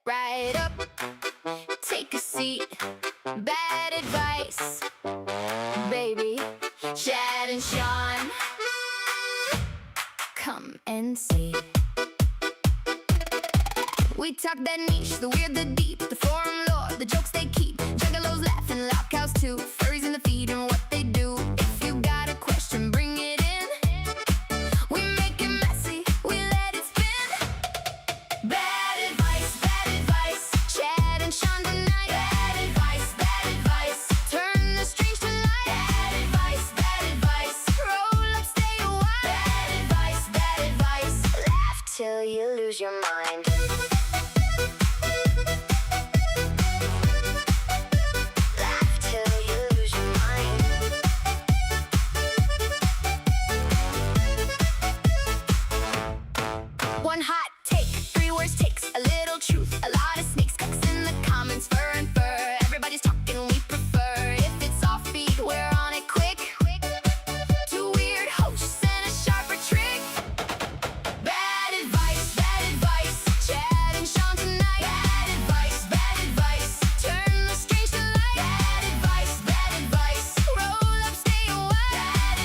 right up, take a seat. Bad advice, baby. Chad and Sean, come and see. We talk that niche, the weird, the deep, the forum lore, the jokes they keep. Juggalos laughing, loud cows too, furries in the feed and what they do. If you got a question, bring it in. We make it messy, we let it spin. Bad advice, Chad and Sean tonight. Bad advice, turn the strange to light. Bad advice, roll up, stay a while. Bad advice, laugh till you lose your mind. One hot take, 3 words takes, a little truth, a lot of snakes, cucks in the comments, fur and fur. Everybody's talking, we prefer. If it's offbeat, we're on it quick. 2 weird hosts and a sharper trick. Bad advice, Chad and Sean tonight. Bad advice, turn the strange to light. Bad advice, roll up, stay a while.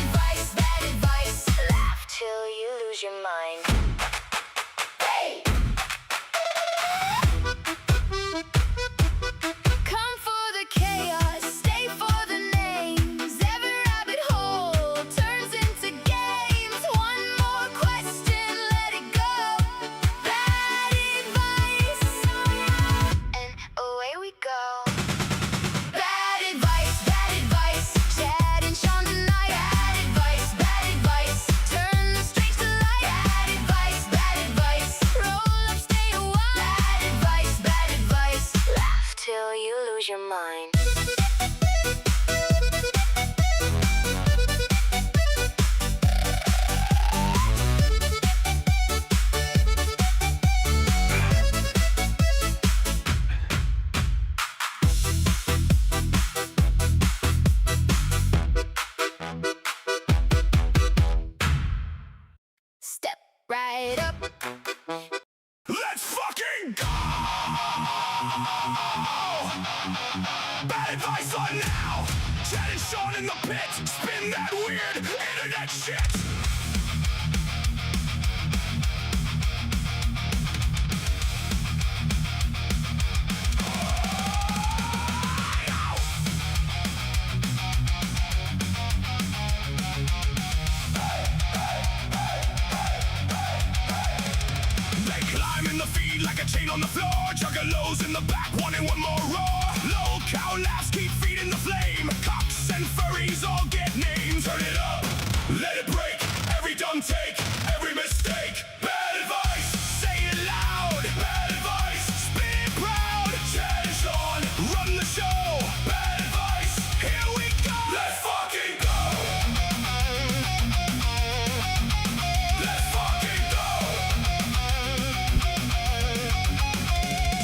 Bad advice, laugh till you lose your mind. Come for the chaos, stay for the names. Every rabbit hole turns into games. One more question, let it go. Bad advice, and away we go. Bad advice, Chad and Sean tonight. Bad advice, turn the strange to light. Bad advice, roll up, stay a while. Bad advice, laugh till you lose your mind. Step right up. Let's fucking go! Bad advice on now! Chad and Sean in the pit! Spin that weird internet shit! They climb in the feed like a chain on the floor. Juggalos in the back, wanting one more roar. Low cow laughs keep feeding the flame. Cocks and furries all get names. Turn it up, let it break. Every dumb take, every mistake. Bad advice, say it loud. Bad advice, spin it proud. Chad and Sean, run the show. Bad advice, here we go. Let's fucking go. Let's fucking go.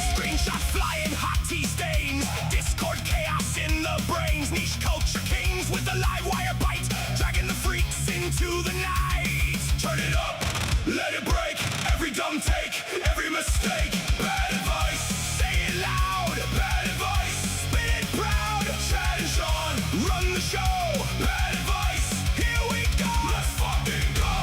Screenshots flying, hot tea stains. Discord chaos in the brains. Niche culture kings with the live wire bite. Dragging the freaks into the night. Turn it up, let it break. Every dumb take, every mistake. Bad advice, say it loud. Bad advice, spin it proud. Chad and Sean, run the show. Bad advice, here we go. Let's fucking go.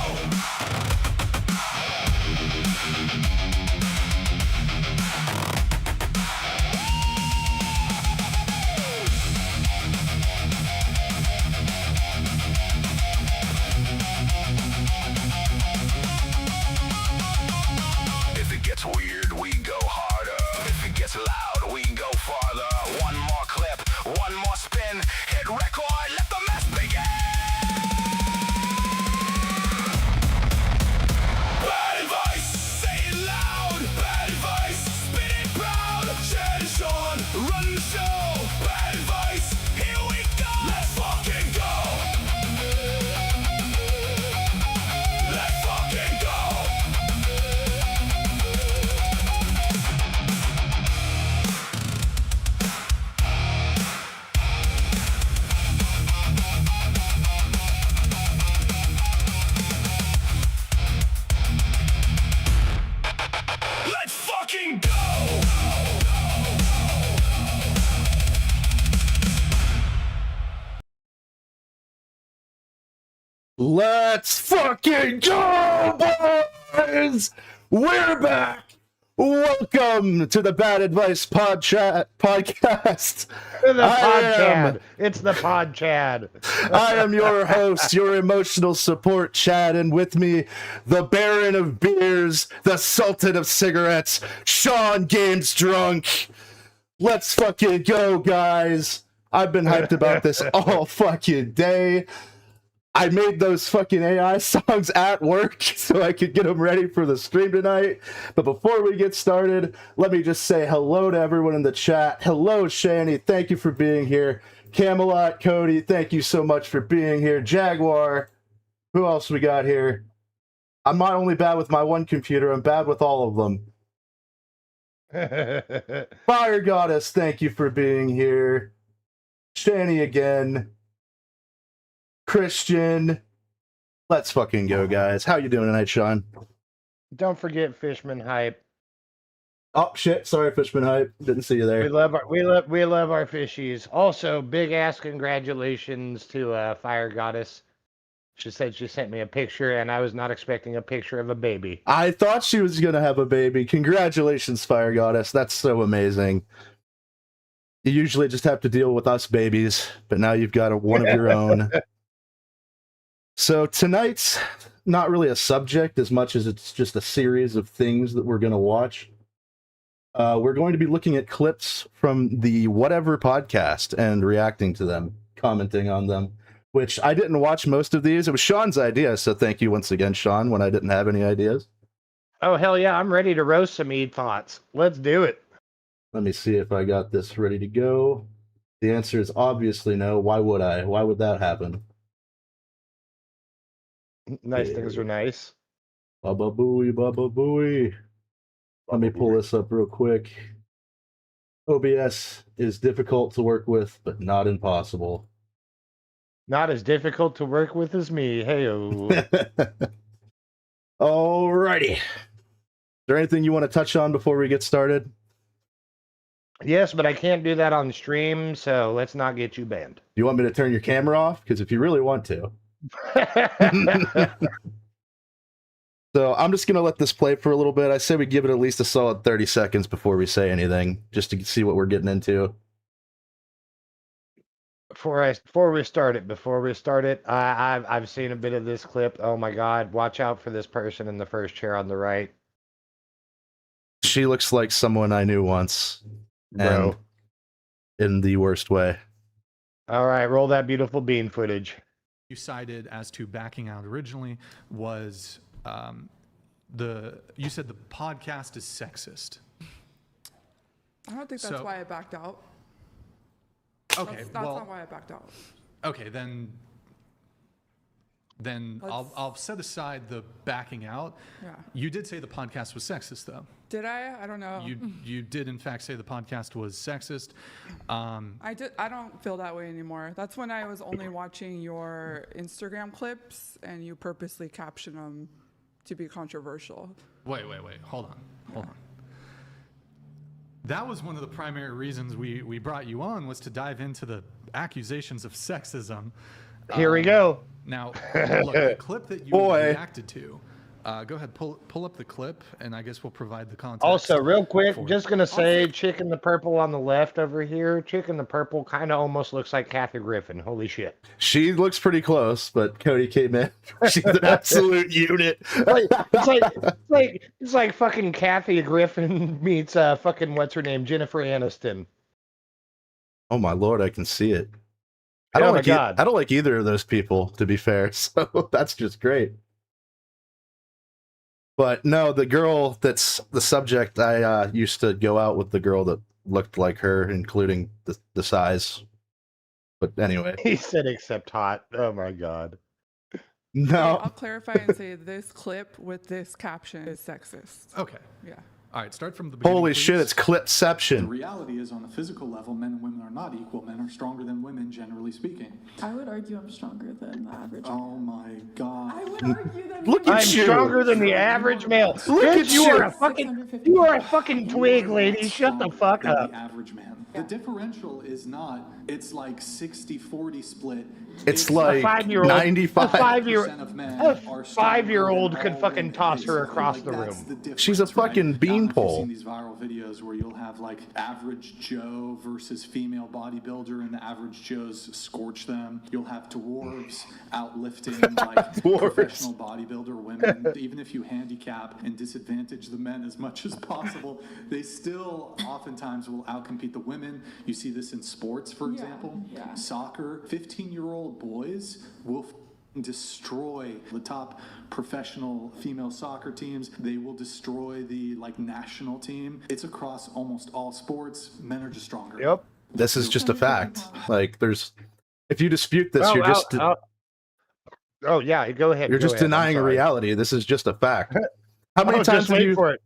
If it gets weird, we go harder. If it gets loud, we go farther. One more clip, one more spin. Hit record, let the mess begin. Bad advice, say it loud. Bad advice, spin it proud. Chad and Sean, run the show. Bad advice, here we go. Let's fucking go. Let's fucking go. Let's fucking go, boys! We're back! Welcome to the Bad Advice podcast. The I Pod am- Chad. It's the Pod Chad. I am your host, your emotional support Chad, and with me, the Baron of Beers, the Sultan of Cigarettes, Sean Games Drunk. Let's fucking go, guys. I've been hyped about this all fucking day. I made those fucking AI songs at work so I could get them ready for the stream tonight. But before we get started, let me just say hello to everyone in the chat. Hello, Shani. Thank you for being here. Camelot, Cody, thank you so much for being here. Jaguar, who else we got here? I'm not only bad with my one computer, I'm bad with all of them. Fire Goddess, thank you for being here. Shani again. Christian. Let's fucking go, guys. How you doing tonight, Sean? Don't forget Fishman Hype. Oh shit! Sorry, Fishman Hype. Didn't see you We there. love our fishies. Also, big ass congratulations to Fire Goddess. She said she sent me a picture, and I was not expecting a picture of a baby. I thought she was gonna have a baby. Congratulations, Fire Goddess. That's so amazing. You usually just have to deal with us babies, but now you've got one of your own. So tonight's not really a subject as much as it's just a series of things that we're going to watch. We're going to be looking at clips from the Whatever podcast and reacting to them, commenting on them, which I didn't watch most of these. It was Sean's idea, so thank you once again, Sean, when I didn't have any ideas. Oh, hell yeah, I'm ready to roast some Eid thoughts. Let's do it. Let me see if I got this ready to go. The answer is obviously no. Why would I? Why would that happen? Nice things are nice. Baba booey, baba booey. Let me pull this up real quick. OBS is difficult to work with, but not impossible. Not as difficult to work with as me. Hey-o. Alrighty. Is there anything you want to touch on before we get started? Yes, but I can't do that on stream, so let's not get you banned. You want me to turn your camera off? Because if you really want to. So I'm just going to let this play for a little bit. I say we give it at least a solid 30 seconds before we say anything, just to see what we're getting into. Before we start it, I've seen a bit of this clip. Oh my God! Watch out for this person in the first chair on the right, She looks like someone I knew once, bro. and in the worst way. All right, roll that beautiful bean footage. You cited as to backing out originally was you said the podcast is sexist. I don't think that's So- why I backed out. Okay, That's well, not why I backed out. okay, then Let's- I'll set aside the backing out. Yeah. You did say the podcast was sexist, though. Did I? I don't know. You did in fact say the podcast was sexist. I don't feel that way anymore. That's when I was only watching your Instagram clips and you purposely caption them to be controversial. Wait, hold on. That was one of the primary reasons we brought you on, was to dive into the accusations of sexism. Here we go. Now, look, the clip that you Boy. reacted to, go ahead, pull up the clip, and I guess we'll provide the context. Also, real quick, for it. just gonna say, chick in the purple on the left over here. Chick in the purple kind of almost looks like Kathy Griffin. Holy shit! She looks pretty close, but Cody came in. She's an absolute unit. It's like fucking Kathy Griffin meets fucking what's her name, Jennifer Aniston. Oh my lord, I can see it. Oh my I God. don't like either of those people, to be fair. So that's just great. But no, the girl that's the subject, I used to go out with the girl that looked like her, including the size. But anyway, He said, "Except hot." Oh my God. Okay, no. I'll clarify and say this clip with this caption is sexist. Okay. Yeah. All right, start from the beginning. Holy shit, please. it's The Clipception. reality is, on a physical level, men and women are not equal. Men are stronger than women, generally speaking. I would argue I'm stronger than the average. Oh my god. I would argue that Look at I'm you. stronger than the average male. Look Bitch, at you you. are a fucking, you are a fucking twig, lady. Shut the fuck Than up. The average man. The differential is not, it's like 60-40 split It's like 5-year-old 95. a 5-year 5% of men a are stronger 5-year-old than could all fucking women. toss her It's across like the that's room. the difference, She's a fucking right? I don't know if you've beanpole. seen these viral videos where you'll have like average Joe versus female bodybuilder, and the average Joes scorch them. You'll have dwarves outlifting like Dwarves. professional bodybuilder women. Even if you handicap and disadvantage the men as much as possible, they still oftentimes will outcompete the women. You see this in sports, for example. yeah. Soccer, 15-year-old boys will destroy the top professional female soccer teams. They will destroy the like national team. It's across almost all sports. Men are just stronger. Yep. This is just a fact. Like, if you dispute this, you're just oh yeah, go ahead. you're go just ahead. I'm denying sorry. reality. This is just a fact. How many Oh, times just have wait you? for it.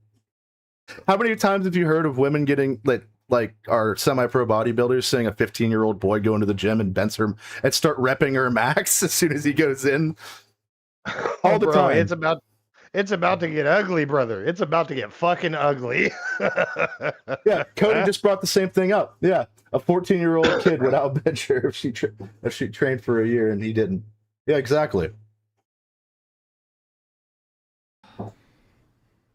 How many times have you heard of women getting like our semi-pro bodybuilders seeing a 15-year-old boy go into the gym and bench her and start repping her max as soon as he goes in? All the Bro, time. It's about to get ugly, brother. It's about to get fucking ugly. Yeah, Cody just brought the same thing up. Yeah, a 14-year-old kid would outbench her if she trained for a year and he didn't. Yeah, exactly.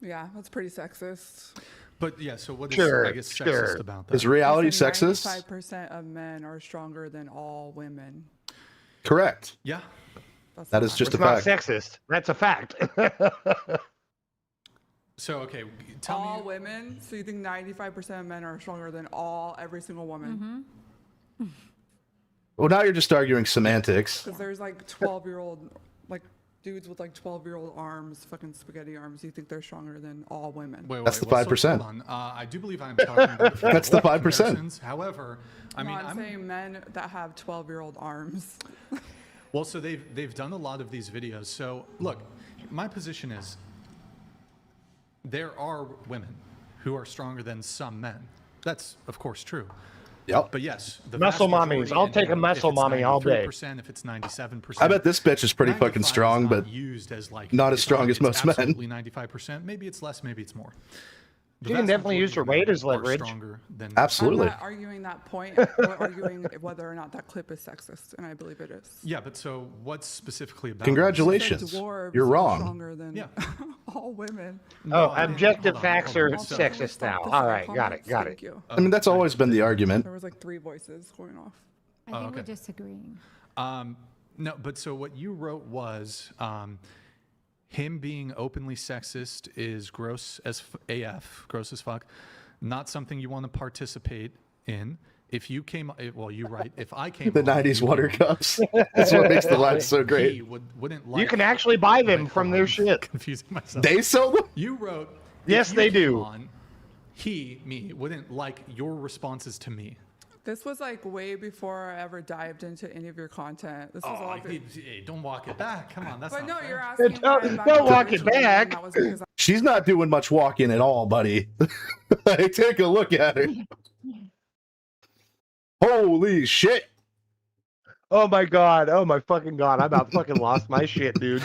Yeah, that's pretty sexist. But yeah, so what is Sure, I guess sexist sure. about that? Is reality I said sexist? 95% of men are stronger than all women. Correct. Yeah. That's That a is fact. just It's a not fact. sexist. That's a fact. So okay, tell all me. women. So you think 95% of men are stronger than every single woman? Well, now you're just arguing semantics. Because there's like 12-year-old, like dudes with like 12-year-old arms, fucking spaghetti arms. You think they're stronger than all women? That's the well, so 5%. hold on. I do believe I'm talking about the That's the full 5%. comparisons. However, I No, mean, I'm saying men that have 12-year-old arms. well, so they've done a lot of these videos. So look, my position is there are women who are stronger than some men. That's of course true. Yep. But yes, the Muscle vast mommies. majority, I'll and, take you a know, muscle if it's mommy all day. 93%, if it's 97%. I bet this bitch is pretty fucking 95 is strong, not but used as like not as it's strong not- as it's most men. absolutely 95%. Maybe it's less, maybe it's more. The You can vast definitely use majority her of weight men as are leverage. stronger than Absolutely. I'm not arguing that point. We're arguing whether or not that clip is sexist, and I believe it is. Yeah, but so what's specifically about? Congratulations. Said dwarves You're are wrong. Stronger than Yeah. all women. Oh, I didn't- objective hold on, facts hold are on. Also, sexist stop now. this All in the right, got it, comments. got Thank it. you. I mean, that's always been the argument. There was like 3 voices going off. I think okay. we're disagreeing. No, but so what you wrote was him being openly sexist is gross as AF, gross as fuck. Not something you want to participate in. If you came, well, you write. If I came, The on, 90s you water came cups. That's what makes the line so he great. wouldn't like. You can actually buy them Wait, from hold their on, shit. Confusing myself. They sell them? You wrote. Yes, if you they came do. On, me, wouldn't like your responses to me. This was like way before I ever dived into any of your content. This was Oh, all. hey, don't walk it back. Come on, that's But not no, you're fair. asking. Don't- why I'm back don't in walk it originally, and back. That was because She's not doing much walking at all, buddy. Like, take a look at her. Holy shit. Oh my god. Oh my fucking god. I about fucking lost my shit, dude.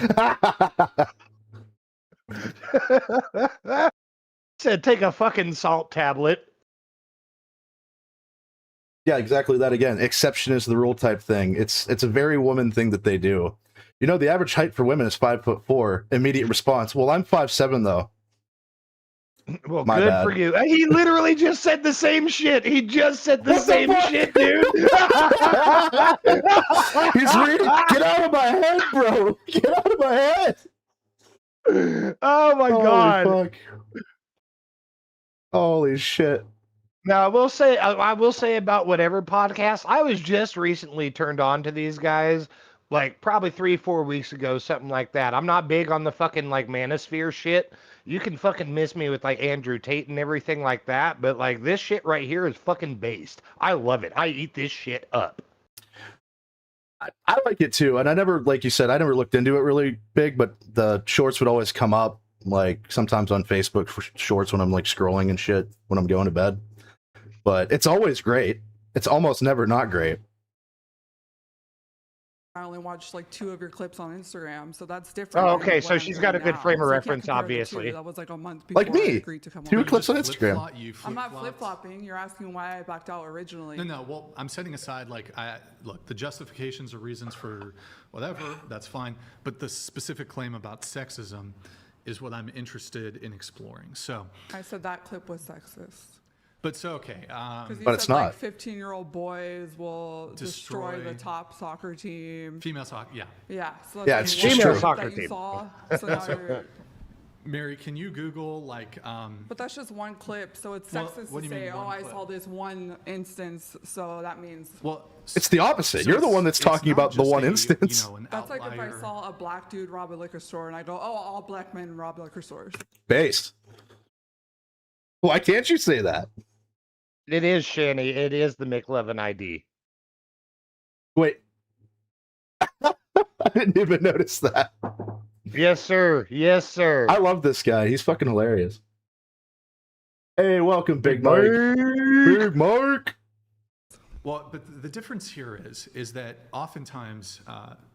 Said take a fucking salt tablet. Yeah, exactly that again. Exception is the rule type thing. It's a very woman thing that they do. You know, the average height for women is 5'4". Immediate response. Well, I'm 5'7" though. Well, My good bad. for you. He literally just said the same shit. He just said the What the same fuck? shit, dude. He's reading. Get out of my head, bro. Get out of my head. Oh my Holy god. fuck. Holy shit. Now I will say about whatever podcast. I was just recently turned on to these guys, like probably 3-4 weeks ago, something like that. I'm not big on the fucking like manosphere shit. You can fucking miss me with like Andrew Tate and everything like that, but like this shit right here is fucking based. I love it. I eat this shit up. I like it too, and I never, like you said, I never looked into it really big, but the shorts would always come up, like sometimes on Facebook for shorts when I'm like scrolling and shit when I'm going to bed. But it's always great. It's almost never not great. I only watched like 2 of your clips on Instagram, so that's different. Oh, than okay. what So I'm she's doing got a good now. frame of So you can't reference, compare the two. obviously. That was like a month before Like I me. agreed to come 2 on. clips on Just Instagram. flip-flop- you I'm not flip-flopped. flip-flopping. You're asking why I backed out originally. No. Well, I'm setting aside look, the justifications or reasons for whatever. That's fine. But the specific claim about sexism is what I'm interested in exploring. So, I said that clip was sexist. okay. 'Cause you But it's said, like, not. 15-year-old boys will destroy the Destroy- top soccer team. Female soccer. Yeah. Yeah. So Yeah, that's it's one just clip true. Soccer that you team. saw. So now you're, Mary, can you Google but that's just one clip. So it's Well, sexist what to do you say, mean, oh, one I clip? saw this one instance, so that means. well? It's the opposite. So You're the it's- one that's it's talking not about the just one a, instance. an That's like if I outlier. saw a black dude rob a liquor store and I go, oh, all black men rob liquor stores. Based. Why can't you say that? It is Shanny. It is the McLovin ID. Wait. I didn't even notice that. Yes, sir. Yes, sir. I love this guy. He's fucking hilarious. Hey, welcome, Big Mark. Big Mark. Well, but the difference here is that oftentimes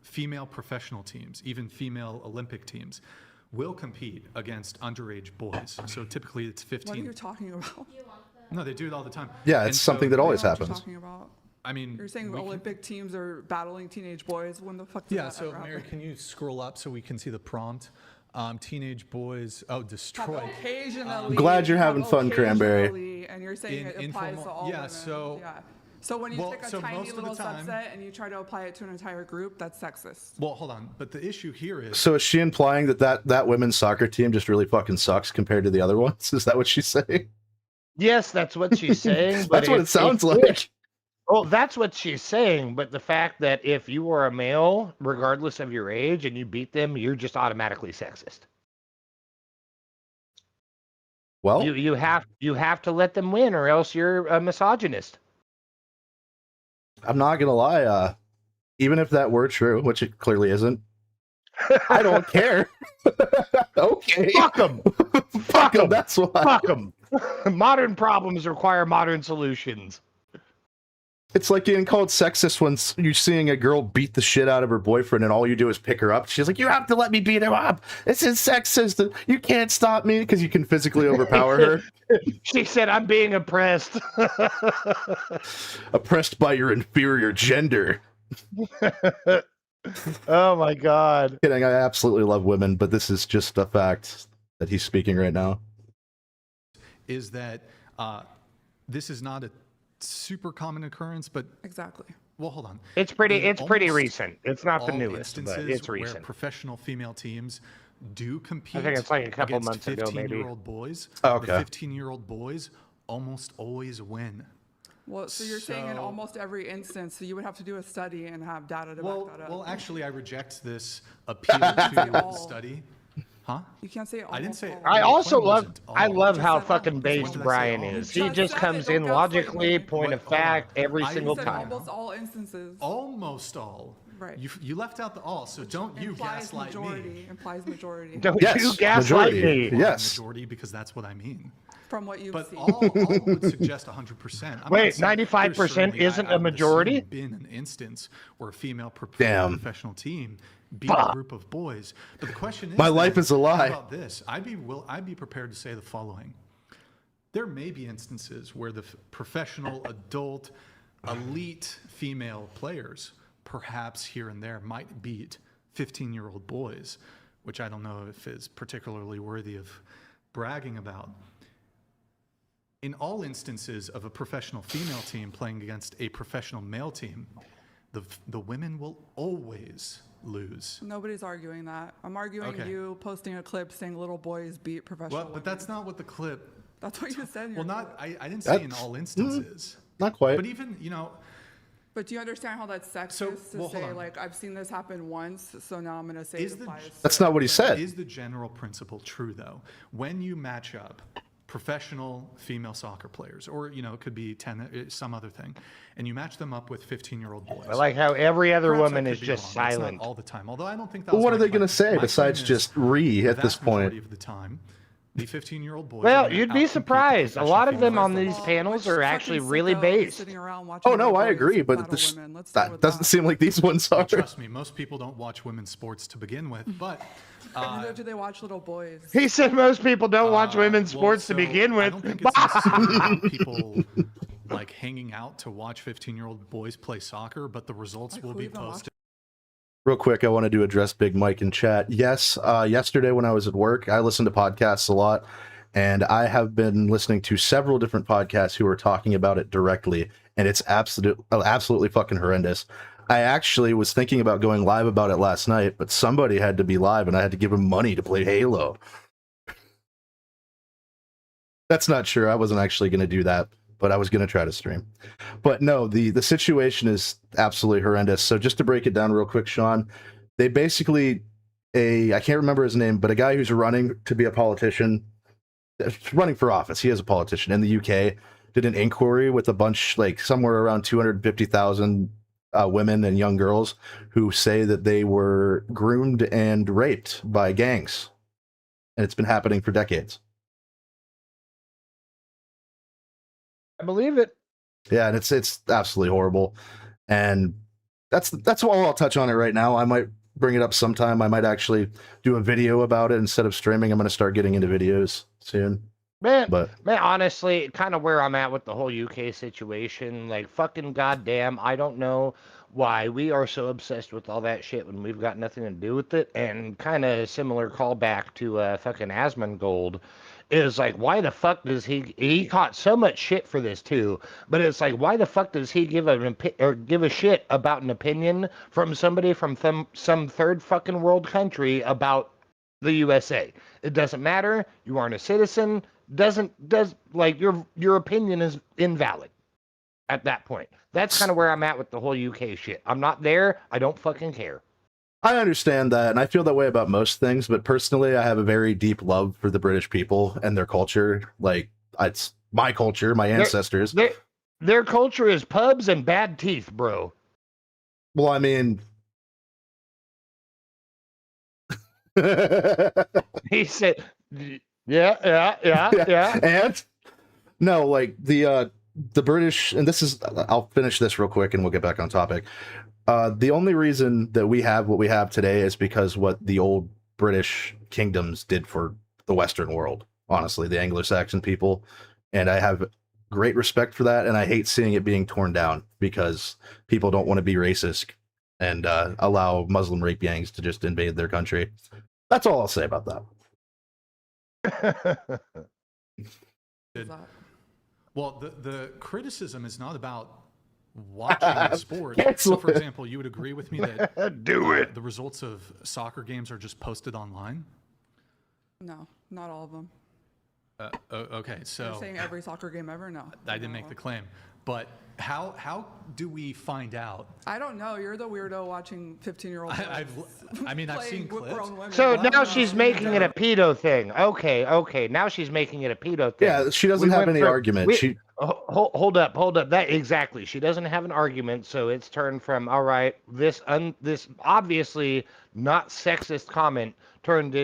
female professional teams, even female Olympic teams, will compete against underage boys. So typically it's 15. What are you talking about? No, they do it all the time. Yeah, And it's so- something that I always don't know what you're happens. talking about. I mean, You're saying we can- Olympic teams are battling teenage boys. When the fuck did Yeah, that so ever Mary, happen? can you scroll up so we can see the prompt? Teenage boys, destroy. Occasionally. I'm glad you're having fun, Cranberry. occasionally, and you're saying In it applies to informal- all yeah, women. so- Yeah. So when you Well, take a so tiny most of the little time- subset and you try to apply it to an entire group, that's sexist. Well, hold on. But the issue here is So is she implying that women's soccer team just really fucking sucks compared to the other ones? Is that what she's saying? Yes, that's what she's saying. But That's what it if- sounds if- like. Oh, that's what she's saying. But the fact that if you are a male, regardless of your age, and you beat them, you're just automatically sexist. Well, You have to let them win, or else you're a misogynist. I'm not gonna lie. Even if that were true, which it clearly isn't, I don't care. Okay. Fuck them. Fuck 'em, that's why. Fuck them. Modern problems require modern solutions. It's like getting called sexist when you're seeing a girl beat the shit out of her boyfriend and all you do is pick her up. She's like, you have to let me beat him up. This is sexist. You can't stop me because you can physically overpower her. She said, I'm being oppressed. Oppressed by your inferior gender. Oh my God. Kidding, I absolutely love women, but this is just a fact that he's speaking right now. is that this is not a super common occurrence, but Exactly. well, hold on. It's pretty In pretty almost recent. It's not the all newest, but instances it's where recent. professional female teams do compete. it's like a couple against months ago, maybe. 15-year-old boys. Oh, The okay. 15-year-old boys almost always win. Well, so you're saying in So- almost every instance, so you would have to do a study and have data to Well, back that up. well, actually, I reject this appeal to all. study. Huh? You can't say I didn't almost say- all. I My also point love wasn't I all. love You how just said fucking almost. based When did I say Brian all? is. You He just just said comes it, in don't gaslight logically, me. point of Wait, hold on. fact, every I single You said said time. almost all instances. Almost all. Right. You left out the all, so don't you implies gaslight majority. me. Implies majority. Don't Yes, you gaslight majority. me. Yes. Majority, because that's what I mean. From what you've But seen. all would suggest 100%. I'm Wait, not saying- 95% there's certainly- isn't I a would majority? assume been an instance where a female Damn. professional team beat a group of boys. But the question is, My life then, is a lie. How about this? I'd be prepared to say the following. There may be instances where the professional, adult, elite female players, perhaps here and there, might beat 15-year-old boys, which I don't know if is particularly worthy of bragging about. In all instances of a professional female team playing against a professional male team, the women will always lose. Nobody's arguing that. I'm arguing Okay. you posting a clip saying little boys beat professional Well, but that's women. not what the clip. That's what you said. in Well, your not. clip. I didn't say in That's- all instances. Not quite. But even But do you understand how that's sexist So, to well, hold say on. like I've seen this happen once, so now I'm gonna say Is it the- applies. That's to not what he said. is the general principle true though? When you match up professional female soccer players, or it could be some other thing, and you match them up with 15-year-old boys. I like how every other Perhaps I woman could is be just wrong. It's not silent. all the time. Although I don't think that. Well, was what my are they going to claim. say My besides claim is just re the at this vast majority point? of the time, The 15-year-old boys. are Well, gonna you'd be outcompete the surprised. A professional lot of them female on athletes. these panels are actually Fucking really sicko based. sitting around watching Oh no, little I boys agree, but battle this, women. Let's deal that with doesn't that. seem like these ones Well, are. trust me, most people don't watch women's sports to begin with, but Neither do they watch little boys. He said most people don't watch women's well, sports to so begin I with. don't think it's necessarily about people like hanging out to watch 15-year-old boys play soccer, but the results will who be even watches posted. Real quick, I wanted to address Big Mike in chat. Yes, yesterday when I was at work, I listened to podcasts a lot, and I have been listening to several different podcasts who are talking about it directly, and it's absolutely fucking horrendous. I actually was thinking about going live about it last night, but somebody had to be live, and I had to give him money to play Halo. That's not true. I wasn't actually going to do that, but I was going to try to stream. But no, the situation is absolutely horrendous. So just to break it down real quick, Sean, they basically I can't remember his name, but a guy who's running to be a politician, running for office. He is a politician in the UK. Did an inquiry with a bunch, like somewhere around 250,000 women and young girls who say that they were groomed and raped by gangs, and it's been happening for decades. I believe it. Yeah, and it's absolutely horrible, and that's all. I'll touch on it right now. I might bring it up sometime. I might actually do a video about it instead of streaming. I'm going to start getting into videos soon. Man, But honestly, kind of where I'm at with the whole UK situation, like fucking goddamn, I don't know why we are so obsessed with all that shit when we've got nothing to do with it. And kind of similar callback to fucking Asmongold is like, why the fuck does he caught so much shit for this too? But it's like, why the fuck does he give a shit about an opinion from somebody from some third fucking world country about the USA? It doesn't matter. You aren't a citizen. Does like your opinion is invalid at that point. That's kind of where I'm at with the whole UK shit. I'm not there. I don't fucking care. I understand that, and I feel that way about most things, but personally, I have a very deep love for the British people and their culture. Like, it's my culture, my ancestors. Their culture is pubs and bad teeth, bro. Well, I mean... He said, yeah. And? No, like, the British, and this is... I'll finish this real quick, and we'll get back on topic. The only reason that we have what we have today is because what the old British kingdoms did for the Western world, honestly, the Anglo-Saxon people. And I have great respect for that, and I hate seeing it being torn down because people don't want to be racist and allow Muslim rape gangs to just invade their country. That's all I'll say about that. Well, the criticism is not about watching the sport. Cancel So, for it. example, you would agree with me that Do it. the results of soccer games are just posted online? No, not all of them. Okay, You're so saying every soccer game ever? No. I didn't make the claim. But how do we find out? I don't know. You're the weirdo watching 15-year-old. I've seen clips. So Well, now she's making it a pedo thing. Okay. Now she's making it a pedo thing. Yeah, she doesn't We have went any from- argument. we- Hold up. That exactly. She doesn't have an argument, so it's turned from all right. This obviously not sexist comment turned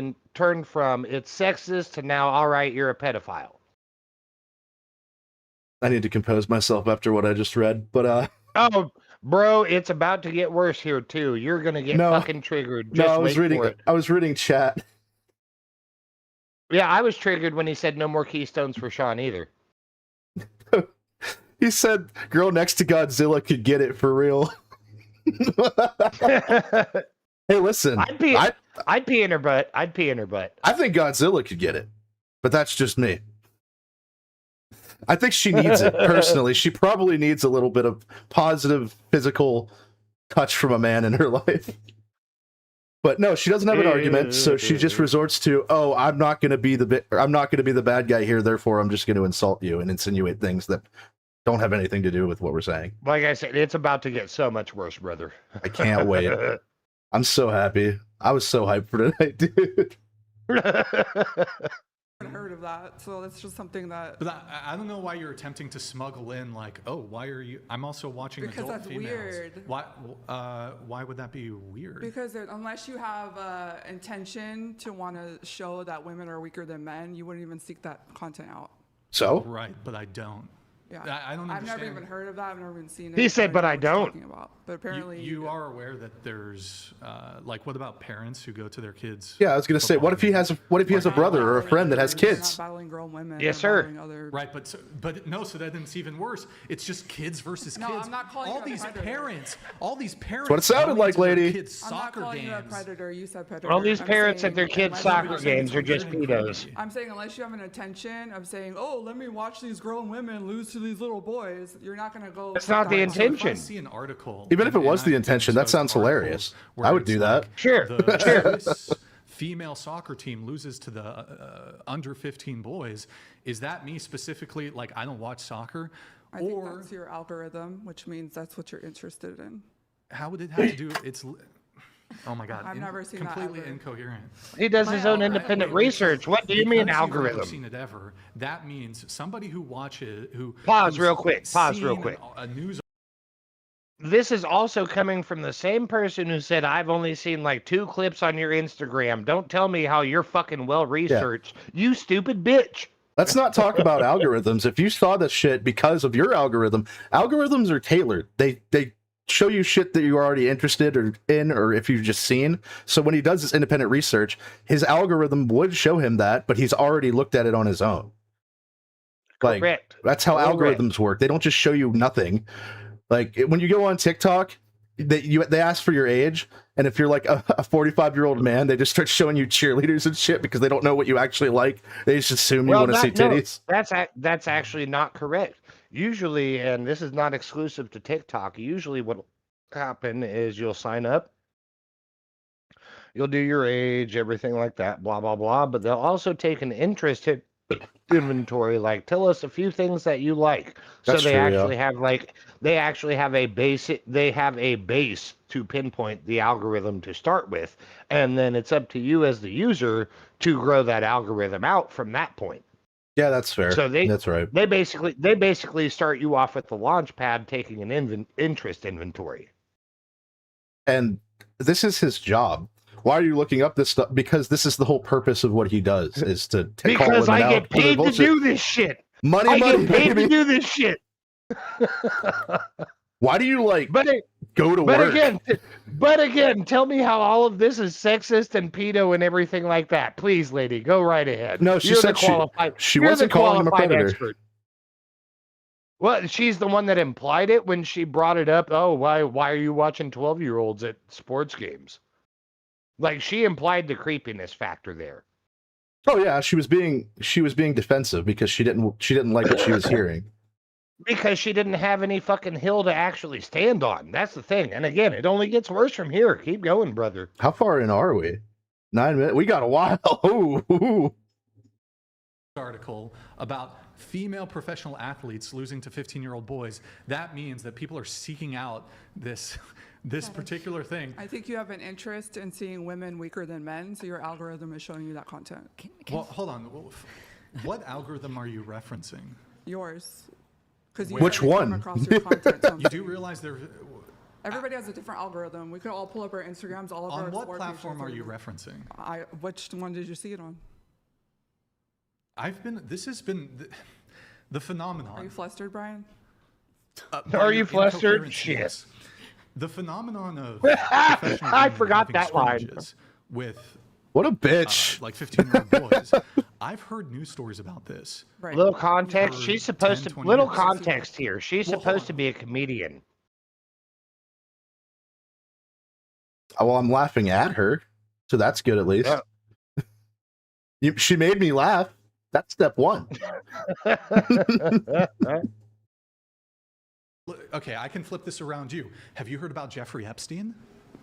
from it's sexist to now all right. You're a pedophile. I need to compose myself after what I just read, but Oh, bro, it's about to get worse here too. You're gonna get No. fucking triggered. no, Just I was wait reading. for it. I was reading chat. Yeah, I was triggered when he said no more Keystones for Sean either. He said, "Girl next to Godzilla could get it for real." Hey, listen, I'd pee in her butt. I'd pee in her butt. I think Godzilla could get it, but that's just me. I think she needs it personally. She probably needs a little bit of positive physical touch from a man in her life. But no, she doesn't have an argument, so she just resorts to, "Oh, I'm not going to be the bad guy here. Therefore, I'm just going to insult you and insinuate things that don't have anything to do with what we're saying." Like I said, it's about to get so much worse, brother. I can't wait. I'm so happy. I was so hyped for tonight, dude. Heard of that. So that's just something that. But I don't know why you're attempting to smuggle in like, oh, why are you? I'm also watching Because adult that's females. weird. Why would that be weird? Because unless you have intention to want to show that women are weaker than men, you wouldn't even seek that content out. So Right, but I don't. Yeah. I don't I've understand. never even heard of that. I've never even seen it. He said, I "But know I what he's don't." talking about. But apparently, You are aware that there's like, what about parents who go to their kids? yeah, I was gonna say, what if he has a brother or a friend that has You're not kids? battling grown women. Yes, or sir. battling Other... Right, but no, so then it's even worse. It's just kids versus No, kids. I'm not calling all you a these predator. parents, all these parents. what it sounded going like, to their lady. Kids' I'm not soccer calling you a games. predator. You said predator. All these I'm parents saying at their kids' unless soccer you- games are just Getting pedos. crazy. I'm saying unless you have an intention of saying, "Oh, let me watch these grown women lose to these little boys," you're not gonna go. That's not the down- So if I intention. see an article, Even if it and was the I've intention, that exposed sounds hilarious. articles where I would it's do that. like Sure, the Swiss female soccer team loses to the under 15 boys. Is that me specifically? Like, I don't watch soccer, I think or that's your algorithm, which means that's what you're interested in. how would it have to do? Oh my God! I've never seen that completely ever. incoherent. He does his own independent research. What do you mean Because you've never algorithm? seen it ever. That means somebody who watches Pause who's real quick, pause real seen quick. A news This is also coming from the same person who said, I've only seen like 2 clips on your Instagram. Don't tell me how you're fucking well researched. You stupid bitch. Let's not talk about algorithms. If you saw this shit because of your algorithm, algorithms are tailored. They show you shit that you're already interested in, or if you've just seen. So when he does this independent research, his algorithm would show him that, but he's already looked at it on his own. Like, Correct. that's how Correct. algorithms work. They don't just show you nothing. Like when you go on TikTok, they ask for your age, and if you're like a 45-year-old man, they just start showing you cheerleaders and shit because they don't know what you actually like. They just assume you want to see titties. That's actually not correct. Usually, and this is not exclusive to TikTok, usually what will happen is you'll sign up, you'll do your age, everything like that, blah, blah, blah, but they'll also take an interest inventory, like tell us a few things that you like. So That's they true, yeah. actually have a base to pinpoint the algorithm to start with, and then it's up to you as the user to grow that algorithm out from that point. Yeah, that's fair. So that's right. They basically start you off with the launch pad taking an interest inventory. And this is his job. Why are you looking up this stuff? Because this is the whole purpose of what he does, is to call Because women I out get for their paid to bullshit. do this shit. Money, I money, get paid to baby. do this shit. Why do you like But go to work? again, tell me how all of this is sexist and pedo and everything like that. Please, lady, go right ahead. No, she You're said the qualified. she you're wasn't the calling him a qualified predator. expert. Well, she's the one that implied it when she brought it up. Oh, why are you watching 12-year-olds at sports games? Like, she implied the creepiness factor there. Oh yeah, she was being defensive because she didn't like what she was hearing. Because she didn't have any fucking hill to actually stand on. That's the thing. And again, it only gets worse from here. Keep going, brother. How far in are we? 9 minutes. We got a while. Ooh. article about female professional athletes losing to 15-year-old boys. That means that people are seeking out this particular thing. I think you have an interest in seeing women weaker than men, so your algorithm is showing you that content. Well, hold on. What algorithm are you referencing? Yours. Because Which one? Across your content You do realize there. Everybody has a different algorithm. We could all pull up our Instagrams, all of our On what explore platform pages. are you referencing? Which one did you see it on? This has been the phenomenon. Are you flustered, Brian? Are you flustered? Incoherency, Shit. yes. The phenomenon of professional I gaming forgot having that line. scrimmages with What a bitch. like 15-year-old boys. I've heard news stories about this. Right. Little context. For She's supposed 10, to. 20 Little years. context here. She's Well, hold supposed on. to be a comedian. Well, I'm laughing at her, so that's good at least. Yeah. She made me laugh. That's step one. Okay, I can flip this around you. Have you heard about Jeffrey Epstein?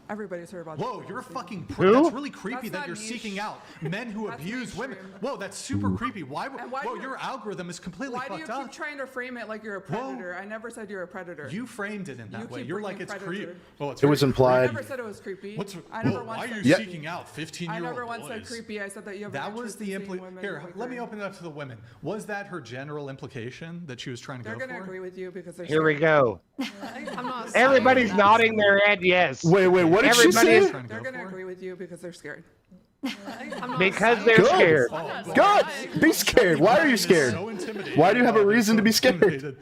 Everybody's heard about. Whoa, gender you're a identity. fucking Who? prick. That's really creepy That's that not you're niche. seeking out men who That's abuse women. mainstream. Whoa, that's super creepy. Why? And why Whoa, do you- your algorithm is completely Why do you fucked keep up. trying to frame it like you're a predator? I never said you're a predator. You framed it in that You way. keep You're like bringing it's creepy. predator. Well, it's It was very I implied. never said it was creepy. What's, I never whoa, once why are said you Yeah. seeking out 15-year-old I never once said boys? creepy. I said that you have. an That was interest the in seeing women Here, let me weaker. open it up to the women. Was that her general implication that she was trying to They're go gonna for? agree with you because they're. Here we scared. go. I'm not Everybody's saying nodding their head yes. Wait, what did she Everybody say? is- Trying to They're go gonna for? agree with you because they're scared. I'm not Because saying they're Good. scared. God, be scared. Why are you It's scared? so intimidating. Why do you have a It's reason so to be scared? intimidated.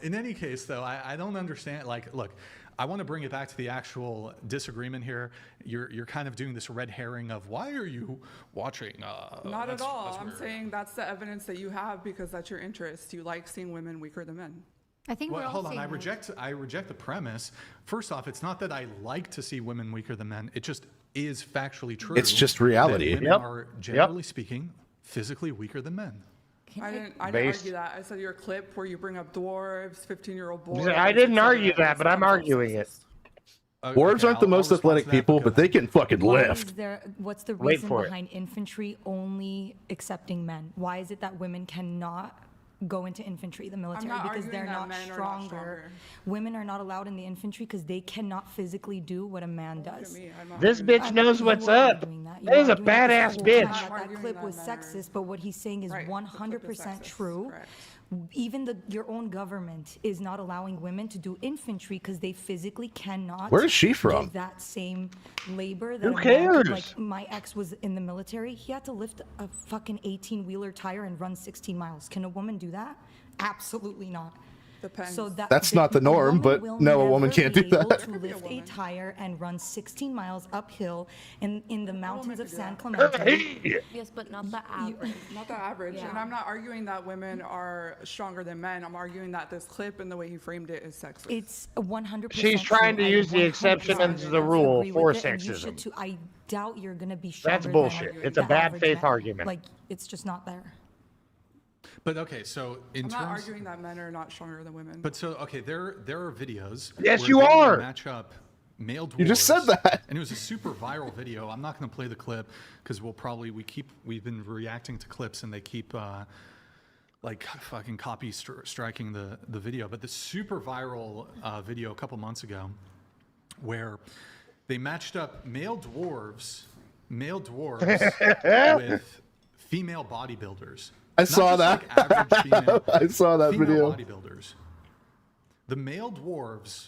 In any case, though, I don't understand. Like, look, I want to bring it back to the actual disagreement here. You're kind of doing this red herring of why are you watching? Not at all. I'm weird. saying that's the evidence that you have because that's your interest. You like seeing women weaker than men. I think Well, we're all hold on. saying I reject the premise. First off, it's not that I like to see women weaker than men. It just is factually true. It's just that reality. Women Yep. are generally speaking physically weaker than men. I didn't Based- argue that. I said your clip where you bring up dwarves, 15-year-old boys. I didn't etc. argue that, but I'm That's arguing it. sexist. Dwarves aren't the most athletic people, but they can fucking Why is lift. what's the Wait reason for it. behind infantry only accepting men? Why is it that women cannot go into infantry, the military, not because arguing they're that not men are not stronger? stronger. Women are not allowed in the infantry because they cannot physically do what a man Look at does. me, I'm not This arguing bitch that. knows You what's are up. arguing that. You That is are a arguing that badass this whole bitch. time I'm That arguing clip that was men are- sexist, but what he's saying is Right, the clip is 100% sexist, true. correct. Even your own government is not allowing women to do infantry because they physically cannot. Where is she from? Give that same labor. That Who a man could. cares? Like my ex was in the military. He had to lift a fucking 18-wheeler tire and run 16 miles. Can a woman do that? Absolutely not. Depends. So That's not the a norm, woman but will no, a woman never can't be do able that. To Could be a lift a woman. tire and run 16 miles uphill in the mountains could of do San that. Clemente. yes, but not the average. Not the average. Yeah. And I'm not arguing that women are stronger than men. I'm arguing that this clip and the way he framed it is sexist. It's 100%. She's trying true. to I use the 100% exception and the rule agree for with it, and you should sexism. too. I doubt you're gonna be stronger. That's than bullshit. It's a the bad average faith man. argument. Like it's just not there. But okay, so in I'm terms. not arguing that men are not stronger than women. But so okay, there are videos. Yes, where you they will are. Match up male dwarves. You just said that. And it was a super viral video. I'm not going to play the clip because we've been reacting to clips and they keep like fucking striking the video. But the super viral video a couple months ago where they matched up male dwarves with female bodybuilders. I Not saw just, that. like, average female, I saw that female video. bodybuilders. The male dwarves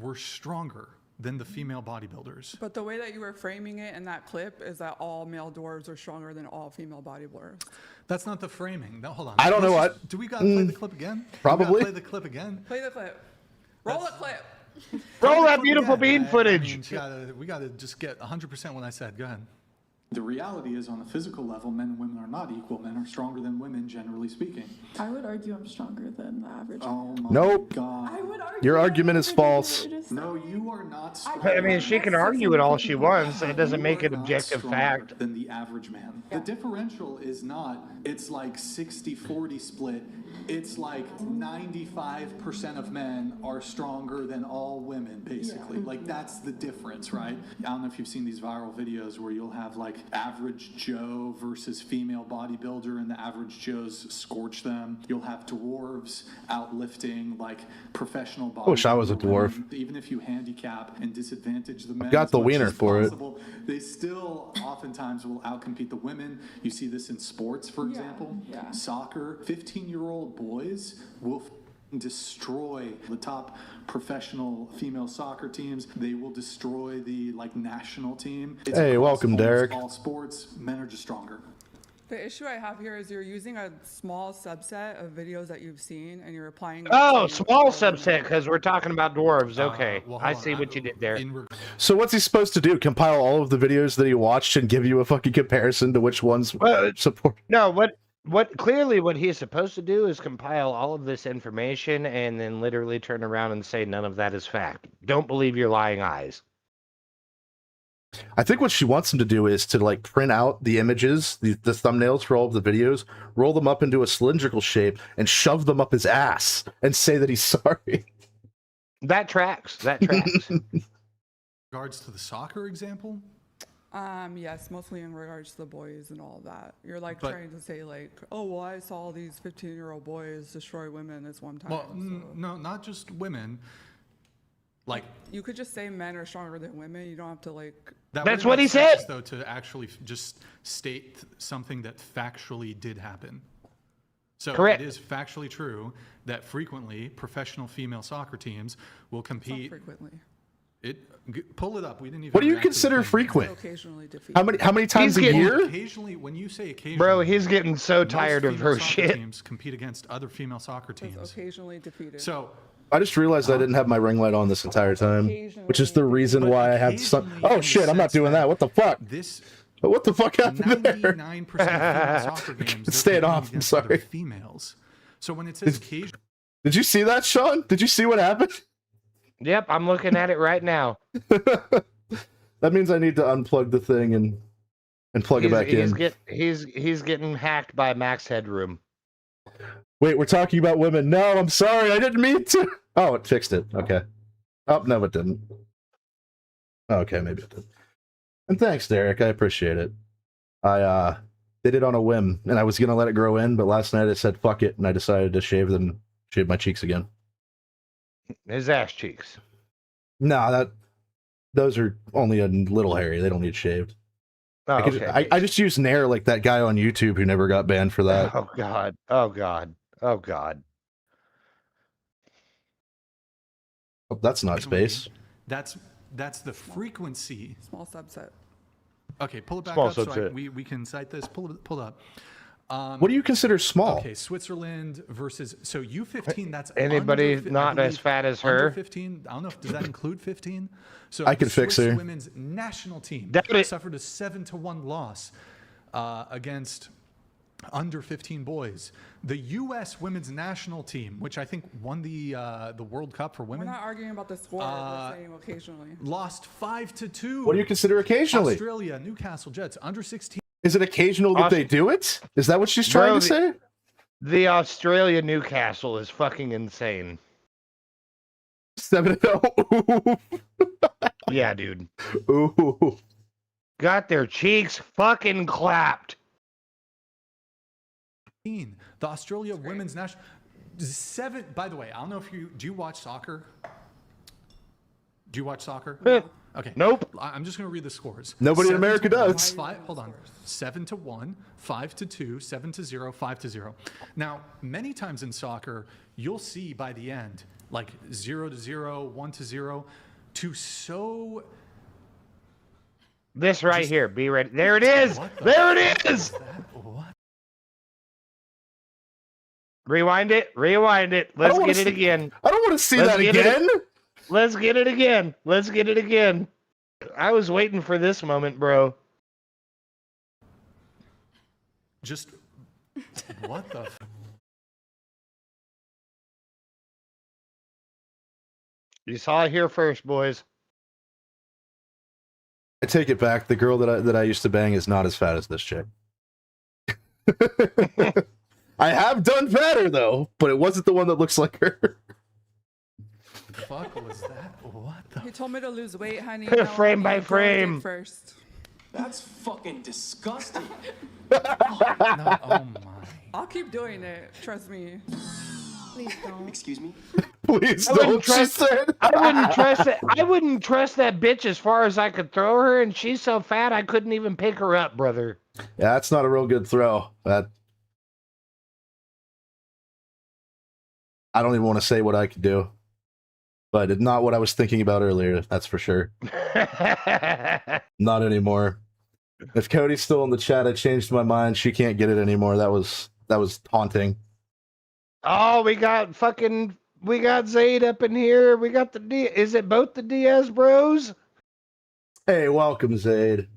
were stronger than the female bodybuilders. But the way that you were framing it in that clip is that all male dwarves are stronger than all female bodybuilders. That's not the framing. No, hold on. I don't know Let's what- just- Do we gotta play the clip again? Do we probably. gotta play the clip again. Play the clip. Roll the clip. Roll that Clip beautiful again. bean footage. We gotta just get 100% what I said. Go ahead. The reality is, on a physical level, men and women are not equal. Men are stronger than women, generally speaking. I would argue I'm stronger than the average. Oh my Nope. God. I would argue. Your I'm argument is stronger than false. the average. No, you are not I stronger. mean, she can argue it all she wants. It doesn't You make are it not objective stronger fact. than the average man. The differential is not, it's like 60-40 split. It's like 95% of men are stronger than all women, basically. Like, that's the difference, right? I don't know if you've seen these viral videos where you'll have like average Joe versus female bodybuilder, and the average Joes scorch them. You'll have dwarves outlifting like professional bodybuilders. Wish I was a dwarf. Even if you handicap and disadvantage the men, got as the much wiener as for it. possible, they still oftentimes will outcompete the women. You see this in sports, for example. yeah. Soccer, 15-year-old boys will destroy the top professional female soccer teams. They will destroy the like national team. It's Hey, across welcome, almost Derek. all sports, men are just stronger. The issue I have here is you're using a small subset of videos that you've seen and you're applying. it Oh, to small all women. subset, because we're talking about dwarves. Okay, Well, hold I on. see what you did there. So what's he supposed to do? Compile all of the videos that he watched and give you a fucking comparison to which ones Well, support? No, what clearly what he's supposed to do is compile all of this information and then literally turn around and say none of that is fact. Don't believe your lying eyes. I think what she wants him to do is to like print out the images, the thumbnails for all of the videos, roll them up into a cylindrical shape, and shove them up his ass and say that he's sorry. That tracks. That tracks. Regards to the soccer example, Yes, mostly in regards to the boys and all that. You're like But- trying to say like, oh, well, I saw these 15-year-old boys destroy women this one time. well, so- no, not just women. Like You could just say men are stronger than women. You don't have to like. that That's wouldn't what make he sense, said. though, to actually just state something that factually did happen. So Correct. it is factually true that frequently professional female soccer teams will It's not compete. frequently. Pull it up. We didn't even. What do you react to the consider thing. frequent? Occasionally defeated. How many times a getting- year? Occasionally, when you say occasionally, Bro, he's getting so most tired of female her soccer shit. Teams compete against other female soccer It's teams. occasionally defeated. So I just realized I didn't have my ring light on this entire time, which is the reason But why I have some. occasionally Oh in the shit! I'm not sense doing that. What the fuck? this What the fuck happened there? 99% of female soccer games, they're Stay it competing off, I'm against other sorry. females. So when it says occasionally, Did you see that, Sean? Did you see what happened? Yep, I'm looking at it right now. That means I need to unplug the thing and plug it back in. He's getting hacked by Max Headroom. Wait, we're talking about women. No, I'm sorry. I didn't mean to. Oh, it fixed it. Okay. Oh, no, it didn't. Okay, maybe it did. And thanks, Derek. I appreciate it. I did it on a whim, and I was going to let it grow in, but last night I said fuck it, and I decided to shave my cheeks again. His ass cheeks. No, those are only a little hairy. They don't need shaved. Oh, I just use Nair like that guy on YouTube who never got banned for that. Oh god. Oh god. Oh god. Oh, that's not space. that's the frequency. Small subset. Okay, pull it back Small up so subset. we can cite this. Pull it up. What do you consider small? Okay, Switzerland versus so U15. That's Anybody under, I not as believe, fat as under her? 15. I don't know if does that include 15. So I could fix Swiss her. Women's national team Doubt it. suffered a 7-1 loss against under 15 boys. The U.S. women's national team, which I think won the World Cup for We're women, not arguing about the score. We're saying occasionally. lost 5-2. What do you consider occasionally? Australia, Newcastle Jets, under 16. Is it occasional that they do it? Is that what she's trying Bro, to say? The Australia Newcastle is fucking insane. 7-0. Yeah, dude. Ooh. Got their cheeks fucking clapped. The Australia women's national 7. By the way, I don't know if do you watch soccer? Do you watch soccer? Okay. Nope. I'm just going to read the scores. Nobody in 7 America to 1, does. Hold on. 7-1, 5-2, 7-0, 5-0. Now, many times in soccer, you'll see by the end, like 0-0, 1-0, to so. This right here. Be ready. There it is. What the There it is. What? Rewind it. Rewind it. Let's wanna get it see- again. I don't want to see Let's that get it- again. Let's get it again. Let's get it again. I was waiting for this moment, bro. Just what the? You saw it here first, boys. I take it back. The girl that I used to bang is not as fat as this chick. I have done fatter though, but it wasn't the one that looks like her. Fuck was that? What the? He told me to lose weight, honey. Frame by frame. First. That's fucking disgusting. No, oh my. I'll keep doing it. Trust me. Please don't. Excuse me? Please I wouldn't don't. She trust- said. I wouldn't trust that. I wouldn't trust that bitch as far as I could throw her, and she's so fat I couldn't even pick her up, brother. Yeah, that's not a real good throw. That I don't even want to say what I could do, but it's not what I was thinking about earlier. That's for sure. Not anymore. If Cody's still in the chat, I changed my mind. She can't get it anymore. That was taunting. Oh, we got Zayd up in here. We got is it both the Diaz bros? Hey, welcome, Zayd.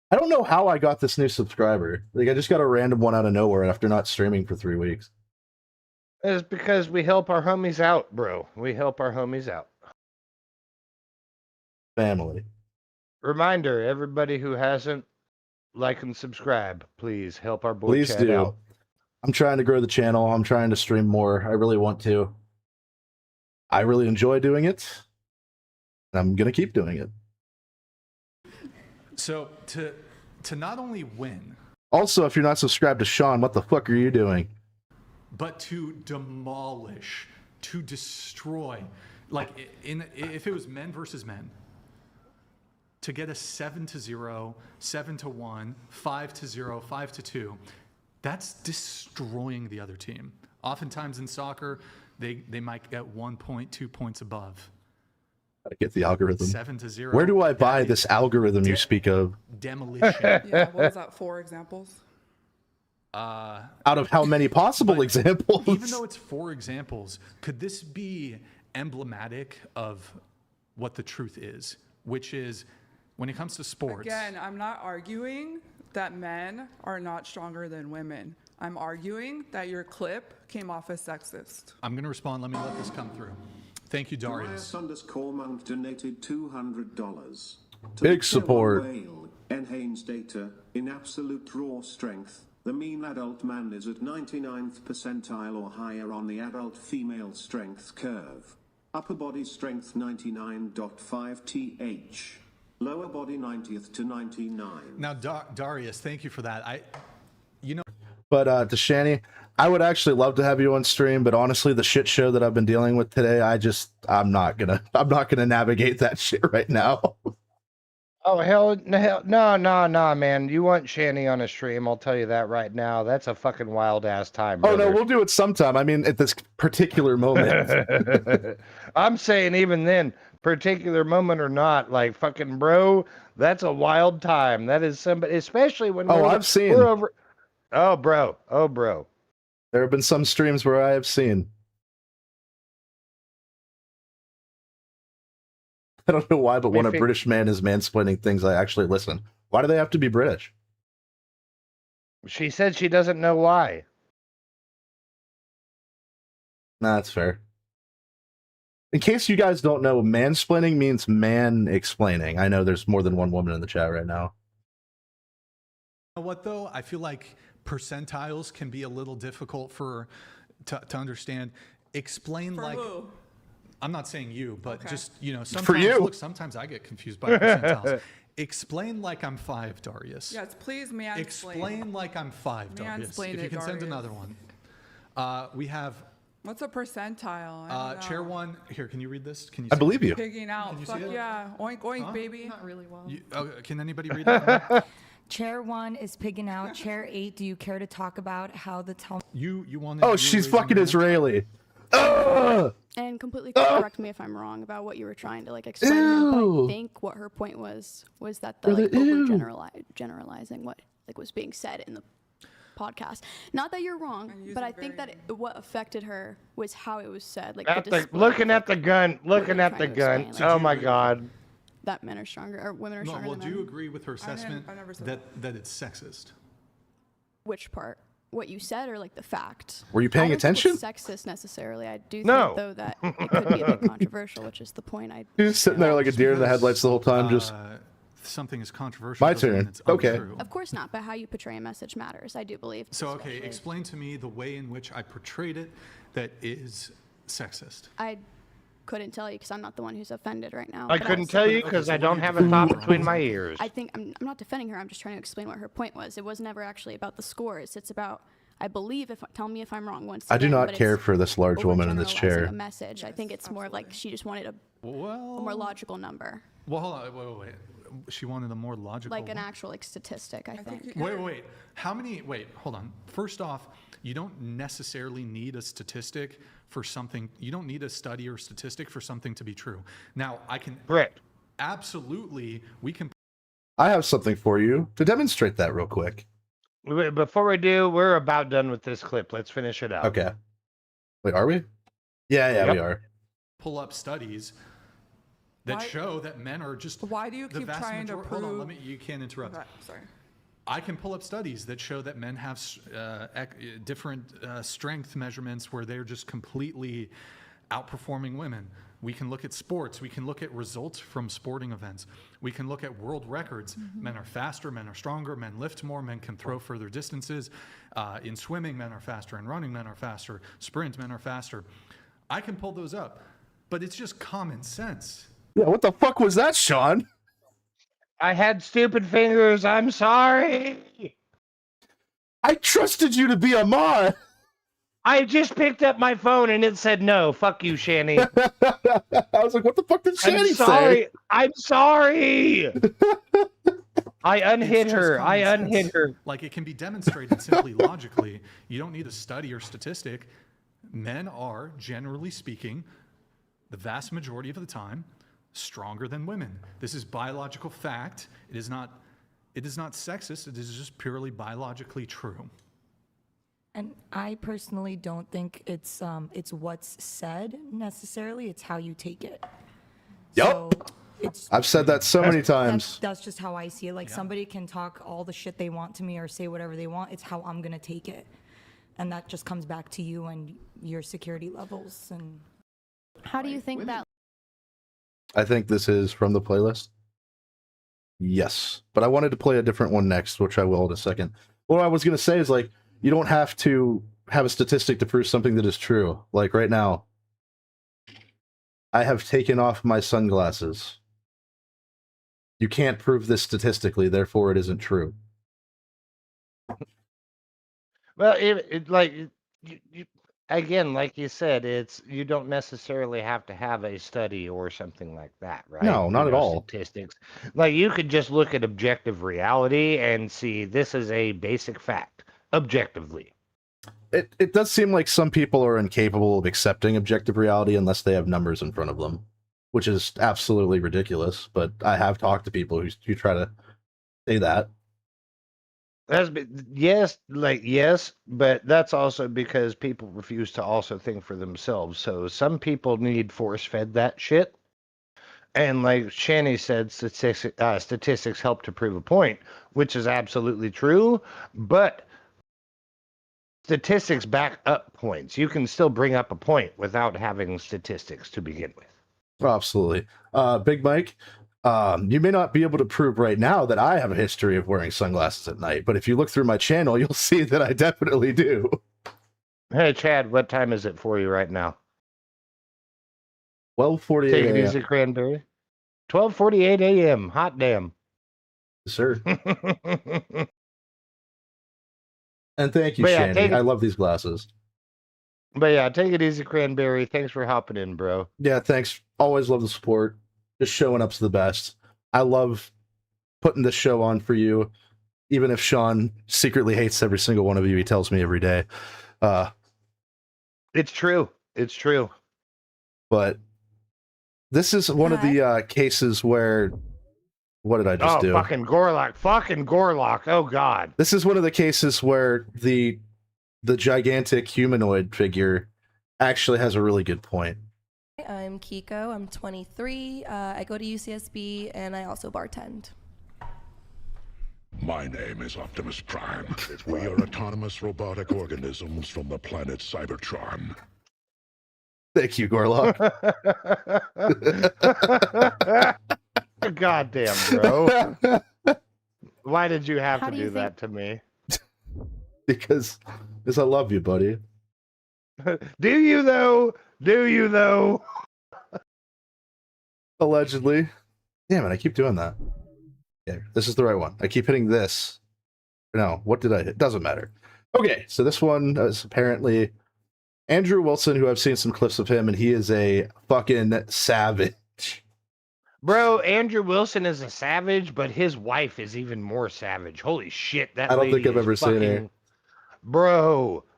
I don't know how I got this new subscriber. Like, I just got a random one out of nowhere after not streaming for 3 weeks. It's because we help our homies out, bro. We help our homies out. Family. Reminder, everybody who hasn't, like and subscribe. Please help our boy Please Chad do. out. I'm trying to grow the channel. I'm trying to stream more. I really want to. I really enjoy doing it. And I'm going to keep doing it. So to not only win, Also, if you're not subscribed to Sean, what the fuck are you doing? but to demolish, to destroy, like if it was men versus men, to get a 7-0, 7-1, 5-0, 5-2, that's destroying the other team. Oftentimes in soccer, they might get 1 point, 2 points above. I get the algorithm. 7-0. Where do I buy that this is algorithm you speak of? demolition. Yeah, what was that? 4 examples? Out of how many possible examples? Even though it's 4 examples, could this be emblematic of what the truth is? Which is, when it comes to sports. Again, I'm not arguing that men are not stronger than women. I'm arguing that your clip came off as sexist. I'm going to respond. Let me let this come through. Thank you, Darius. Darius_Mount donated $200. To Big the support. killer whale, N. Haynes data, in absolute raw strength, the mean adult man is at 99th percentile or higher on the adult female strength curve. Upper body strength 99.5 th. Lower body 90th to 99. Now, Darius, thank you for that. But Deshani, I would actually love to have you on stream, but honestly, the shit show that I've been dealing with today, I'm not gonna navigate that shit right now. Oh hell no, man! You want Shanny on a stream? I'll tell you that right now. That's a fucking wild ass time. Oh no, brother. we'll do it sometime. I mean, at this particular moment. I'm saying even then, particular moment or not, like fucking bro, that's a wild time. That is somebody, especially when I've seen. we're over. Oh bro. There have been some streams where I have seen. I don't know why, but when a British man is mansplaining things, I actually listen. Why do they have to be British? She said she doesn't know why. Nah, that's fair. In case you guys don't know, mansplaining means man explaining. I know there's more than one woman in the chat right now. You know what, though? I feel like percentiles can be a little difficult to understand. Explain For like... who? I'm not saying you, but Okay. just, sometimes, For you. Look, sometimes I get confused by percentiles. Explain like I'm 5, Darius. Yes, please mansplain. Explain like I'm 5, Darius. Mansplain If you it, can send Darius. another one. We have What's a percentile? I don't Chair know. 1. Here, can you read this? Can you I see believe you. Pigging out. Can you Fuck see it? yeah. Oink, oink, Huh? baby. Not really well. can anybody read that? Chair 1 is pigging out. Chair 8, do you care to talk about how the Talmud? You wanted. Oh, you she's raising fucking your hand? Israeli. Ugh! And completely correct me if I'm wrong about what you were trying to like explain. here, But Ew. I think what her point was that the Brother, like ew. generalizing what like was being said in the podcast. Not that you're wrong, And but I using think very- that what affected her was how it was said. Like At the the, display looking of, at the like, gun, looking you're at the trying to gun. explain, Oh like, my god. that men are stronger or women are No, stronger well, than do you men. agree with her assessment I never said that it's sexist? Which part? What you said or like the fact? Were you paying I don't think attention? it's sexist necessarily. I do No. think though that it could be a bit controversial, which is the point I. You're just sitting there like a Just deer in the because, headlights the whole time. Just something is controversial. My doesn't mean turn. it's Okay. untrue. Of course not, but how you portray a message matters. I do believe. So, okay, especially- explain to me the way in which I portrayed it that is sexist. I couldn't tell you because I'm not the one who's offended right now. I but couldn't was tell saying- you because so I what don't do you have a do? thought between my ears. I think I'm not defending her. I'm just trying to explain what her point was. It was never actually about the scores. It's about, I believe, tell me if I'm wrong once I do again, not but care it's for this large woman in this overgeneralizing chair. A message. I think it's more of like she just wanted a Well, more logical number, well, hold on, wait. She wanted a more logical. like an actual like statistic. I think. Wait. How many? Wait, hold on. First off, you don't necessarily need a statistic for something. You don't need a study or statistic for something to be true. Now, I can Correct. absolutely. We can. I have something for you to demonstrate that real quick. Before we do, we're about done with this clip. Let's finish it up. Okay. Wait, are we? Yeah, Yep. we are. pull up studies that Why- show that men are just. Why do you the keep vast trying to Hold on, prove- you can't interrupt. Okay, sorry. I can pull up studies that show that men have different strength measurements where they're just completely outperforming women. We can look at sports. We can look at results from sporting events. We can look at world records. Men are faster, men are stronger, men lift more, men can throw further distances. In swimming, men are faster. In running, men are faster. Sprint, men are faster. I can pull those up. but it's just common sense. Yeah, what the fuck was that, Sean? I had stupid fingers. I'm sorry. I trusted you to be a mod. I just picked up my phone and it said no. Fuck you, Shanny. I was like, what the fuck did Shanny I'm sorry. say? I'm sorry. I It's unhid just her. I common unhid sense. her. Like, it can be demonstrated simply logically. You don't need a study or statistic. Men are, generally speaking, the vast majority of the time, stronger than women. This is biological fact. It is not sexist. It is just purely biologically true. And I personally don't think it's what's said necessarily. It's how you take it. Yup. So it's I've said that so many times. that's just how I see it. Like somebody can talk all the shit they want to me or say whatever they want. It's how I'm gonna take it, and that just comes back to you and your security levels. And How do you think that? I think this is from the playlist. Yes, but I wanted to play a different one next, which I will in a second. What I was going to say is, like, you don't have to have a statistic to prove something that is true. Like, right now, I have taken off my sunglasses. You can't prove this statistically, therefore it isn't true. Well, again, like you said, you don't necessarily have to have a study or something like that, right? No, not at all. Statistics. Like, you could just look at objective reality and see this is a basic fact, objectively. It does seem like some people are incapable of accepting objective reality unless they have numbers in front of them, which is absolutely ridiculous. But I have talked to people who try to say that. Yes, but that's also because people refuse to also think for themselves. So some people need force-fed that shit. And like Shanny said, statistics help to prove a point, which is absolutely true. But statistics back up points. You can still bring up a point without having statistics to begin with. Absolutely. Big Mike, you may not be able to prove right now that I have a history of wearing sunglasses at night, but if you look through my channel, you'll see that I definitely do. Hey, Chad, what time is it for you right now? 12:48 Take it a.m. easy, Cranberry. 12:48 a.m. Hot damn. Sir. And thank you, But yeah, Shanny. take it- I love these glasses. But yeah, take it easy, Cranberry. Thanks for hopping in, bro. Yeah, thanks. Always love the support. Just showing up's the best. I love putting this show on for you, even if Sean secretly hates every single one of you. He tells me every day. It's true. It's true. But this is one of the cases where... What did I just do? Fucking Gorlock. Fucking Gorlock. Oh, God. This is one of the cases where the gigantic humanoid figure actually has a really good point. I'm Kiko. I'm 23. I go to UCSB and I also bartend. My name is Optimus Prime. We are autonomous robotic organisms from the planet Cybertron. Thank you, Gorlock. God damn, bro. Why did you have How to do you do that to me? because I love you, buddy. Do you, though? Do you, though? Allegedly. Damn it, I keep doing that. Yeah, this is the right one. I keep hitting this. No, what did I hit? Doesn't matter. Okay, so this one is apparently Andrew Wilson, who I've seen some clips of him, and he is a fucking savage. Bro, Andrew Wilson is a savage, but his wife is even more savage. Holy shit, that I don't lady think I've is ever seen her. fucking-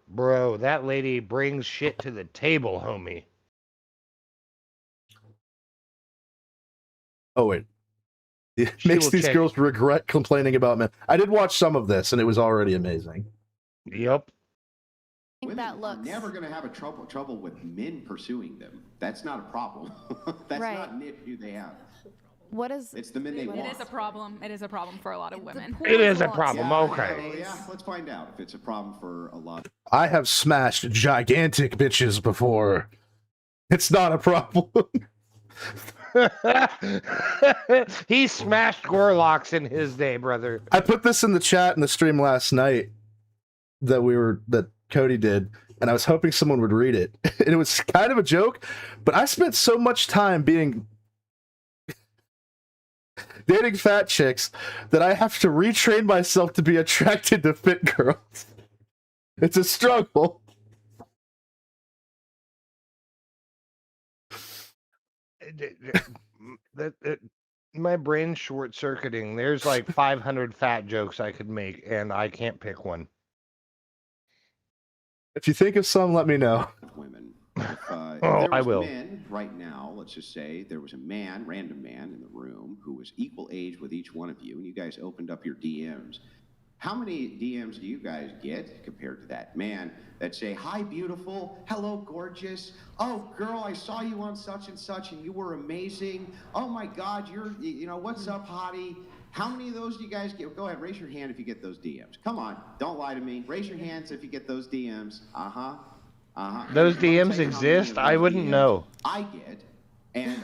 Bro, that lady brings shit to the table, homie. Oh, wait. It She makes will these check- girls regret complaining about men. I did watch some of this, and it was already amazing. Yep. I think that Are looks. never going to have a trouble with men pursuing them. That's not a problem. That's Right. not an issue they have. What is? It's the men they want. It is a problem. It is a problem for a lot of women. It is a problem, okay. So, yeah, let's find out if it's a problem for a lot. I have smashed gigantic bitches before. It's not a problem. He smashed Gorlocks in his day, brother. I put this in the chat in the stream last night that Cody did, and I was hoping someone would read it. And it was kind of a joke, but I spent so much time dating fat chicks that I have to retrain myself to be attracted to fit girls. It's a struggle. My brain's short circuiting. There's like 500 fat jokes I could make, and I can't pick one. If you think of some, let me know. Women. If Oh, there I was will. Men right now, let's just say there was a man, random man in the room who was equal age with each one of you, and you guys opened up your DMs. How many DMs do you guys get compared to that man that say, "Hi, beautiful. Hello, gorgeous. Oh, girl, I saw you on such and such, and you were amazing. Oh my God, what's up, hottie?" How many of those do you guys get? Go ahead, raise your hand if you get those DMs. Come on, don't lie to me. Raise your hands if you get those DMs. Those Let me DMs tell you how many exist? of I those wouldn't DMs know. I get, and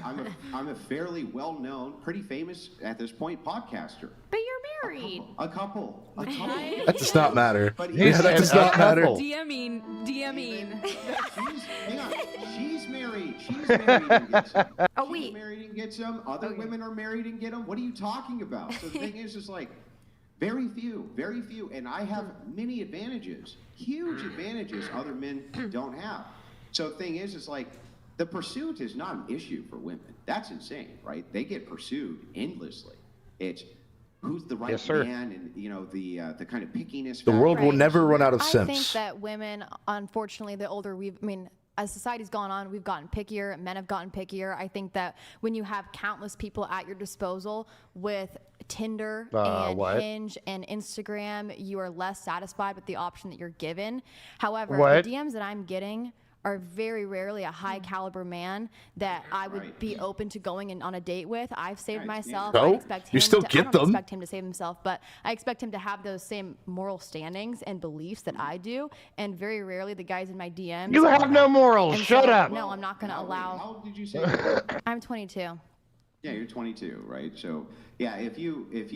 I'm a fairly well-known, pretty famous at this point podcaster. But you're married. A couple. That does not matter. But Yeah, that does not matter. DMing. Hang on. She's married. She's married and gets them. Oh, She's wait. married and gets them. Other women are married and get them. What are you talking about? So the thing is, just like, very few. And I have many advantages, huge advantages other men don't have. So the thing is, it's like, the pursuit is not an issue for women. That's insane, right? They get pursued endlessly. It's who's the right Yes, sir. man, and the kind of pickiness. The world will factor. never run out of I think simps. that women, unfortunately, the older as society's gone on, we've gotten pickier, men have gotten pickier. I think that when you have countless people at your disposal with Tinder and what? Hinge and Instagram, you are less satisfied with the option that you're given. However, What? the DMs that I'm getting are very rarely a high caliber man that I would be open to going on a date with. I've saved myself. So? I expect him You still to, get I don't them. expect him to save himself, but I expect him to have those same moral standings and beliefs that I do. And very rarely the guys in my DMs. You have no morals. And Shut so, up. No, I'm not going to How allow. old did you say? I'm 22. Yeah, you're 22, right? So, yeah, if you This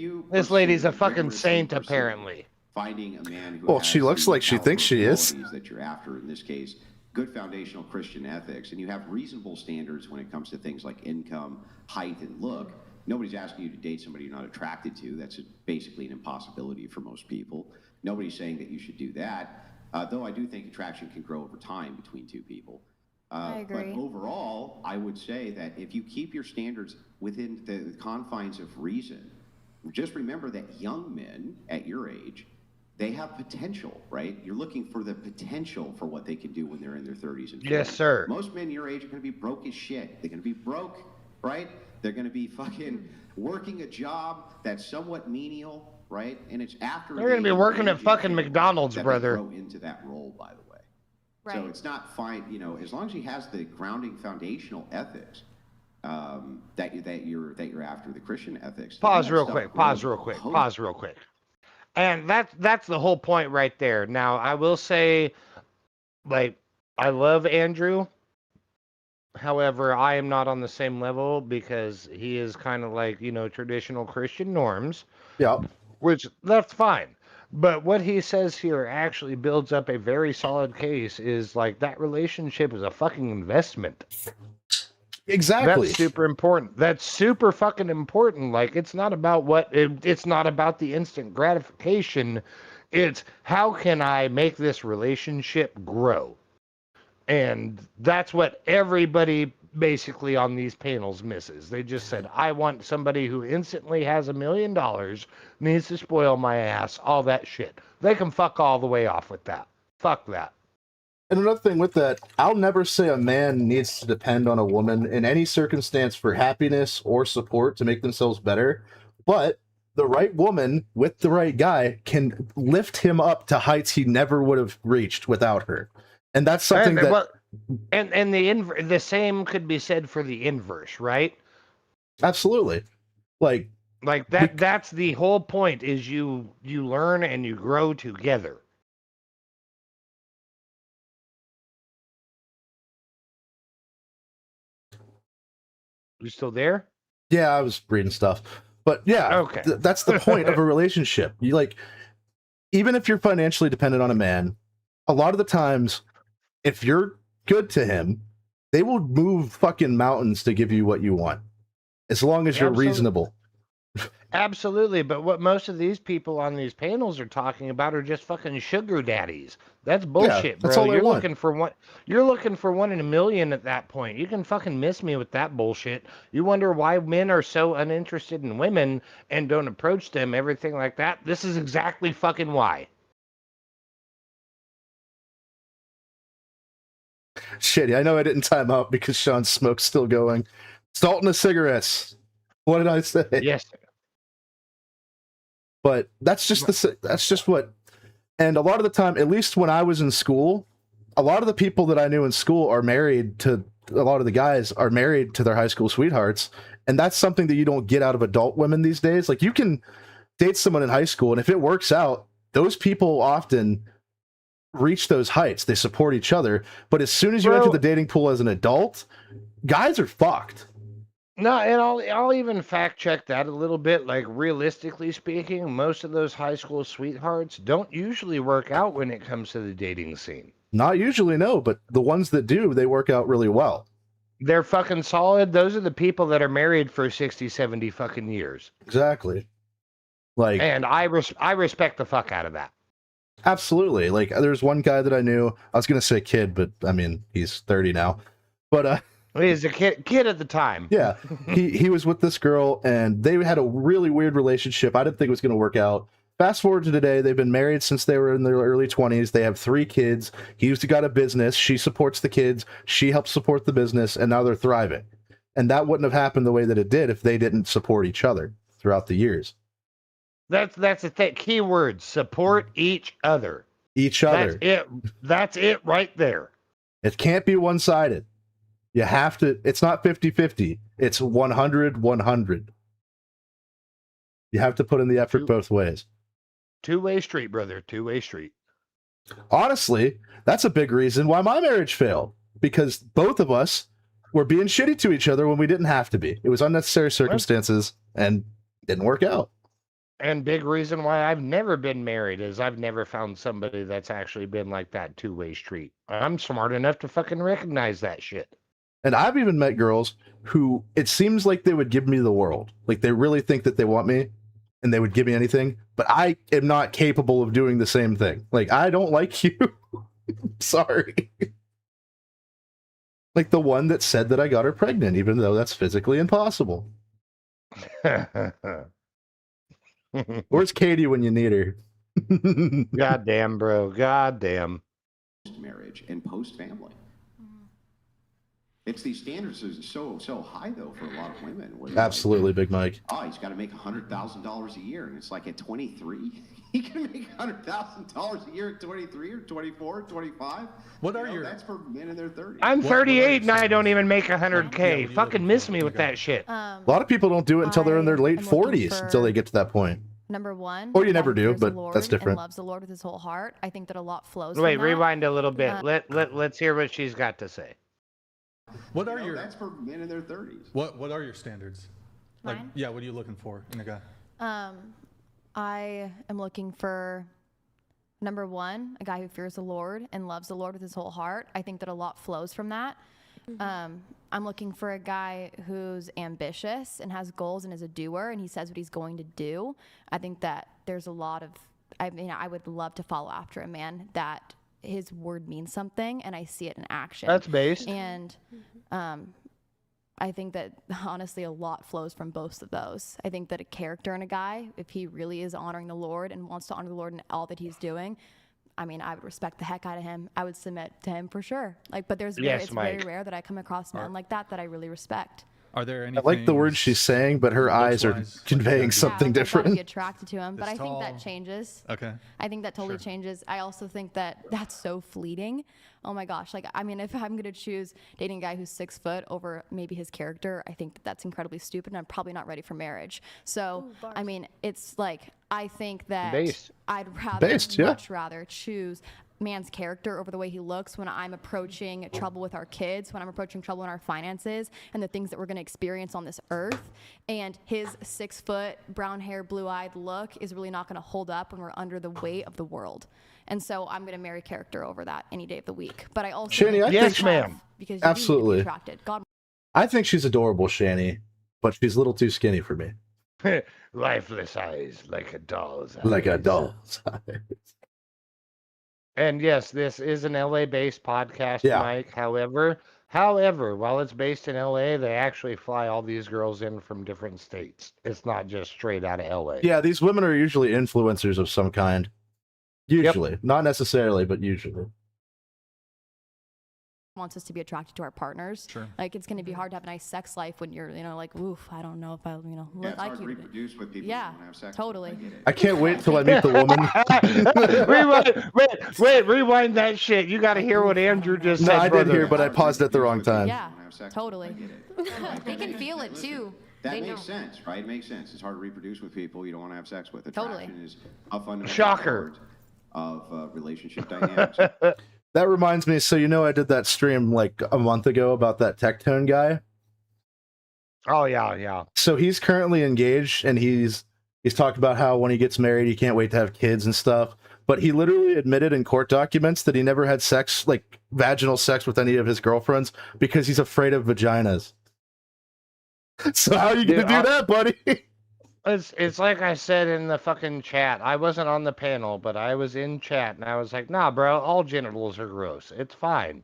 pursue lady's a and fucking rigorously saint, pursue apparently. Finding a man who Well, has she looks the like she thinks she caliber is. qualities that you're after, in this case, good foundational Christian ethics, and you have reasonable standards when it comes to things like income, height, and look. Nobody's asking you to date somebody you're not attracted to. That's basically an impossibility for most people. Nobody's saying that you should do that, though I do think attraction can grow over time between two people. I agree. But overall, I would say that if you keep your standards within the confines of reason, just remember that young men at your age, they have potential, right? You're looking for the potential for what they can do when they're in their 30s and 40s. Yes, sir. Most men your age are going to be broke as shit. They're going to be broke, right? They're going to be fucking working a job that's somewhat menial, right? And it's after They're gonna be they working at age fucking that McDonald's, they brother. grow into that role, by the way. So Right. it's not fine, as long as he has the grounding foundational ethics that you're after, the Christian ethics. Pause that real stuff quick. grows Pause real quick. hope. Pause real quick. And that's the whole point right there. Now, I will say, like, I love Andrew. However, I am not on the same level because he is kind of like, traditional Christian norms, Yeah. which that's fine. But what he says here actually builds up a very solid case is like that relationship is a fucking investment. Exactly. That's super important. That's super fucking important. Like, it's not about it's not about the instant gratification. It's how can I make this relationship grow? And that's what everybody basically on these panels misses. They just said, I want somebody who instantly has $1 million, needs to spoil my ass, all that shit. They can fuck all the way off with that. Fuck that. And another thing with that, I'll never say a man needs to depend on a woman in any circumstance for happiness or support to make themselves better. But the right woman with the right guy can lift him up to heights he never would have reached without her. And that's something that... And the same could be said for the inverse, right? Absolutely. Like that's the whole point is you learn and you grow together. You still there? Yeah, I was reading stuff. But yeah, Okay. That's the point of a relationship. You even if you're financially dependent on a man, a lot of the times if you're good to him, they will move fucking mountains to give you what you want, as long as you're Absolutely. reasonable. Absolutely, but what most of these people on these panels are talking about are just fucking sugar daddies. That's bullshit, that's bro. all they You're want. looking for one. You're looking for one in a million at that point. You can fucking miss me with that bullshit. You wonder why men are so uninterested in women and don't approach them, everything like that. This is exactly fucking why. Shitty. I know I didn't time out because Sean's smoke's still going. Salt in the cigarettes. What did I say? Yes. But that's just what. And a lot of the time, at least when I was in school, a lot of the people that I knew in school are married to. A lot of the guys are married to their high school sweethearts, and that's something that you don't get out of adult women these days. Like, you can date someone in high school, and if it works out, those people often reach those heights. They support each other. But as soon as you enter the dating pool as an adult, guys are fucked. No, and I'll even fact check that a little bit. Like, realistically speaking, most of those high school sweethearts don't usually work out when it comes to the dating scene. Not usually, no, but the ones that do, they work out really well. They're fucking solid. Those are the people that are married for 60, 70 fucking years. Exactly. Like, and I respect the fuck out of that. Absolutely. Like, there's one guy that I knew. I was gonna say kid, but I mean he's 30 now. But he was a kid at the time. Yeah, he was with this girl, and they had a really weird relationship. I didn't think it was gonna work out. Fast forward to today, they've been married since they were in their early 20s. They have 3 kids. He's got a business. She supports the kids. She helps support the business, and now they're thriving. And that wouldn't have happened the way that it did if they didn't support each other throughout the years. That's the key word. Support each other. Each other. That's it right there. It can't be one-sided. You have to, it's not 50-50. It's 100-100. You have to put in the effort both ways. Two-way street, brother. Two-way street. Honestly, that's a big reason why my marriage failed. Because both of us were being shitty to each other when we didn't have to be. It was unnecessary circumstances and didn't work out. And big reason why I've never been married is I've never found somebody that's actually been like that two-way street. I'm smart enough to fucking recognize that shit. And I've even met girls who it seems like they would give me the world. Like, they really think that they want me and they would give me anything, but I am not capable of doing the same thing. Like, I don't like you. Sorry. Like the one that said that I got her pregnant, even though that's physically impossible. Where's Katie when you need her? Goddamn, bro. Goddamn. Marriage and post-family. It's these standards are so high though for a lot of women. Absolutely, Big Mike. Oh, he's got to make $100,000 a year, and it's like at 23, he can make $100,000 a year at 23 or 24, 25. What are your? That's for men in their 30s. I'm 38 and I don't even make 100K. Fucking miss me with that shit. A lot of people don't do it until they're in their late 40s until they get to that point. Number one. Or you a guy never who do, fears the but Lord that's different. And loves the Lord with his whole heart. I think that a lot flows. Wait, from that. rewind a little bit. Let's hear what she's got to say. What are your? That's for men in their 30s. What are your standards? Like, Mine? yeah, what are you looking for in a guy? I am looking for, number one, a guy who fears the Lord and loves the Lord with his whole heart. I think that a lot flows from that. I'm looking for a guy who's ambitious and has goals and is a doer and he says what he's going to do. I think that there's a lot of, I mean, I would love to follow after a man that his word means something and I see it in action. That's based. And I think that honestly a lot flows from both of those. I think that a character in a guy, if he really is honoring the Lord and wants to honor the Lord in all that he's doing, I mean, I would respect the heck out of him. I would submit to him for sure. Like, but it's very rare that I come across men like that I really respect. Are there any? I like the words she's saying, but her eyes are conveying something I've different. got to be attracted to him, but I think that changes. Okay. I think that totally changes. I also think that that's so fleeting. Oh my gosh. Like, I mean, if I'm going to choose dating a guy who's 6 foot over maybe his character, I think that that's incredibly stupid and I'm probably not ready for marriage. So, I mean, it's like, I think that I'd rather, much rather choose man's character over the way he looks when I'm approaching trouble with our kids, when I'm approaching trouble in our finances and the things that we're going to experience on this earth. And his 6 foot, brown hair, blue eyed look is really not going to hold up when we're under the weight of the world. And so I'm gonna marry character over that any day of the week. But I also Shani, I Yes, think ma'am. because you do need to Absolutely. be attracted. God, I think she's adorable, Shani, but she's a little too skinny for me. Lifeless eyes like a doll's eyes. Like a doll's And yes, this is an LA-based podcast, Yeah. Mike. However, while it's based in LA, they actually fly all these girls in from different states. It's not just straight out of LA. Yeah, these women are usually influencers of some kind. Usually. Not necessarily, but usually. wants us to be attracted to our partners. Sure. Like it's going to be hard to have a nice sex life when you're, like, oof, I don't know if I, Yeah, look it's like hard to you. reproduce with people Yeah, who don't have sex. totally. I get it. I can't wait till I meet the woman. rewind that shit. You got to hear what Andrew just No, said. I did brother. hear, but I paused at the wrong time. Yeah, totally. They can feel it too. That They makes know. sense, right? It makes sense. It's hard to reproduce with people you don't want to have sex with. Totally. Attraction is a fundamental Shocker. part of relationship dynamics. That reminds me, so I did that stream like a month ago about that Tectone guy. Oh yeah. So he's currently engaged, and he's talked about how when he gets married, he can't wait to have kids and stuff. But he literally admitted in court documents that he never had sex, like vaginal sex, with any of his girlfriends because he's afraid of vaginas. So how are you gonna Dude, do that, buddy? It's like I said in the fucking chat. I wasn't on the panel, but I was in chat, and I was like, nah, bro, all genitals are gross. It's fine.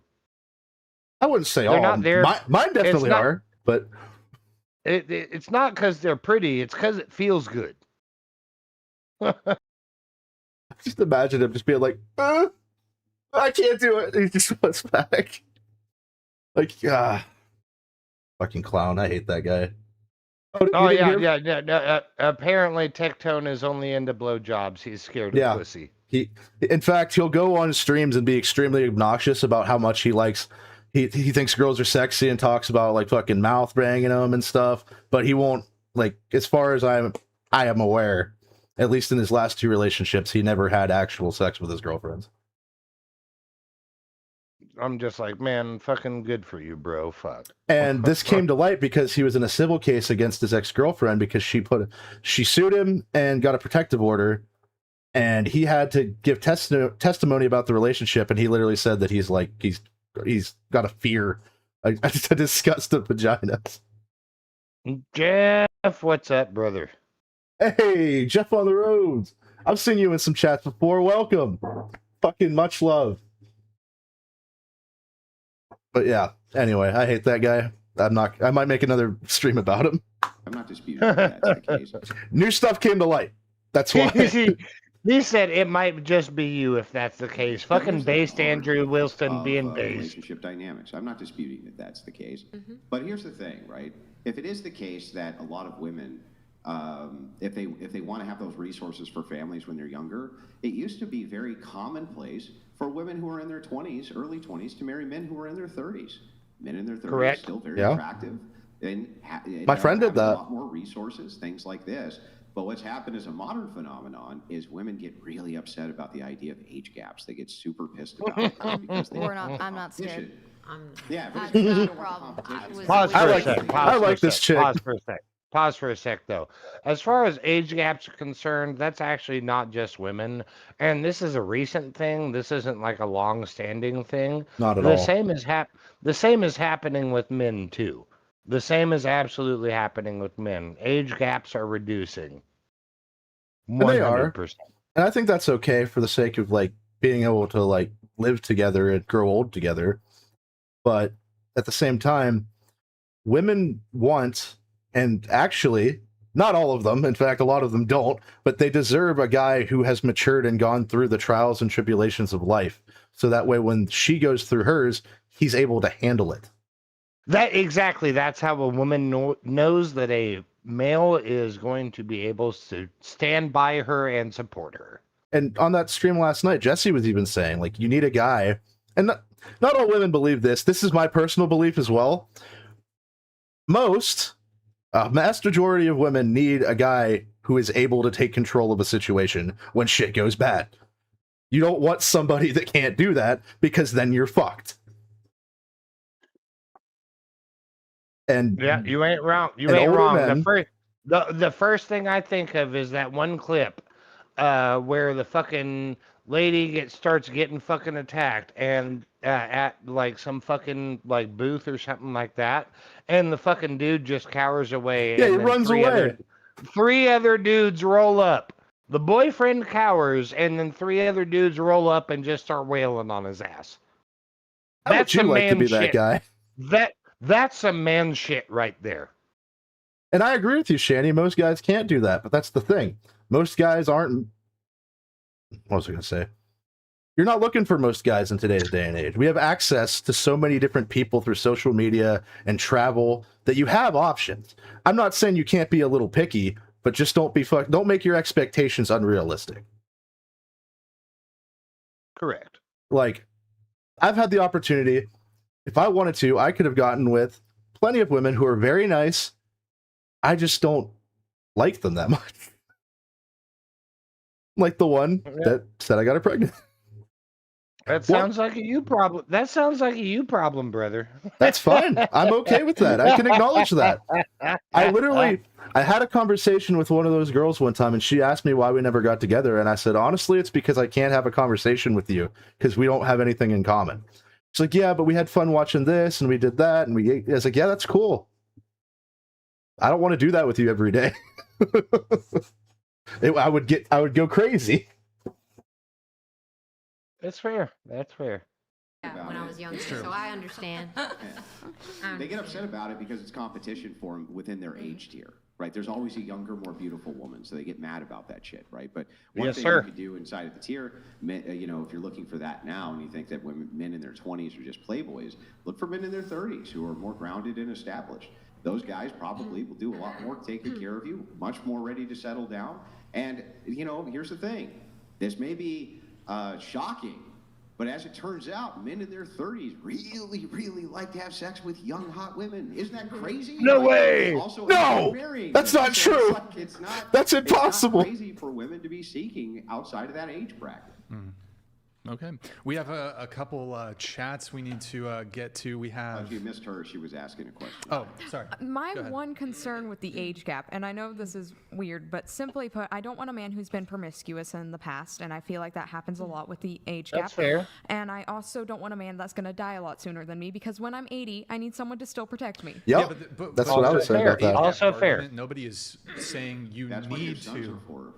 I wouldn't say They're all. not there. Mine definitely not- are, but It's not because they're pretty. It's because it feels good. just imagine him just being like, I can't do it. He just wants back. Like, fucking clown. I hate that guy. Oh you didn't yeah, hear- yeah. Apparently, Tectone is only into blowjobs. He's scared Yeah. of pussy. In fact, he'll go on streams and be extremely obnoxious about how much he likes. He thinks girls are sexy and talks about like fucking mouth banging them and stuff. But he won't, like, as far as I am aware, at least in his last 2 relationships, he never had actual sex with his girlfriends. I'm just like, man, fucking good for you, bro. Fuck. And this came to light because he was in a civil case against his ex-girlfriend because she sued him and got a protective order, and he had to give testimony about the relationship, and he literally said that he's got a fear, a disgust of vaginas. Jeff, what's up, brother? Hey, Jeff on the roads. I've seen you in some chats before. Welcome. Fucking much love. But yeah, anyway, I hate that guy. I might make another stream about him. I'm not disputing that that's the case. New stuff came to light. That's why. He said it might just be you if that's the case. Fucking based Andrew Wilson being based. Relationship dynamics. I'm not disputing that that's the case. But here's the thing, right? If it is the case that a lot of women, if they want to have those resources for families when they're younger, it used to be very commonplace for women who are in their 20s, early 20s, to marry men who are in their 30s. Men in their 30s Correct. still very Yeah. attractive. And My friend did have that. A lot more resources, things like this. But what's happened as a modern phenomenon is women get really upset about the idea of age gaps. They get super pissed about it because they I'm not scared. Yeah, but That's it's not a more problem. competition. Pause for I a like- sec. I like this chick. Pause for a sec, though. As far as age gaps are concerned, that's actually not just women. And this is a recent thing. This isn't like a long-standing thing. Not at the all. The same is happening with men, too. The same is absolutely happening with men. Age gaps are reducing. And they are. 100%. And I think that's okay for the sake of like being able to like live together and grow old together. But at the same time, women want, and actually, not all of them, in fact, a lot of them don't, but they deserve a guy who has matured and gone through the trials and tribulations of life. So that way, when she goes through hers, he's able to handle it. That's how a woman knows that a male is going to be able to stand by her and support her. And on that stream last night, Jesse was even saying, like, you need a guy, and not all women believe this. This is my personal belief as well. A vast majority of women need a guy who is able to take control of a situation when shit goes bad. You don't want somebody that can't do that, because then you're fucked. And Yeah, you ain't wrong. You and ain't older wrong. men- The first thing I think of is that one clip where the fucking lady starts getting fucking attacked and at like some fucking like booth or something like that, and the fucking dude just cowers away. Yeah, and he then runs away. Three other dudes roll up. The boyfriend cowers, and then three other dudes roll up and just start wailing on his ass. How would you some like to man be that shit. guy? That's some man shit right there. And I agree with you, Shanny. Most guys can't do that, but that's the thing. Most guys aren't. What was I going to say? You're not looking for most guys in today's day and age. We have access to so many different people through social media and travel that you have options. I'm not saying you can't be a little picky, but just don't make your expectations unrealistic. Correct. Like, I've had the opportunity, if I wanted to, I could have gotten with plenty of women who are very nice. I just don't like them that much. Like the one that said I got her pregnant. That sounds like a you problem. That sounds like a you problem, brother. That's fine. I'm okay with that. I can acknowledge that. I had a conversation with one of those girls one time, and she asked me why we never got together. And I said, honestly, it's because I can't have a conversation with you because we don't have anything in common. She's like, yeah, but we had fun watching this and we did that. And I was like, yeah, that's cool. I don't want to do that with you every day. I would go crazy. That's fair. That's fair. Yeah, when I was younger, so I understand. They get upset about it because it's competition for them within their age tier, right? There's always a younger, more beautiful woman, so they get mad about that shit, right? But one thing you could do inside of the tier, you know, if you're looking for that now and you think that men in their 20s are just playboys, look for men in their 30s who are more grounded and established. Those guys probably will do a lot more taking care of you, much more ready to settle down. And, you know, here's the thing. This may be shocking, but as it turns out, men in their 30s really, really like to have sex with young, hot women. Isn't that crazy? No way! Also, No! That's not true! That's impossible! It's not crazy for women to be seeking outside of that age bracket. Okay. We have a couple chats we need to get to. We have... You missed her. She was asking a question. Oh, sorry. My one concern with the age gap, and I know this is weird, but simply put, I don't want a man who's been promiscuous in the past, and I feel like that happens a lot with the age gap. That's fair. And I also don't want a man that's going to die a lot sooner than me, because when I'm 80, I need someone to still protect me. Yep. Yeah, but That's what I was saying about that. Also fair. Nobody is saying you That's what your need sons to. are for.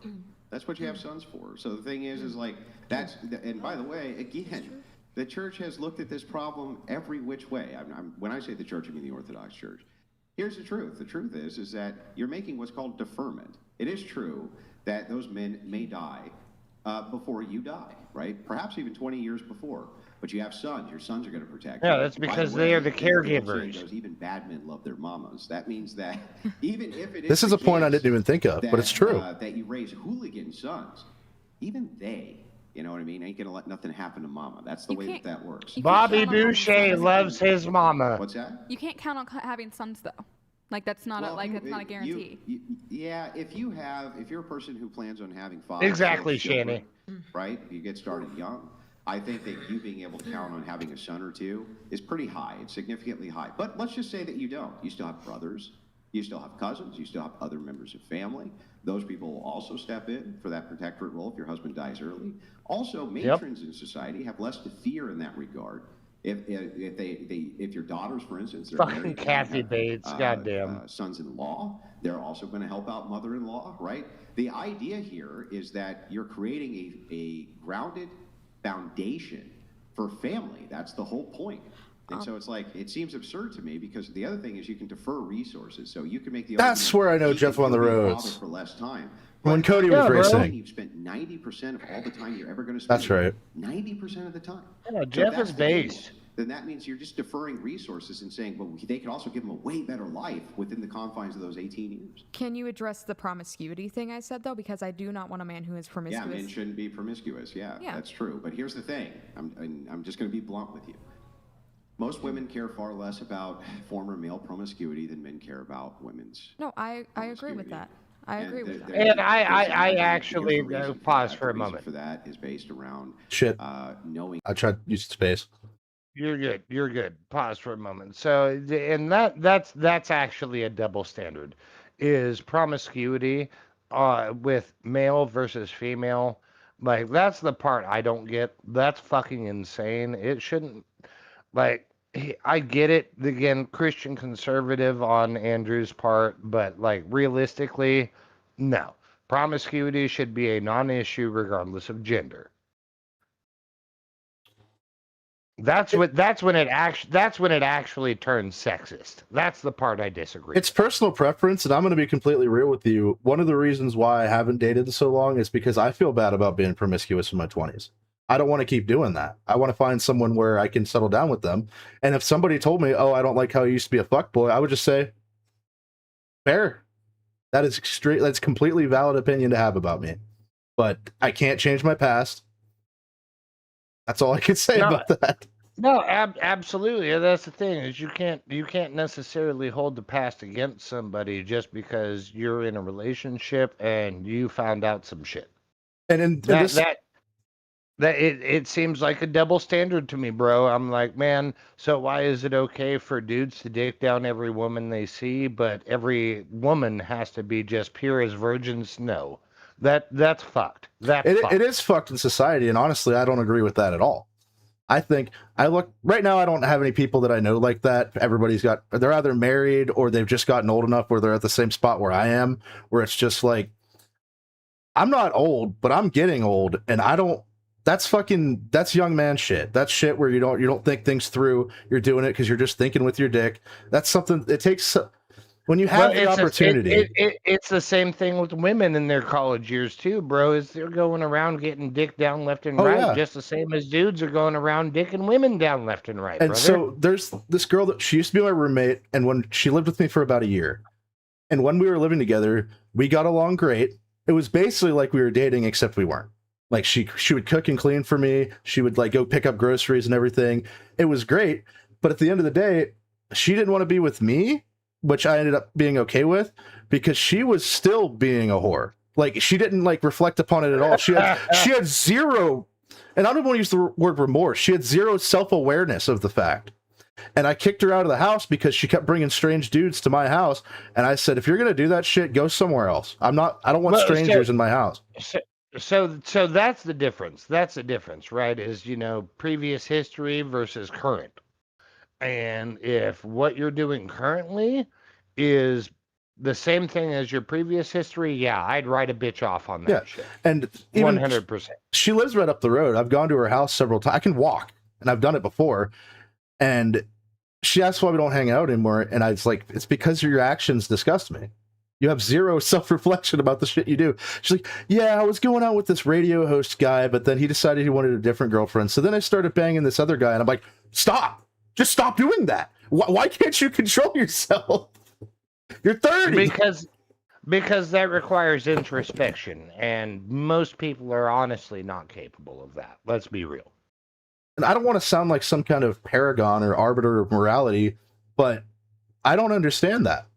That's what you have sons for. So the thing is like, and by the way, again, the church has looked at this problem every which way. When I say the church, I mean the Orthodox Church. Here's the truth. The truth is that you're making what's called deferment. It is true that those men may die before you die, right? Perhaps even 20 years before. But you have sons. Your sons are going to protect you. Yeah, that's because they are the caregivers. Even bad men love their mamas. That means that even if it is This is a point I didn't even think of, but it's true. That you raise hooligan sons, even they, you know what I mean, ain't going to let nothing happen to mama. That's the way that works. Bobby Boucher loves his mama. What's that? You can't count on having sons though. Like that's not that's not a guarantee. Yeah, if you're a person who plans on having fathers, Exactly, Shanny. Right? You get started young. I think that you being able to count on having a son or two is pretty high. It's significantly high. But let's just say that you don't. You still have brothers. You still have cousins. You still have other members of family. Those people will also step in for that protectorate role if your husband dies early. Also, matrons in society have less to fear in that regard. If your daughters, for instance, are Fucking married, Kathy Bates, goddamn. Sons-in-law, they're also going to help out mother-in-law, right? The idea here is that you're creating a grounded foundation for family. That's the whole point. And so it's like, it seems absurd to me because the other thing is you can defer resources. So you can make the That's argument, where I know you Jeff can on the be a roads. father for less time. When But Cody was racing. You've spent 90% of all the time you're ever going to spend. That's right. 90% of the time. Yeah, So Jeff if that's is the case, based. then that means you're just deferring resources and saying, well, they could also give them a way better life within the confines of those 18 years. Can you address the promiscuity thing I said though? Because I do not want a man who is Yeah, promiscuous. men shouldn't be promiscuous. Yeah, Yeah. that's true. But here's the thing. I'm just going to be blunt with you. Most women care far less about former male promiscuity than men care about women's. No, I agree with that. I agree with that. And I actually pause for a moment. For that is based around Shit. knowing. I tried to use space. You're good. You're good. Pause for a moment. So, and that's actually a double standard, is promiscuity with male versus female. Like, that's the part I don't get. That's fucking insane. It shouldn't, like, I get it. Again, Christian conservative on Andrew's part, but, like, realistically, no. Promiscuity should be a non-issue regardless of gender. That's when it actually turns sexist. That's the part I disagree. It's personal preference, and I'm going to be completely real with you. One of the reasons why I haven't dated so long is because I feel bad about being promiscuous in my 20s. I don't want to keep doing that. I want to find someone where I can settle down with them. And if somebody told me, "Oh, I don't like how you used to be a fuckboy," I would just say, "Fair." That is that's completely valid opinion to have about me. But I can't change my past. That's all I can say about that. No, absolutely. That's the thing, is you can't necessarily hold the past against somebody just because you're in a relationship and you found out some shit. And it seems like a double standard to me, bro. I'm like, man, so why is it okay for dudes to dick down every woman they see, but every woman has to be just pure as virgins? No. That's fucked. It is fucked in society, and honestly, I don't agree with that at all. I think right now, I don't have any people that I know like that. They're either married or they've just gotten old enough where they're at the same spot where I am, where it's just like, I'm not old, but I'm getting old, and that's young man shit. That's shit where you don't think things through. You're doing it because you're just thinking with your dick. That's something it takes. When you have the opportunity, it's the same thing with women in their college years too, bro. Is they're going around getting dick down left and right, yeah. just the same as dudes are going around dicking women down left and right. And brother. so there's this girl that she used to be my roommate, and when she lived with me for about a year, and when we were living together, we got along great. It was basically like we were dating, except we weren't. Like she would cook and clean for me. She would like go pick up groceries and everything. It was great, but at the end of the day, she didn't want to be with me, which I ended up being okay with, because she was still being a whore. Like, she didn't like reflect upon it at all. She had zero, and I don't want to use the word remorse. She had zero self-awareness of the fact. And I kicked her out of the house because she kept bringing strange dudes to my house. And I said, if you're going to do that shit, go somewhere else. I don't want strangers in my house. So that's the difference. That's the difference, right? Is, previous history versus current. And if what you're doing currently is the same thing as your previous history, yeah, I'd write a bitch off on that shit. And even 100%. She lives right up the road. I've gone to her house several times. I can walk, and I've done it before. And she asked why we don't hang out anymore. And I was like, it's because your actions disgust me. You have zero self-reflection about the shit you do. She's like, yeah, I was going out with this radio host guy, but then he decided he wanted a different girlfriend. So then I started banging this other guy, and I'm like, stop. Just stop doing that. Why can't you control yourself? You're 30. Because that requires introspection, and most people are honestly not capable of that. Let's be real. And I don't want to sound like some kind of paragon or arbiter of morality, but I don't understand that.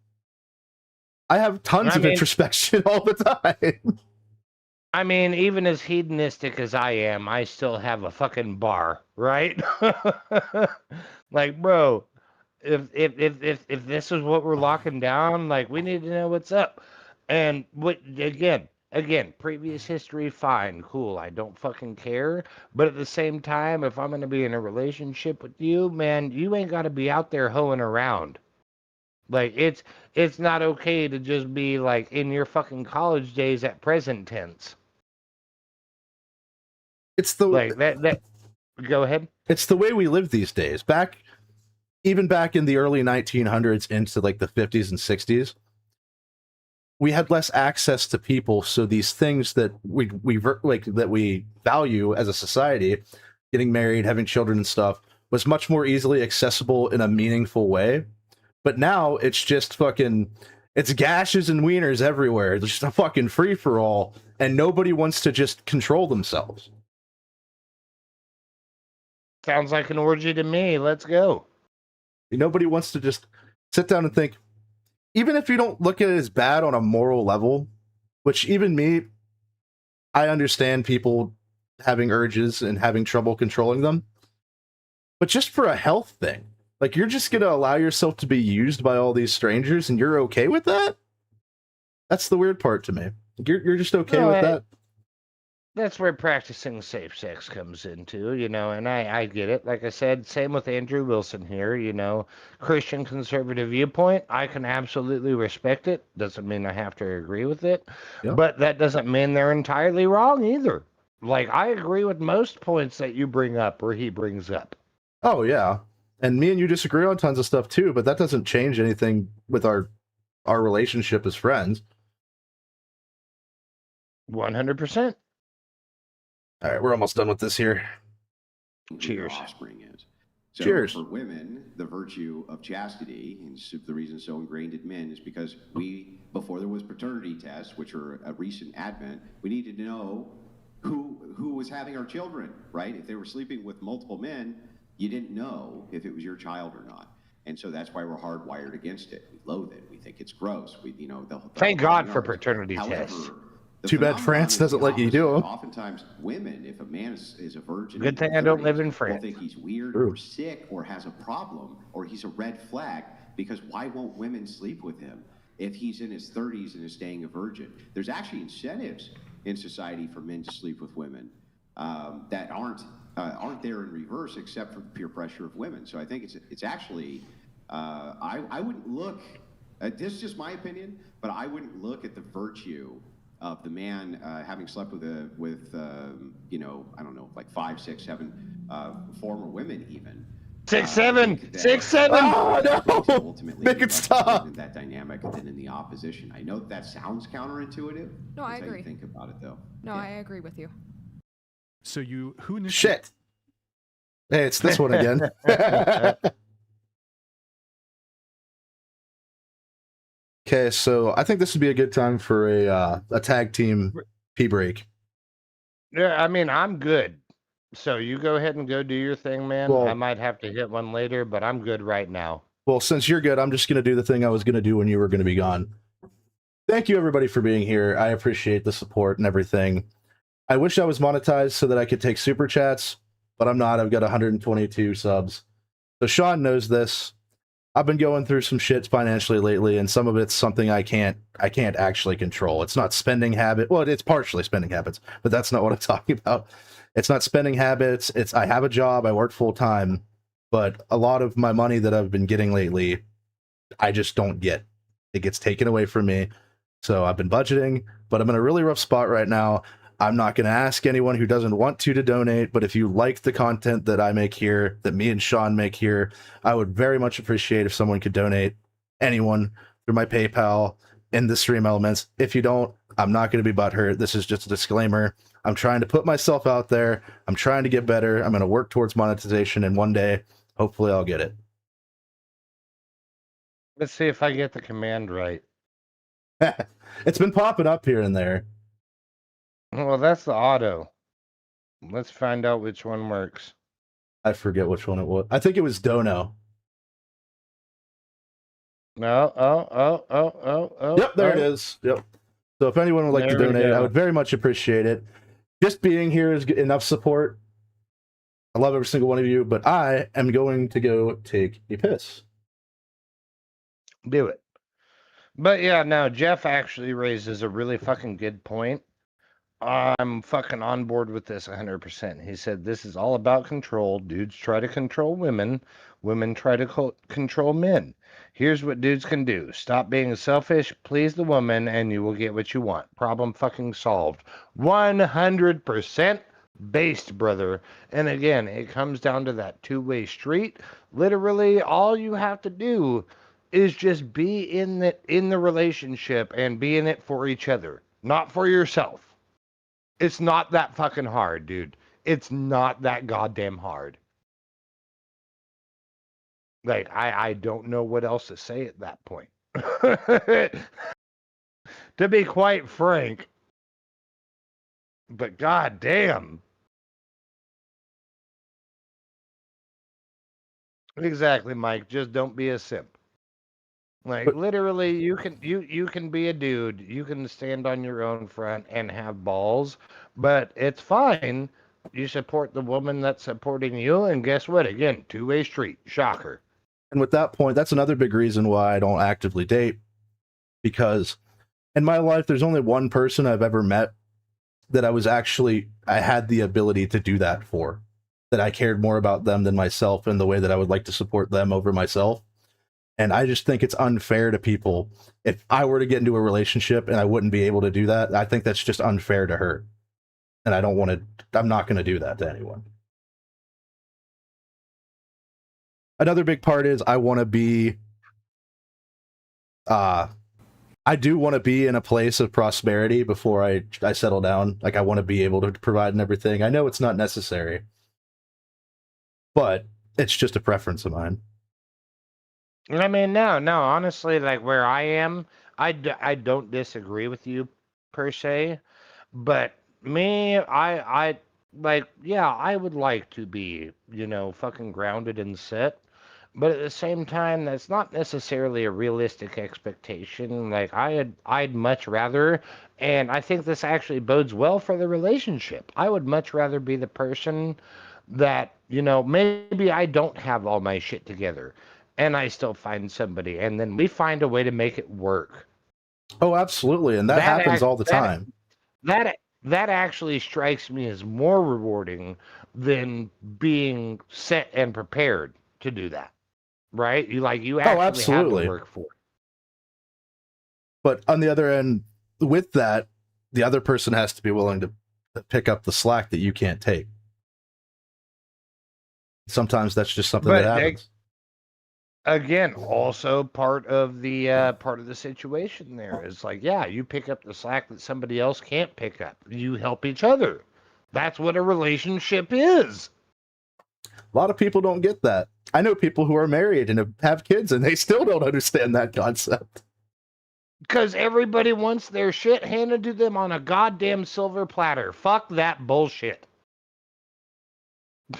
I have tons of introspection all the time. I mean, even as hedonistic as I am, I still have a fucking bar, right? Like, bro, if this is what we're locking down, like, we need to know what's up. And again, previous history, fine, cool. I don't fucking care. But at the same time, if I'm gonna be in a relationship with you, man, you ain't gotta be out there hoeing around. Like, it's not okay to just be like in your fucking college days at present tense. It's the like that. Go ahead. It's the way we live these days. Even back in the early 1900s into like the 50s and 60s, we had less access to people. So these things that we value as a society, getting married, having children and stuff, was much more easily accessible in a meaningful way. But now it's just it's gashes and wieners everywhere. It's just a fucking free for all, and nobody wants to just control themselves. Sounds like an orgy to me. Let's go. Nobody wants to just sit down and think, even if you don't look at it as bad on a moral level, which even me, I understand people having urges and having trouble controlling them, but just for a health thing, like, you're just going to allow yourself to be used by all these strangers and you're okay with that? That's the weird part to me. You're just okay with that? That's where practicing safe sex comes into, and I get it. Like I said, same with Andrew Wilson here, Christian conservative viewpoint. I can absolutely respect it. Doesn't mean I have to agree with it, but that doesn't mean they're entirely wrong either. Like, I agree with most points that you bring up or he brings up. Oh, yeah. And me and you disagree on tons of stuff too, but that doesn't change anything with our relationship as friends. 100%. All right, we're almost done with this here. Cheers. Offspring is. So Cheers. For women, the virtue of chastity, and the reason it's so ingrained in men, is because before there was paternity tests, which are a recent advent, we needed to know who was having our children, right? If they were sleeping with multiple men, you didn't know if it was your child or not. And so that's why we're hardwired against it. We loathe it. We think it's gross. Thank God for paternity tests. Too bad France doesn't let you do them. Oftentimes, women, if a man is a virgin, good thing I don't live in France, will think he's weird or sick or has a problem or he's a red flag, because why won't women sleep with him if he's in his 30s and is staying a virgin? There's actually incentives in society for men to sleep with women that aren't there in reverse, except for the peer pressure of women. So I think it's actually I wouldn't look. This is just my opinion, but I wouldn't look at the virtue of the man having slept with I don't know, like 5, 6, 7 former women, even 6, 7, 6, 7. Oh no! Ultimately, Make it stop. in that dynamic than in the opposition. I know that sounds counterintuitive. No, I That's how agree. you think about it, though. No, I agree with you. So who Shit. Hey, it's this one again. Okay, so I think this would be a good time for a tag team pee break. Yeah, I mean, I'm good. So you go ahead and go do your thing, man. Well- I might have to hit one later, but I'm good right now. Well, since you're good, I'm just going to do the thing I was going to do when you were going to be gone. Thank you, everybody, for being here. I appreciate the support and everything. I wish I was monetized so that I could take super chats, but I'm not. I've got 122 subs. So Sean knows this. I've been going through some shit financially lately, and some of it's something I can't actually control. It's not spending habit. Well, it's partially spending habits, but that's not what I'm talking about. It's not spending habits. It's I have a job. I work full time, but a lot of my money that I've been getting lately, I just don't get. It gets taken away from me. So I've been budgeting, but I'm in a really rough spot right now. I'm not going to ask anyone who doesn't want to donate, but if you like the content that I make here, that me and Sean make here, I would very much appreciate if someone could donate, anyone, through my PayPal in the Stream Elements. If you don't, I'm not going to be butthurt. This is just a disclaimer. I'm trying to put myself out there. I'm trying to get better. I'm going to work towards monetization, and one day, hopefully I'll get it. Let's see if I get the command right. It's been popping up here and there. Well, that's the auto. Let's find out which one works. I forget which one it was. I think it was Dono. No. Oh. Yep, there it is. Yep. So if anyone would like to There we donate, I go. would very much appreciate it. Just being here is enough support. I love every single one of you, but I am going to go take a piss. Do it. But yeah, no, Jeff actually raises a really fucking good point. I'm fucking on board with this 100%. He said this is all about control. Dudes try to control women. Women try to control men. Here's what dudes can do. Stop being selfish, please the woman, and you will get what you want. Problem fucking solved. 100% based, brother. And again, it comes down to that two-way street. Literally, all you have to do is just be in the relationship and be in it for each other, not for yourself. It's not that fucking hard, dude. It's not that goddamn hard. Like, I don't know what else to say at that point. To be quite frank. But goddamn. Exactly, Mike. Just don't be a simp. Like, literally, you can be a dude. You can stand on your own front and have balls, but it's fine. You support the woman that's supporting you, and guess what? Again, two-way street. Shocker. And with that point, that's another big reason why I don't actively date. Because in my life, there's only one person I've ever met that I had the ability to do that for, that I cared more about them than myself in the way that I would like to support them over myself. And I just think it's unfair to people. If I were to get into a relationship and I wouldn't be able to do that, I think that's just unfair to her. And I'm not going to do that to anyone. Another big part is I want to be, I do want to be in a place of prosperity before I settle down. Like, I want to be able to provide and everything. I know it's not necessary, but it's just a preference of mine. I mean, no, honestly, like where I am, I don't disagree with you per se, but me, I like, yeah, I would like to be, fucking grounded and set, but at the same time, that's not necessarily a realistic expectation. Like, I'd much rather, and I think this actually bodes well for the relationship. I would much rather be the person that, maybe I don't have all my shit together, and I still find somebody, and then we find a way to make it work. Oh, absolutely, and that happens all the time. That actually strikes me as more rewarding than being set and prepared to do that, right? You actually have to work for it. But on the other end, with that, the other person has to be willing to pick up the slack that you can't take. Sometimes that's just something that happens. Again, also part of the situation there is like, yeah, you pick up the slack that somebody else can't pick up. You help each other. That's what a relationship is. A lot of people don't get that. I know people who are married and have kids, and they still don't understand that concept. Because everybody wants their shit handed to them on a goddamn silver platter. Fuck that bullshit.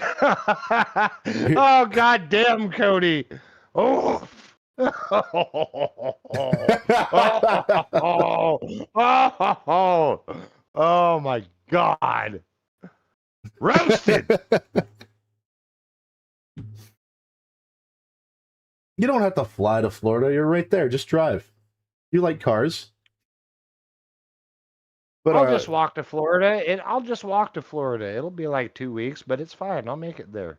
Oh, goddamn, Cody. Oh. Oh my God. Roasted. You don't have to fly to Florida. You're right there. Just drive. You like cars. But I'll just walk to Florida. I'll just walk to Florida. It'll be like 2 weeks, but it's fine. I'll make it there.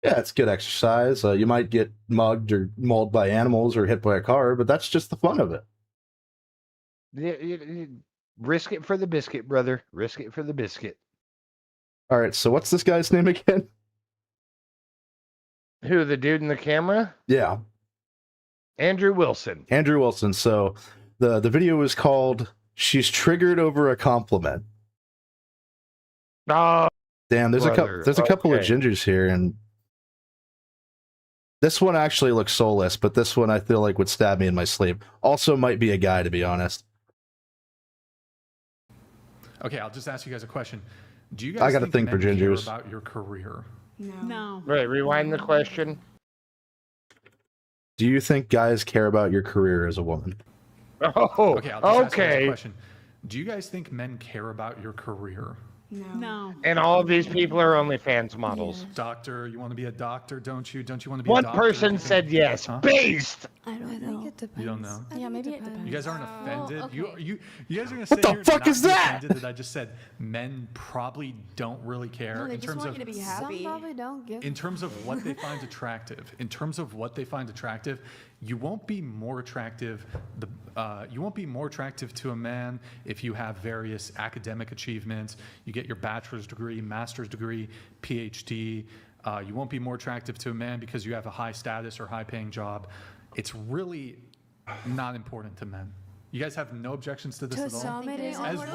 Yeah, it's good exercise. You might get mugged or mauled by animals or hit by a car, but that's just the fun of it. Risk it for the biscuit, brother. Risk it for the biscuit. All right, so what's this guy's name again? Who, the dude in the camera? Yeah. Andrew Wilson. Andrew Wilson. So the video is called "She's Triggered Over a Compliment." Oh, damn! There's a couple of gingers here, and this one actually looks soulless, but this one I feel like would stab me in my sleep. Also, might be a guy, to be honest. Okay, I'll just ask you guys a question. Do you guys? I got a thing for gingers. Care about your career? No. Right, rewind the question. Do you think guys care about your career as a woman? Oh, okay. I'll just ask you guys a question. Do you guys think men care about your career? No. And all of these people are OnlyFans models. Doctor, you want to be a doctor, don't you? Don't you want to be One a doctor? person said yes. Huh? Based. I don't know. You don't know? Yeah, maybe it depends. You guys aren't offended? okay. You guys are going to What say the you're fuck not is that? offended that I just said men probably don't really care No, they in just terms want of you to be happy. Some probably don't give. in terms of what they find attractive. In terms of what they find attractive, you won't be more attractive. You won't be more attractive to a man if you have various academic achievements. You get your bachelor's degree, master's degree, PhD. You won't be more attractive to a man because you have a high status or high paying job. It's really not important to men. You guys have no objections to this at all? some it is. As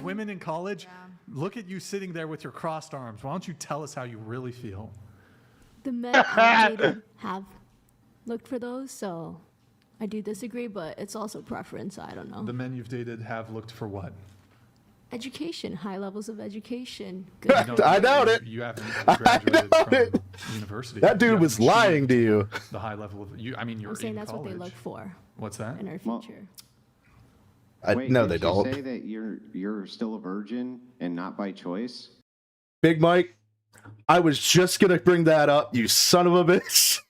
women in college, look at you sitting there with your crossed arms. Why don't you tell us how you really feel? The men I dated have looked for those, so I do disagree, but it's also preference. I don't know. The men you've dated have looked for what? Education, high levels of education. I doubt it. You haven't graduated from university. That dude You was haven't lying to you. The high level of you. I mean, you're I'm saying in that's college. what they look for What's that? in our future. Wait, no, did they you don't. say that you're still a virgin and not by choice? Big Mike, I was just gonna bring that up, you son of a bitch.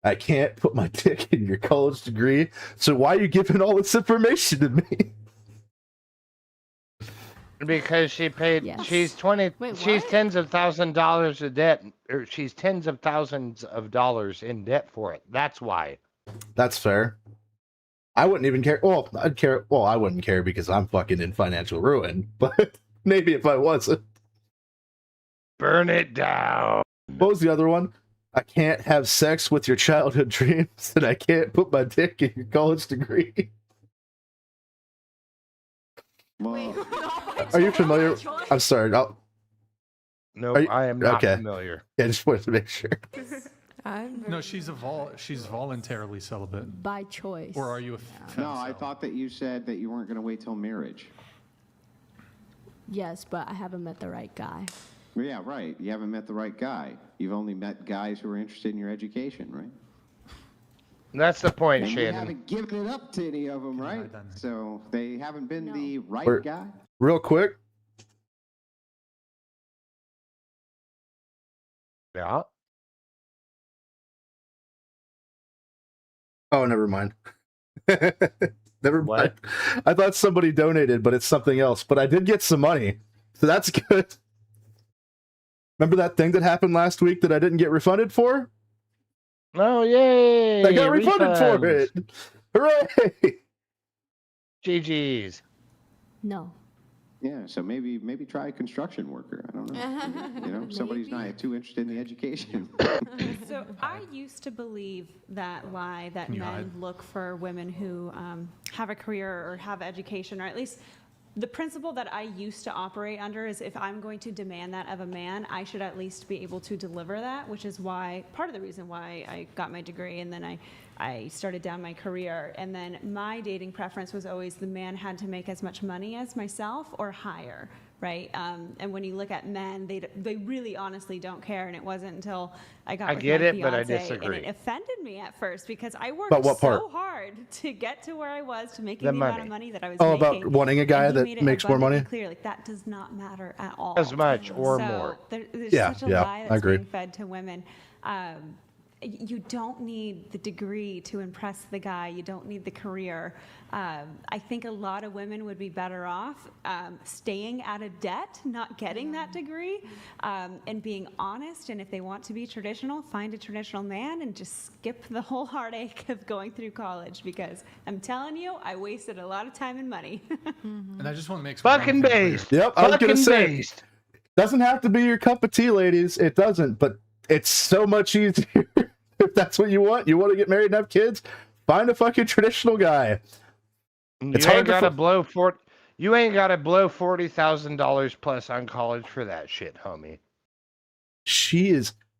I can't put my dick in your college degree, so why are you giving all this information to me? Because she paid. Yes. She's 20. Wait, she's what? tens of $1,000s of debt, or she's tens of thousands of dollars in debt for it. That's why. That's fair. I wouldn't even care. Well, I'd care. Well, I wouldn't care because I'm fucking in financial ruin. But maybe if I wasn't. Burn it down. What was the other one? I can't have sex with your childhood dreams, and I can't put my dick in your college degree. Well, Are you familiar? I'm sorry. No, Are you- I am not okay. familiar. Yeah, just wanted to make sure. No, she's voluntarily celibate. By choice. Or are you a no, I thought that you said that you weren't going to wait till marriage. Yes, but I haven't met the right guy. Well, yeah, right. You haven't met the right guy. You've only met guys who are interested in your education, right? That's the point, And you Shannon. haven't given it up to any of them, right? So they haven't been the right We're- guy. Real quick, Yeah. oh, never mind. Never mind. I thought somebody donated, but it's something else. But I did get some money, so that's good. Remember that thing that happened last week that I didn't get refunded for? Oh, yay! I got refunded for Refunds. it. Hooray! GG's. No. Yeah, so maybe try a construction worker. I don't know. You know, somebody's not too interested in the education. So I used to believe that lie that Can you men hide? look for women who have a career or have education, or at least the principle that I used to operate under is if I'm going to demand that of a man, I should at least be able to deliver that, which is why part of the reason why I got my degree and then I started down my career. And then my dating preference was always the man had to make as much money as myself or higher, right? And when you look at men, they really honestly don't care. And it wasn't until I got I with get my it, but I fiance, disagree. and it offended me at first because I worked But what part? so hard to get to where I was, to making The the amount money. of money that I was Oh, making. about wanting a guy and he that made it makes more money? abundantly clear, like that does not matter at all. As much or So more. There's Yeah, such a yeah, lie I that's agree. being fed to women. You don't need the degree to impress the guy. You don't need the career. I think a lot of women would be better off staying out of debt, not getting that degree, and being honest. And if they want to be traditional, find a traditional man and just skip the whole heartache of going through college. Because I'm telling you, I wasted a lot of time and money. And I just want to make Fucking based. Yep, I was Fucking gonna say, based. doesn't have to be your cup of tea, ladies. It doesn't, but it's so much easier if that's what you want. You want to get married and have kids? Find a fucking traditional guy. It's You hard ain't to got to f- blow You ain't got to blow $40,000 plus on college for that shit, homie.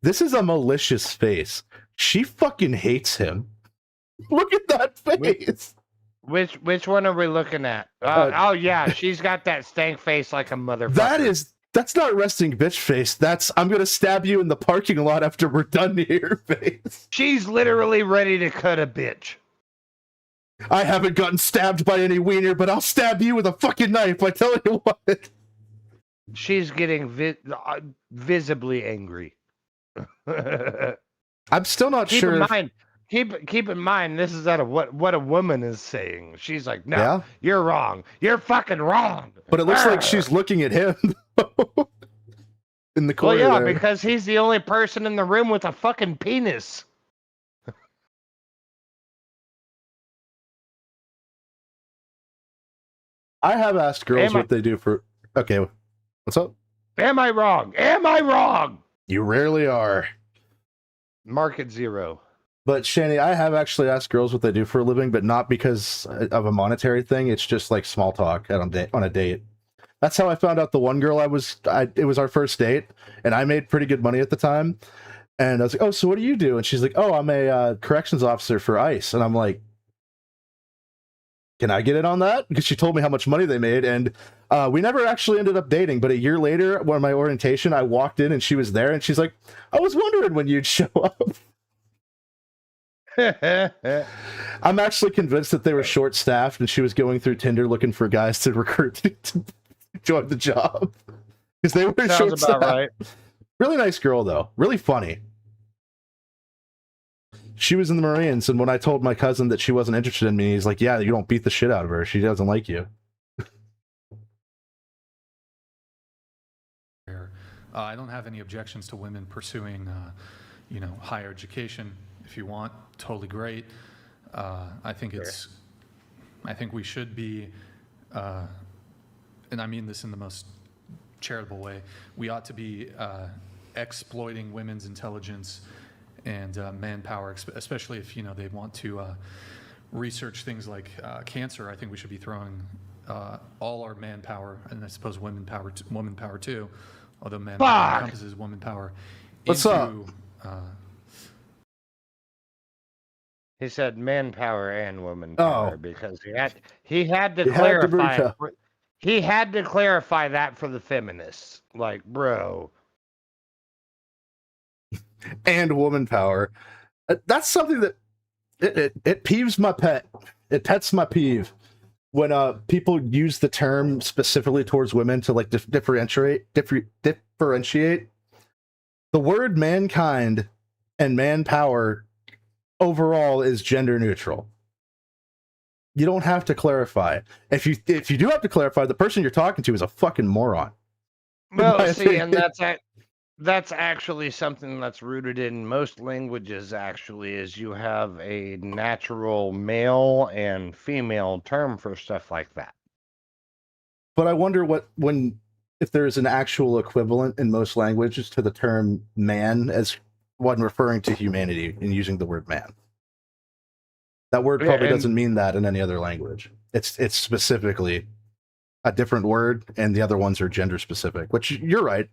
This is a malicious face. She fucking hates him. Look at that face. Which one are we looking at? Oh yeah, she's got that stank face like a motherfucker. That's not resting bitch face. That's I'm gonna stab you in the parking lot after we're done here face. She's literally ready to cut a bitch. I haven't gotten stabbed by any wiener, but I'll stab you with a fucking knife. I tell you what. She's getting visibly angry. I'm still not keep sure. In if- mind, keep in mind, this is out of what a woman is saying. She's like, no, Yeah? you're wrong. You're fucking wrong. But it looks like Arr. she's looking at him in the Well, corner. yeah, there. because he's the only person in the room with a fucking penis. I have asked girls Am I- what they do for. Okay, what's up? Am I wrong? Am I wrong? You rarely are. Market zero. But Shani, I have actually asked girls what they do for a living, but not because of a monetary thing. It's just like small talk on a date. That's how I found out the one girl it was our first date, and I made pretty good money at the time. And I was like, oh, so what do you do? And she's like, oh, I'm a corrections officer for ICE. And I'm like, can I get in on that? Because she told me how much money they made. And we never actually ended up dating. But a year later, when my orientation, I walked in and she was there. And she's like, I was wondering when you'd show up. I'm actually convinced that they were short-staffed and she was going through Tinder looking for guys to recruit to join the job. Because they were Sounds short-staffed. about right. Really nice girl, though. Really funny. she was in the Marines, and when I told my cousin that she wasn't interested in me, he's like, "Yeah, you don't beat the shit out of her. She doesn't like you." I don't have any objections to women pursuing, higher education. If you want, totally great. I think we should be, and I mean this in the most charitable way, we ought to be exploiting women's intelligence and manpower, especially if they want to research things like cancer. I think we should be throwing all our manpower, and I suppose woman power too, although manpower encompasses woman power. What's up? He said manpower and woman power because he had to clarify. He had to clarify that for the feminists. Like, bro. And woman power. That's something that it peeves my pet. It pets my peeve when people use the term specifically towards women to like differentiate. The word mankind and manpower overall is gender neutral. You don't have to clarify. If you do have to clarify, the person you're talking to is a fucking moron. Well, see, and that's actually something that's rooted in most languages. Actually, is you have a natural male and female term for stuff like that. But I wonder if there is an actual equivalent in most languages to the term man as one referring to humanity and using the word man. That word probably doesn't mean that in any other language. It's specifically a different word, and the other ones are gender specific, which you're right.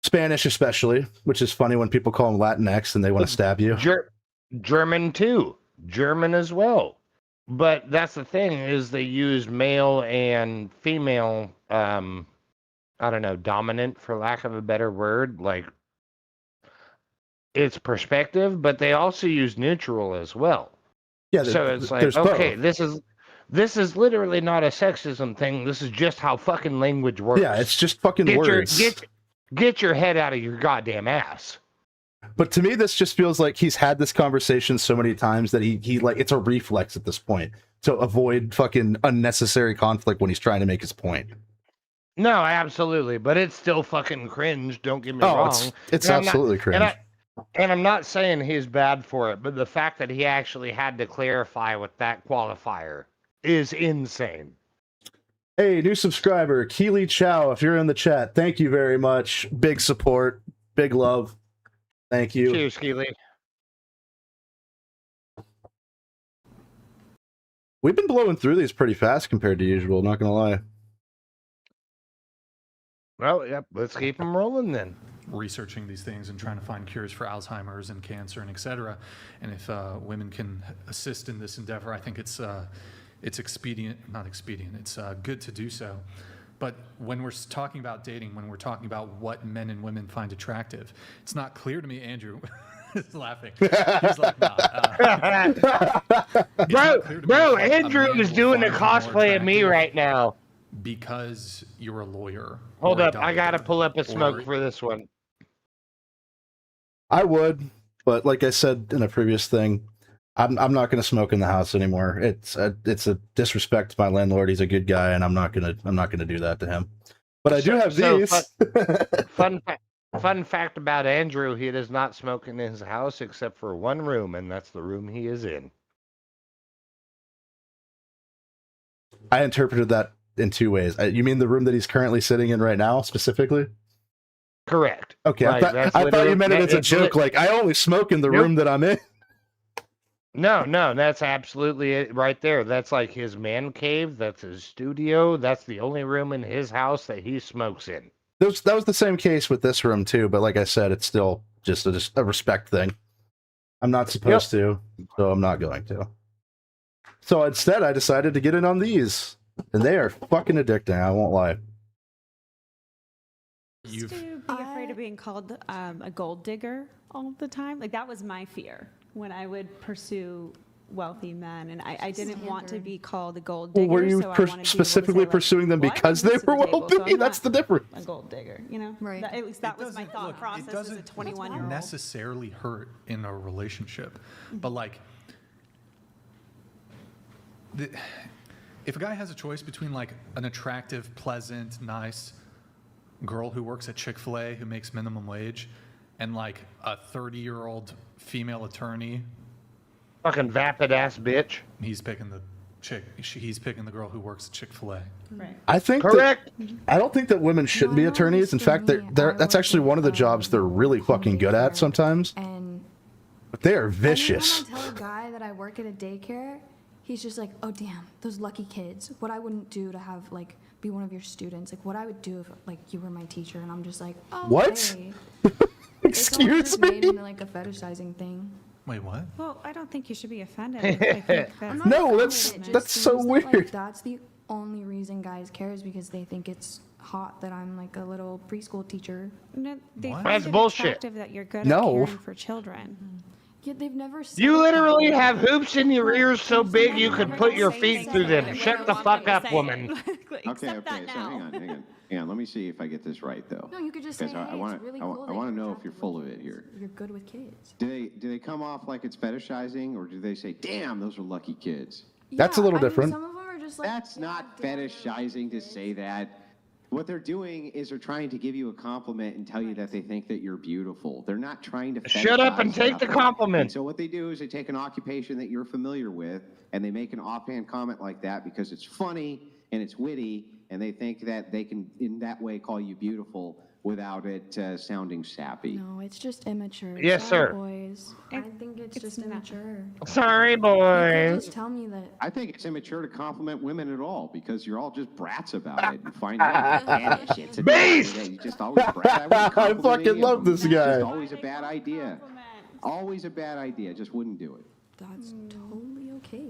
Spanish especially, which is funny when people call them Latinx and they want to stab you. German too. German as well. But that's the thing, is they use male and female, I don't know, dominant, for lack of a better word. Like, it's perspective, but they also use neutral as well. Yeah, so it's like, okay, both. This is literally not a sexism thing. This is just how fucking language works. Yeah, it's just fucking words. Get your head out of your goddamn ass. But to me, this just feels like he's had this conversation so many times that he like, it's a reflex at this point to avoid fucking unnecessary conflict when he's trying to make his point. No, absolutely, but it's still fucking cringe. Don't get me wrong. It's absolutely cringe. And I'm not saying he's bad for it, but the fact that he actually had to clarify with that qualifier is insane. Hey, new subscriber, Keely Chow, if you're in the chat, thank you very much. Big support, big love. Thank you. Cheers, Keely. We've been blowing through these pretty fast compared to usual, not gonna lie. Well, yep, let's keep them rolling then. Researching these things and trying to find cures for Alzheimer's and cancer and etc. And if women can assist in this endeavor, I think it's not expedient. It's good to do so. But when we're talking about dating, when we're talking about what men and women find attractive, it's not clear to me. Andrew is laughing. He's like, nah. Bro, Andrew is doing a cosplay of me right now. Because you're a lawyer. Hold up, I gotta pull up a smoke for this one. I would, but like I said in a previous thing, I'm not going to smoke in the house anymore. It's a disrespect to my landlord. He's a good guy, and I'm not gonna do that to him. But I do have these. Fun fact about Andrew: he does not smoke in his house except for one room, and that's the room he is in. I interpreted that in two ways. You mean the room that he's currently sitting in right now, specifically? Correct. Okay, I thought you meant it as a joke. Like, I only smoke in the room that I'm in. No, that's absolutely it right there. That's like his man cave. That's his studio. That's the only room in his house that he smokes in. That was the same case with this room too. But like I said, it's still just a respect thing. I'm not supposed to, so I'm not going to. So instead, I decided to get in on these, and they are fucking addicting. I won't lie. To be afraid of being called a gold digger all the time. Like, that was my fear when I would pursue wealthy men, and I didn't want to be called a gold Well, digger. were you so I wanted to be able to specifically say, like, pursuing them well, I because bring they this to were the table, so wealthy? I'm That's the not difference. a gold digger, you know? Right. At least that was my thought process as a 21-year-old. necessarily hurt in a relationship, but like if a guy has a choice between like an attractive, pleasant, nice girl who works at Chick-fil-A who makes minimum wage and like a 30-year-old female attorney, fucking vapid ass bitch, he's picking the chick. He's picking the girl who works at Chick-fil-A. Right. I think correct. I don't think that women shouldn't be attorneys. In fact, that's actually one of the jobs they're really fucking good at sometimes. And But they are vicious. anytime I tell a guy that I work at a daycare, he's just like, oh damn, those lucky kids. What I wouldn't do to have like be one of your students, like what I would do if like you were my teacher. And I'm just like, oh, What? hey. Excuse it's made me? into like a fetishizing thing. Wait, what? Well, I don't think you should be offended. I think that's I'm not No, offended, that's- it just that's so seems that, like, weird. that's the only reason guys care is because they think it's hot that I'm like a little preschool teacher. No, they What? find That's it bullshit. attractive that you're good No. at caring for children. Yeah, they've never said You it that literally way. have hoops in your ears so big you could put your feet through them. Shut the fuck up, woman. Okay, so hang on. Let me see if I get this right, though. No, you could just say, Because hey, I want it's really to cool that I want to you're know if you're attracted full with of it here. You're good with kids. Do they come off like it's fetishizing, or do they say, "Damn, those are lucky kids"? That's a little different. Some of them are just like, That's not fetishizing to say that. What they're doing is they're trying to give you a compliment and tell you that they think that you're beautiful. They're not trying to Shut up and fetishize take the nothing. compliment. And so what they do is they take an occupation that you're familiar with and they make an offhand comment like that because it's funny and it's witty, and they think that they can in that way call you beautiful without it sounding sappy. no, it's just immature. Yes, Sorry, sir. Boys. I think it's just immature. Sorry, You could boys. just tell me that. I think it's immature to compliment women at all because you're all just brats about it and find out bad shit's Beast! You just always brat. I wouldn't I compliment fucking any of love them. this It's guy. just always a bad idea. Always a bad idea. Just wouldn't do it. That's totally okay.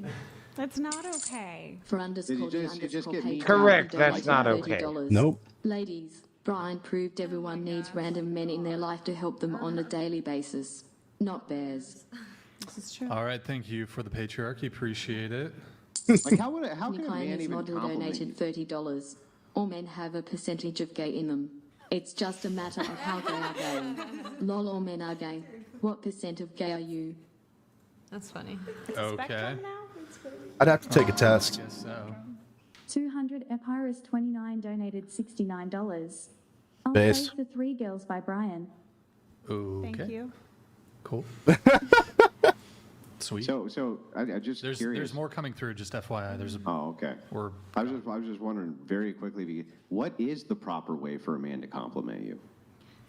That's not okay. For Did you just get me? Correct, down? that's not okay. Nope. Ladies, Brian proved everyone needs random men in their life to help them on a daily basis, not bears. This is true. All right, thank you for the patriarchy. Appreciate it. Like how can a Nikai's man even model compliment you? donated $30. All men have a percentage of gay in them. It's just a matter of how gay are gay. Lol, all men are gay. What percent of gay are you? That's funny. Okay. I'd have to take a test. Guess so. 200 Epirus 29 donated $69. I'll Based. save the 3 girls by Brian. Okay. Thank you. Cool. Sweet. So I just There's curious. more coming through. Just FYI. There's a. Oh, okay. We're I was just wondering very quickly, what is the proper way for a man to compliment you?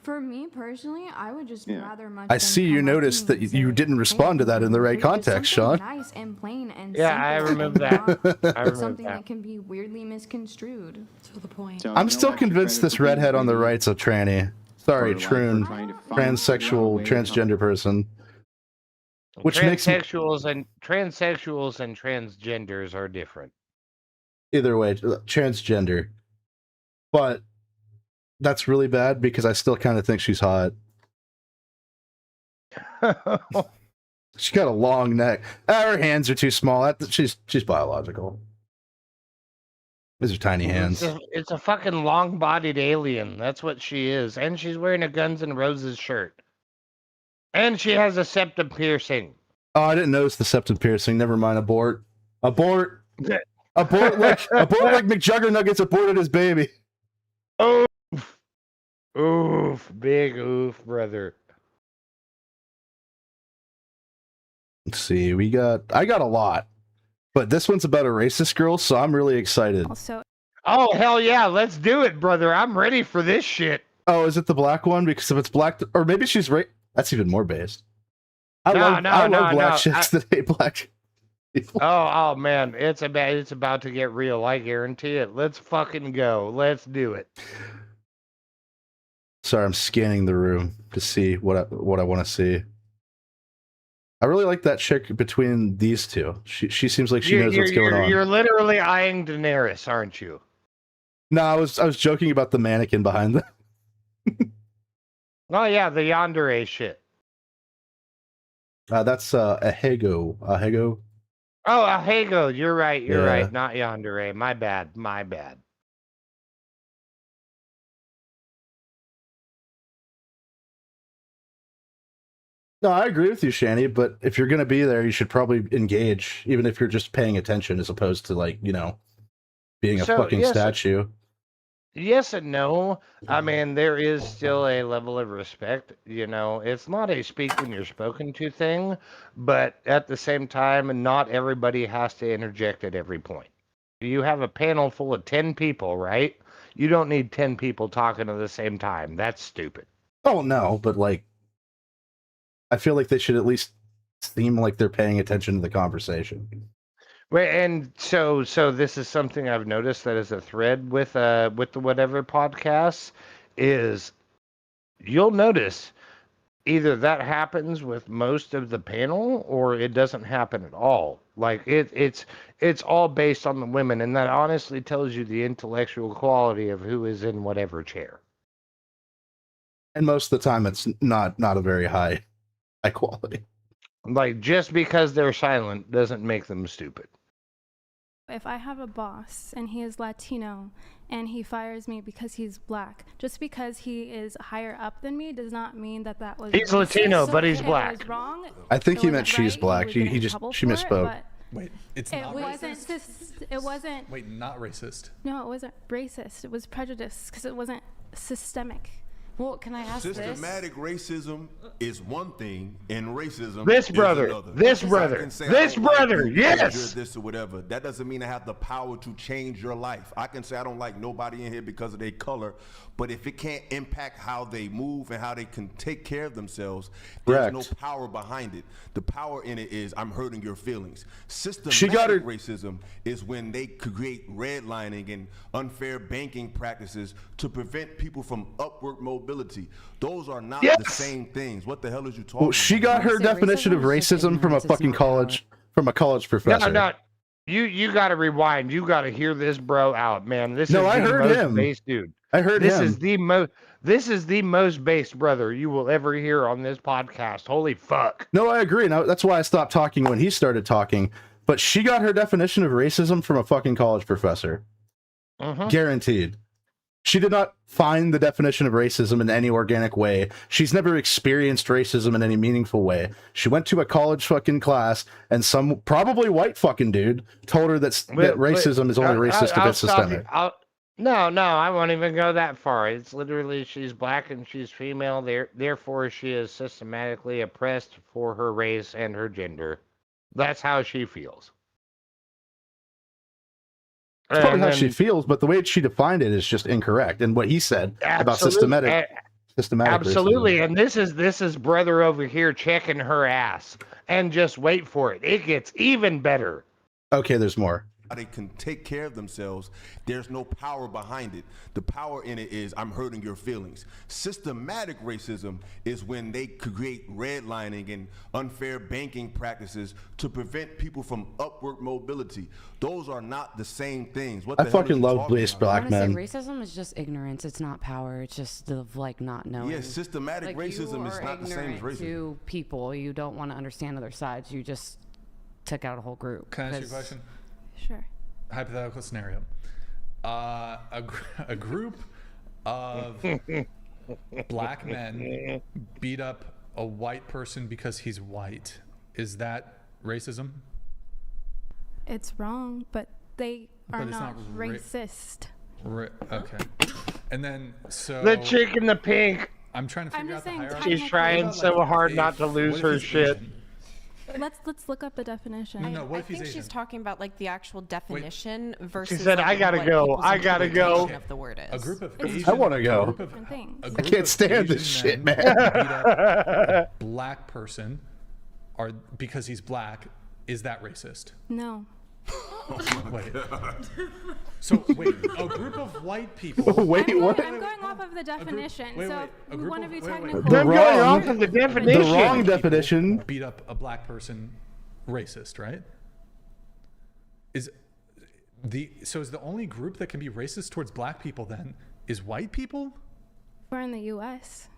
For me personally, I would just Yeah. rather much. I them see you come up to noticed me that and you say, didn't respond to that in the right "Hey, context, something Sean. Nice and plain and Yeah, I simple remember and that. not I remember something that. that can be weirdly misconstrued. To the point. So, I'm no still extra convinced credit this for being redhead on the witty right's a tranny. Sorry, or, like, for troon, trying to find a transsexual, way to transgender person. Which makes me, transsexuals and transgenders are different. either way, transgender. But that's really bad because I still kind of think she's hot. She's got a long neck. Her hands are too small. She's biological. These are tiny hands. It's a fucking long-bodied alien. That's what she is. And she's wearing a Guns N' Roses shirt. And she has a septum piercing. Oh, I didn't notice the septum piercing. Never mind. Abort. Abort. Abort like McJuggernuggets aborted his baby. Oof. Oof. Big oof, brother. Let's see. I got a lot. But this one's about a racist girl, so I'm really excited. Also, Oh, hell yeah. Let's do it, brother. I'm ready for this shit. Oh, is it the black one? Because if it's black, or maybe she's right. That's even more based. I No, love black no, chicks that hate black people. Oh man, it's about to get real. I guarantee it. Let's fucking go. Let's do it. Sorry, I'm scanning the room to see what I want to see. I really like that chick between these two. She seems like she knows what's going on. You're literally eyeing Daenerys, aren't you? No, I was joking about the mannequin behind them. Oh yeah, the yandere shit. That's Ahego. Ahego. Oh, Hagel, you're right. You're Yeah. right. Not Yandere. My bad. My bad. No, I agree with you, Shani, but if you're going to be there, you should probably engage, even if you're just paying attention as opposed to, like, you know, being a So, fucking yes, statue. yes and no. I mean, there is still a level of respect. You know, it's not a speak when you're spoken to thing, but at the same time, not everybody has to interject at every point. You have a panel full of 10 people, right? You don't need 10 people talking at the same time. That's stupid. Oh, no, but, like, I feel like they should at least seem like they're paying attention to the conversation. Well, and so this is something I've noticed that is a thread with the whatever podcasts is you'll notice either that happens with most of the panel or it doesn't happen at all. Like it's all based on the women, and that honestly tells you the intellectual quality of who is in whatever chair. And most of the time, it's not a very high quality. Like, just because they're silent doesn't make them stupid. If I have a boss and he is Latino and he fires me because he's black, just because he is higher up than me does not mean that was. He's Latino, but he's black. It was wrong. I think It he meant wasn't she's right, black. he would get She in just trouble she for it, misspoke. but Wait, it's it not wasn't. racist? It wasn't. Wait, not racist. No, it wasn't racist. It was prejudice because it wasn't systemic. Well, can I ask Systematic racism is one thing, and racism This is brother, another. this I brother, can say this I don't like brother, you because yes! you're this or whatever. That doesn't mean I have the power to change your life. I can say I don't like nobody in here because of their color, but if it can't impact how they move and how they can take care of themselves, there's no Correct. power behind it. The power in it is I'm hurting your feelings. Systematic She got her- racism is when they create redlining and unfair banking practices to prevent people from upward mobility. Those are not the Yes! same things. What the hell is you talking Well, about? she got her definition of racism from a fucking college professor. No, you got to rewind. You got to hear this bro out, man. This No, is I the heard most him. base dude. I heard this him. Is the most. This is the most base brother you will ever hear on this podcast. Holy fuck! No, I agree. Now that's why I stopped talking when he started talking. But she got her definition of racism from a fucking college professor. Guaranteed. She did not find the definition of racism in any organic way. She's never experienced racism in any meaningful way. She went to a college fucking class, and some probably white fucking dude told her that racism is only racist if it's systemic. No, I won't even go that far. It's literally she's black and she's female. Therefore, she is systematically oppressed for her race and her gender. That's how she feels. It's probably how she And- feels, but the way she defined it is just incorrect. And what he said about systematic Absolutely, racism. and this is brother over here checking her ass, and just wait for it. It gets even better. Okay, there's more. They can take care of themselves. There's no power behind it. The power in it is I'm hurting your feelings. Systematic racism is when they create redlining and unfair banking practices to prevent people from upward mobility. Those are not the same things. What I the hell fucking is you love talking base about? black Honestly, men. racism is just ignorance. It's not power. It's just of like not knowing. Yeah, systematic Like, racism you is are not the same as ignorant racism. to people. You don't want to understand other sides. You just took out a whole group. Can I ask you a 'cause- question? Sure. Hypothetical scenario. A group of black men beat up a white person because he's white. Is that racism? It's wrong, but they are But it's not not ra- racist. Okay. And then so The chick in the pink. I'm trying to I'm figure just out the saying hierarchy. She's trying so hard not to lose her shit. Let's look up the definition. What I if he's think Asian? she's talking about like the actual definition versus. She said, like, "I gotta what go. people's I gotta go." interpretation Of the word is. A group of It's Asian, I wanna go. a group of- different things. a I group can't of stand this Asian shit, man. beat up a black person, or because he's black, is that racist? No. Wait. So wait, a group of white people. Wait, what? I'm going off of the definition. wait, so wait, a if group one of- of you wait, wait. technical. The I'm going off of the definition. The wrong definition. Beat up a black person, racist, right? Is the only group that can be racist towards black people then is white people? We're in the U.S.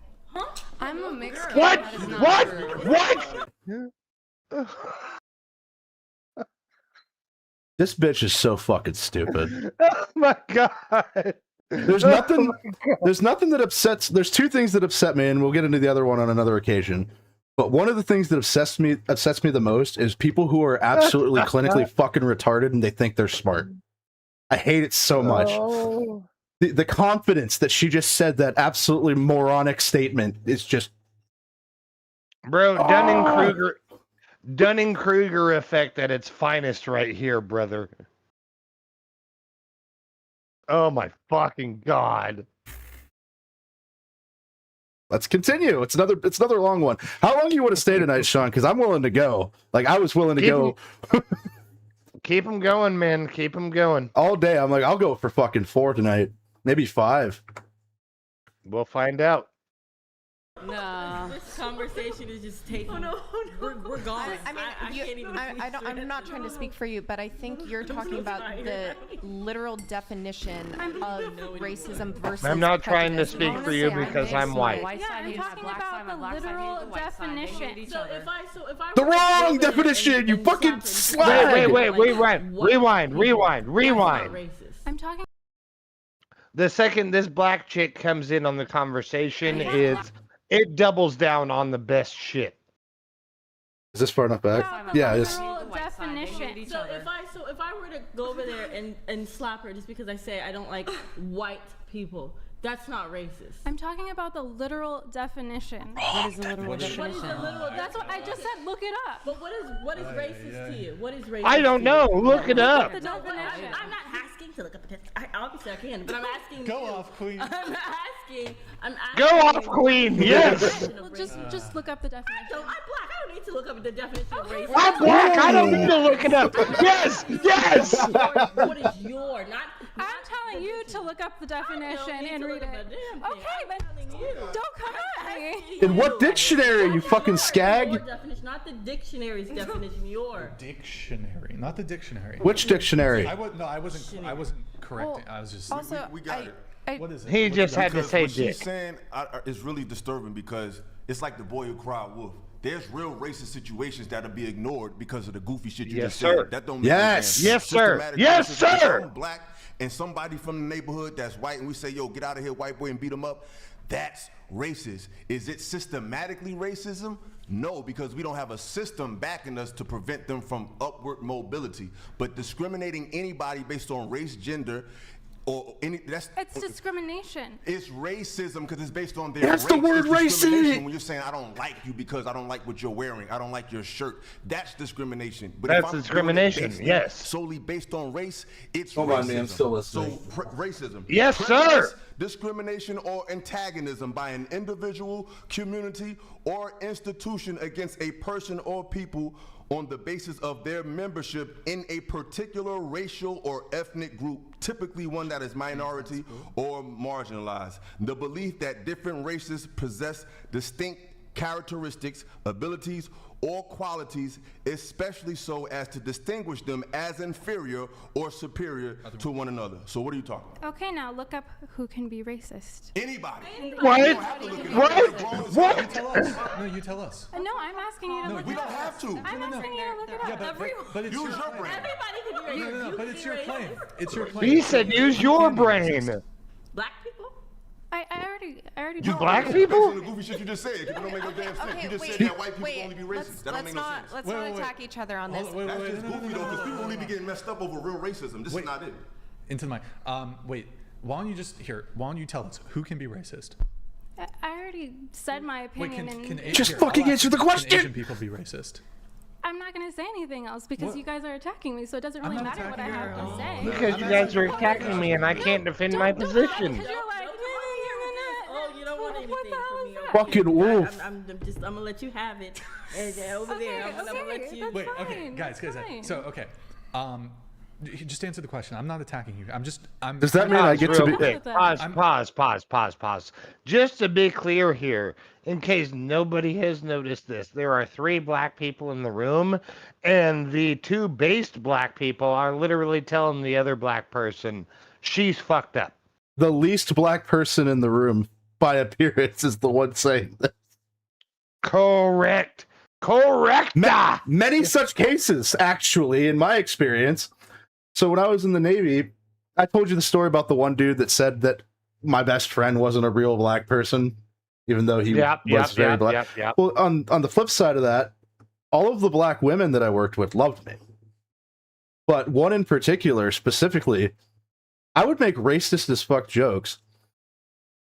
I'm a mixed kid. What? That is not What? true. What? This bitch is so fucking stupid. Oh my god. There's nothing. There's nothing that upsets. There's two things that upset me, and we'll get into the other one on another occasion. But one of the things that upsets me the most is people who are absolutely clinically fucking retarded and they think they're smart. I hate it so much. Oh. The confidence that she just said that absolutely moronic statement is just. Bro, Dunning-Kruger effect at its finest right here, brother. Oh my fucking god. Let's continue. It's another long one. How long do you want to stay tonight, Sean? Because I'm willing to go. Like, I was willing to go. Keep them going, man. Keep them going. All day. I'm like, I'll go for fucking 4 tonight. Maybe 5. We'll find out. No. This conversation is just taking. We're gone. I mean, I can't even. I'm not trying to speak for you, but I think you're talking about the literal definition of racism versus. I'm not trying to prejudice. speak for you because I'm white. Yeah, I'm talking about the literal definition. So if I The wrong definition, you fucking slag! Wait, rewind. I'm talking. The second this black chick comes in on the conversation, it doubles down on the best shit. Is this far enough back? Yeah, it's. Definition. So if I were to go over there and slap her just because I say I don't like white people, that's not racist. I'm talking about the literal definition. What is the literal definition? What is the literal That's what I just said. Look it up. But what is racist to you? What is racist? I don't know. Look it up. The definition. I'm not asking to look up the definition. Obviously I can, but I'm asking. Go off, Queen. I'm asking. Go off, Queen. Yes. Well, just look up the definition. I'm black. I don't need to look up the definition of racism. I'm black. I don't need to look it up. Yes. What is your not? I'm telling you to look up the definition and read it. Okay, but don't come at me. In what dictionary, you fucking Your skag? definition, not the dictionary's definition. Your Dictionary, not the dictionary. Which dictionary? I wasn't correcting. I was just. Also, we got it. What is it? He just had to Because say what dick. she's saying is really disturbing because it's like the boy who cried wolf. There's real racist situations that'll be ignored because of the goofy shit you Yes, just sir. said. That don't make Yes. sense. Yes, sir. Systematic Yes, racism. If sir. I'm black and somebody from the neighborhood that's white and we say, yo, get out of here, white boy, and beat him up, that's racist. Is it systematically racism? No, because we don't have a system backing us to prevent them from upward mobility. But discriminating anybody based on race, gender, or any It's discrimination. it's racism because it's based on their That's race. the word It's discrimination racist. when you're saying I don't like you because I don't like what you're wearing. I don't like your shirt. That's discrimination. But That's if I'm doing it discrimination, based- yes. solely based on race, it's Hold racism. on, man, I'm still listening. So racism. Yes, sir. Prejudice, discrimination or antagonism by an individual, community, or institution against a person or people on the basis of their membership in a particular racial or ethnic group, typically one that is minority or marginalized. The belief that different races possess distinct characteristics, abilities, or qualities, especially so as to distinguish them as inferior or superior to one another. So what are you talking about? Okay, now look up who can be racist. Anybody. What? You don't have to look it up. What? You tell us. No, you tell us. No, I'm asking you to look We it don't up. have to. I'm asking you to look it up. But it's Use your your claim. brain. everybody can be racist. No, but it's your claim. It's your claim. He said use your brain. Black people. I already You know. black people? The goofy shit you just said, because it don't make no damn sense. Okay, you just wait, said that white people wait, only be racist. That don't make no sense. Let's Wait, not wait, wait. attack each other on this. Wait, That's wait, just no, no, goofy no, though, no, because no, people no, only no. be getting messed up over real racism. This Wait. is not it. Into the mic. Wait. Why don't you just why don't you tell us who can be racist? I already said my Wait, opinion, can and Just here, fucking I'll ask answer the you, question. Can Asian people be racist? I'm not going to say anything else because What? you guys are attacking me, so it doesn't I'm really not matter what I attacking have you. to say. Because you guys are attacking me and I can't defend my position. Because you're like, Oh, you don't want anything what the hell from is me. that? Okay. Fucking wolf. I'm gonna let you have it. And over there, I'm gonna let you. that's Wait, okay, fine, guys. that's fine. So, okay. Just answer the question. I'm not attacking you. I'm. Does that mean I get to Real be? quick. Pause. Just to be clear here, in case nobody has noticed this, there are 3 black people in the room, and the 2 based black people are literally telling the other black person, she's fucked up. The least black person in the room by appearance is the one saying that. Correct. Many such cases, actually, in my experience. So when I was in the Navy, I told you the story about the one dude that said that my best friend wasn't a real black person, even though he was very black. Well, on the flip side of that, all of the black women that I worked with loved me. But one in particular, specifically, I would make racist as fuck jokes,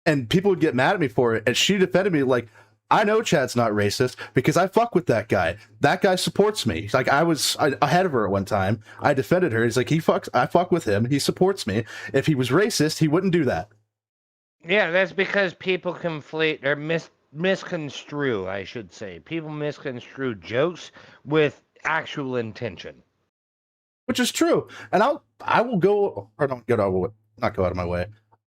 and people would get mad at me for it, and she defended me like, I know Chad's not racist because I fuck with that guy. That guy supports me. Like, I was ahead of her at one time. I defended her. He's like, I fuck with him. He supports me. If he was racist, he wouldn't do that. Yeah, that's because people conflate or misconstrue, I should say. People misconstrue jokes with actual intention. Which is true. And I will go, or not go out of my way.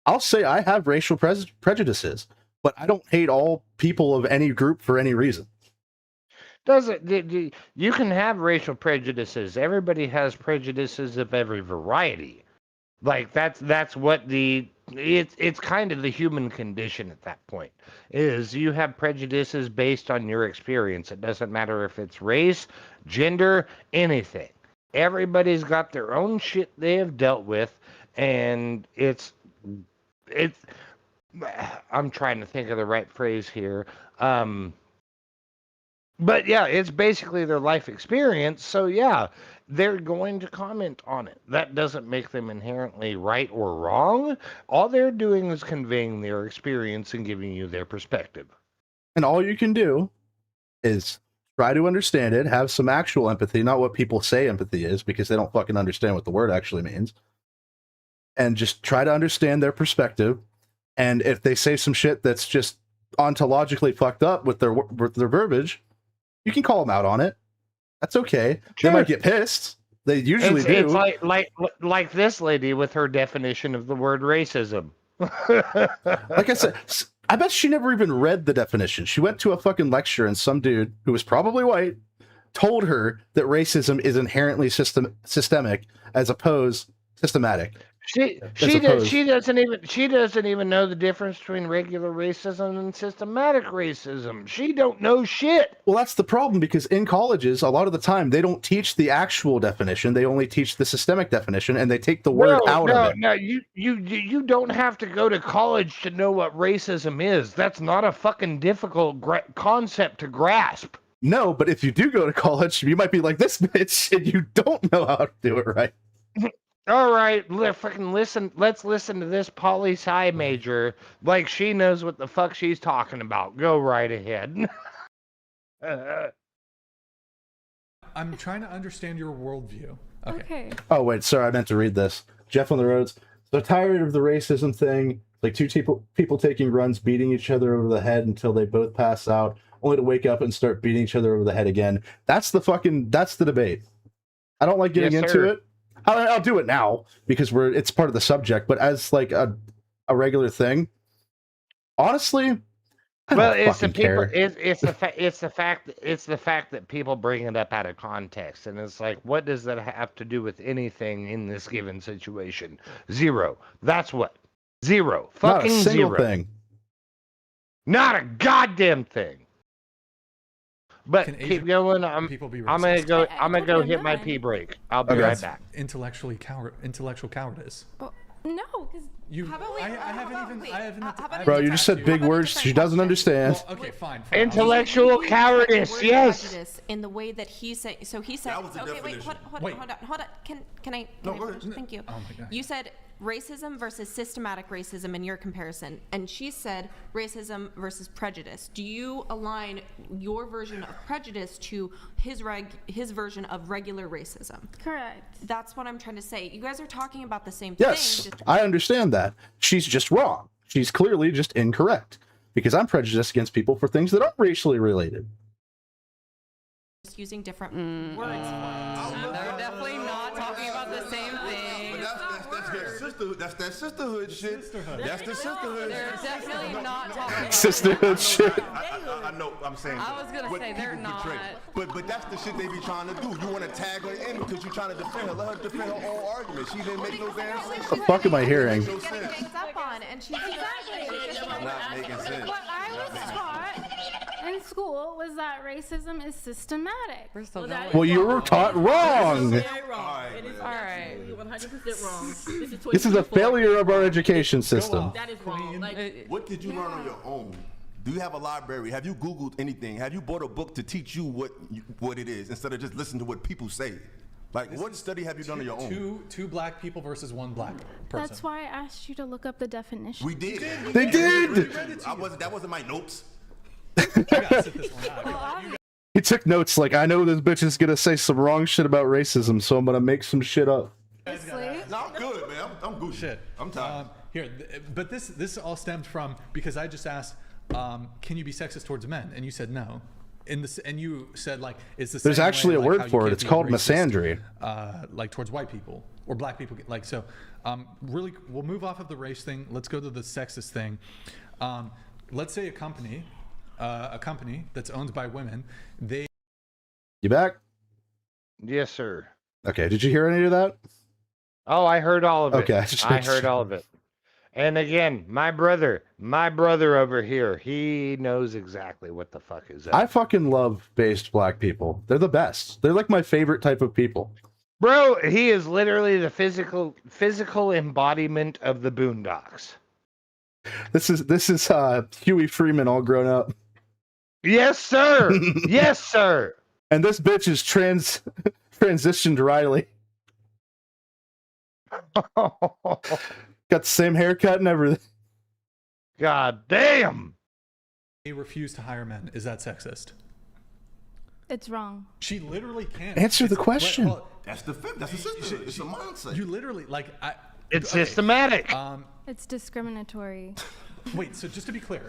I'll say I have racial prejudices, but I don't hate all people of any group for any reason. You can have racial prejudices. Everybody has prejudices of every variety. Like that's what it's kind of the human condition at that point. Is you have prejudices based on your experience. It doesn't matter if it's race, gender, anything. Everybody's got their own shit they have dealt with, and it's I'm trying to think of the right phrase here. But yeah, it's basically their life experience. So yeah, they're going to comment on it. That doesn't make them inherently right or wrong. All they're doing is conveying their experience and giving you their perspective. And all you can do is try to understand it, have some actual empathy, not what people say empathy is, because they don't fucking understand what the word actually means. And just try to understand their perspective. And if they say some shit that's just ontologically fucked up with their verbiage, you can call them out on it. That's okay. Sure. They might get pissed. They usually do. It's like this lady with her definition of the word racism. Like I said, I bet she never even read the definition. She went to a fucking lecture and some dude who was probably white told her that racism is inherently systemic as opposed systematic. She doesn't even know the difference between regular racism and systematic racism. She don't know shit. Well, that's the problem, because in colleges, a lot of the time, they don't teach the actual definition. They only teach the systemic definition, and they take the word out of it. No, you don't have to go to college to know what racism is. That's not a fucking difficult concept to grasp. No, but if you do go to college, you might be like this bitch, and you don't know how to do it right. All right, let's listen to this poli-sci major like she knows what the fuck she's talking about. Go right ahead. I'm trying to understand your worldview. Okay. Oh, wait, sorry, I meant to read this. Jeff on the roads. So tired of the racism thing, like two people taking runs, beating each other over the head until they both pass out, only to wake up and start beating each other over the head again. That's the debate. I don't like getting into it. I'll do it now because it's part of the subject, but as like a regular thing, honestly, it's the fact that people bring it up out of context, and it's like, what does that have to do with anything in this given situation? Zero. That's what. Zero. Fucking not a single zero. Thing. Not a goddamn thing. But keep going. I'm gonna go hit my pee break. I'll be right back. Intellectual cowardice. Well, no, because Bro, you just said big words she doesn't understand. Well, okay, fine. Intellectual cowardice. Yes. In the way that he said. So he said. Okay, wait. Hold on. Can I? Thank you. Oh my God. You said racism versus systematic racism in your comparison, and she said racism versus prejudice. Do you align your version of prejudice to his version of regular racism? Correct. That's what I'm trying to say. You guys are talking about the same Yes, thing. I understand that. She's just wrong. She's clearly just incorrect, because I'm prejudiced against people for things that aren't racially related. Just using different words. They're definitely not talking about the same thing. That's that sisterhood shit. That's the sisterhood. They're definitely not talking about sisterhood shit. I know. I'm saying. I was gonna say they're not. But that's the shit they be trying to do. You want to tag her in because you're trying to defend her. Let her defend her own argument. She didn't make no damn sense. What the fuck am I hearing? She's getting ganged up on, and she's not making sense. What I was taught in school was that racism is systematic. Well, you were taught wrong. Very wrong. It is absolutely 100% wrong. This is a failure of our education system. That is wrong. Like, What did you learn on your own? Do you have a library? Have you Googled anything? Have you bought a book to teach you what it is instead of just listening to what people say? Like, what study have you done on your own? Two black people versus one black person. That's why I asked you to look up the definition. We did. They did. That wasn't my notes. He took notes like, I know this bitch is gonna say some wrong shit about racism, so I'm gonna make some shit up. No, I'm good, man. I'm good. Shit. I'm tired. But this all stemmed from because I just asked, can you be sexist towards men? And you said no. And you said like it's the same There's actually way, a like, word how you for it. can't It's be called racist, misandry. Like towards white people or black people. Like so. Really, we'll move off of the race thing. Let's go to the sexist thing. Let's say a company that's owned by women. You back? Yes, sir. Okay. Did you hear any of that? Oh, I heard all of it. Okay. I heard all of it. And again, my brother over here, he knows exactly what the fuck is up. I fucking love based black people. They're the best. They're like my favorite type of people. Bro, he is literally the physical embodiment of the Boondocks. This is Huey Freeman all grown up. Yes, sir. Yes, sir. And this bitch is transitioned Riley. Got the same haircut and everything. God damn. They refuse to hire men. Is that sexist? It's wrong. She literally can't answer the question. That's the system. It's a mindset. You literally like it's systematic. It's discriminatory. Wait, so just to be clear,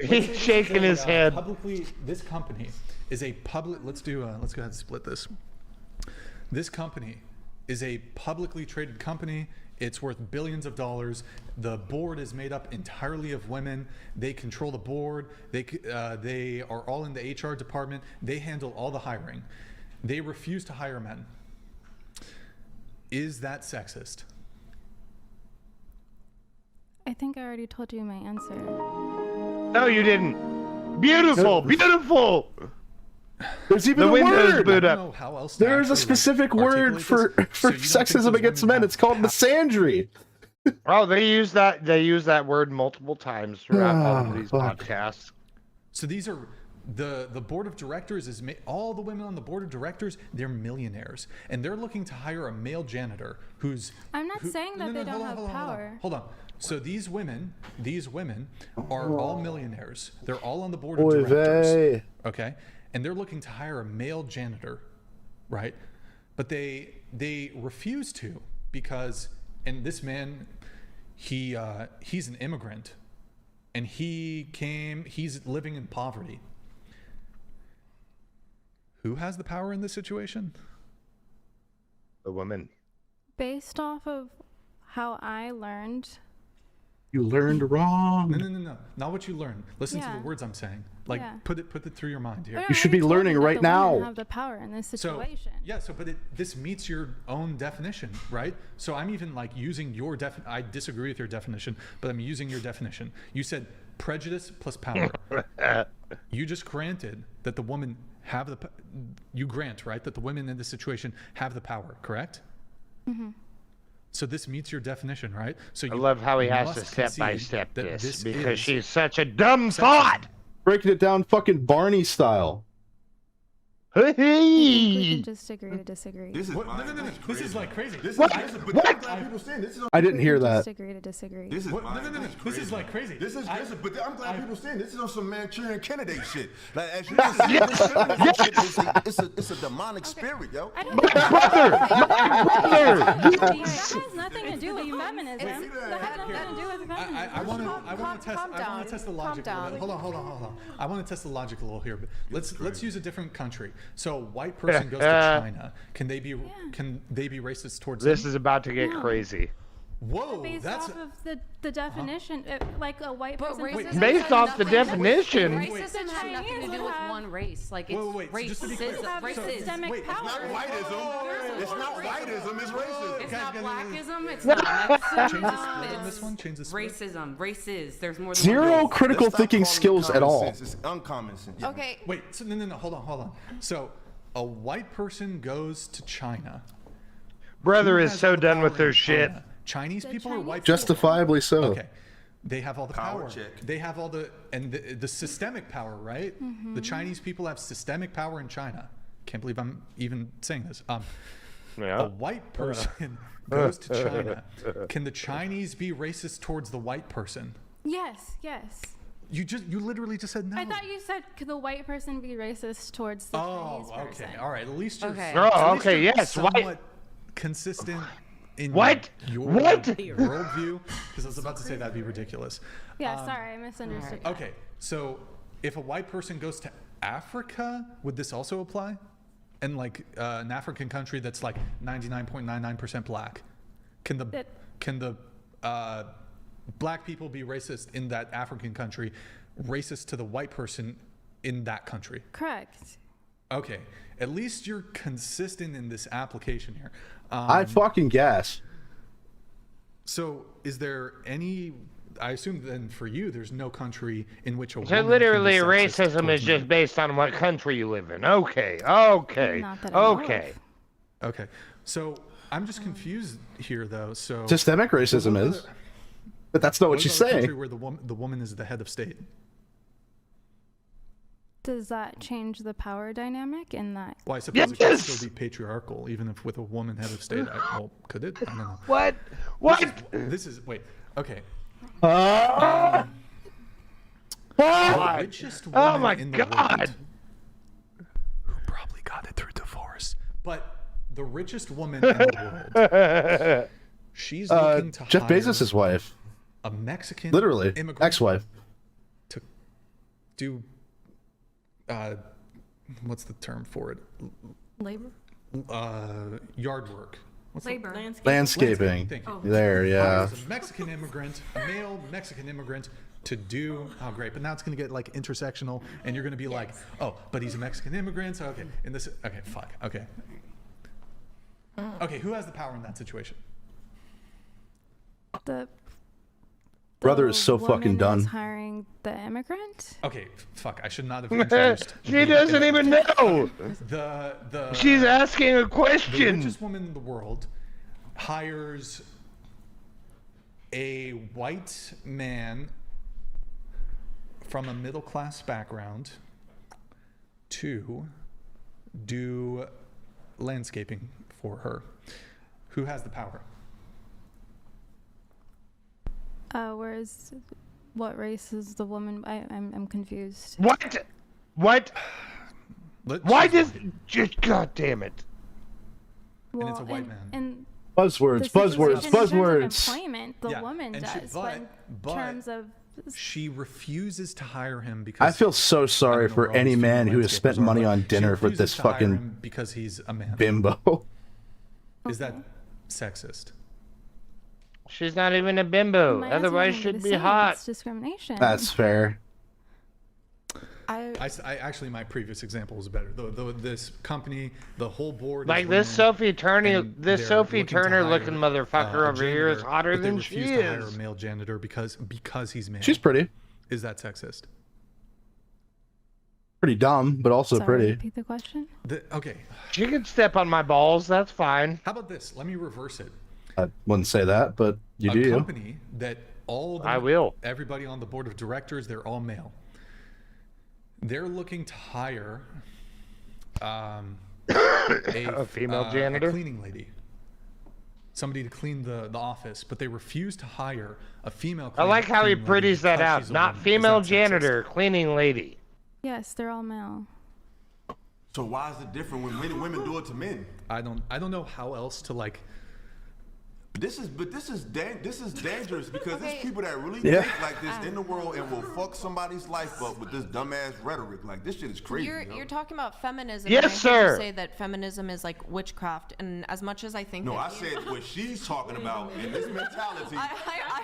he's shaking his head. Publicly, this company is a public. Let's go ahead and split this. This company is a publicly traded company. It's worth billions of dollars. The board is made up entirely of women. They control the board. They are all in the HR department. They handle all the hiring. They refuse to hire men. Is that sexist? I think I already told you my answer. No, you didn't. Beautiful, beautiful. There's even the a word. Boot up. There's a specific word for sexism against men. It's called misandry. Oh, they use that word multiple times throughout all of these podcasts. So these are the board of directors is all the women on the board of directors. They're millionaires, and they're looking to hire a male janitor who's. I'm not saying that they don't have power. Hold on. So these women are all millionaires. They're all on the board of directors. Okay. And they're looking to hire a male janitor, right? But they refuse to because, and this man, he's an immigrant, and he's living in poverty. Who has the power in this situation? The woman. Based off of how I learned. You learned wrong. No. Not what you learned. Listen to the words I'm saying. Like put it through your mind here. You should be learning right now. Have the power in this situation. This meets your own definition, right? So I'm even like using your I disagree with your definition, but I'm using your definition. You said prejudice plus power. You just granted that the women have you grant, right, that the women in this situation have the power, correct? Mm-hmm. So this meets your definition, right? So I love how he has to step by step this because she's such a dumb thought. Breaking it down fucking Barney style. We can just agree to disagree. This is no. This is like crazy. I didn't hear that. Just agree to disagree. This is no. This is like crazy. But I'm glad people saying this is on some Manchurian candidate shit. Like as you see, it's a demonic spirit, yo. That has nothing to do with feminism. That has nothing to do with feminism. I want to test the logic a little bit. Hold on. I want to test the logic a little here, but let's use a different country. So a white person goes to China. Can they be racist towards them? This is about to get crazy. Whoa, based off of the definition, like a white person. Based off the definition. Racism has nothing to do with one one race. Like, it's Wait, so just to be clear, racism. Wait, it's not whiteism. It's not whiteism. It's racism. It's not blackism. It's not on this one. Change this. Racism. Races. There's more than Zero one race. critical thinking skills at all. It's uncommon sense. Okay. Wait. So no. Hold on. So, a white person goes to China. Brother Who is has so all the done power with their in shit. China? Chinese people or white people? Justifiably so. Okay. They have all the power. They have all the systemic power, right? The Chinese people have systemic power in China. Can't believe I'm even saying this. A white person goes to China. Can the Chinese be racist towards the white person? Yes. You literally just said no. I thought you said, could the white person be racist towards the Chinese person? Okay. All right. At least you're Yes, somewhat white. consistent in What? your What? worldview. Because I was about to say that'd be ridiculous. Yeah, sorry, I misunderstood. that. Okay, so if a white person goes to Africa, would this also apply? And like an African country that's like 99.99% black, can the black people be racist in that African country, racist to the white person in that country? Correct. Okay, at least you're consistent in this application here. I fucking guess. So, is there any? I assume then for you, there's no country in which a So woman literally, can be sexist racism towards is men. just based on what country you live in. Okay. Okay. So I'm just confused here, though. So Systemic racism is. But that's not what she's about a country saying. where the woman is the head of state. Does that change the power dynamic in that? Well, I suppose it could still be patriarchal, even if with a woman head of state. Well, could it? I don't know. What? This is wait. Okay. What? The richest woman Oh my in the God. world, who probably got it through divorce, but the richest woman in the world, she's looking to Jeff hire Bezos' wife. a Mexican Literally. immigrant Ex-wife. to do what's the term for it? Labor? Yard work. What's the- Labor. Landscaping. Thank you. There, yeah. Hires a Mexican immigrant, a male Mexican immigrant, to do. Oh, great! But now it's gonna get like intersectional, and you're gonna be like, oh, but he's a Mexican immigrant. So okay, in this, okay, fuck, okay. Okay, who has the power in that situation? The Brother is so woman fucking is done. hiring the immigrant. Okay, fuck, I should not have introduced. She doesn't even know. The She's asking a The question. richest woman in the world hires a white man from a middle class background to do landscaping for her. Who has the power? What race is the woman? I'm confused. What? Why does just God damn it? Well, it's a white man. And Buzzwords, the buzzwords, situation in terms of buzzwords. employment, the Yeah, woman and does, but in terms of she refuses to hire him because I feel so sorry for any man who has spent money on dinner for this fucking because he's a man. bimbo. Is that sexist? She's not even a bimbo. My answer Otherwise, is she'd the be same. hot. It's discrimination. That's fair. I actually, my previous example was better. This company, the whole board. Like is this women, Sophie Turner, and this they're Sophie looking to Turner hire, looking motherfucker a over here is janitor, hotter but they than she refuse to hire a is. male janitor because he's male. She's pretty. Is that sexist? Pretty dumb, but also Sorry, pretty. repeat the question. Okay. She can step on my balls. That's fine. How about this? Let me reverse it. I wouldn't say that, but you A do. company that everybody on the board of directors, they're all male. They're looking to hire a female janitor? a cleaning lady, somebody to clean the office, but they refuse to hire a female. I like how he cleaning lady pretties that because out. she's a Not woman. Is female that sexist? janitor, cleaning lady. Yes, they're all male. So why is it different when women do it to men? I don't know how else to like This is dangerous because there's people that really Yeah. think like this in the world and will fuck somebody's life up with this dumbass rhetoric. Like this shit is crazy. You're talking about feminism. Yes, and I heard sir. you say that feminism is like witchcraft, and as much as I think No, that I said what she's talking about in this mentality. I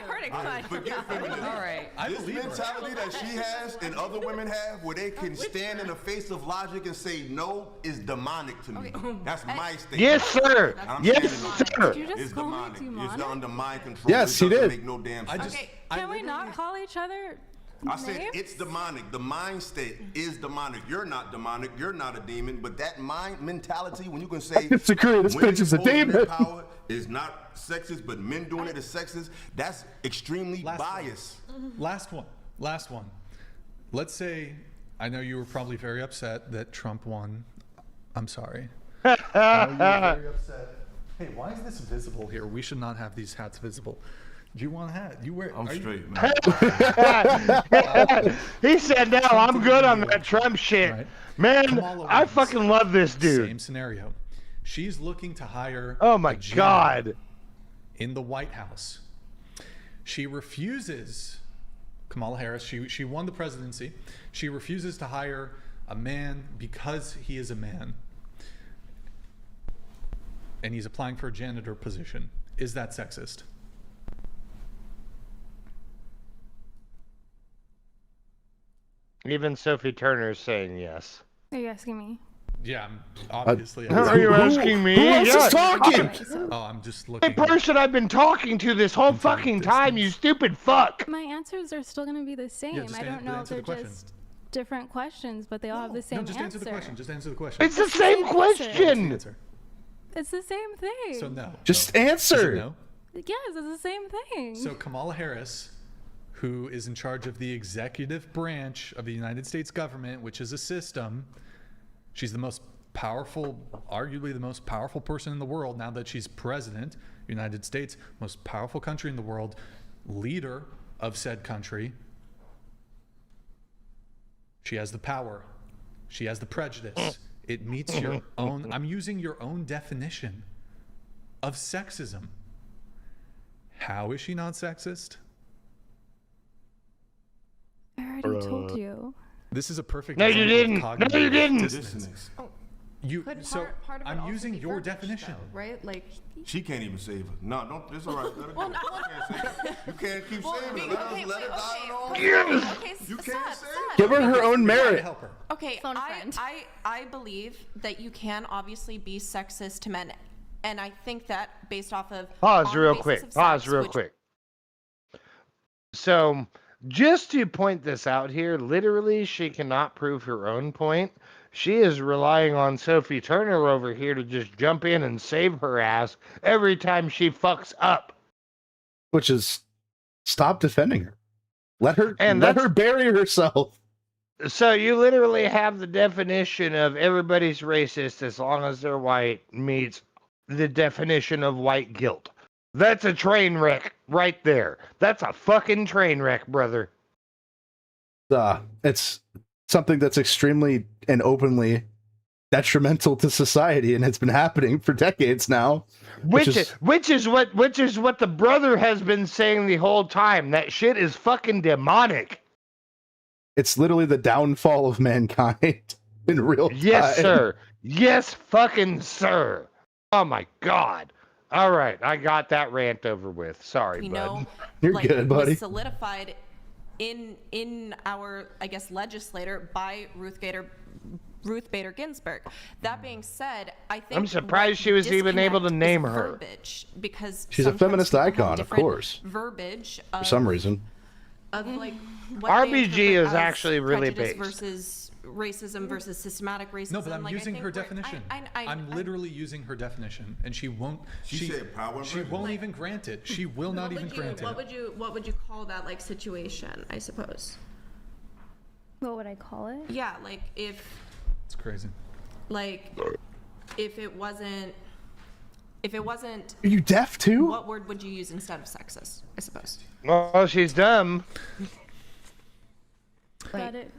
heard it. Forget feminism. All right. This mentality that she has and other women have, where they can stand in the face of logic and say no, is demonic to me. That's my statement. Yes, sir. I'm Yes, standing on sir. it. Did you just It's call me demonic. demonic? It's under mind control. Yes, It he doesn't did. Make no damn sense. Can we not call each other I said names? it's demonic. The mind state is demonic. You're not demonic. You're not a demon. But that mind mentality, when you can say I disagree. This women bitch is a imposing their demon. power is not sexist, but men doing it is sexist. That's extremely biased. Last one. Let's say, I know you were probably very upset that Trump won. I'm sorry. I know you were very upset. Hey, why is this visible here? We should not have these hats visible. Do you want a hat? You wear. I'm are you- straight, man. He said, "No, I'm good on that Trump shit, Right. man. Kamala I wins. fucking love this dude." Same scenario. She's looking to hire. Oh my a janitor God. In the White House, she refuses. Kamala Harris. She won the presidency. She refuses to hire a man because he is a man, and he's applying for a janitor position. Is that sexist? Even Sophie Turner's saying yes. Are you asking me? Yeah, I'm obviously. Are you asking me? Who else Yeah. is talking? Oh, I'm just The looking. person I've been talking to this whole fucking time, you stupid fuck. My answers are still going to be the same. just I don't know if answer they're the question. just different questions, but they all have the same No, just answer the question. Just answer the question. It's the same answer. question. Answer. It's the same thing. So no. Just No. Is it answer. no? Yes, it's the same thing. So Kamala Harris, who is in charge of the executive branch of the United States government, which is a system, she's the most powerful, arguably the most powerful person in the world now that she's president, United States, most powerful country in the world, leader of said country. She has the power. She has the prejudice. It meets your own, I'm using your own definition of sexism. How is she not sexist? I already told you. This is a perfect No, you example of didn't. No, cognitive you didn't. dissonance. You, Could so part of it I'm also using be your verbiage, definition. though, right? Like, She can't even save her. No, don't. It's all right. Let her Well, go. no, You can't save her. You can't keep well, saving her. okay, Let her die okay, on her own. Yes. okay, You can't stop, save stop. Give her her own merit. Help her. Okay, Phone a friend. I believe that you can obviously be sexist to men, and I think that based off of Pause on the real basis quick. of Pause sex, real which- quick. So, just to point this out here, literally, she cannot prove her own point. She is relying on Sophie Turner over here to just jump in and save her ass every time she fucks up. Which is stop defending her. Let her And let that's- her bury herself. So you literally have the definition of everybody's racist as long as they're white meets the definition of white guilt. That's a train wreck right there. That's a fucking train wreck, brother. It's something that's extremely and openly detrimental to society, and it's been happening for decades now. Which is what the brother has been saying the whole time. That shit is fucking demonic. It's literally the downfall of mankind in real time. Yes, sir. Yes, fucking sir. Oh my god. All right, I got that rant over with. Sorry, we bud. know You're like, good, buddy. was solidified in our, I guess, legislator by Ruth Bader Ginsburg. That being said, I think I'm surprised she was even able to disconnect name is her. verbiage, because She's a sometimes feminist people have icon, of different course. Verbiage For some reason. of like what RBG they interpret is as actually really prejudice based. versus racism versus systematic racism. No, but I'm Like, I using think her we're- definition. I I'm literally using her definition, and she won't. She said power and She privilege. won't even grant it. She will not even grant what it. would you call that, like, situation, I suppose? What would I call it? Yeah, like if It's crazy. if it wasn't Are you deaf too? what word would you use instead of sexist, I suppose? Well, she's dumb. Got it.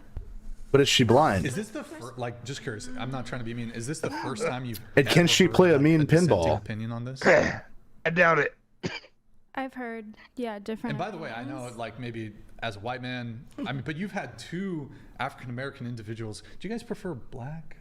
But is she blind? Is this the like? Just curious. I'm not trying to be mean. Is this the first time you've? And can ever she heard, play a like, mean dissenting pinball? Opinion on this? I doubt it. I've heard, yeah, different. And by the way, I know, like, maybe as a white man, I mean, but you've had 2 African American individuals. Do you guys prefer black?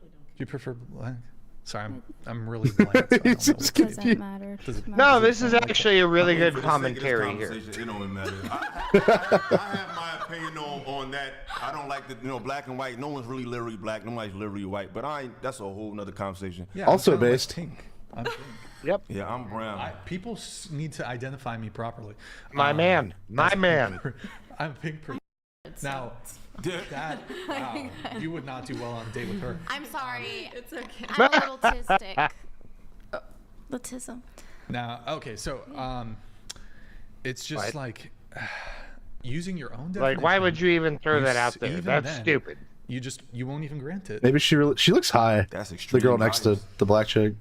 Do you prefer black? Sorry, I'm really blank. So Doesn't matter. No, this is actually a really good commentary here. It don't matter. I have my opinion on that. I don't like the black and white. No one's really literally black. Nobody's literally white. But that's a whole nother conversation. Yeah, also I'm kinda based. like pink. I'm pink. Yep. Yeah, I'm brown. People need to identify me properly. My man. I'm a pink person. Now, wow, you would not do well on a date with her. I'm sorry. It's okay. I'm a little autistic. Autism. Now, okay, so it's just like using your own definition. Like, why would you even throw that out there? Even That's then, stupid. You won't even grant it. Maybe she looks high. That's The girl extreme next to the black chick.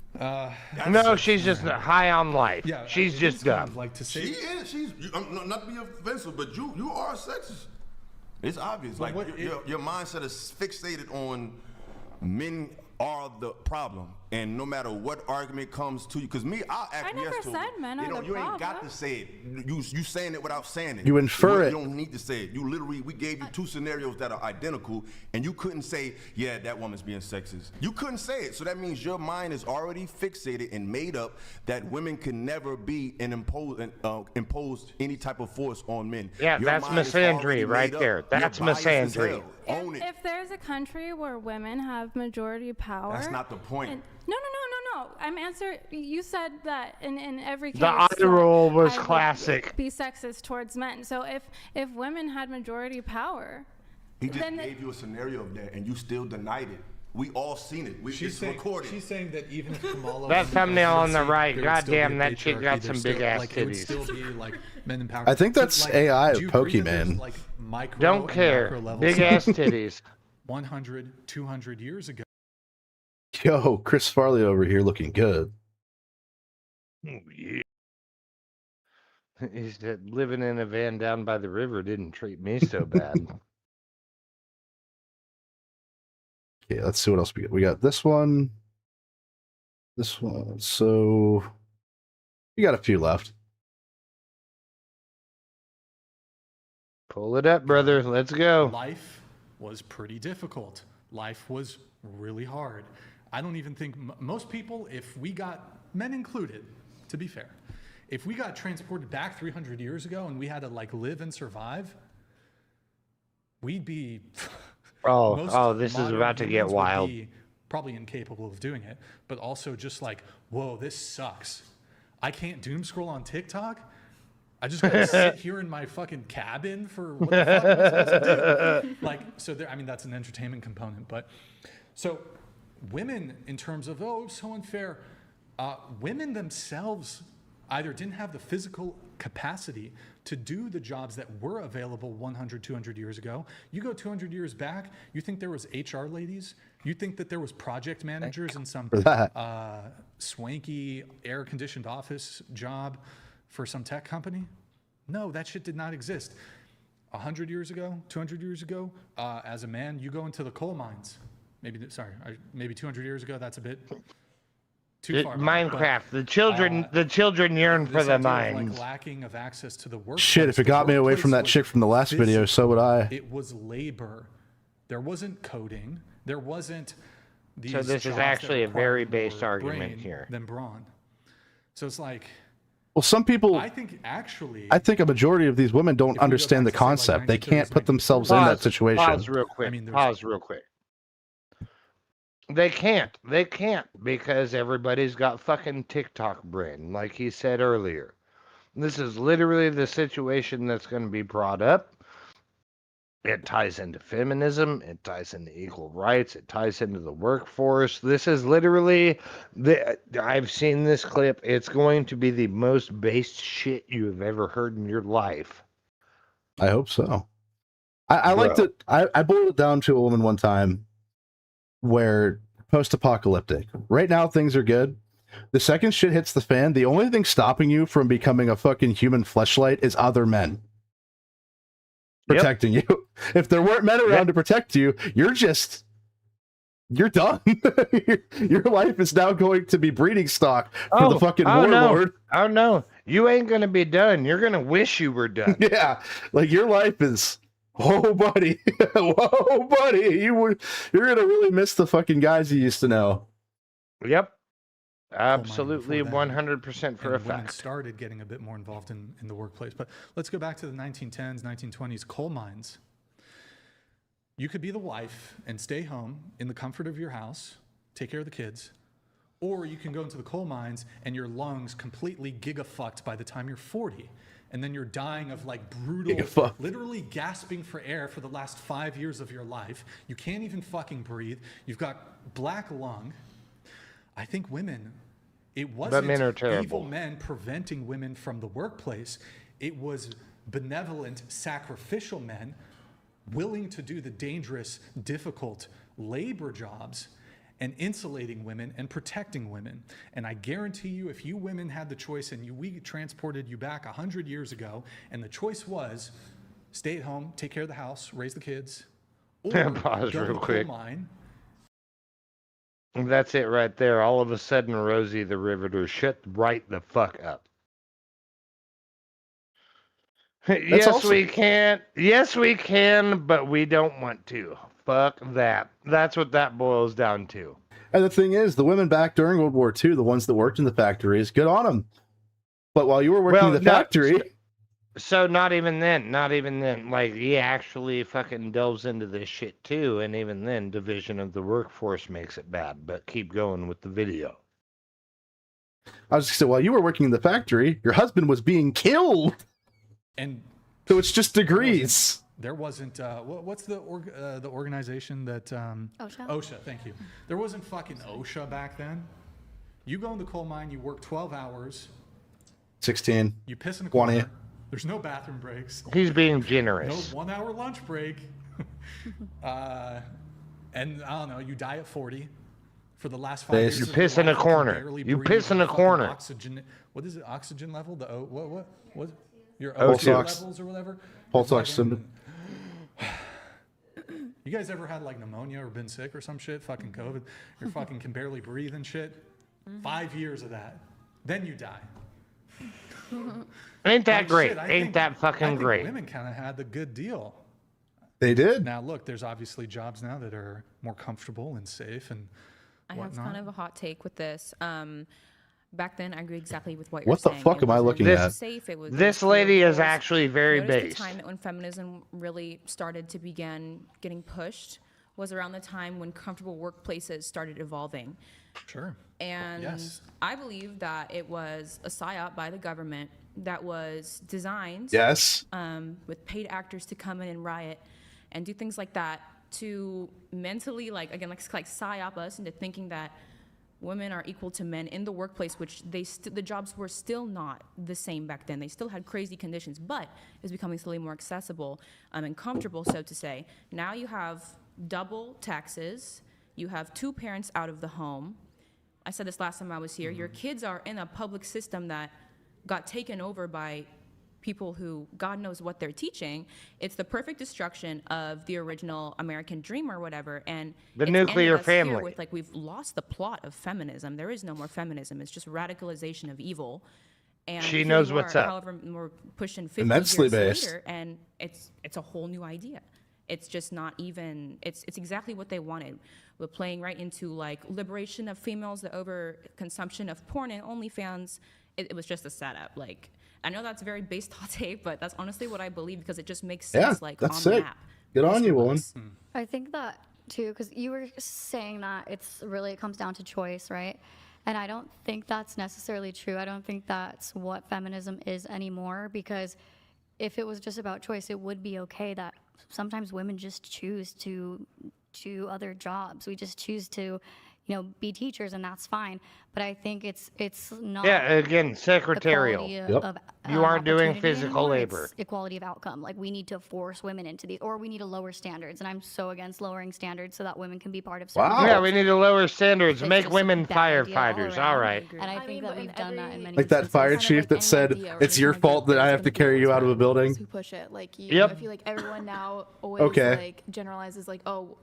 No, she's just high on life. Yeah, she's just dumb. Like to say, She is. She's not to be offensive, but you are sexist. It's obvious. But Like your mindset is fixated on men are the problem, and no matter what argument comes to you, because I'll acquiesce never to it. said men are the You ain't got problem. to say it. You saying it without saying it. You infer it. You don't need to say it. You literally, we gave you 2 scenarios that are identical, and you couldn't say, yeah, that woman's being sexist. You couldn't say it, so that means your mind is already fixated and made up that women can never be imposed any type of force on men. Yeah, Your that's mind is misandry already right made up. there. You're That's biased as misandry. hell. Own it. If there's a country where women have majority power, That's not the point. No. I'm answering. You said that in every case. The honor roll was I would classic. Be sexist towards men. So if women had majority power, He just then gave you a scenario of that, and you still denied it. We all seen it. It's recorded. She's saying that even if Kamala That was thumbnail on the presidency, right, there would still be goddamn, a that chick patriarchy. got There's some big still, ass like, it would titties. still be like men empowerment. I think that's Like, AI do you agree that there's, Pokemon. like, micro Don't and care. macro levels? Big ass titties. 100, 200 years ago. Yo, Chris Farley over here looking good. Oh, yeah. He said living in a van down by the river didn't treat me so bad. Okay, let's see what else we got. We got this one. This one. So we got a few left. Pull it up, brother. Let's go. Life was pretty difficult. Life was really hard. I don't even think most people, if we got, men included, to be fair, if we got transported back 300 years ago and we had to like live and survive, we'd be. This is modern about to get humans would wild. be probably incapable of doing it, but also just like, whoa, this sucks. I can't doom scroll on TikTok. I just gotta sit here in my fucking cabin for what the fuck am I supposed to do? Like, so there, I mean, that's an entertainment component, but so women, in terms of, oh, it's so unfair, women themselves either didn't have the physical capacity to do the jobs that were available 100, 200 years ago. You go 200 years back, you think there was HR ladies? You think that there was project managers in some swanky air-conditioned office job for some tech company? No, that shit did not exist. 100 years ago, 200 years ago, as a man, you go into the coal mines. Maybe 200 years ago, that's a bit too far. Minecraft. The children yearn for the mines. mines. Like lacking of access to the workplace. Shit, if it got me away from that chick from the last video, so would I. It was labor. There wasn't coding. There wasn't these. So this is jobs that actually a very required based more argument brain here. than brawn. So it's like. Well, some people. I think a majority of these women don't understand the concept. They can't put themselves in that situation. Pause real quick. Pause real quick. They can't because everybody's got fucking TikTok brain, like he said earlier. This is literally the situation that's going to be brought up. It ties into feminism. It ties into equal rights. It ties into the workforce. This is literally I've seen this clip. It's going to be the most based shit you have ever heard in your life. I hope so. I like to. I boiled it down to a woman one time where post-apocalyptic. Right now things are good. The second shit hits the fan, the only thing stopping you from becoming a fucking human fleshlight is other men protecting you. If there weren't men around to protect you, you're done. Your life is now going to be breeding stock for the fucking warlord. No. You ain't gonna be done. You're gonna wish you were done. Yeah, like your life is. Whoa, buddy. Whoa, buddy. You're gonna really miss the fucking guys you used to know. Yep. Absolutely, 100% for a and women fact. started getting a bit more involved in the workplace. But let's go back to the 1910s, 1920s, coal mines. You could be the wife and stay home in the comfort of your house, take care of the kids, or you can go into the coal mines and your lungs completely giga-fucked by the time you're 40. And then you're dying of like brutal, literally gasping for air for the last 5 years of your life. You can't even fucking breathe. You've got black lung. I think women, it wasn't men are terrible. evil men preventing women from the workplace. It was benevolent, sacrificial men willing to do the dangerous, difficult labor jobs and insulating women and protecting women. And I guarantee you, if you women had the choice and we transported you back 100 years ago, and the choice was stay at home, take care of the house, raise the kids, or Pause go to real the quick. coal mine. That's it right there. All of a sudden, Rosie the Riveter, shut right the fuck up. Yes, awesome. we can. Yes, we can, but we don't want to. Fuck that. That's what that boils down to. And the thing is, the women back during World War II, the ones that worked in the factories, good on them. But while you were working in the factory, So not even then. Like, he actually fucking delves into this shit too, and even then, division of the workforce makes it bad. But keep going with the video. I was just saying, while you were working in the factory, your husband was being killed. And so it's just degrees. There wasn't, what's the organization that, OSHA? OSHA, thank you. There wasn't fucking OSHA back then. You go in the coal mine, you work 12 hours, 16, you piss in a 20. corner, there's no bathroom breaks. He's being generous. No 1 hour lunch break. And I don't know, you die at 40. For the last 5 years, You of piss your in a life, you can corner. barely You breathe piss in on a fucking corner. Oxygen, what is it? Oxygen level? The what? Your Pulse O2 ox. levels or whatever. Pulse You're oxygen. You guys ever had like pneumonia or been sick or some shit? Fucking COVID. You're fucking can barely breathe and shit. 5 years of that. Then you die. Ain't that Like, great? shit, I Ain't think- that I fucking think great? Women kind of had the good deal. They did. Now look, there's obviously jobs now that are more comfortable and safe and I have whatnot. kind of a hot take with this. Back then, I agree exactly with what you're What the saying. fuck It am I wasn't looking at? Safe. It was, This it was lady clear is goals. actually very Notice based. The time that when feminism really started to begin getting pushed was around the time when comfortable workplaces started evolving. Sure. And Yes. I believe that it was a psyop by the government that was designed Yes. with paid actors to come in and riot and do things like that to mentally, like psyop us into thinking that women are equal to men in the workplace, which the jobs were still not the same back then. They still had crazy conditions, but it was becoming slowly more accessible and comfortable, so to say. Now you have double taxes. You have two parents out of the home. I said this last time I was here. Your kids are in a public system that got taken over by people who God knows what they're teaching. It's the perfect destruction of the original American dream or whatever. And The it's nuclear ended us here family. with, like, we've lost the plot of feminism. There is no more feminism. It's just radicalization of evil. And She here knows you what's are, up. However, we're pushing 50 Immensely years based. later, and it's a whole new idea. It's just not even. It's exactly what they wanted. We're playing right into like liberation of females, the overconsumption of porn and OnlyFans. It was just a setup. Like, I know that's very based hot take, but that's honestly what I believe because it just makes sense. Yeah, Like that's on sick. the map. Good on you, woman. I think that too, because you were saying that it comes down to choice, right? And I don't think that's necessarily true. I don't think that's what feminism is anymore, because if it was just about choice, it would be okay that sometimes women just choose to do other jobs. We just choose to, be teachers, and that's fine. But I think it's not. Yeah, again, secretarial. Equality Yep. of You aren't doing opportunity physical anymore, labor. it's equality of outcome. Like we need to force women into these, or we need to lower standards. And I'm so against lowering standards so that women can be part of. Wow. Yeah, we need to lower standards. It's Make just a women bad idea all firefighters. All around. right. And I think that we've done that in many Like that instances. fire chief that said, "It's your fault that I have to carry you out of a building." Who push it? Like you, Yep. I feel like everyone now always Okay. like generalizes like, oh,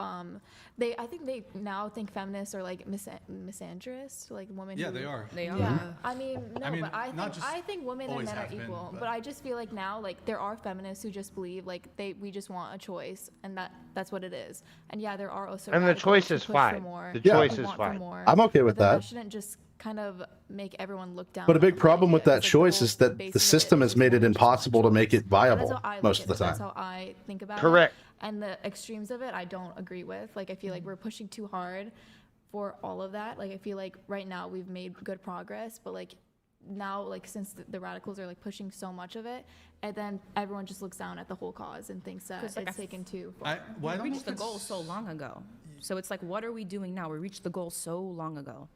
I think they now think feminists are like misandrist, like women. Yeah, who, they are. They are. Yeah. I mean, no, I mean, but not just I think women and always men are have been, equal. but- But I just feel like now, like there are feminists who just believe like we just want a choice, and that's what it is. And yeah, there are also And the radicals choice who is push for fine. more, The who choice want is for fine. more, I'm okay with but then that. That shouldn't just kind of make everyone look down. But a on big the problem idea, with that 'cause, like, choice the is whole that base the of it system is has made it impossible to make it that's viable how I most look of at the it. That's time. how I think about Correct. it. And the extremes of it, I don't agree with. Like, I feel like we're pushing too hard for all of that. Like, I feel like right now we've made good progress, but like now, like since the radicals are like pushing so much of it, and then everyone just looks down at the whole cause and thinks that 'Cause, like, it's I- taken too far. Well, I We don't reached the know if goal it's- so long ago. So it's like, what are we doing now? We reached the goal so long ago.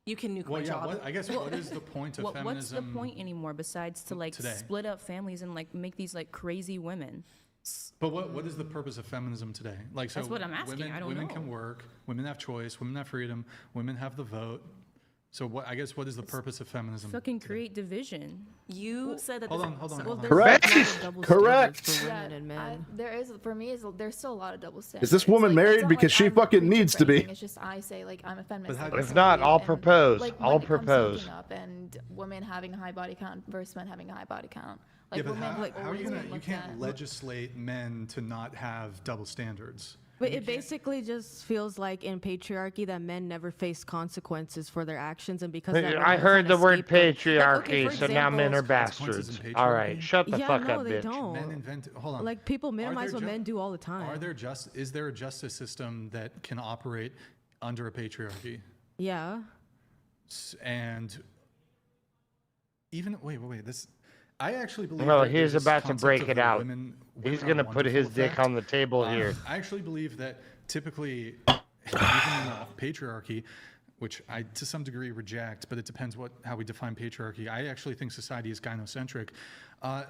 You can nuke Well, my yeah, job. I guess what is the point of What's the feminism point anymore besides to like today? split up families and like make these like crazy women? But what is the purpose of feminism today? Like, so That's what I'm asking. Women, I don't women know. can work, women have choice, women have freedom, women have the vote. So what? I guess what is the purpose of feminism? Fucking create division. You said that. Hold on, hold on. Well, hold on. there's Correct. a lot of double Correct. standards for Yeah, women and men. There is, for me, there's still a lot of double standards. Is this woman Like, married? it's not Because like she I'm fucking preaching needs for to be. anything, It's just I say like I'm a feminist. like, If I not, believe I'll in, propose. like, I'll when it comes to propose. hooking up and women having a high body count versus men having a high body count. Yeah, Like but women how are always you gonna? get You looked can't at. legislate men to not have double standards. But it basically just feels like in patriarchy that men never face consequences for their actions, and because that I women heard kinda the word scapegoat- patriarchy, for so now men are Consequences bastards. in All right, patriarchy? shut the Yeah, fuck no, up, they bitch. don't. Men invented. Hold on. Like people minimize there what men do all the time. Is there a justice system that can operate under a patriarchy? Yeah. And even wait. This I actually believe. No, that he's there's this about to concept break of it a out. women He's are gonna put wonderful his dick effect. on the table here. I actually believe that typically, even in patriarchy, which I to some degree reject, but it depends how we define patriarchy. I actually think society is gynocentric.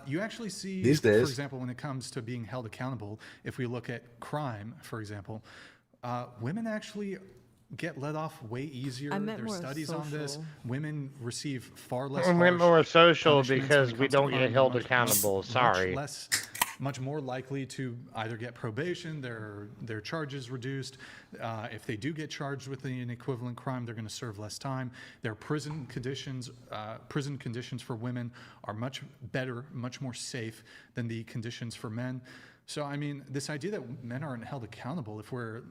You actually see, These days. for example, when it comes to being held accountable, if we look at crime, for example, women actually get let off way easier. I meant There's more studies on this. social. Women receive far less. We're harsh more social punishments because when it we comes to don't get crime. held Much- accountable. Sorry. Much more likely to either get probation, their charges reduced. If they do get charged with an equivalent crime, they're going to serve less time. Their prison conditions for women are much better, much more safe than the conditions for men. So I mean, this idea that men aren't held accountable, if we're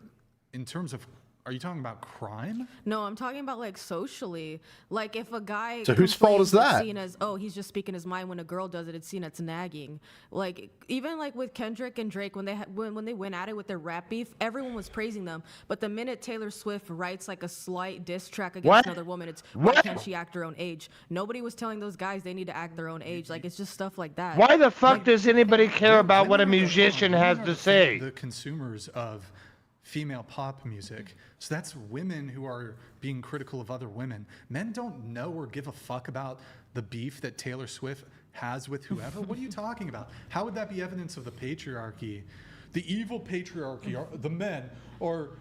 in terms of, are you talking about crime? No, I'm talking about like socially. Like if a guy So whose fault is complains, it's that? seen as, oh, he's just speaking his mind. When a girl does it, it's seen as nagging. Like even like with Kendrick and Drake, when they went at it with their rap beef, everyone was praising them. But the minute Taylor Swift writes like a slight diss track against What? another woman, it's why What? can't she act her own age? Nobody was telling those guys they need to act their own age. Like it's just stuff like that. Why the fuck does anybody care about what a musician has to say? The consumers of female pop music. So that's women who are being critical of other women. Men don't know or give a fuck about the beef that Taylor Swift has with whoever. What are you talking about? How would that be evidence of the patriarchy? The evil patriarchy, the men, or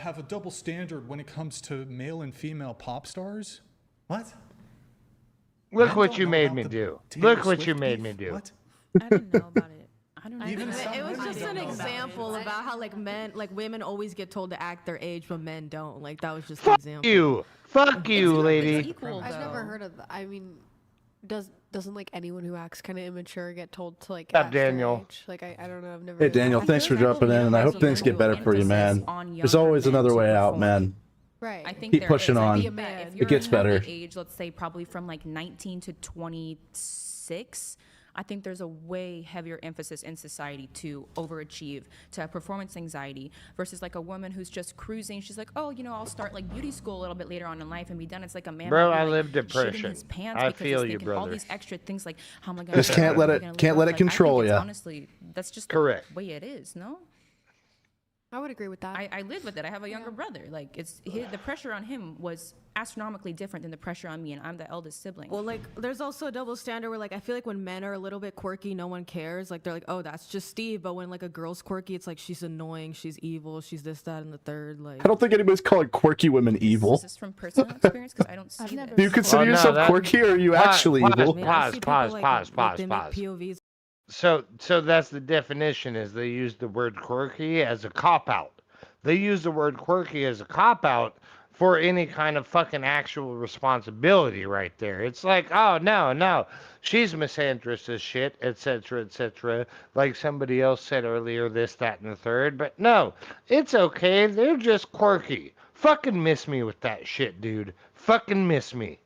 have a double standard when it comes to male and female pop stars? What? Look Men what don't you know made about me the do. Taylor Look what you Swift made beef? me do. What? I didn't know about it. I don't know. Even some It was women just don't an know about it. example about how like women always get told to act their age, but men don't. Like that was just an Fuck example. you. Fuck you, lady. I've never heard of that. I mean, doesn't like anyone who acts kind of immature get told to like What's up, act their Daniel? age? Like I don't know. I've never. Hey Daniel, thanks for jumping in, and I hope things get better for you, man. There's always another way out, man. Right. I think Keep there pushing is. I on. think that if It you're gets in better. that age, let's say probably from like 19 to 26, I think there's a way heavier emphasis in society to overachieve, to have performance anxiety, versus like a woman who's just cruising. She's like, oh, I'll start like beauty school a little bit later on in life and be done. It's like a man. Bro, might be, I like, live shitting depression. his pants I because feel he's you, thinking all brother. these extra things like, how am I gonna? Just can't let it live can't up? let it Like, I think control it's ya. Honestly, that's just Correct. the way it is. No. I would agree with that. I live with it. I have a younger brother. Like the pressure on him was astronomically different than the pressure on me, and I'm the eldest sibling. Well, like, there's also a double standard where, like, I feel like when men are a little bit quirky, no one cares. Like, they're like, oh, that's just Steve. But when, like, a girl's quirky, it's like, she's annoying, she's evil, she's this, that, and the third. Like, I don't think anybody's calling quirky women evil. Is this from personal experience? Because I don't see this. Do you consider yourself quirky, or are you actually evil? Pause. So that's the definition, is they use the word quirky as a cop-out. They use the word quirky as a cop-out for any kind of fucking actual responsibility right there. It's like, oh, no, she's misandrous as shit, etc., like somebody else said earlier, this, that, and the third. But no, it's okay. They're just quirky. Fucking miss me with that shit, dude. Fucking miss me.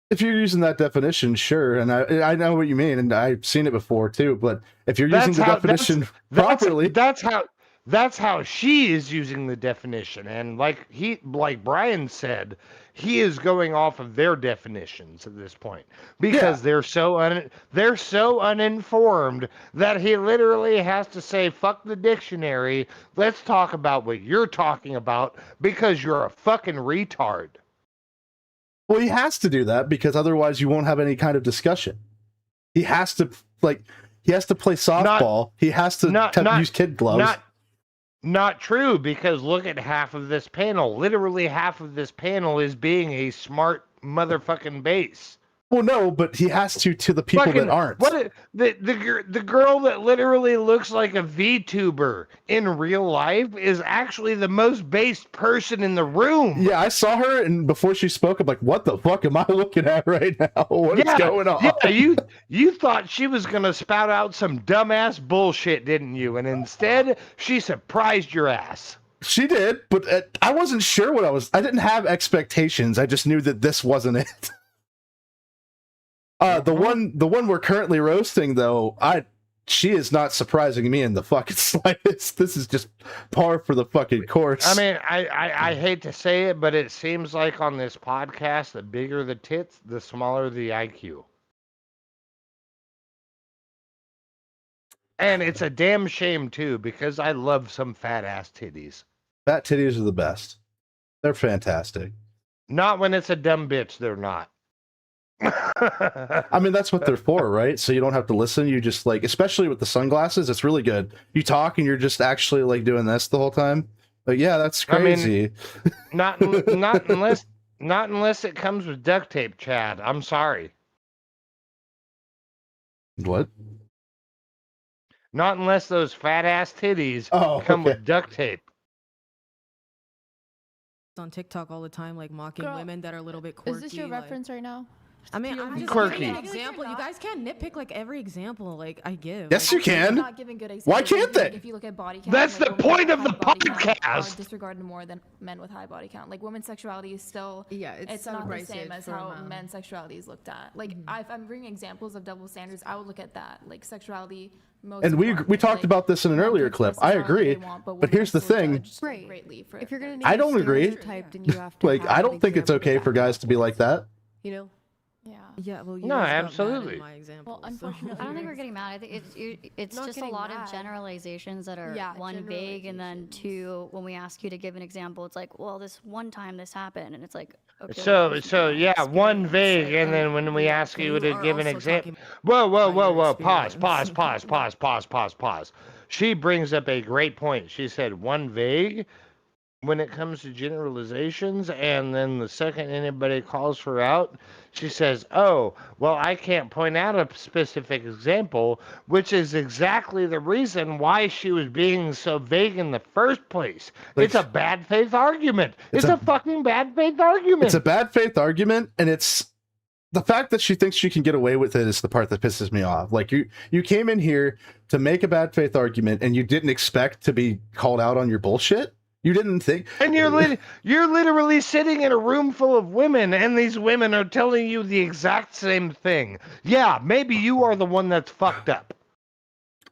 If you're using that definition, sure, and I know what you mean, and I've seen it before too. But if you're using the definition properly, that's how she is using the definition. And like Brian said, he is going off of their definitions at this point because they're so uninformed that he literally has to say, "Fuck the dictionary. Let's talk about what you're talking about because you're a fucking retard." well, he has to do that because otherwise you won't have any kind of discussion. He has to play softball. He has to use kid gloves. Not true, because look at half of this panel. Literally half of this panel is being a smart motherfucking base. Well, no, but he has to the people that aren't. The girl that literally looks like a VTuber in real life is actually the most based person in the room. Yeah, I saw her, and before she spoke, I'm like, what the fuck am I looking at right now? What is going on? Yeah, you thought she was going to spout out some dumbass bullshit, didn't you? And instead, she surprised your ass. She did, but I wasn't sure what I didn't have expectations. I just knew that this wasn't it. The one we're currently roasting, though, she is not surprising me in the fucking slightest. This is just par for the fucking course. I mean, I hate to say it, but it seems like on this podcast, the bigger the tits, the smaller the IQ. And it's a damn shame, too, because I love some fat-ass titties. Fat titties are the best. They're fantastic. Not when it's a dumb bitch, they're not. I mean, that's what they're for, right? So you don't have to listen. You just especially with the sunglasses, it's really good. You talk and you're just actually doing this the whole time. But yeah, that's crazy. I mean, not unless it comes with duct tape, Chad. I'm sorry. What? Not unless those fat ass titties come with duct tape. On TikTok all the time, mocking women that are a little bit quirky. Is this your reference right now? I mean, I'm just quirky. giving an example. You guys can't nitpick every example I give. Yes, you can. Not giving good examples. Why can't they? If you look at body count, that's the point of the podcast. Are disregarded more than men with high body count. Women's sexuality is still it's not the same as how men's sexuality is looked at. If I'm bringing examples of double standards, I would look at that. Sexuality. And we talked about this in an earlier clip. I agree, but here's the thing. If you're gonna I don't agree. then you have to I don't think it's okay for guys to be like that. You know. Yeah, well, no, absolutely. My example, well, unfortunately, I don't think we're getting mad. I think it's just a lot of generalizations that are one, vague, and then two, when we ask you to give an example, it's like, well, this one time this happened, and it's like, okay. So yeah, one vague, and then when we ask you to give an example, whoa, pause. She brings up a great point. She said one vague when it comes to generalizations, and then the second anybody calls her out, she says, oh, well, I can't point out a specific example, which is exactly the reason why she was being so vague in the first place. It's a bad faith argument. It's a fucking bad faith argument. It's a bad faith argument, and it's the fact that she thinks she can get away with it is the part that pisses me off. You came in here to make a bad faith argument, and you didn't expect to be called out on your bullshit? You didn't think, and you're literally sitting in a room full of women, and these women are telling you the exact same thing. Yeah, maybe you are the one that's fucked up.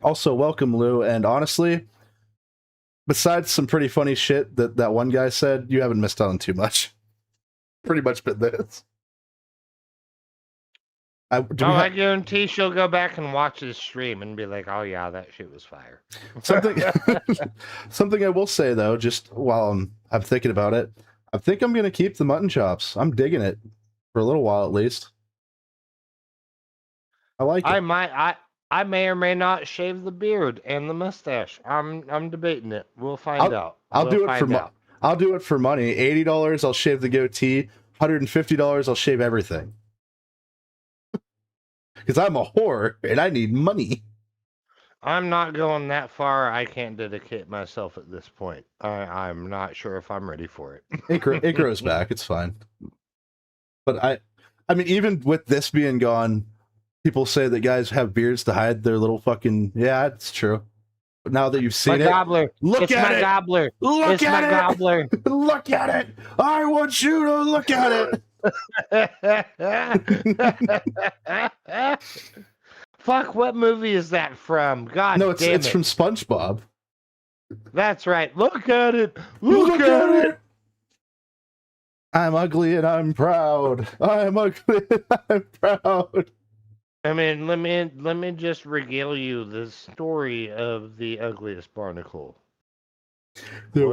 Also, welcome, Lou. And honestly, besides some pretty funny shit that one guy said, you haven't missed out on too much. Pretty much been this. I guarantee she'll go back and watch this stream and be like, "Oh yeah, that shit was fire." Something I will say though, just while I'm thinking about it, I think I'm gonna keep the mutton chops. I'm digging it for a little while at least. I like it. I may or may not shave the beard and the mustache. I'm debating it. We'll find out. I'll do it for money. $80, I'll shave the goatee. $150, I'll shave everything. Because I'm a whore and I need money. I'm not going that far. I can't dedicate myself at this point. I'm not sure if I'm ready for it. It grows back. It's fine. But I mean, even with this being gone, people say that guys have beards to hide their little fucking. Yeah, it's true. But now that you've seen My it, gobbler. look It's at my it. gobbler. Look It's at my it. gobbler. Look at it. I want you to look at it. Fuck, what movie is that from? God No, damn it's from SpongeBob. That's right. Look at it. Look at it. I'm ugly and I'm proud. I'm ugly and I'm proud. I mean, let me just regale you the story of the ugliest barnacle. There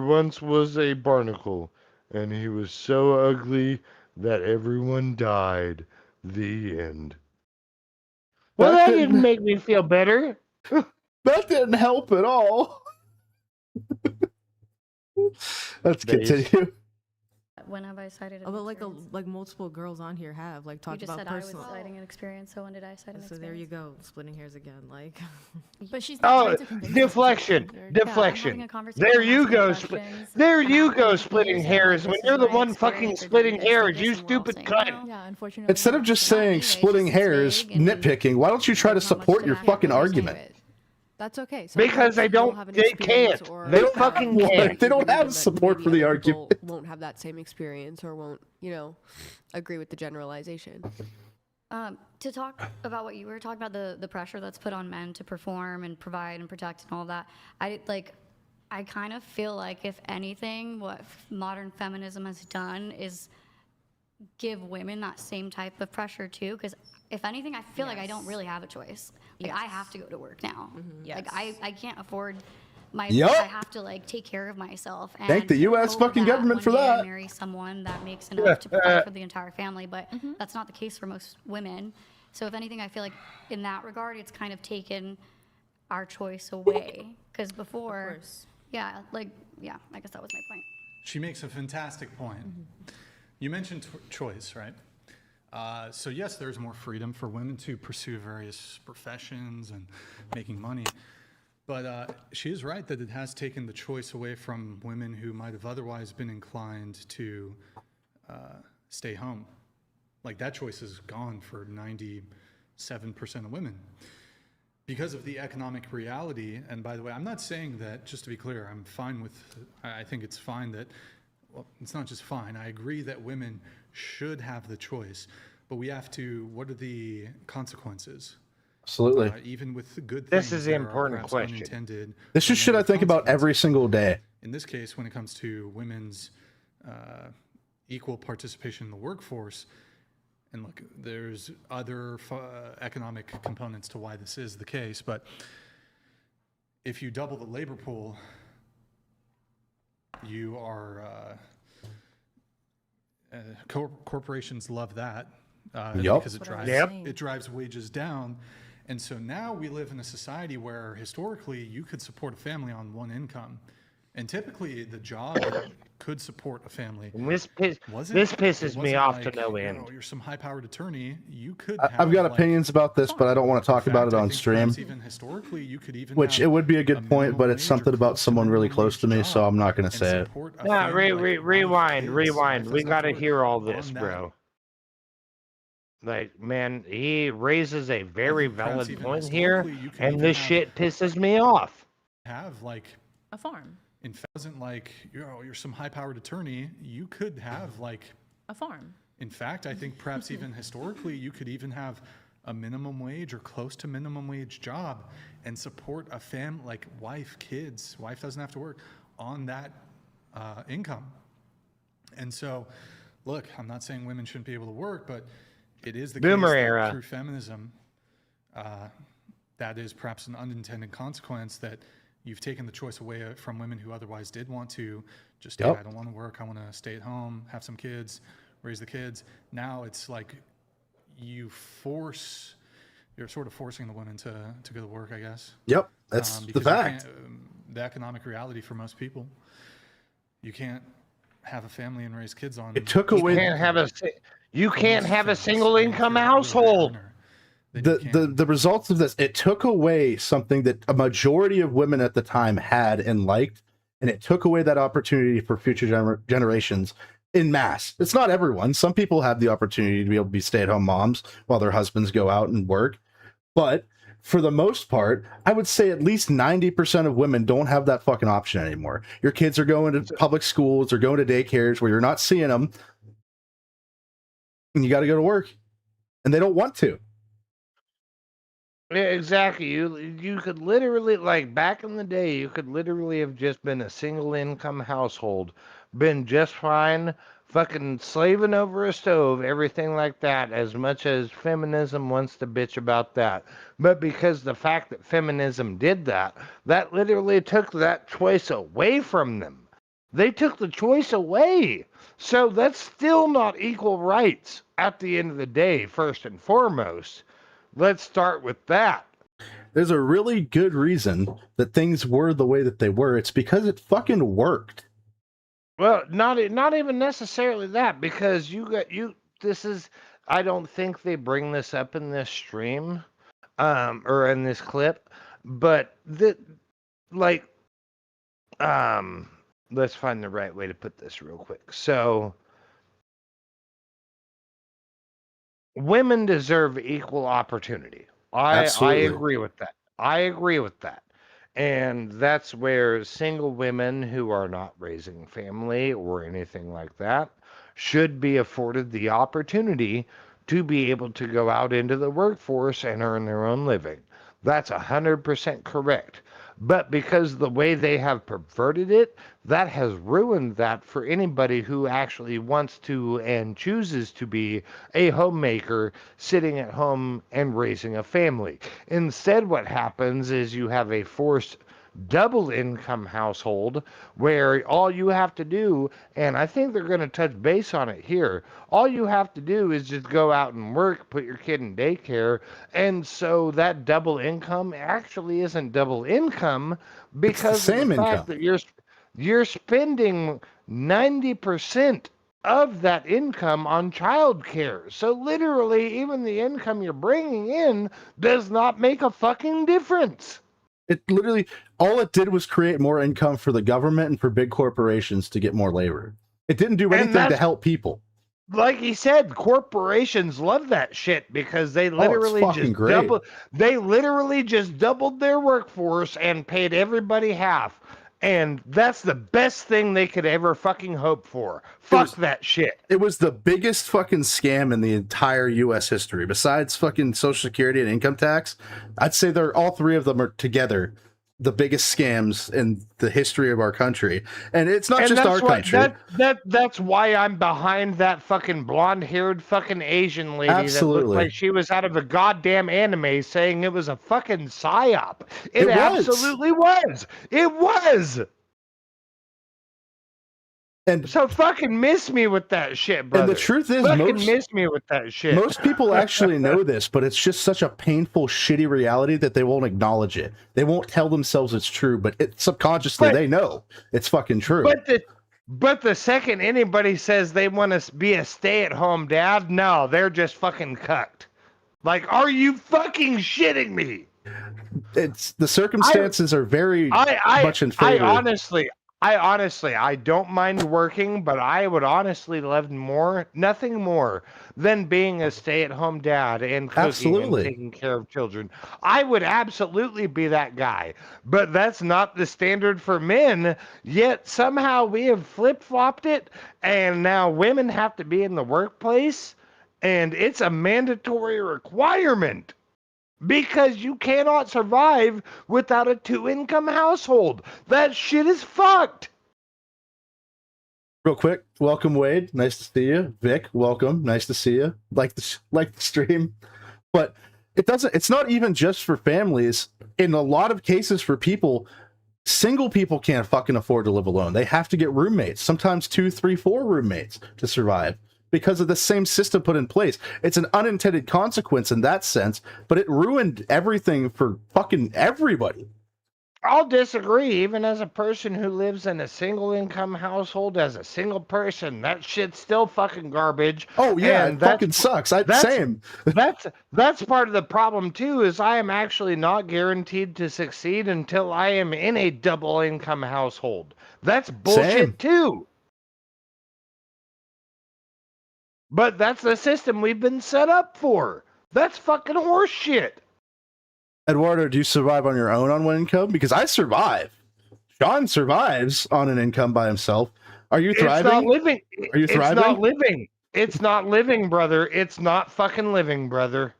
once was a barnacle, and he was so ugly that everyone died. The end. Well, that didn't make me feel better. That didn't help at all. Let's continue. When have I cited Oh, but like multiple girls on here have like You talked just about said I was personal. citing an experience, so when did I cite an So experience? there you go, splitting hairs again. Like, but she's Oh, deflection. Deflection. There you go. There you go, splitting hairs. When you're the one fucking splitting hairs, you stupid cunt. Yeah, unfortunately. Instead of just saying splitting hairs, nitpicking, why don't you try to support your fucking argument? That's okay. Because they don't. They can't. They fucking can't. They don't have support for the argument. Won't have that same experience or won't, agree with the generalization. To talk about what you were talking about, the pressure that's put on men to perform and provide and protect and all that, I kind of feel like if anything, what modern feminism has done is give women that same type of pressure too. Because if anything, I feel like I don't really have a choice. Like I have to go to work now. Like I can't afford I have to take care of myself. And Thank the U.S. hope fucking that government for one day I that. marry someone that makes enough to provide for the entire family, but that's not the case for most women. So if anything, I feel like in that regard, it's kind of taken our choice away. Because before, I guess that was my point. She makes a fantastic point. You mentioned choice, right? So yes, there's more freedom for women to pursue various professions and making money. But she is right that it has taken the choice away from women who might have otherwise been inclined to stay home. Like that choice is gone for 97% of women because of the economic reality. And by the way, I'm not saying that, just to be clear, I'm fine with, I think it's fine that, well, it's not just fine. I agree that women should have the choice, but we have to, what are the consequences? Absolutely. Even with good things. This is the there are important perhaps question. unintended This is shit I think about every single day. In this case, when it comes to women's equal participation in the workforce, and look, there's other economic components to why this is the case, but if you double the labor pool, you are, corporations love that because it drives wages down. And so now we live in a society where historically you could support a family on one income. And typically the job could support a family. And this pisses me off to no end. You're some high-powered attorney. You could. I've got opinions about this, but I don't want to talk about it on stream. Even historically, you could even. Which it would be a good point, but it's something about someone really close to me, so I'm not going to say it. Yeah, rewind. We got to hear all this, bro. Like, man, he raises a very valid point here, and this shit pisses me off. Have like a farm. In fact, wasn't like you're some high-powered attorney. You could have like a farm. In fact, I think perhaps even historically, you could even have a minimum wage or close to minimum wage job and support a family, like wife, kids. Wife doesn't have to work on that income. And so, look, I'm not saying women shouldn't be able to work, but it is the Boomer case that era. through feminism, that is perhaps an unintended consequence that you've taken the choice away from women who otherwise did want to just, hey, I don't want to work. I want to stay at home, have some kids, raise the kids. Now it's like you're sort of forcing the women to go to work, I guess. Yep, that's the because fact. The economic reality for most people, you can't have a family and raise kids on. It took away. You can't have a single income household. The results of this, it took away something that a majority of women at the time had and liked, and it took away that opportunity for future generations in mass. It's not everyone. Some people have the opportunity to be able to be stay-at-home moms while their husbands go out and work. But for the most part, I would say at least 90% of women don't have that fucking option anymore. Your kids are going to public schools or going to daycares where you're not seeing them, and you got to go to work, and they don't want to. Yeah, exactly. You could literally, like back in the day, you could literally have just been a single income household, been just fine, fucking slaving over a stove, everything like that, as much as feminism wants to bitch about that. But because the fact that feminism did that, that literally took that choice away from them. They took the choice away. So that's still not equal rights at the end of the day, first and foremost. Let's start with that. There's a really good reason that things were the way that they were. It's because it fucking worked. Well, not even necessarily that, because this is, I don't think they bring this up in this stream, or in this clip, but let's find the right way to put this real quick. So, women deserve equal opportunity. I agree with that. I agree with that. And that's where single women who are not raising family or anything like that should be afforded the opportunity to be able to go out into the workforce and earn their own living. That's 100% correct. But because the way they have perverted it, that has ruined that for anybody who actually wants to and chooses to be a homemaker sitting at home and raising a family. Instead, what happens is you have a forced double income household where all you have to do, and I think they're going to touch base on it here, all you have to do is just go out and work, put your kid in daycare, and so that double income actually isn't double income because of the fact that you're spending 90% of that income on childcare. So literally, even the income you're bringing in does not make a fucking difference. It literally, all it did was create more income for the government and for big corporations to get more labor. It didn't do anything to help people. Like he said, corporations love that shit because they literally just doubled their workforce and paid everybody half. And that's the best thing they could ever fucking hope for. Fuck that shit. It was the biggest fucking scam in the entire U.S. history. Besides fucking Social Security and income tax, I'd say all three of them are together the biggest scams in the history of our country. And it's not just our country. That's why I'm behind that fucking blonde-haired fucking Asian lady that looked like she was out of a goddamn anime saying it was a fucking psyop. It absolutely was. It was. And so fucking miss me with that shit, brother. And the truth is, miss me with that shit. Most people actually know this, but it's just such a painful, shitty reality that they won't acknowledge it. They won't tell themselves it's true, but subconsciously they know it's fucking true. But the second anybody says they want to be a stay-at-home dad, no, they're just fucking cucked. Like, are you fucking shitting me? It's the circumstances are very much in favor. I honestly, I don't mind working, but I would honestly love nothing more than being a stay-at-home dad and cooking and taking care of children. I would absolutely be that guy, but that's not the standard for men, yet somehow we have flip-flopped it, and now women have to be in the workplace, and it's a mandatory requirement. Because you cannot survive without a 2-income household. That shit is fucked. Real quick, welcome Wade. Nice to see you. Vic, welcome. Nice to see you. Like the stream. But it's not even just for families. In a lot of cases for people, single people can't fucking afford to live alone. They have to get roommates, sometimes 2, 3, 4 roommates to survive because of the same system put in place. It's an unintended consequence in that sense, but it ruined everything for fucking everybody. I'll disagree. Even as a person who lives in a single income household, as a single person, that shit's still fucking garbage. Oh yeah, And it fucking sucks. Same. That's part of the problem too. Is I am actually not guaranteed to succeed until I am in a double income household. That's bullshit Same. too. But that's the system we've been set up for. That's fucking horseshit. Eduardo, do you survive on your own on one income? Because I survive. Sean survives on an income by himself. Are you thriving? It's not living. Are you thriving? It's not living. It's not living, brother. It's not fucking living, brother.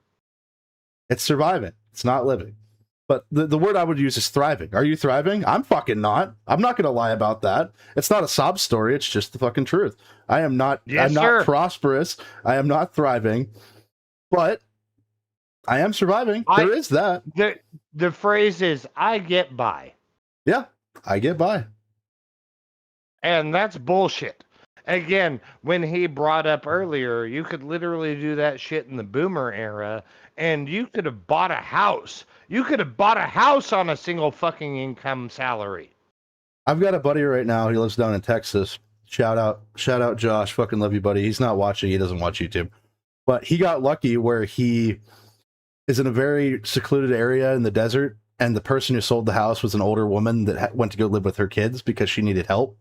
It's surviving. It's not living. But the word I would use is thriving. Are you thriving? I'm fucking not. I'm not going to lie about that. It's not a sob story. It's just the fucking truth. I am not. Yes, I'm sir. not prosperous. I am not thriving. But I am surviving. There is that. The phrase is, I get by. Yeah, I get by. And that's bullshit. Again, when he brought up earlier, you could literally do that shit in the boomer era, and you could have bought a house. You could have bought a house on a single fucking income salary. I've got a buddy right now. He lives down in Texas. Shout out Josh. Fucking love you, buddy. He's not watching. He doesn't watch YouTube. But he got lucky where he is in a very secluded area in the desert, and the person who sold the house was an older woman that went to go live with her kids because she needed help.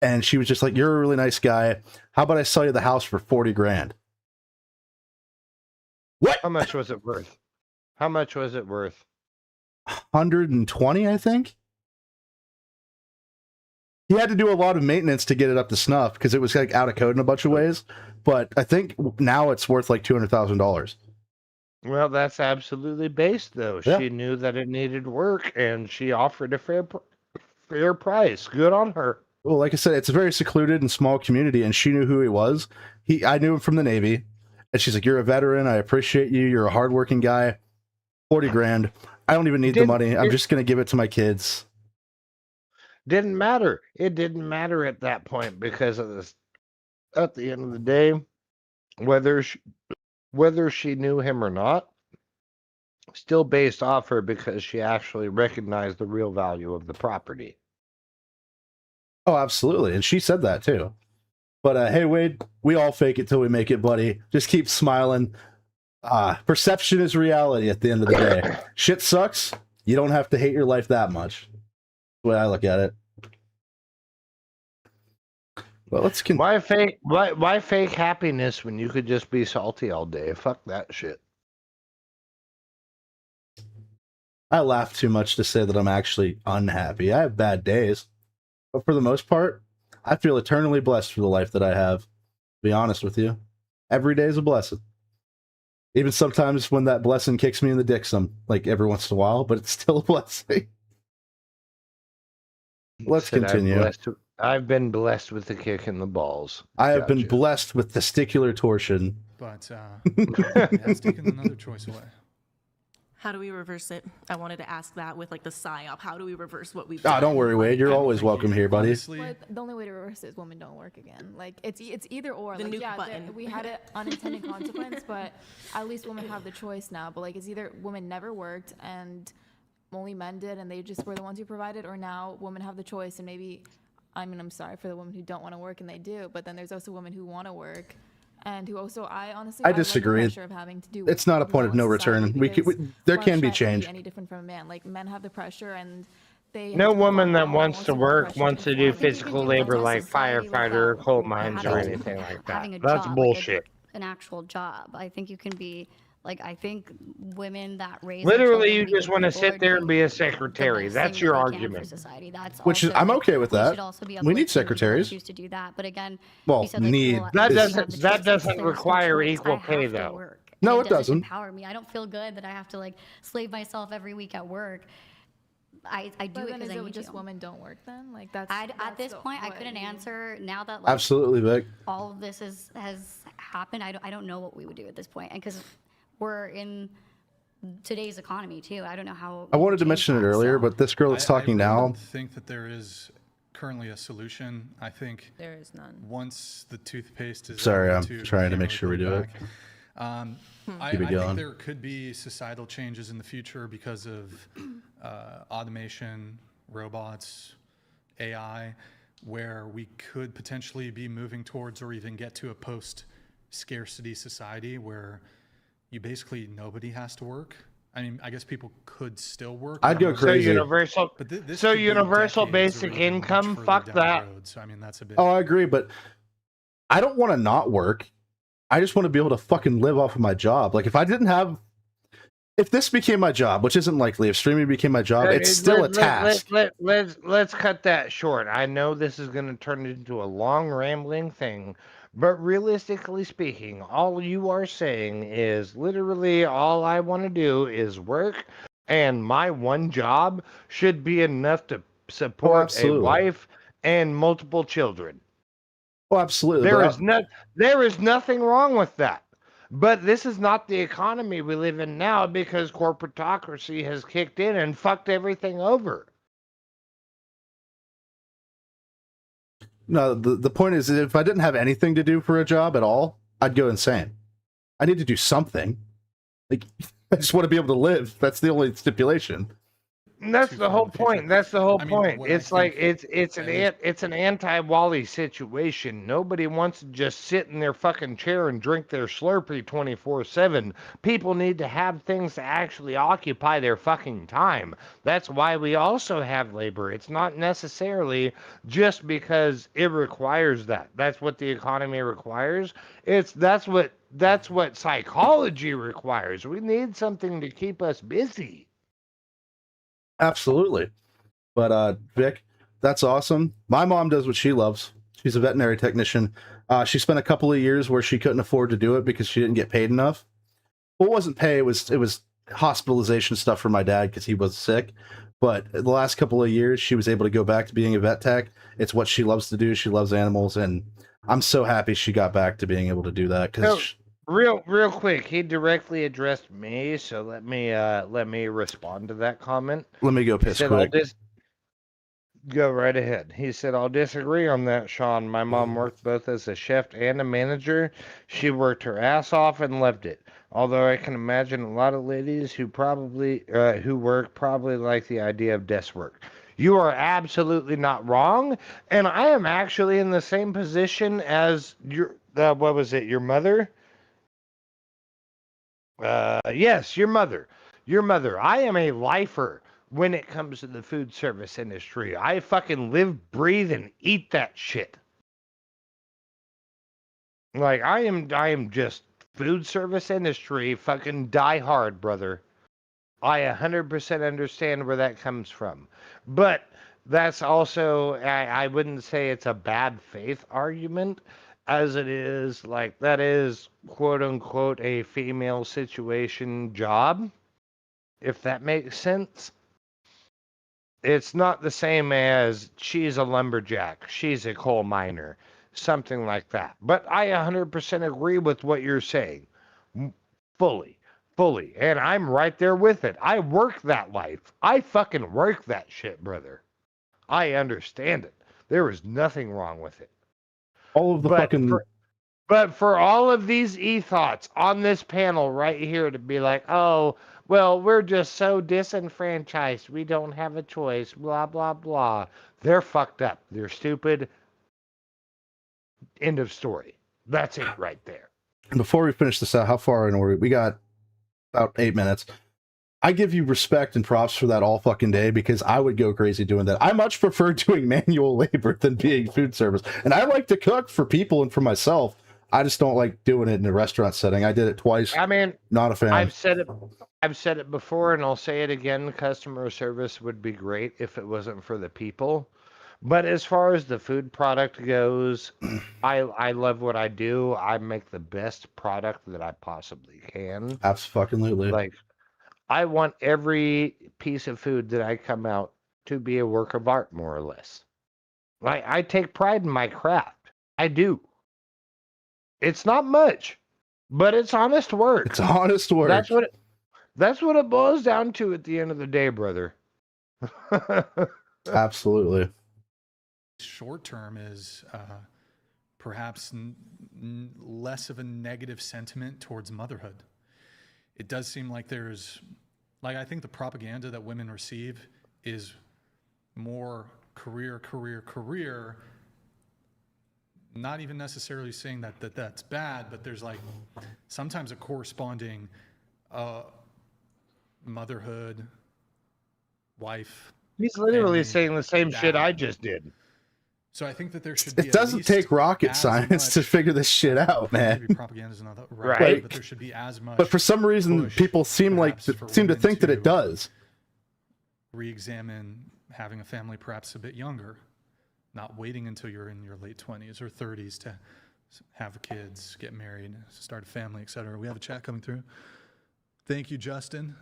And she was just like, "You're a really nice guy. How about I sell you the house for 40 grand?" What? How much was it worth? How much was it worth? 120, I think. He had to do a lot of maintenance to get it up to snuff because it was like out of code in a bunch of ways. But I think now it's worth like $200,000. Well, that's absolutely based, though. Yeah. She knew that it needed work, and she offered a fair price. Good on her. Well, like I said, it's a very secluded and small community, and she knew who he was. I knew him from the Navy, and she's like, "You're a veteran. I appreciate you. You're a hardworking guy. 40 grand. I don't even need the money. I'm just going to give it to my kids." Didn't matter. It didn't matter at that point because of this. At the end of the day, whether she knew him or not, still based off her because she actually recognized the real value of the property. Oh, absolutely. And she said that too. But hey, Wade, we all fake it till we make it, buddy. Just keep smiling. Perception is reality at the end of the day. Shit sucks. You don't have to hate your life that much. The way I look at it. Well, let's Why fake happiness when you could just be salty all day? Fuck that shit. I laugh too much to say that I'm actually unhappy. I have bad days. But for the most part, I feel eternally blessed for the life that I have. To be honest with you. Every day is a blessing. Even sometimes when that blessing kicks me in the dick like every once in a while, but it's still a blessing. Let's continue. I've been blessed with the kick in the balls. I have been blessed with testicular torsion. But it has taken another choice away. How do we reverse it? I wanted to ask that with like the PSYOP. How do we reverse what we've Oh, done? don't worry, Wade. You're always welcome here, buddy. Well, the only way to reverse it is women don't work again. Like it's either or. The Like nuke yeah, button. we had an unintended consequence, but at least women have the choice now. But like it's either women never worked and only men did, and they just were the ones who provided, or now women have the choice and maybe. I mean, I'm sorry for the women who don't want to work and they do, but then there's also women who want to work and who also, I honestly, disagree. Like the pressure of having to do It's not a point of no return. There can be change. Any different from a man? Like men have the pressure and they. No woman that wants to work wants to do physical labor like firefighter, coal mines, or anything like that. Having a That's job, bullshit. An actual job. I think you can be I think women that raise Literally, you just want to sit there and be a secretary. That's your argument. Society. That's Which is, I'm okay with that. We need secretaries. Choose to do that, but again, well, you said, like, need. well, That doesn't require equal pay though. No, it doesn't. Empower me. I don't feel good that I have to like slave myself every week at work. I do But it then because is I it need just to. women don't work then? Like that's At that's this the- point, I what couldn't you- answer. Now that like Absolutely, Vic. all of this has happened, I don't know what we would do at this point, and because we're in today's economy too. I don't know how. I we wanted would to change mention it that, earlier, so. but this girl that's talking I now. don't think that there is currently a solution. I think There is none. once the toothpaste is Sorry, out I'm of the tube, trying to you make can't sure we really do go it. back. I Keep it think going. there could be societal changes in the future because of automation, robots, AI, where we could potentially be moving towards or even get to a post-scarcity society where you basically nobody has to work. I mean, I guess people could still work. I'd go but- crazy. But this So could be universal decades or basic even much income, further fuck down the that. road. So I mean, that's a bit. Oh, I agree, but I don't want to not work. I just want to be able to fucking live off of my job. Like if this became my job, which isn't likely, if streaming became my job, it's still a task. Let's cut that short. I know this is going to turn into a long rambling thing, but realistically speaking, all you are saying is literally all I want to do is work, and my one job should be enough to support a absolutely. wife and multiple children. Oh, absolutely. There is nothing wrong with that. But this is not the economy we live in now because corporatocracy has kicked in and fucked everything over. No, the point is, if I didn't have anything to do for a job at all, I'd go insane. I need to do something. Like, I just want to be able to live. That's the only stipulation. And that's the whole point. That's the whole point. what I It's like think it's an anti-Wally situation. Nobody wants to just sit in their fucking chair and drink their Slurpee 24/7. People need to have things to actually occupy their fucking time. That's why we also have labor. It's not necessarily just because it requires that. That's what the economy requires. That's what psychology requires. We need something to keep us busy. Absolutely. But Vic, that's awesome. My mom does what she loves. She's a veterinary technician. She spent a couple of years where she couldn't afford to do it because she didn't get paid enough. Well, it wasn't pay. It was hospitalization stuff for my dad because he was sick. But the last couple of years, she was able to go back to being a vet tech. It's what she loves to do. She loves animals, and I'm so happy she got back to being able to do that. Because Real quick, he directly addressed me, so let me respond to that comment. let me go He piss said, quick. Go right ahead. He said, I'll disagree on that, Sean. My mom worked both as a chef and a manager. She worked her ass off and loved it. Although I can imagine a lot of ladies who work probably like the idea of desk work. You are absolutely not wrong, and I am actually in the same position as your your mother? Yes, your mother. Your mother. I am a lifer when it comes to the food service industry. I fucking live, breathe, and eat that shit. Like I am just food service industry fucking die hard, brother. I 100% understand where that comes from. But that's also, I wouldn't say it's a bad faith argument, as it is like that is quote unquote a female situation job, if that makes sense. It's not the same as she's a lumberjack, she's a coal miner, something like that. But I 100% agree with what you're saying. Fully. And I'm right there with it. I work that life. I fucking work that shit, brother. I understand it. There is nothing wrong with it. All of the But for all of these e-thoughts on this panel right here to be like, oh, well, we're just so disenfranchised. We don't have a choice, blah, blah, blah. They're fucked up. They're stupid. End of story. That's it right there. Before we finish this out, how far in order? We got about 8 minutes. I give you respect and props for that all fucking day because I would go crazy doing that. I much prefer doing manual labor than being food service. And I like to cook for people and for myself. I just don't like doing it in a restaurant setting. I did it twice. I mean, not a fan. I've said it before and I'll say it again. Customer service would be great if it wasn't for the people. But as far as the food product goes, I love what I do. I make the best product that I possibly can. Absolutely. Like, I want every piece of food that I come out to be a work of art, more or less. I take pride in my craft. I do. It's not much, but it's honest work. It's honest work. That's what it boils down to at the end of the day, brother. Absolutely. Short term is perhaps less of a negative sentiment towards motherhood. It does seem like there's, like, I think the propaganda that women receive is more career. Not even necessarily saying that's bad, but there's like sometimes a corresponding motherhood, wife. He's literally family, saying the same shit dad. I just did. So I think that there should be. It doesn't take rocket science to figure this shit out, man. Maybe propaganda is not the right, Right. word, but there should be as much. But for some reason, people seem to think that it does. Re-examine having a family perhaps a bit younger, not waiting until you're in your late 20s or 30s to have kids, get married, start a family, etc. We have a chat coming through. Thank you, Justin.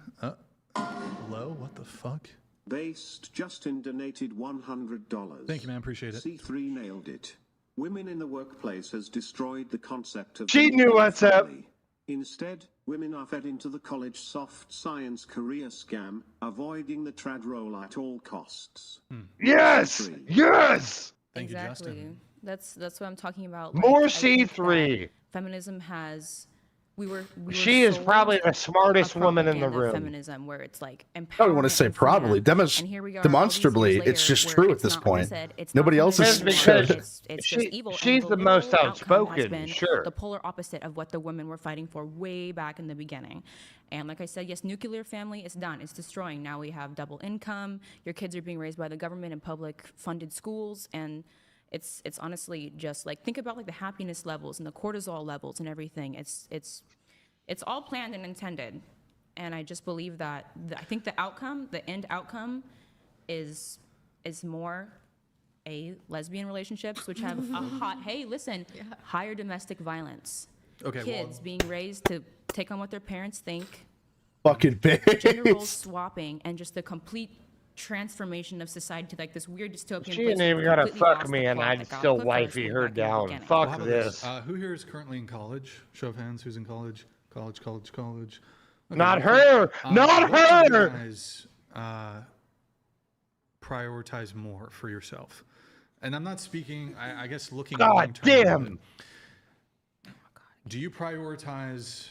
Hello? What the fuck? Based Justin donated $100. Thank you, man. Appreciate it. C3 nailed it. Women in the workplace has destroyed the concept of. She knew what's up. Instead, women are fed into the college soft science career scam, avoiding the trad role at all costs. Yes! Yes! Thank Exactly. you, Justin. That's what I'm talking about. More I think C3. that Feminism has. We were She is sold probably the smartest a woman in the propaganda of room. Feminism, where it's like I don't want to empowerment say and probably. freedom. And here we are, all these years Demonstrably, later, it's just where true at it's this not, like I point. said, it's Nobody not else feminism is Because showed. it's just evil. She's And the most literal outcome has outspoken, been sure. The polar opposite of what the women were fighting for way back in the beginning. And like I said, yes, nuclear family is done. It's destroying. Now we have double income. Your kids are being raised by the government in public funded schools, and it's honestly just like, think about like the happiness levels and the cortisol levels and everything. It's all planned and intended. And I just believe that, I think the outcome, the end outcome is more lesbian relationships, which have higher domestic violence. Okay, Kids being raised to take on what their parents think, Fucking gender role base. swapping, and just the complete transformation of society to like this weird dystopian She place didn't where even we gotta completely fuck lost me the and plot I'd that got still put for us wifey way her back in the down. beginning. Fuck Well, how about this. Who here is currently in college? Show of hands. Who's in college? College. Not her! Not what do you her! guys prioritize more for yourself? And I'm not speaking, I guess, looking God long-term, damn! but do you prioritize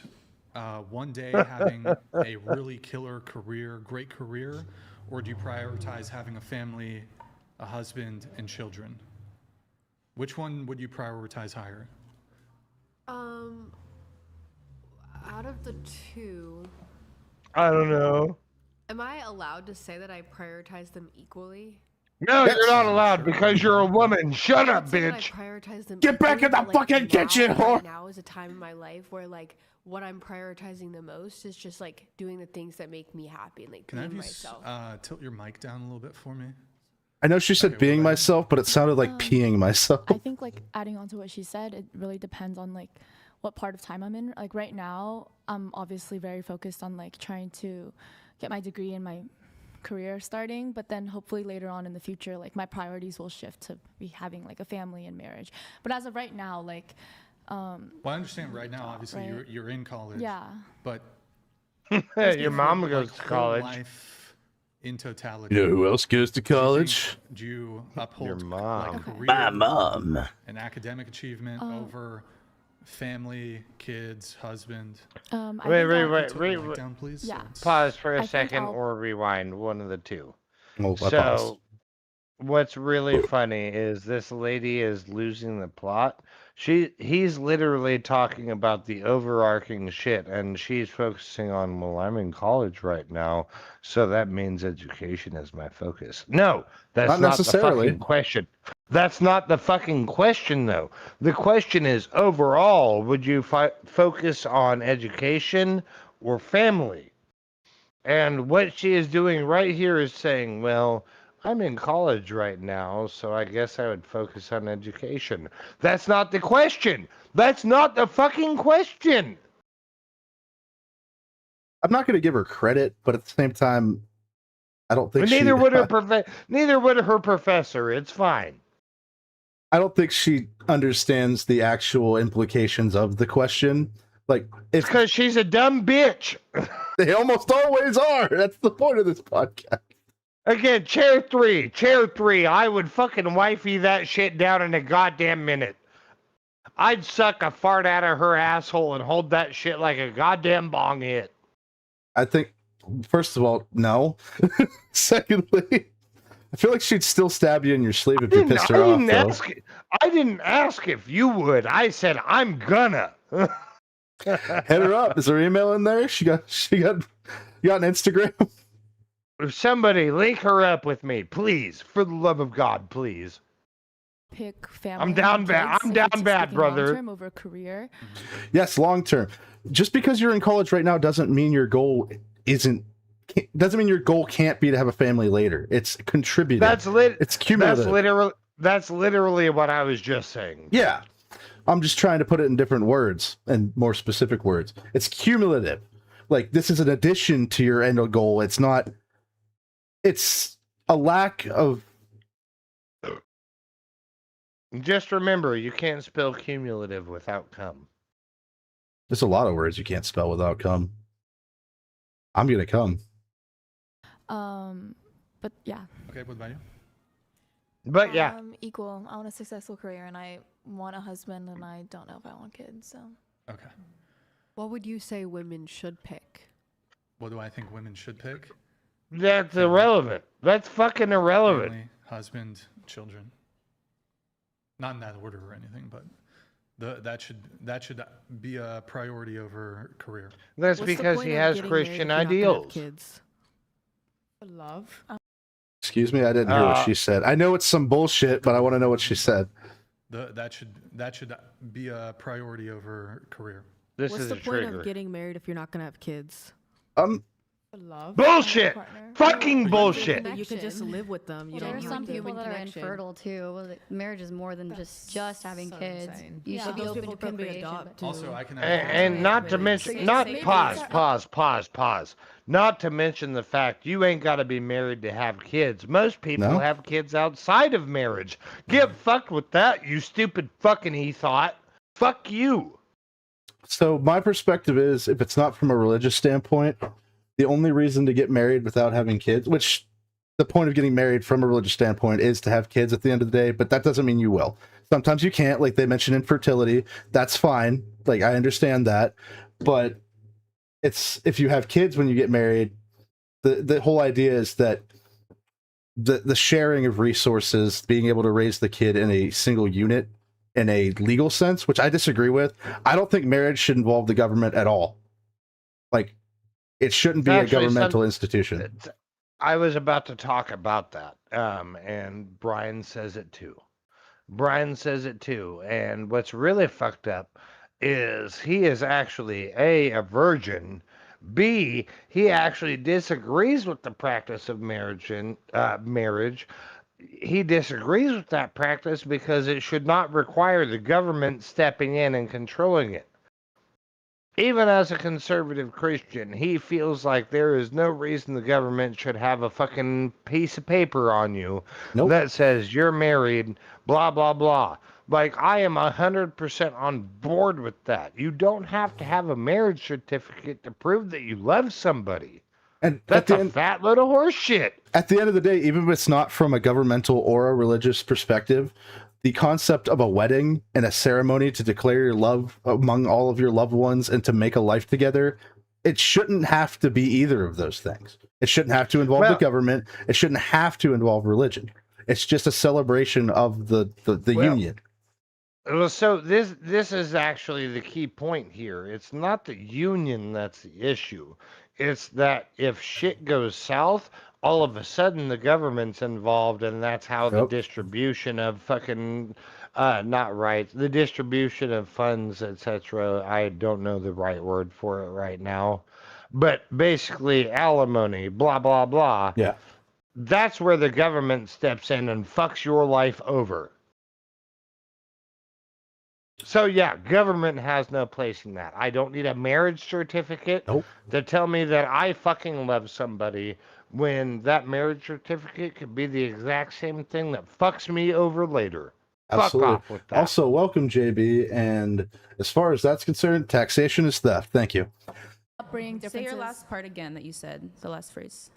one day having a really killer career, great career, or do you prioritize having a family, a husband, and children? Which one would you prioritize higher? Out of the two, I don't know. am I allowed to say that I prioritize them equally? No, you're not allowed because you're a woman. Shut up, I'd say that bitch. I prioritize them Get back equally, in the but, like, fucking kitchen, whore. Right now is a time in my life where like what I'm prioritizing the most is just like doing the things that make me happy and like Can I being have you myself. tilt your mic down a little bit for me? I know she said being myself, but it sounded like peeing myself. I think like adding on to what she said, it really depends on like what part of time I'm in. Like right now, I'm obviously very focused on like trying to get my degree and my career starting, but then hopefully later on in the future, like my priorities will shift to be having like a family and marriage. But as of right now, like Well, I understand right now, obviously, Right. you're in college. Yeah. But Your mom like, goes to whole college. Life in totality. You know who else goes to college? Do you uphold Your mom. like career My mom. and academic achievement over family, kids, husband? Wait. Down, please. Yeah. Pause for I a think second I'll- or rewind, one of the two. Oh, I paused. So, what's really funny is this lady is losing the plot. He's literally talking about the overarching shit, and she's focusing on, well, I'm in college right now, so that means education is my focus. No, that's Not not necessarily. the fucking question. That's not the fucking question, though. The question is, overall, would you focus on education or family? And what she is doing right here is saying, well, I'm in college right now, so I guess I would focus on education. That's not the question. That's not the fucking question. I'm not going to give her credit, but at the same time, I don't think But neither would her professor. It's fine. I don't think she understands the actual implications of the question. Like, it's because she's a dumb bitch. They almost always are. That's the point of this podcast. Again, chair three. I would fucking wifey that shit down in a goddamn minute. I'd suck a fart out of her asshole and hold that shit like a goddamn bong hit. I think, first of all, no. Secondly, I feel like she'd still stab you in your sleeve if you pissed her off. I didn't ask if you would. I said I'm gonna. Hit her up. Is her email in there? You got an Instagram? Somebody link her up with me, please. For the love of God, please. Pick family. I'm down bad. I'm down bad, brother. Long-term over career. Yes, long term. Just because you're in college right now doesn't mean your goal can't be to have a family later. It's contributing. It's cumulative. That's literally what I was just saying. Yeah. I'm just trying to put it in different words and more specific words. It's cumulative. Like, this is an addition to your end goal. It's not. It's a lack of. Just remember, you can't spell cumulative without come. There's a lot of words you can't spell without come. I'm gonna come. But yeah. Okay, what about you? But yeah. Equal. I want a successful career, and I want a husband, and I don't know if I want kids. So. Okay. What would you say women should pick? What do I think women should pick? That's irrelevant. That's fucking irrelevant. Family, husband, children. Not in that order or anything, but that should be a priority over career. That's because he has Christian ideals. Kids. Love. Excuse me, I didn't hear what she said. I know it's some bullshit, but I want to know what she said. That should be a priority over career. What's the point of getting married if you're not gonna have kids? Love. Bullshit. Fucking bullshit. You can just live with them. You There don't are some need people that are connection. infertile too. Well, marriage is more than just having kids. You Yeah, should be those open people to can be procreation. adopted. Also, I can. And not to mention, pause. Not to mention the fact you ain't got to be married to have kids. Most people have kids outside of marriage. Get fucked with that, you stupid fucking he thought. Fuck you. So my perspective is, if it's not from a religious standpoint, the only reason to get married without having kids, which the point of getting married from a religious standpoint is to have kids at the end of the day, but that doesn't mean you will. Sometimes you can't, like they mentioned infertility. That's fine. Like, I understand that. But it's, if you have kids when you get married, the whole idea is that the sharing of resources, being able to raise the kid in a single unit in a legal sense, which I disagree with. I don't think marriage should involve the government at all. Like, it shouldn't be a governmental institution. I was about to talk about that, and Brian says it too. And what's really fucked up is he is actually a virgin. B, he actually disagrees with the practice of marriage. He disagrees with that practice because it should not require the government stepping in and controlling it. Even as a conservative Christian, he feels like there is no reason the government should have a fucking piece of paper on you that says you're married, blah, blah, blah. Like, I am 100% on board with that. You don't have to have a marriage certificate to prove that you love somebody. And that's a fat load of horse shit. At the end of the day, even if it's not from a governmental or a religious perspective, the concept of a wedding and a ceremony to declare your love among all of your loved ones and to make a life together, it shouldn't have to be either of those things. It shouldn't have to involve the government. It shouldn't have to involve religion. It's just a celebration of the union. Well, so this is actually the key point here. It's not the union that's the issue. It's that if shit goes south, all of a sudden the government's involved, and that's how the distribution of fucking the distribution of funds, etc. I don't know the right word for it right now, but basically alimony, blah blah blah. Yeah, that's where the government steps in and fucks your life over. So yeah, government has no place in that. I don't need a marriage certificate to tell me that I fucking love somebody when that marriage certificate could be the exact same thing that fucks me over later. Absolutely. Fuck off with that. Also, welcome, JB. And as far as that's concerned, taxation is theft. Thank you. Upbringing Say differences. your last part again that you said, the last phrase.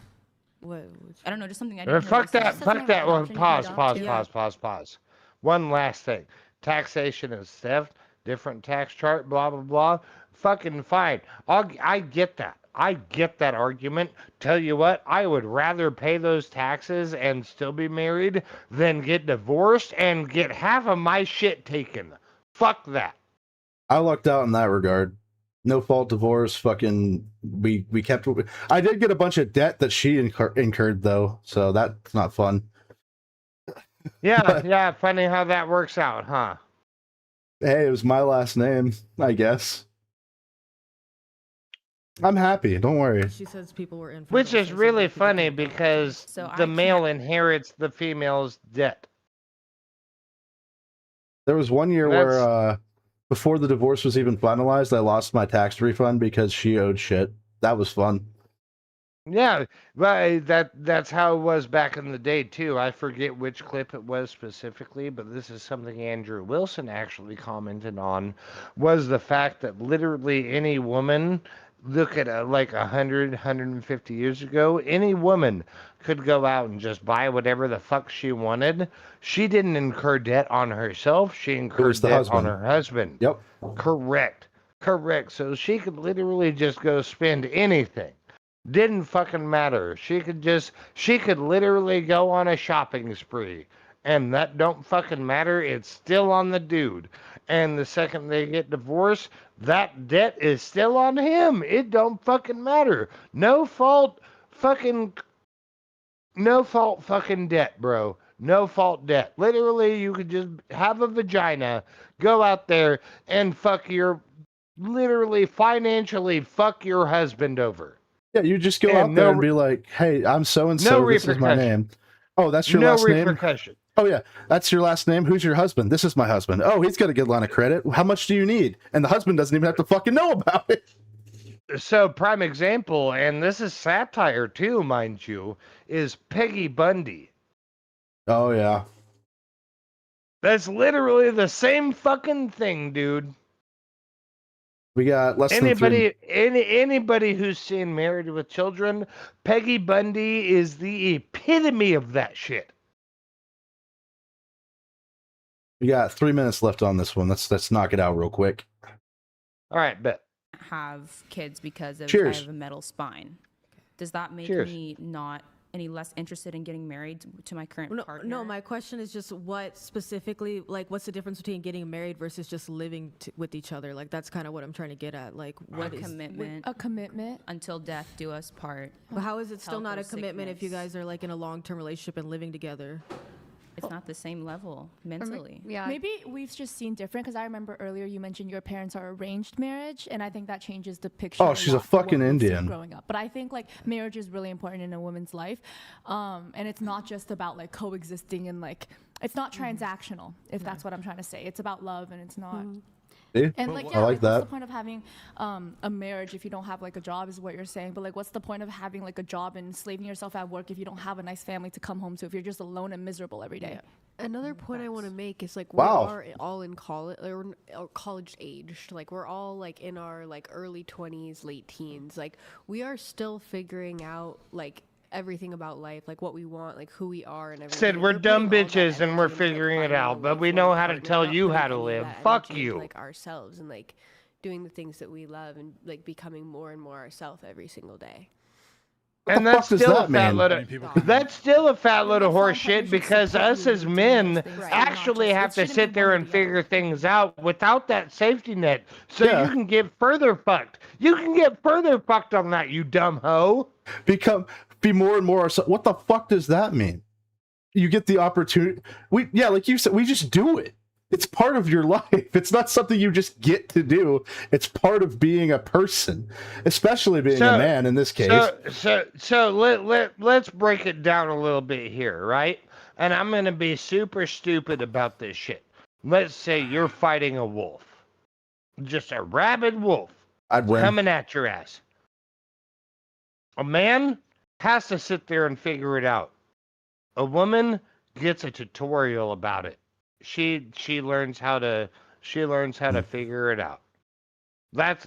What? I don't know, just something I didn't Fuck hear. that. Fuck that one. Pause. One last thing. Taxation is theft. Different tax chart. Blah blah blah. Fucking fine. I get that. I get that argument. Tell you what, I would rather pay those taxes and still be married than get divorced and get half of my shit taken. Fuck that. I lucked out in that regard. No fault divorce. Fucking, we kept. I did get a bunch of debt that she incurred though, so that's not fun. Yeah. Funny how that works out, huh? Hey, it was my last name, I guess. I'm happy. Don't worry. She says people were in. Which is really funny because So the I male inherits the female's debt. There was one year where, before the divorce was even finalized, I lost my tax refund because she owed shit. That was fun. Yeah, but that's how it was back in the day too. I forget which clip it was specifically, but this is something Andrew Wilson actually commented on, was the fact that literally any woman, look at like 150 years ago, any woman could go out and just buy whatever the fuck she wanted. She didn't incur debt on herself. She incurred the debt husband. on her husband. Yep. Correct. So she could literally just go spend anything. Didn't fucking matter. She could literally go on a shopping spree. And that don't fucking matter. It's still on the dude. And the second they get divorced, that debt is still on him. It don't fucking matter. No fault fucking debt, bro. No fault debt. Literally, you could just have a vagina, go out there and literally financially fuck your husband over. Yeah, you just go out there and be like, hey, I'm so-and-so, this is my name. Oh, that's your last name? No repercussion. Oh, yeah, that's your last name? Who's your husband? This is my husband. Oh, he's got a good line of credit. How much do you need? And the husband doesn't even have to fucking know about it. So, prime example, and this is satire too, mind you, is Peggy Bundy. Oh, yeah. That's literally the same fucking thing, dude. We got less than 3... Anybody who's seen Married with Children, Peggy Bundy is the epitome of that shit. We got 3 minutes left on this one. Let's knock it out real quick. All right, bet. Have kids because of Cheers. I have a metal spine. Does that make Cheers. me not any less interested in getting married to my current partner? No, my question is just what specifically, like, what's the difference between getting married versus just living with each other? Like, that's kind of what I'm trying to get at. Like, what is commitment? A commitment. Until death do us part. But how is it still Health not or a commitment if you sickness. guys are like in a long-term relationship and living together? It's not the same level mentally. Yeah. Maybe we've just seen different because I remember earlier you mentioned your parents are arranged marriage, and I think that changes the picture. Oh, she's a lot for what fucking we've seen Indian. growing up. But I think like marriage is really important in a woman's life, and it's not just about like coexisting and like it's not transactional. If that's what I'm trying to say, it's about love, and it's not. See? And like, I yeah, like what's that. the point of having a marriage if you don't have like a job is what you're saying. But like, what's the point of having like a job and enslaving yourself at work if you don't have a nice family to come home to, if you're just alone and miserable every day? Another point I want to make is like Wow. we are all in college or college aged. Like we're all like in our like early 20s, late teens. Like we are still figuring out like everything about life, like what we want, like who we are, and everything. Said If we're putting dumb all that bitches and we're energy into, like, figuring it finding a out, but we lifelong know how to partner, tell not you putting how to any of live. that Fuck energy into, you. like ourselves and like doing the things that we love and like becoming more and more ourselves every single day. And the that's fuck does still that a fat mean? load Many of people that's still a fat load of That's not horse shit partnership because support us you as doing men those things, right? actually Not have just- to it shouldn't sit be there one or and the figure other. things out without that safety net, so Yeah. you can get further fucked. You can get further fucked on that, you dumb hoe. Be more and more ourselves. What the fuck does that mean? You get the opportunity. Like you said, we just do it. It's part of your life. It's not something you just get to do. It's part of being a person, especially being a man in this case. So let's break it down a little bit here, right? And I'm gonna be super stupid about this shit. Let's say you're fighting a wolf, just a rabid wolf I'd win. coming at your ass. A man has to sit there and figure it out. A woman gets a tutorial about it. She learns how to figure it out. That's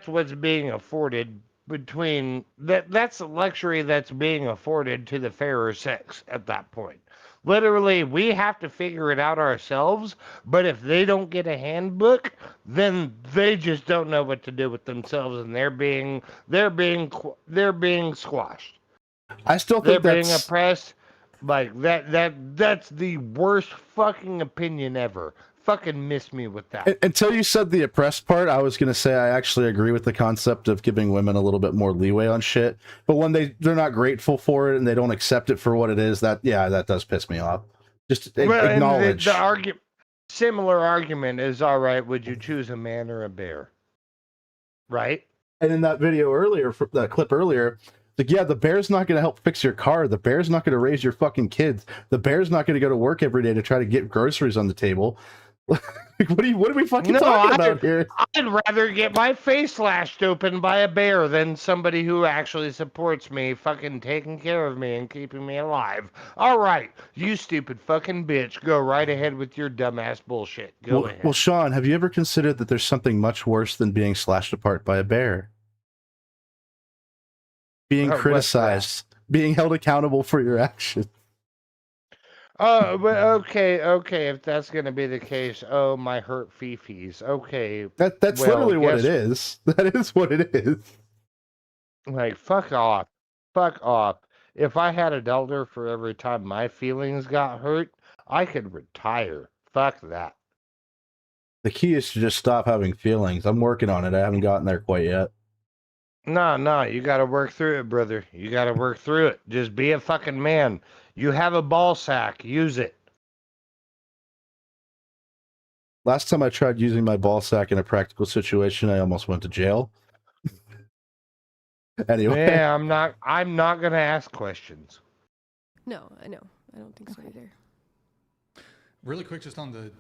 what's being afforded between that's the luxury that's being afforded to the fairer sex at that point. Literally, we have to figure it out ourselves, but if they don't get a handbook, then they just don't know what to do with themselves, and they're being squashed. I still They're think being that's oppressed. Like that's the worst fucking opinion ever. Fucking miss me with that. Until you said the oppressed part, I was going to say I actually agree with the concept of giving women a little bit more leeway on shit. But when they're not grateful for it and they don't accept it for what it is, that does piss me off. Just acknowledge. The similar argument is, all right, would you choose a man or a bear? Right? And in that video earlier, that clip earlier, like, yeah, the bear's not going to help fix your car. The bear's not going to raise your fucking kids. The bear's not going to go to work every day to try to get groceries on the table. Like, what are we fucking talking about here? I'd rather get my face slashed open by a bear than somebody who actually supports me, fucking taking care of me and keeping me alive. All right, you stupid fucking bitch, go right ahead with your dumbass bullshit. Go ahead. Well, Sean, have you ever considered that there's something much worse than being slashed apart by a bear? Being What's criticized, being held accountable for your actions. Oh, but okay, if that's gonna be the case, oh my hurt fifis. Okay, That's well, literally what guess- it is. That is what it is. Like fuck off. If I had $1 for every time my feelings got hurt, I could retire. Fuck that. The key is to just stop having feelings. I'm working on it. I haven't gotten there quite yet. No, you gotta work through it, brother. You gotta work through it. Just be a fucking man. You have a ball sack, use it. Last time I tried using my ball sack in a practical situation, I almost went to jail. Anyway. Yeah, I'm not gonna ask questions. No, I know. I don't think so either. Really quick, just on the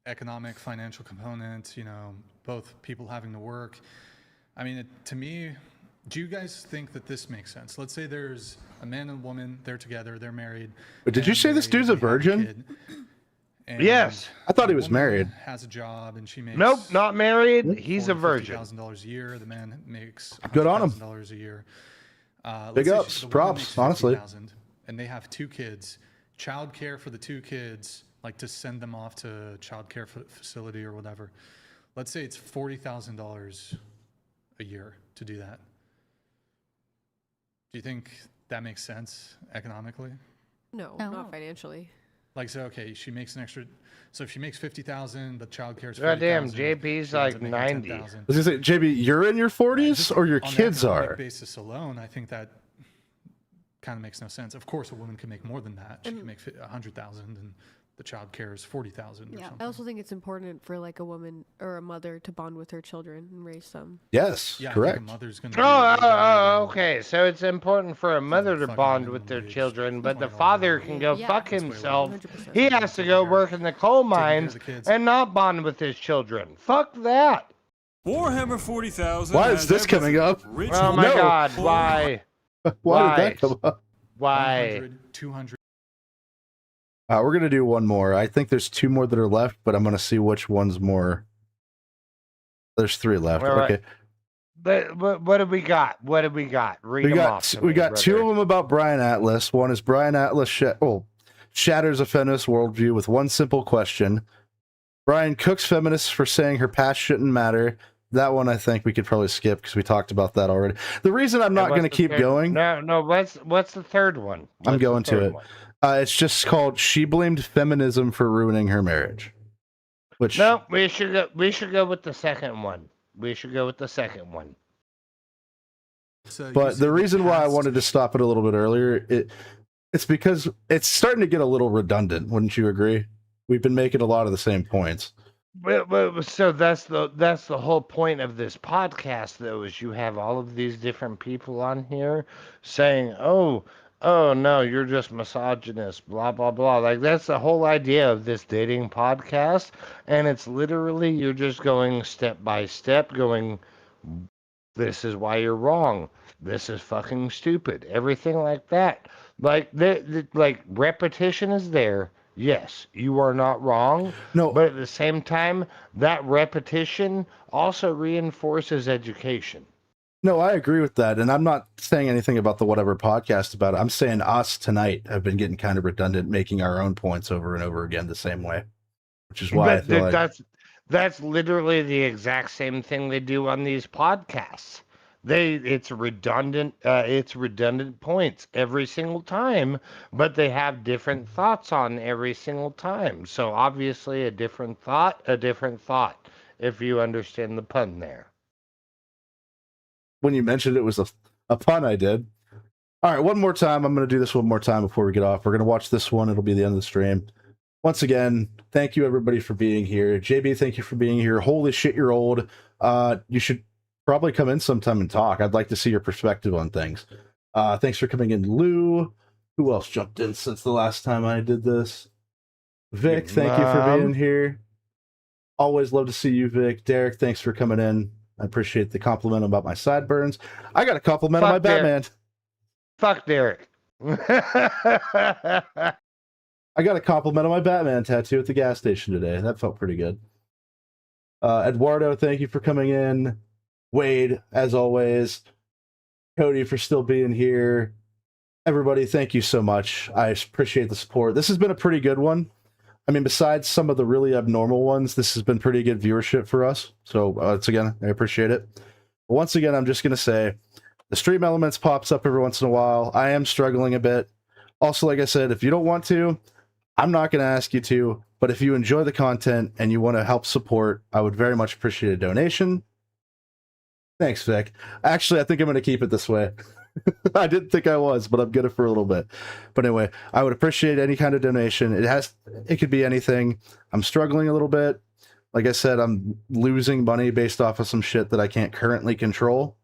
economic, financial component, both people having to work. I mean, to me, do you guys think that this makes sense? Let's say there's a man and a woman, they're together, they're married. But did you say this dude's a virgin? Yes. I thought he was married. Has a job and she makes Nope, not married. He's a virgin. $50,000 a year. The man makes Good on him. $100,000 a year. Big Let's say ups, the woman props, makes honestly. $50,000, and they have 2 kids. Child care for the 2 kids, like to send them off to child care facility or whatever. Let's say it's $40,000 a year to do that. Do you think that makes sense economically? No, not financially. Like, so, okay, she makes an extra. So if she makes $50,000, the child care is Goddamn, $40,000, JP's she ends like up making 90. $10,000. I was gonna say, JB, you're in your 40s or your On the kids economic are? basis alone, I think that kind of makes no sense. Of course, a woman can make more than that. She can make $100,000, and the child care is $40,000 or something. I also think it's important for like a woman or a mother to bond with her children and raise them. Yes, Yeah, I think correct. a mother's gonna Okay. So it's important for a mother to bond with their children, but the father can go fuck himself. He has to go work in the coal mines and not bond with his children. Fuck that. Warhammer 40,000. Why is has this coming up? rich Oh my No. God! Why? Why did that come up? Why? 100, 200. We're gonna do one more. I think there's 2 more that are left, but I'm gonna see which one's more. There's 3 left. All right. Okay. But what do we got? What do we got? Read We them got off to we me, got 2 brother. of them about Brian Atlas. One is Brian Atlas shatters a feminist worldview with one simple question. Brian cooks feminists for saying her past shouldn't matter. That one I think we could probably skip because we talked about that already. The reason I'm not What's going to the keep third- going, No. What's the third one? I'm What's the going to third it. one? It's just called "She Blamed Feminism for Ruining Her Marriage," which No, we should go with the second one. We should go with the second one. But the reason why I wanted to stop it a little bit earlier, it's because it's starting to get a little redundant. Wouldn't you agree? We've been making a lot of the same points. So that's the whole point of this podcast, though, is you have all of these different people on here saying, "Oh, oh no, you're just misogynist, blah blah blah. Like that's the whole idea of this dating podcast, and it's literally you're just going step by step, going, this is why you're wrong. This is fucking stupid. Everything like that. Like like repetition is there. Yes, you are not wrong. No, but at the same time, that repetition also reinforces education. No, I agree with that. And I'm not saying anything about the whatever podcast about it. I'm saying us tonight have been getting kind of redundant, making our own points over and over again the same way, which is why I But feel like that's literally the exact same thing they do on these podcasts. It's redundant points every single time, but they have different thoughts on every single time. So obviously a different thought, if you understand the pun there. when you mentioned it was a pun, I did. All right, one more time. I'm going to do this one more time before we get off. We're going to watch this one. It'll be the end of the stream. Once again, thank you everybody for being here. JB, thank you for being here. Holy shit, you're old. You should probably come in sometime and talk. I'd like to see your perspective on things. Thanks for coming in, Lou. Who else jumped in since the last time I did this? Vic, thank you for being here. Always love to see you, Vic. Derek, thanks for coming in. I appreciate the compliment about my sideburns. I got a compliment on my Batman. Fuck Derek. I got a compliment on my Batman tattoo at the gas station today. That felt pretty good. Eduardo, thank you for coming in. Wade, as always. Cody, for still being here. Everybody, thank you so much. I appreciate the support. This has been a pretty good one. I mean, besides some of the really abnormal ones, this has been pretty good viewership for us. So, once again, I appreciate it. But once again, I'm just going to say, the Stream Elements pops up every once in a while. I am struggling a bit. Also, like I said, if you don't want to, I'm not going to ask you to. But if you enjoy the content and you want to help support, I would very much appreciate a donation. Thanks, Vic. Actually, I think I'm going to keep it this way. I didn't think I was, but I'm good for a little bit. But anyway, I would appreciate any kind of donation. It could be anything. I'm struggling a little bit. Like I said, I'm losing money based off of some shit that I can't currently control,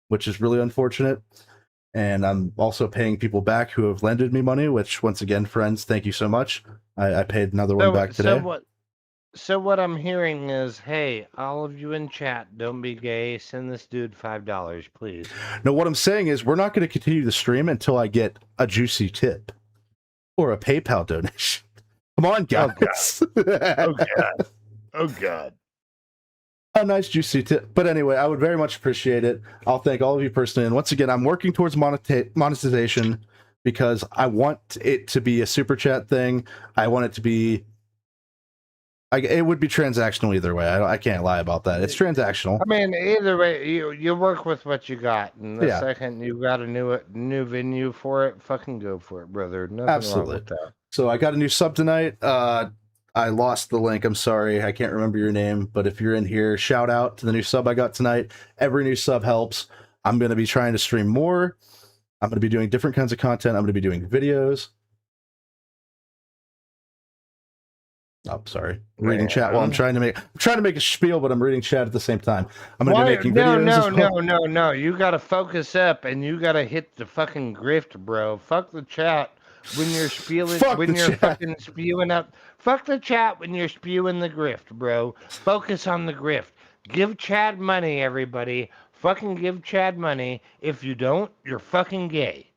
which is really unfortunate. And I'm also paying people back who have lended me money, which once again, friends, thank you so much. I paid another one back today. So what I'm hearing is, hey, all of you in chat, don't be gay. Send this dude $5, please. No, what I'm saying is we're not going to continue the stream until I get a juicy tip or a PayPal donation. Come on, guys. Oh, God. Oh, God. A nice juicy tip. But anyway, I would very much appreciate it. I'll thank all of you personally. And once again, I'm working towards monetization because I want it to be a super chat thing. I want it to be... it would be transactional either way. I can't lie about that. It's transactional. I mean, either way, you work with what you got. And the second you got a new venue for it, fucking go for it, brother. Nothing Absolutely. wrong with that. So I got a new sub tonight. I lost the link. I'm sorry. I can't remember your name. But if you're in here, shout out to the new sub I got tonight. Every new sub helps. I'm going to be trying to stream more. I'm going to be doing different kinds of content. I'm going to be doing videos. Oh, sorry. Reading chat while I'm trying to make a spiel, but I'm reading chat at the same time. I'm going to be making videos. No. You got to focus up and you got to hit the fucking grift, bro. Fuck the chat when you're spewing. Fucking spewing up. Fuck the chat when you're spewing the grift, bro. Focus on the grift. Give Chad money, everybody. Fucking give Chad money. If you don't, you're fucking gay.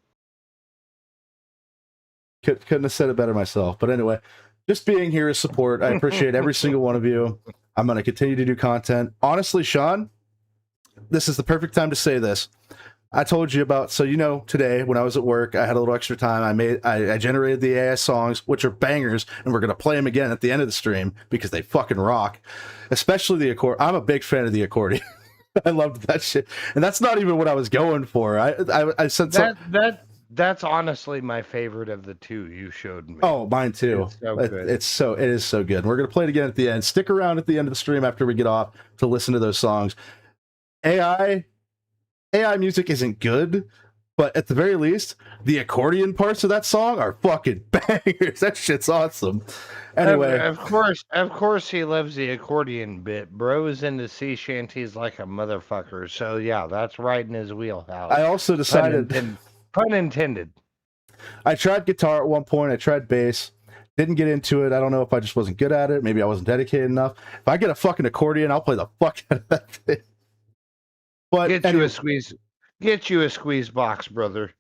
Couldn't have said it better myself. But anyway. Just being here is support. I appreciate every single one of you. I'm going to continue to do content. Honestly, Sean, this is the perfect time to say this. I told you about, today when I was at work, I had a little extra time. I generated the AI songs, which are bangers, and we're going to play them again at the end of the stream because they fucking rock. Especially the accordion. I'm a big fan of the accordion. I loved that shit. And that's not even what I was going for. I said That's honestly my favorite of the two you showed me. Oh, mine too. It's so good. It is so good. We're going to play it again at the end. Stick around at the end of the stream after we get off to listen to those songs. AI music isn't good, but at the very least, the accordion parts of that song are fucking bangers. That shit's awesome. Anyway, of course he loves the accordion bit. Bro is into sea shanties like a motherfucker. So yeah, that's right in his wheelhouse. I also decided Pun intended. I tried guitar at one point. I tried bass. Didn't get into it. I don't know if I just wasn't good at it. Maybe I wasn't dedicated enough. If I get a fucking accordion, I'll play the fuck out of that thing. But Get you a squeeze box, brother.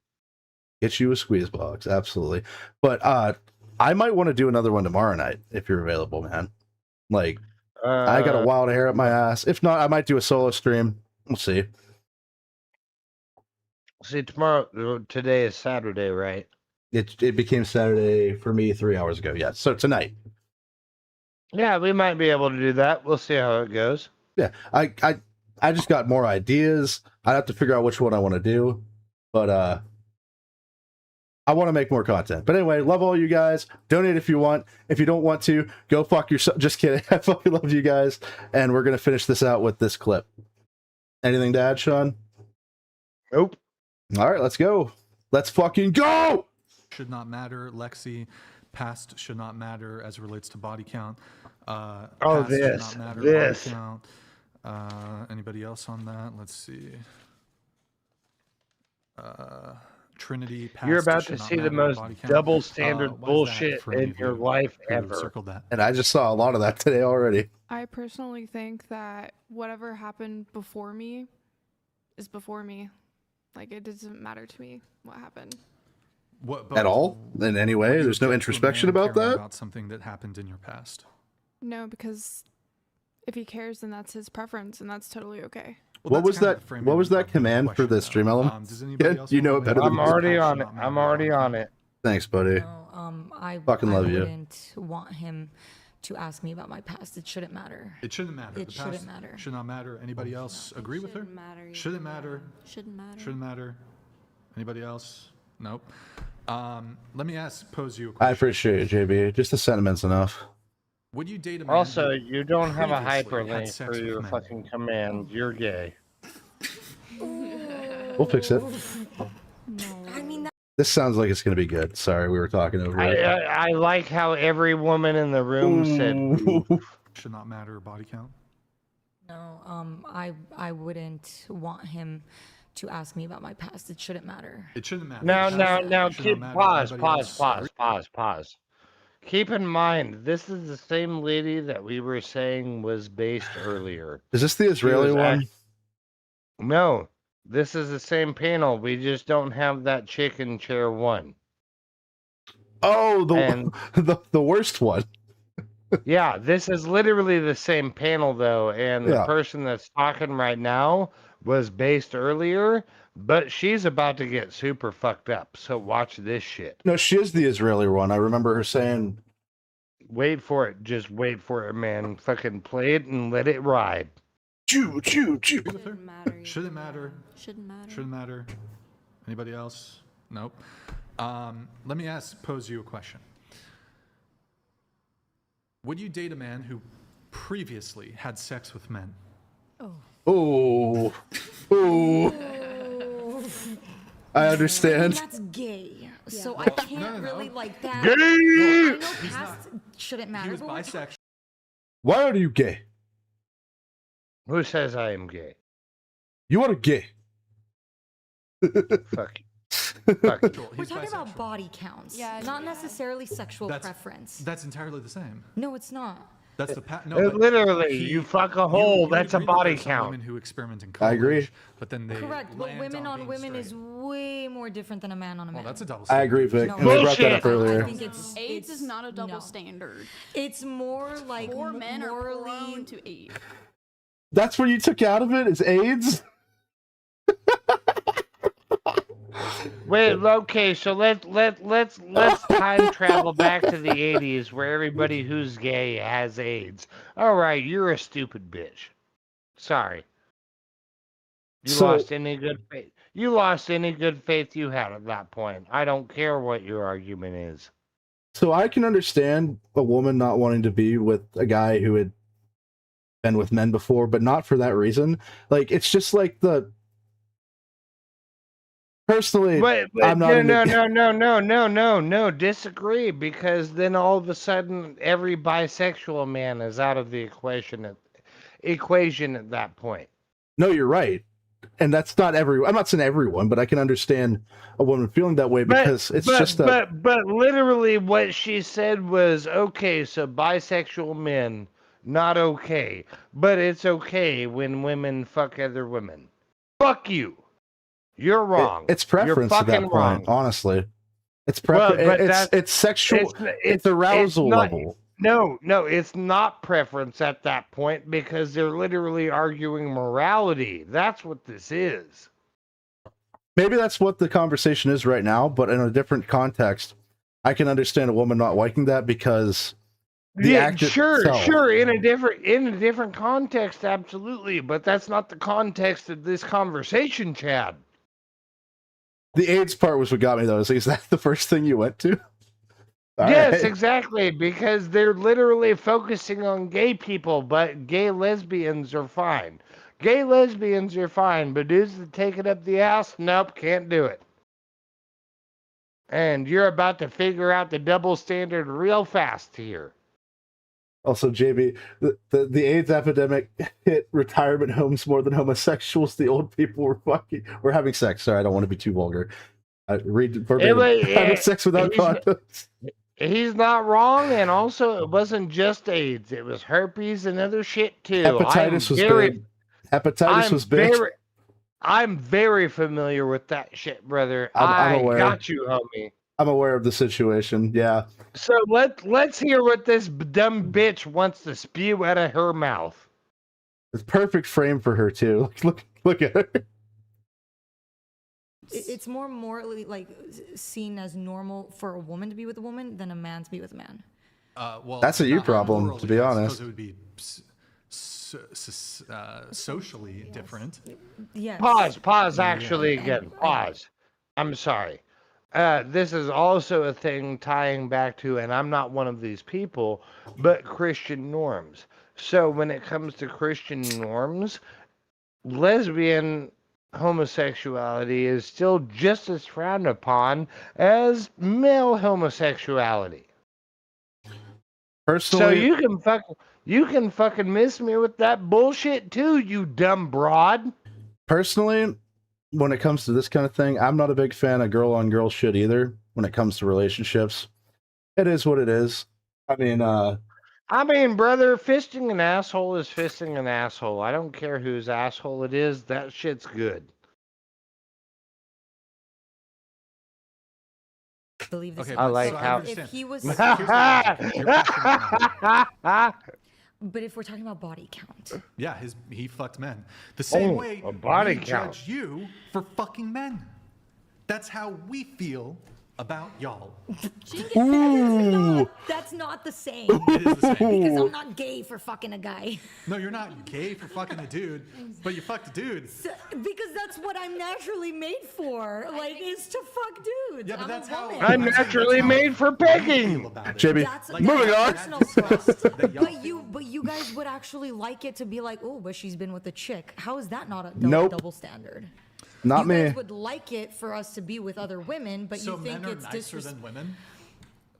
Get you a squeeze box, absolutely. But I might want to do another one tomorrow night if you're available, man. Like, I got a wild hair up my ass. If not, I might do a solo stream. We'll see. See, today is Saturday, right? It became Saturday for me 3 hours ago. Yeah, so tonight. Yeah, we might be able to do that. We'll see how it goes. Yeah, I just got more ideas. I have to figure out which one I want to do, but I want to make more content. But anyway, love all you guys. Donate if you want. If you don't want to, go fuck yourself. Just kidding. I fucking love you guys, and we're gonna finish this out with this clip. Anything to add, Sean? Nope. All right, let's go. Let's fucking go. Should not matter. Lexi, past should not matter as it relates to body count. Past should not matter, body count. Anybody else on that? Let's see. Trinity, past You're about should to not see the matter, most body count. double standard Why is that bullshit for any in of your you life who ever. circled that? And I just saw a lot of that today already. I personally think that whatever happened before me is before me. Like, it doesn't matter to me what happened. What, At all? In any way? There's no introspection about that? About something that happened in your past. No, because if he cares, then that's his preference, and that's totally okay. What was that? What was that command for the stream element? You know it better than I'm already on it. I'm already on it. Thanks, buddy. I fucking love you. wouldn't want him to ask me about my past. It shouldn't matter. It shouldn't matter. It The shouldn't past matter. Should not matter. Anybody else agree with her? Shouldn't matter. Shouldn't matter. Shouldn't matter. Anybody else? Nope. Let me pose you a question. I appreciate it, JB. Just the sentiment's enough. Would you date a man Also, who you don't have a previously had hyperlink sex for with your men? fucking command. You're gay. We'll fix it. I mean, This sounds like it's going to be good. Sorry, we were talking over it. I like how every woman in the room said should not matter body count. no, I wouldn't want him to ask me about my past. It shouldn't matter. It shouldn't matter. Now, Should keep not matter. pause, Anybody pause, else? pause. Keep in mind, this is the same lady that we were saying was based earlier. Is this the Israeli one? No, this is the same panel. We just don't have that chicken chair one. Oh, the worst one. Yeah, this is literally the same panel though, and the Yeah. person that's talking right now was based earlier, but she's about to get super fucked up. So watch this shit. No, she is the Israeli one. I remember her saying, Wait for it. Just wait for it, man. Fucking play it and let it ride. Choo, choo, choo. Shouldn't matter. Shouldn't matter. Shouldn't matter. Anybody else? Nope. Let me pose you a question. Would you date a man who previously had sex with men? "Oh, oh." I understand. That's gay. So I Well, can't no. really like that. Gay! I know He's past shouldn't matter. He was but we're bisexual. Why are you gay? Who says I am gay? You are gay. Fuck you. Fuck you. We're talking about body counts, not necessarily sexual preference. That's entirely the same. No, it's not. That's the Literally, you fuck a hole. That's a body count. Women who experiment in I college, agree. but then they Correct, but land women on being women straight. is way more different than a man on a man. Well, that's a double I agree, Vic. No, And we brought that up I earlier. think it's AIDS it's- is not a double no. standard. It's more like Poor men are morally. prone to AIDS. That's what you took out of it? Is AIDS? Wait, okay, so let's time travel back to the 80s where everybody who's gay has AIDS. All right, you're a stupid bitch. Sorry. You So- lost any good faith. You lost any good faith you had at that point. I don't care what your argument is. So I can understand a woman not wanting to be with a guy who had been with men before, but not for that reason. Like, it's just like the... Personally, I'm not no, disagree, because then all of a sudden every bisexual man is out of the equation at that point. No, you're right. and that's not everyone. I'm not saying everyone, but I can understand a woman feeling that way because but literally what she said was, okay, so bisexual men, not okay, but it's okay when women fuck other women. Fuck you. You're wrong. It's preference You're at that fucking point, wrong. honestly. It's preference. It's sexual. It's arousal not- level. No, it's not preference at that point because they're literally arguing morality. That's what this is. Maybe that's what the conversation is right now, but in a different context, I can understand a woman not liking that because the act itself. Sure, in a different context, absolutely, but that's not the context of this conversation, Chad. The AIDS part was what got me though. Is that the first thing you went to? All Yes, right. exactly, because they're literally focusing on gay people, but gay lesbians are fine. Gay lesbians are fine, but dudes that take it up the ass, nope, can't do it. And you're about to figure out the double standard real fast here. Also, JB, the AIDS epidemic hit retirement homes more than homosexuals. The old people were having sex. Sorry, I don't want to be too vulgar. Read verbatim. Having sex without condoms. He's not wrong, and also it wasn't just AIDS; it was herpes and other shit too. Hepatitis was big. Hepatitis was big. I'm very familiar with that shit, brother. I'm I aware. got you, homie. I'm aware of the situation. Yeah. So let's hear what this dumb bitch wants to spew out of her mouth. It's perfect frame for her too. Look at her. It's more morally like seen as normal for a woman to be with a woman than a man to be with a man. Well, That's a you not problem, morally, to be I honest. suppose it would be socially different. Yes. Pause. Actually, again, pause. I'm sorry. This is also a thing tying back to, and I'm not one of these people, but Christian norms. So when it comes to Christian norms, lesbian homosexuality is still just as frowned upon as male homosexuality. Personally, So you can fucking miss me with that bullshit too, you dumb broad. Personally, when it comes to this kind of thing, I'm not a big fan of girl on girl shit either. When it comes to relationships, it is what it is. I mean, brother, fisting an asshole is fisting an asshole. I don't care whose asshole it is. That shit's good. Believe this. Okay, I like so how. if he was. But if we're talking about body count, Yeah, he fucked men. The same Oh, way a body we count. judge you for fucking men. That's how we feel about y'all. ooh, that's not the same. It is the same. Because I'm not gay for fucking a guy. No, you're not gay for fucking a dude, but you fucked a dude. Because that's what I'm naturally made for. Like, is to fuck dudes. Yeah, but I'm that's a how- woman. I'm naturally made for pegging. JB, That's moving on. personal trust. But you guys would actually like it to be like, oh, but she's been with a chick. How is that not a Nope. double standard? Not you me. guys would like it for us to be with other women, but So you think men are it's nicer disrespectful. than women?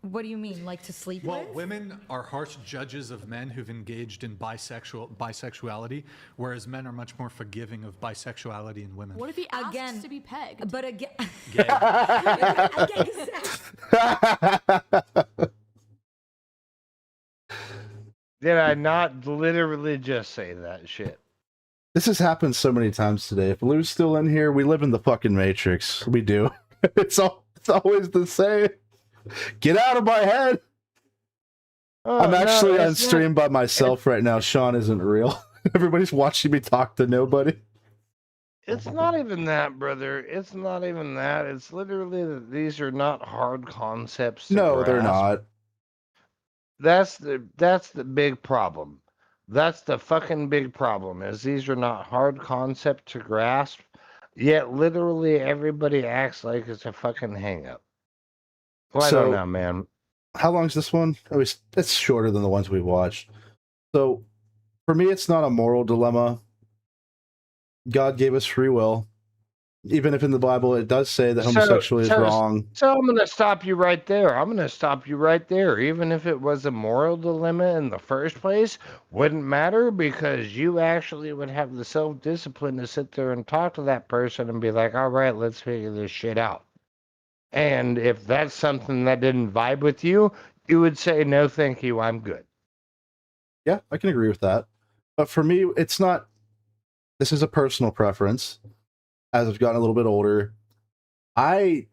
What do you mean, like to sleep Well, with? women are harsh judges of men who've engaged in bisexuality, whereas men are much more forgiving of bisexuality in women. What if he asks Again, to be pegged? But again, Gay. Did I not literally just say that shit? This has happened so many times today. If Lou's still in here, we live in the fucking Matrix. We do. It's always the same. Get out of my head. I'm actually on stream by myself right now. Sean isn't real. Everybody's watching me talk to nobody. It's not even that, brother. It's not even that. It's literally that these are not hard concepts. No, they're not. That's the big problem. That's the fucking big problem. Is these are not hard concepts to grasp. Yet literally everybody acts like it's a fucking hang up. Well, I don't know, man. How long's this one? It's shorter than the ones we watched. So, for me, it's not a moral dilemma. God gave us free will. even if in the Bible it does say that homosexuality is wrong. So I'm going to stop you right there. Even if it was a moral dilemma in the first place, wouldn't matter because you actually would have the self-discipline to sit there and talk to that person and be like, all right, let's figure this shit out. And if that's something that didn't vibe with you, you would say, no, thank you, I'm good. Yeah, I can agree with that. But for me, it's not, this is a personal preference. As I've gotten a little bit older, I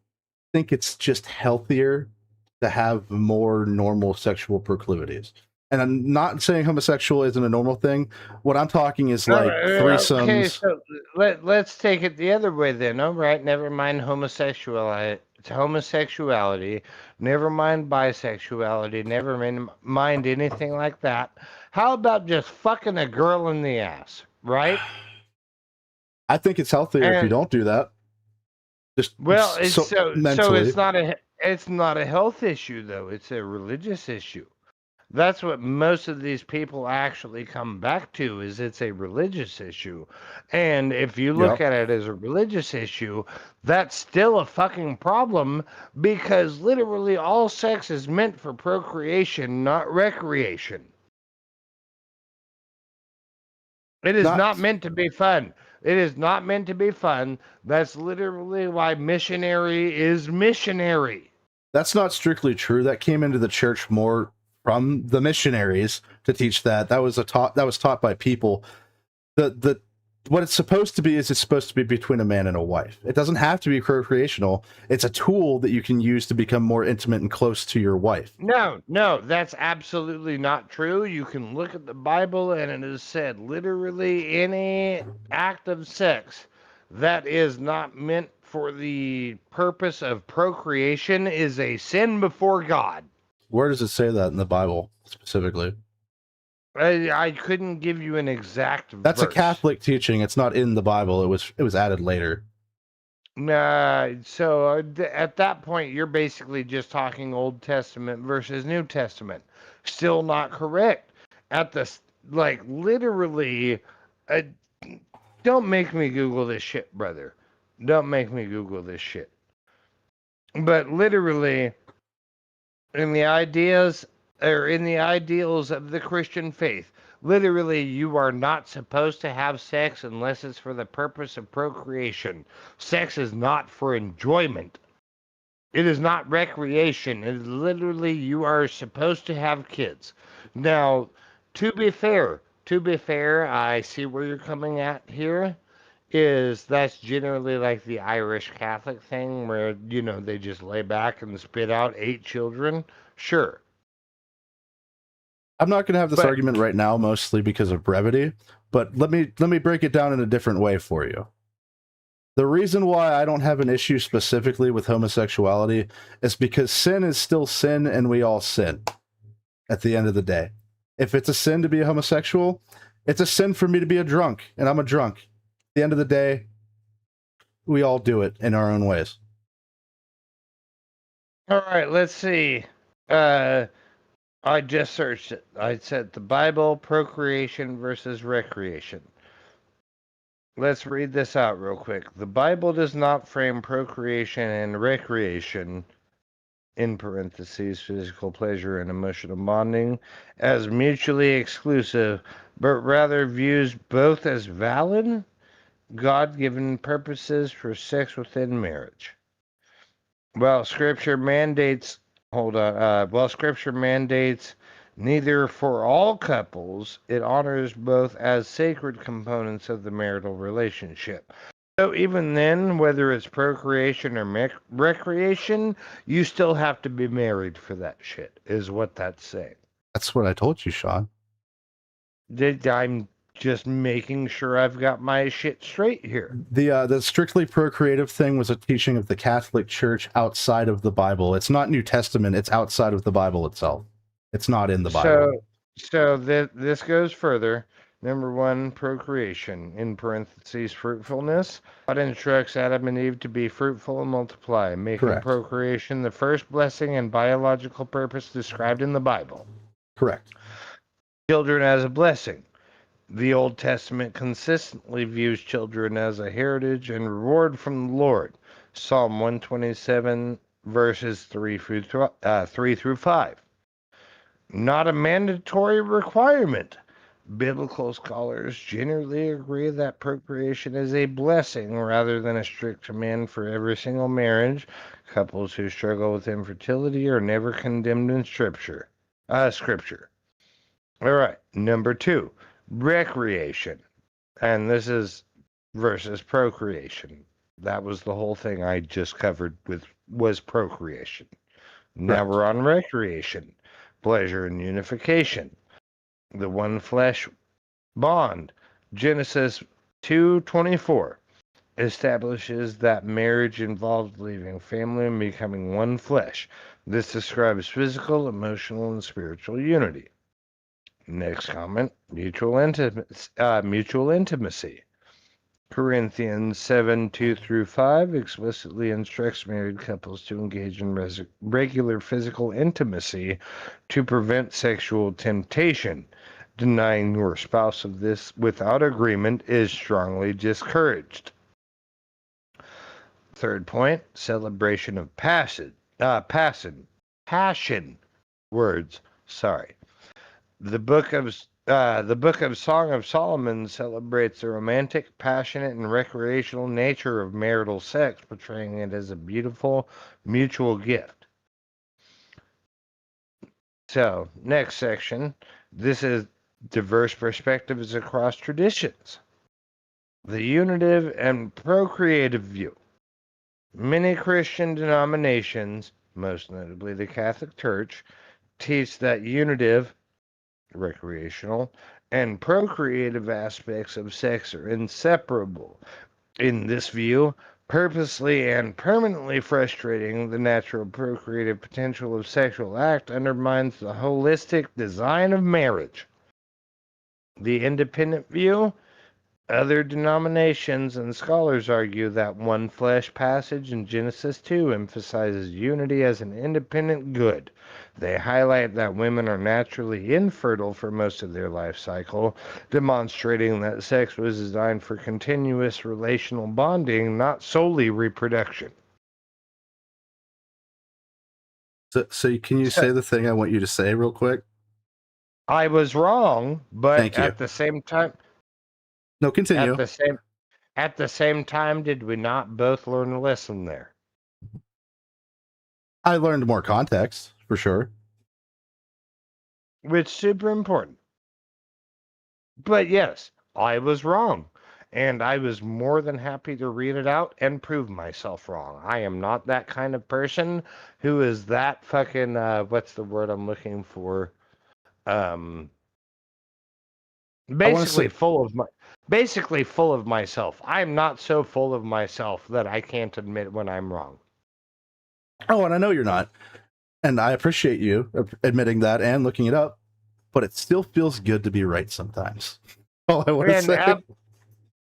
think it's just healthier to have more normal sexual proclivities. And I'm not saying homosexual isn't a normal thing. What I'm talking is like threesomes. Okay, so let's take it the other way then. All right, never mind homosexuality. Never mind bisexuality. Never mind anything like that. How about just fucking a girl in the ass, right? I think it's healthier if you don't do that. Just mentally. It's not a health issue though. It's a religious issue. That's what most of these people actually come back to, is it's a religious issue. And if you look at it as a religious issue, that's still a fucking problem because literally all sex is meant for procreation, not recreation. It is not meant to be fun. It is not meant to be fun. That's literally why missionary is missionary. That's not strictly true. That came into the church more from the missionaries to teach that. That was taught by people. What it's supposed to be is it's supposed to be between a man and a wife. It doesn't have to be procreational. It's a tool that you can use to become more intimate and close to your wife. No, that's absolutely not true. You can look at the Bible and it is said literally any act of sex that is not meant for the purpose of procreation is a sin before God. Where does it say that in the Bible specifically? I couldn't give you an exact That's verse. a Catholic teaching. It's not in the Bible. It was added later. So at that point, you're basically just talking Old Testament versus New Testament. Still not correct. Literally, don't make me Google this shit, brother. Don't make me Google this shit. But literally, in the ideals of the Christian faith, literally, you are not supposed to have sex unless it's for the purpose of procreation. Sex is not for enjoyment. It is not recreation. It is literally, you are supposed to have kids. Now, to be fair, I see where you're coming at here. That's generally like the Irish Catholic thing where, they just lay back and spit out 8 children. Sure. I'm not going to have this argument right now, mostly because of brevity, but let me break it down in a different way for you. The reason why I don't have an issue specifically with homosexuality is because sin is still sin and we all sin at the end of the day. If it's a sin to be a homosexual, it's a sin for me to be a drunk, and I'm a drunk. At the end of the day, we all do it in our own ways. All right, let's see. I just searched it. I said the Bible, procreation versus recreation. Let's read this out real quick. The Bible does not frame procreation and recreation, in parentheses, physical pleasure and emotional bonding, as mutually exclusive, but rather views both as valid, God-given purposes for sex within marriage. While Scripture mandates neither for all couples, it honors both as sacred components of the marital relationship. So even then, whether it's procreation or recreation, you still have to be married for that shit, is what that's saying. That's what I told you, Sean. I'm just making sure I've got my shit straight here. The strictly procreative thing was a teaching of the Catholic Church outside of the Bible. It's not New Testament. It's outside of the Bible itself. It's not in the Bible. So this goes further. Number 1, procreation, in parentheses, fruitfulness. God instructs Adam and Eve to be fruitful and multiply, making procreation the first blessing and biological purpose described in the Bible. Correct. Children as a blessing. The Old Testament consistently views children as a heritage and reward from the Lord. Psalm 127, verses 3 through 5. Not a mandatory requirement. Biblical scholars generally agree that procreation is a blessing rather than a strict command for every single marriage. Couples who struggle with infertility are never condemned in Scripture. All right, number 2, recreation. And this is versus procreation. That was the whole thing I just covered was procreation. Now we're on recreation, pleasure and unification. The one flesh bond. Genesis 2:24 establishes that marriage involves leaving family and becoming one flesh. This describes physical, emotional, and spiritual unity. Next comment, mutual intimacy. Corinthians 7:2-5 explicitly instructs married couples to engage in regular physical intimacy to prevent sexual temptation. Denying your spouse of this without agreement is strongly discouraged. Third point, celebration of passion. Words. Sorry. The book of Song of Solomon celebrates the romantic, passionate, and recreational nature of marital sex, portraying it as a beautiful, mutual gift. So, next section. This is diverse perspectives across traditions. The unitive and procreative view. Many Christian denominations, most notably the Catholic Church, teach that unitive, recreational, and procreative aspects of sex are inseparable. In this view, purposely and permanently frustrating the natural procreative potential of sexual act undermines the holistic design of marriage. The independent view. Other denominations and scholars argue that one flesh passage in Genesis 2 emphasizes unity as an independent good. They highlight that women are naturally infertile for most of their life cycle, demonstrating that sex was designed for continuous relational bonding, not solely reproduction. So can you say the thing I want you to say real quick? I was wrong, but Thank you. at the same time... No, continue. At the same time, did we not both learn a lesson there? I learned more context, for sure. Which is super important. But yes, I was wrong. And I was more than happy to read it out and prove myself wrong. I am not that kind of person who is that fucking, what's the word I'm looking for? Basically full of myself. I'm not so full of myself that I can't admit when I'm wrong. Oh, and I know you're not. And I appreciate you admitting that and looking it up, but it still feels good to be right sometimes. All I want to say.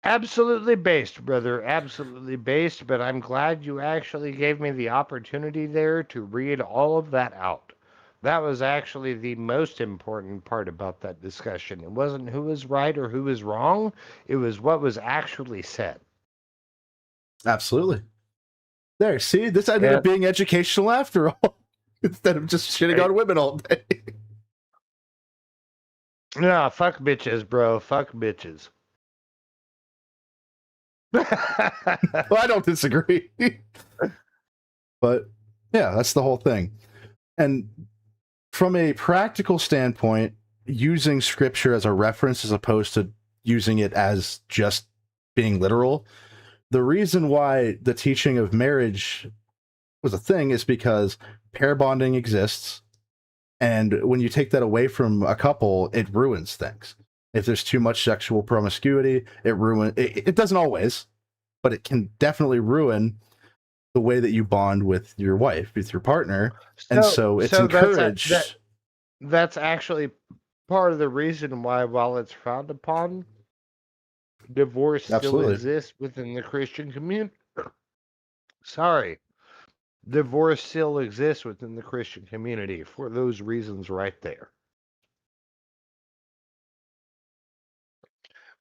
Absolutely based, brother. Absolutely based. But I'm glad you actually gave me the opportunity there to read all of that out. That was actually the most important part about that discussion. It wasn't who was right or who was wrong. It was what was actually said. Absolutely. There, see, this ended up being educational after all, instead of just shitting on women all day. Nah, fuck bitches, bro. Fuck bitches. Well, I don't disagree. But yeah, that's the whole thing. And from a practical standpoint, using scripture as a reference as opposed to using it as just being literal, the reason why the teaching of marriage was a thing is because pair bonding exists. And when you take that away from a couple, it ruins things. If there's too much sexual promiscuity, it doesn't always, but it can definitely ruin the way that you bond with your wife, with your partner. And so it's encouraged. That's actually part of the reason why, while it's frowned upon, divorce still exists within the Christian community. Sorry. Divorce still exists within the Christian community for those reasons right there.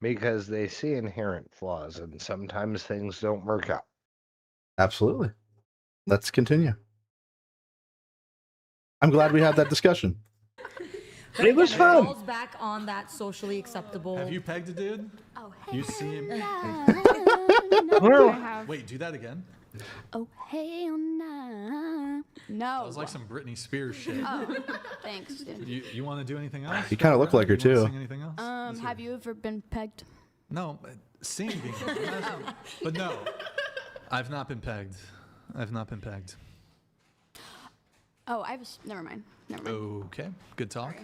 because they see inherent flaws and sometimes things don't work out. Absolutely. Let's continue. I'm glad we had that discussion. It was Again, fun. It falls back on that socially acceptable. Have you pegged a dude? Oh, You see him? Wait, do that again. Oh, hey, oh, nah. No. That was like some Britney Spears shit. Oh, thanks, dude. You want to do anything else? You kind of look like her You wanna too. Sing anything else? Have you ever been pegged? No, singing. But no, I've not been pegged. I've not been pegged. Oh, never mind. Never mind. Okay, good talk.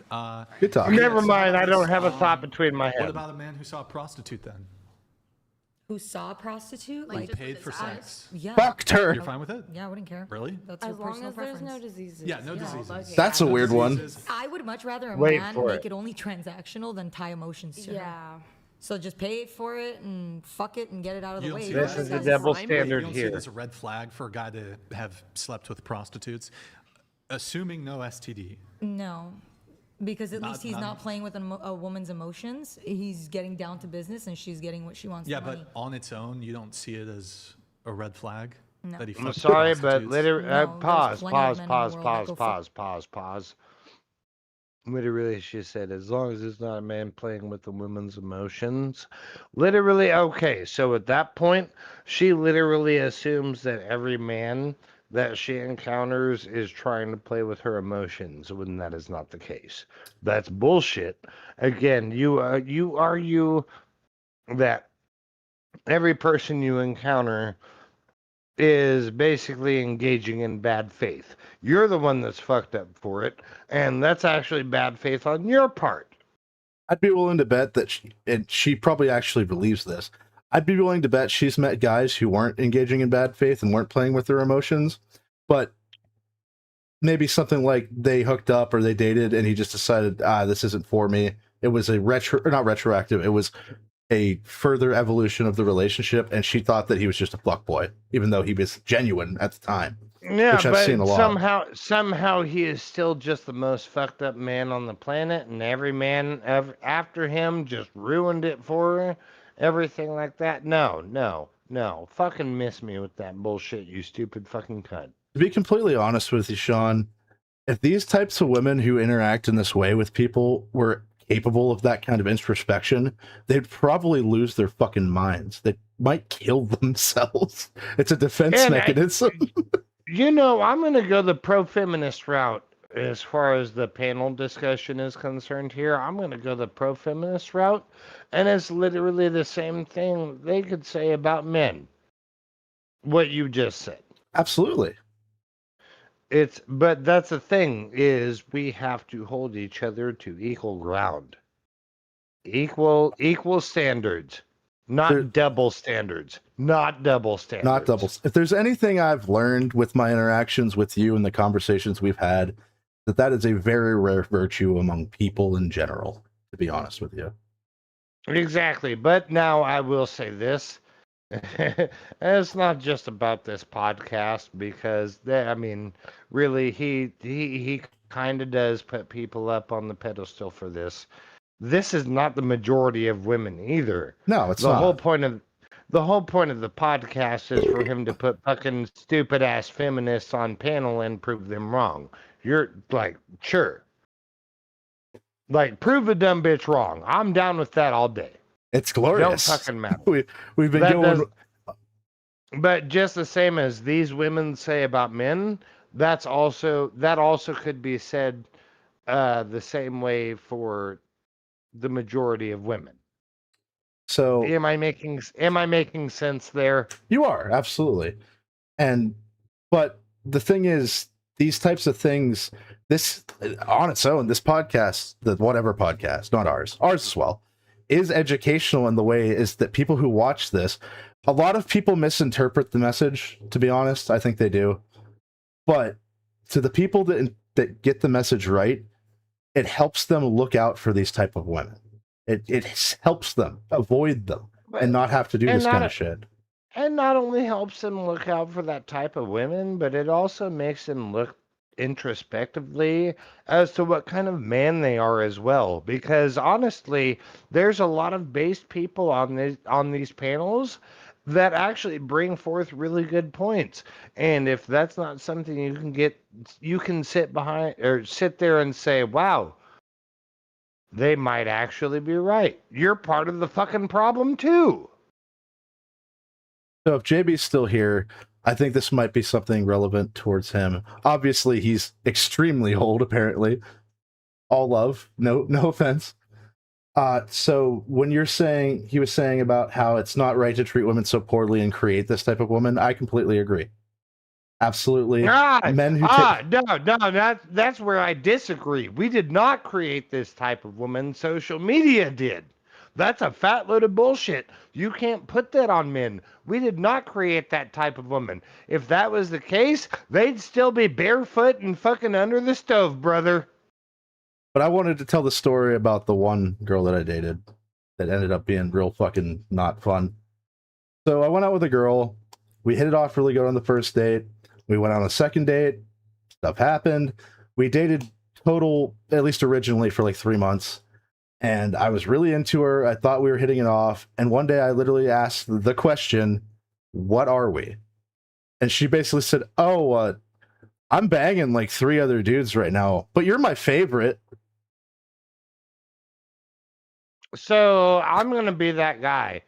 Good talk. Never mind, I don't have a thought between my What head. about a man who saw a prostitute then? Who saw a prostitute? Like paid for sex? Yeah. Fucked her. You're fine with it? Yeah, I wouldn't care. Really? That's As your long personal as there's preference. no diseases. Yeah, no diseases. That's a weird one. I would much rather a Wait man for make it. it only transactional than tie emotions to her. Yeah. So just pay for it and fuck it and get it out of the You don't way. see This that is as the double Wait, standard you don't see here. it as a red flag for a guy to have slept with prostitutes, assuming no STD. No, because at Not- least he's not- not playing with a woman's emotions. He's getting down to business, and she's getting what she wants. Yeah, the money. but on its own, you don't see it as a red flag. No. That he I'm fucked sorry, but prostitutes. literally, No, there's pause, plenty of pause, men in the pause, world that pause, go pause, pause, pause. Literally, she said, as long as it's not a man playing with the woman's emotions. Literally, okay, so at that point, she literally assumes that every man that she encounters is trying to play with her emotions when that is not the case. That's bullshit. Again, you argue that every person you encounter is basically engaging in bad faith. You're the one that's fucked up for it, and that's actually bad faith on your part. I'd be willing to bet that she probably actually believes this. I'd be willing to bet she's met guys who weren't engaging in bad faith and weren't playing with their emotions, but maybe something like they hooked up or they dated and he just decided, this isn't for me. It was a not retroactive. It was a further evolution of the relationship, and she thought that he was just a fuckboy, even though he was genuine at the time. Yeah, which I've but seen a lot. somehow he is still just the most fucked up man on the planet, and every man after him just ruined it for her. Everything like that. No. Fucking miss me with that bullshit, you stupid fucking cunt. To be completely honest with you, Sean, if these types of women who interact in this way with people were capable of that kind of introspection, they'd probably lose their fucking minds. They might kill themselves. It's a defense And mechanism. I'm going to go the pro-feminist route as far as the panel discussion is concerned here. I'm going to go the pro-feminist route, and it's literally the same thing they could say about men. What you just said. Absolutely. But that's the thing, is we have to hold each other to equal ground. Equal standards. Not double standards. Not double standards. Not doubles. If there's anything I've learned with my interactions with you and the conversations we've had, that is a very rare virtue among people in general, to be honest with you. Exactly. But now I will say this. It's not just about this podcast, because really he kind of does put people up on the pedestal for this. This is not the majority of women either. No, it's the not. whole point of the podcast is for him to put fucking stupid ass feminists on panel and prove them wrong. You're like, sure. Like, prove a dumb bitch wrong. I'm down with that all day. It's glorious. Don't fucking matter. We've been going. But just the same as these women say about men, that also could be said the same way for the majority of women. So am I making sense there? You are, absolutely. But the thing is, these types of things, this on its own, this podcast, the whatever podcast, not ours as well, is educational in the way is that people who watch this, a lot of people misinterpret the message, to be honest. I think they do. But to the people that get the message right, it helps them look out for these type of women. It helps them avoid them and not have to do this kind of shit. And not only helps them look out for that type of women, but it also makes them look introspectively as to what kind of man they are as well. Because honestly, there's a lot of based people on these panels that actually bring forth really good points. And if that's not something you can sit behind or sit there and say, wow, they might actually be right. You're part of the fucking problem too. So if JB's still here, I think this might be something relevant towards him. Obviously, he's extremely old, apparently. All love, no offense. So when you're saying, he was saying about how it's not right to treat women so poorly and create this type of woman, I completely agree. Absolutely. Men who No, that's where I disagree. We did not create this type of woman. Social media did. That's a fat load of bullshit. You can't put that on men. We did not create that type of woman. If that was the case, they'd still be barefoot and fucking under the stove, brother. But I wanted to tell the story about the one girl that I dated that ended up being real fucking not fun. So I went out with a girl. We hit it off really good on the first date. We went on a second date. Stuff happened. We dated total, at least originally, for like 3 months. And I was really into her. I thought we were hitting it off. And one day I literally asked the question, what are we? And she basically said, oh, I'm banging like 3 other dudes right now, but you're my favorite. So I'm going to be that guy.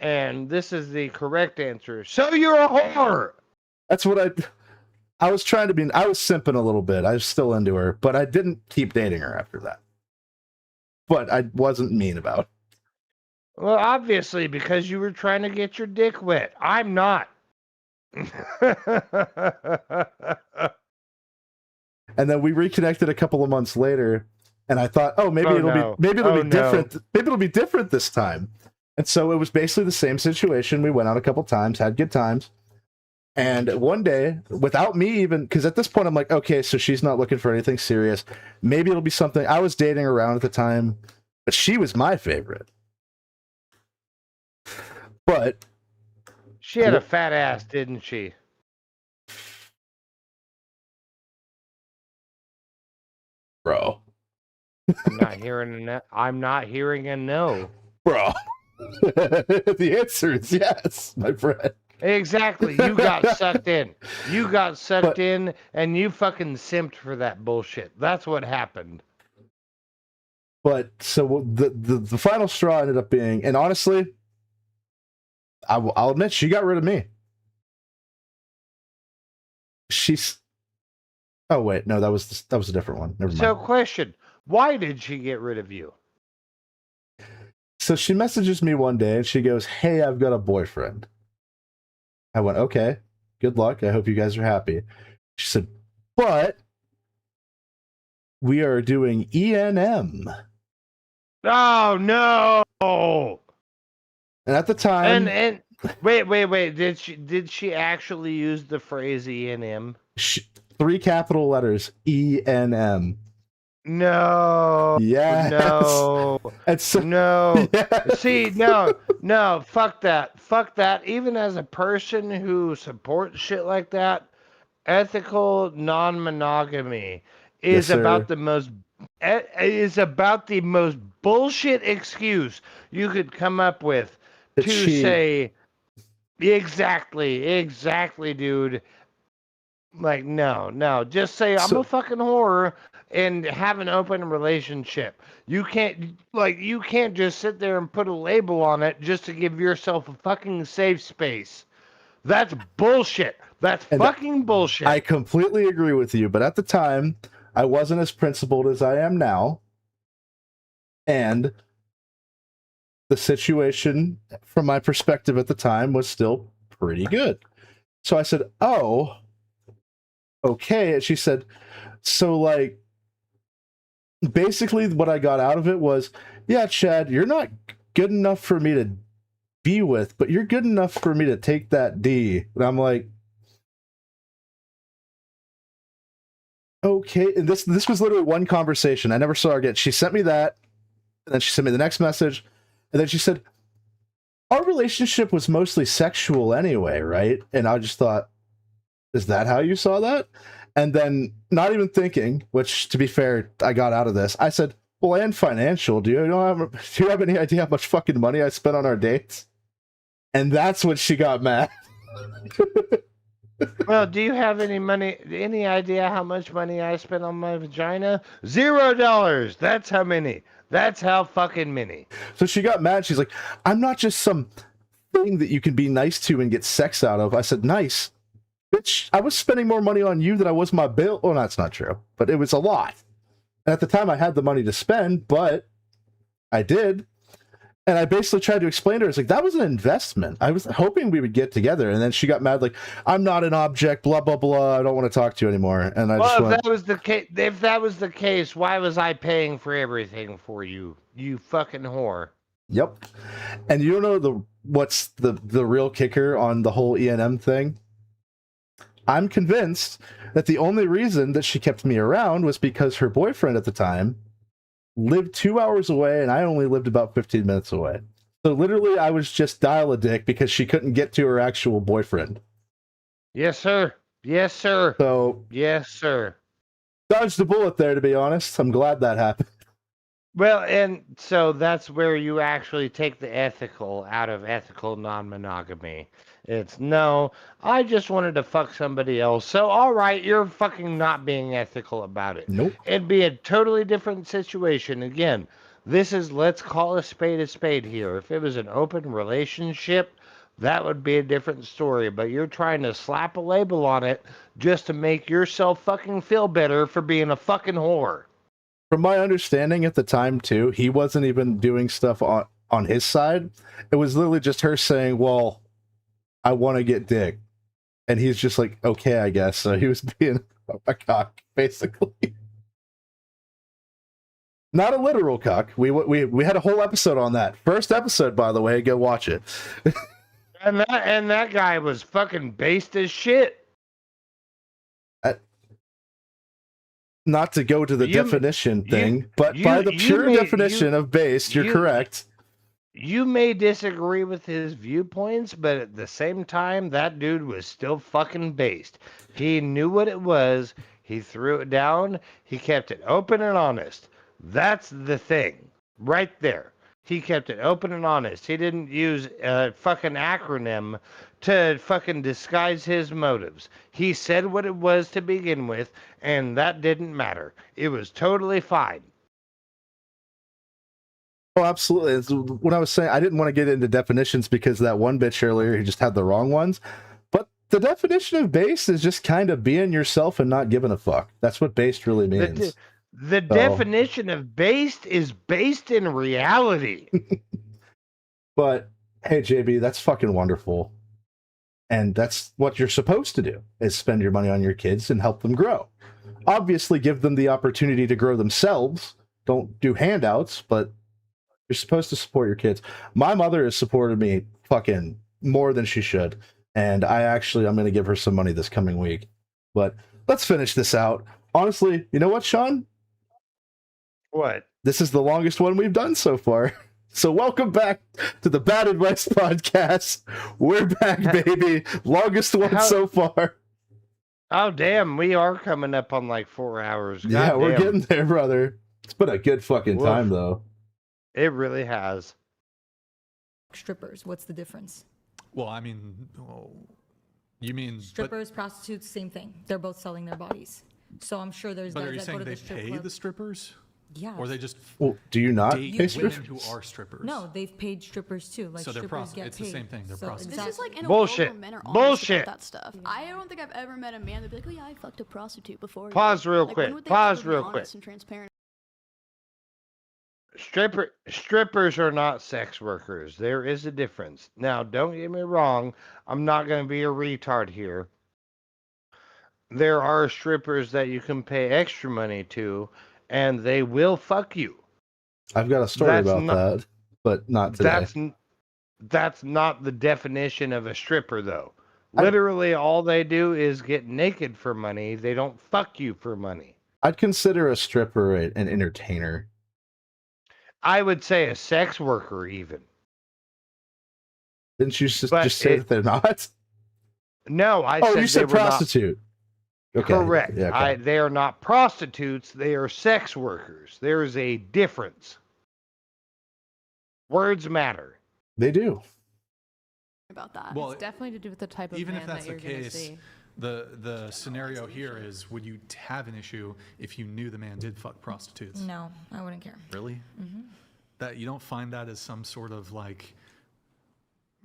And this is the correct answer. So you're a whore. That's what I was trying to be. I was simping a little bit. I was still into her, but I didn't keep dating her after that. But I wasn't mean about it. Well, obviously, because you were trying to get your dick wet. I'm not. And then we reconnected a couple of months later, and I thought, oh, maybe it'll be different. Maybe it'll be different this time. And so it was basically the same situation. We went out a couple times, had good times. And one day, without me even, because at this point I'm like, okay, so she's not looking for anything serious. Maybe it'll be something. I was dating around at the time, but she was my favorite. But she had a fat ass, didn't she? Bro. I'm not hearing a no. Bro. The answer is yes, my friend. Exactly. You got sucked in. You got sucked in, and you fucking simped for that bullshit. That's what happened. But so the final straw ended up being, and honestly, I'll admit, she got rid of me. Oh wait, no, that was a different one. Never mind. So, question: why did she get rid of you? So she messages me one day, and she goes, "Hey, I've got a boyfriend." I went, okay, good luck. I hope you guys are happy. She said, but we are doing E&M. Oh, no. And at the time... And wait. Did she actually use the phrase E&M? 3 capital letters, E&M. No. Yes. No. No. Yes. See, no. Fuck that. Even as a person who supports shit like that, ethical non-monogamy is about the most bullshit excuse you could come up with to say exactly, dude. Like, no. Just say I'm a fucking whore and have an open relationship. You can't just sit there and put a label on it just to give yourself a fucking safe space. That's bullshit. That's fucking bullshit. I completely agree with you, but at the time, I wasn't as principled as I am now. And the situation, from my perspective at the time, was still pretty good. So I said, oh, okay. And she said, so like, basically what I got out of it was, yeah, Chad, you're not good enough for me to be with, but you're good enough for me to take that D. And I'm like, okay. And this was literally one conversation. I never saw her again. She sent me that, and then she sent me the next message, and then she said, our relationship was mostly sexual anyway, right? And I just thought, is that how you saw that? And then, not even thinking, which to be fair, I got out of this. I said, "Well, and financial. Do you have any idea how much fucking money I spent on our dates?" And that's when she got mad. Well, do you have any idea how much money I spent on my vagina? $0. That's how many. That's how fucking many. So she got mad. She's like, "I'm not just some thing that you can be nice to and get sex out of." I said, "Nice. Bitch, I was spending more money on you than I was my bill." Well, that's not true, but it was a lot. And at the time I had the money to spend, but I did. And I basically tried to explain to her, it's like, that was an investment. I was hoping we would get together. And then she got mad, like, "I'm not an object, blah, blah, blah. I don't want to talk to you anymore." And I just Well, went, if that was the case, why was I paying for everything for you? You fucking whore. Yep. And you don't know what's the real kicker on the whole E&M thing? I'm convinced that the only reason that she kept me around was because her boyfriend at the time lived 2 hours away and I only lived about 15 minutes away. So literally I was just dial-a-dick because she couldn't get to her actual boyfriend. Yes, sir. Yes, sir. So yes, sir. Dodged the bullet there, to be honest. I'm glad that happened. Well, and so that's where you actually take the ethical out of ethical non-monogamy. It's, no, I just wanted to fuck somebody else. So, all right, you're fucking not being ethical about it. Nope. It'd be a totally different situation. Again, this is, let's call a spade here. If it was an open relationship, that would be a different story. But you're trying to slap a label on it just to make yourself fucking feel better for being a fucking whore. From my understanding at the time, too, he wasn't even doing stuff on his side. It was literally just her saying, "Well, I want to get dick." And he's just like, "Okay, I guess." So he was being a cock, basically. Not a literal cock. We had a whole episode on that. First episode, by the way. Go watch it. And that guy was fucking based as shit. Not to go to the definition thing, but by the pure definition of based, you're correct. You may disagree with his viewpoints, but at the same time, that dude was still fucking based. He knew what it was. He threw it down. He kept it open and honest. That's the thing. Right there. He kept it open and honest. He didn't use a fucking acronym to fucking disguise his motives. He said what it was to begin with, and that didn't matter. It was totally fine. Oh, absolutely. It's what I was saying. I didn't want to get into definitions because that one bitch earlier, he just had the wrong ones. But the definition of based is just kind of being yourself and not giving a fuck. That's what based really means. The definition of based is based in reality. But hey, JB, that's fucking wonderful. And that's what you're supposed to do, is spend your money on your kids and help them grow. Obviously, give them the opportunity to grow themselves. Don't do handouts, but you're supposed to support your kids. My mother has supported me fucking more than she should. And I'm going to give her some money this coming week. But let's finish this out. Honestly, you know what, Sean? What? This is the longest one we've done so far. So welcome back to the Bad Advice Podcast. We're back, baby. Longest one so far. Oh, damn. We are coming up on like 4 hours. Yeah, we're damn. getting there, brother. It's been a good fucking time, though. It really has. Strippers, what's the difference? Well, I mean, you mean Strippers, prostitutes, same thing. They're both selling their bodies. So I'm sure there's But guys are you that go saying to they the strip pay club. the strippers? Yeah. Or they just Well, do you not date pay women strippers? who are strippers? No, they've paid strippers too. Like So they're strippers get it's paid. the same thing. They're So prostitutes. This is like in a Bullshit. world where men are honest Bullshit. about that stuff. I don't think I've ever met a man that'd be like, "Oh yeah, I fucked a prostitute before." Pause real Like, quick. when would they Pause ever be real honest quick. and transparent? Strippers are not sex workers. There is a difference. Now, don't get me wrong. I'm not going to be a retard here. There are strippers that you can pay extra money to, and they will fuck you. I've got a story That's about not- that, but not today. That's not the definition of a stripper, though. Literally, all they do is get naked for money. They don't fuck you for money. I'd consider a stripper an entertainer. I would say a sex worker, even. Didn't you just But say that they're not? No, I Oh, said you said they were not- prostitute. Okay. Correct. Yeah, okay. They are not prostitutes. They are sex workers. There is a difference. Words matter. They do. About that. Well, It's definitely to do with the type of even man if that's that the you're gonna case, see. the scenario here is: would you have an issue if you knew the man did fuck prostitutes? No, I wouldn't care. Really? Mm-hmm. That you don't find that as some sort of like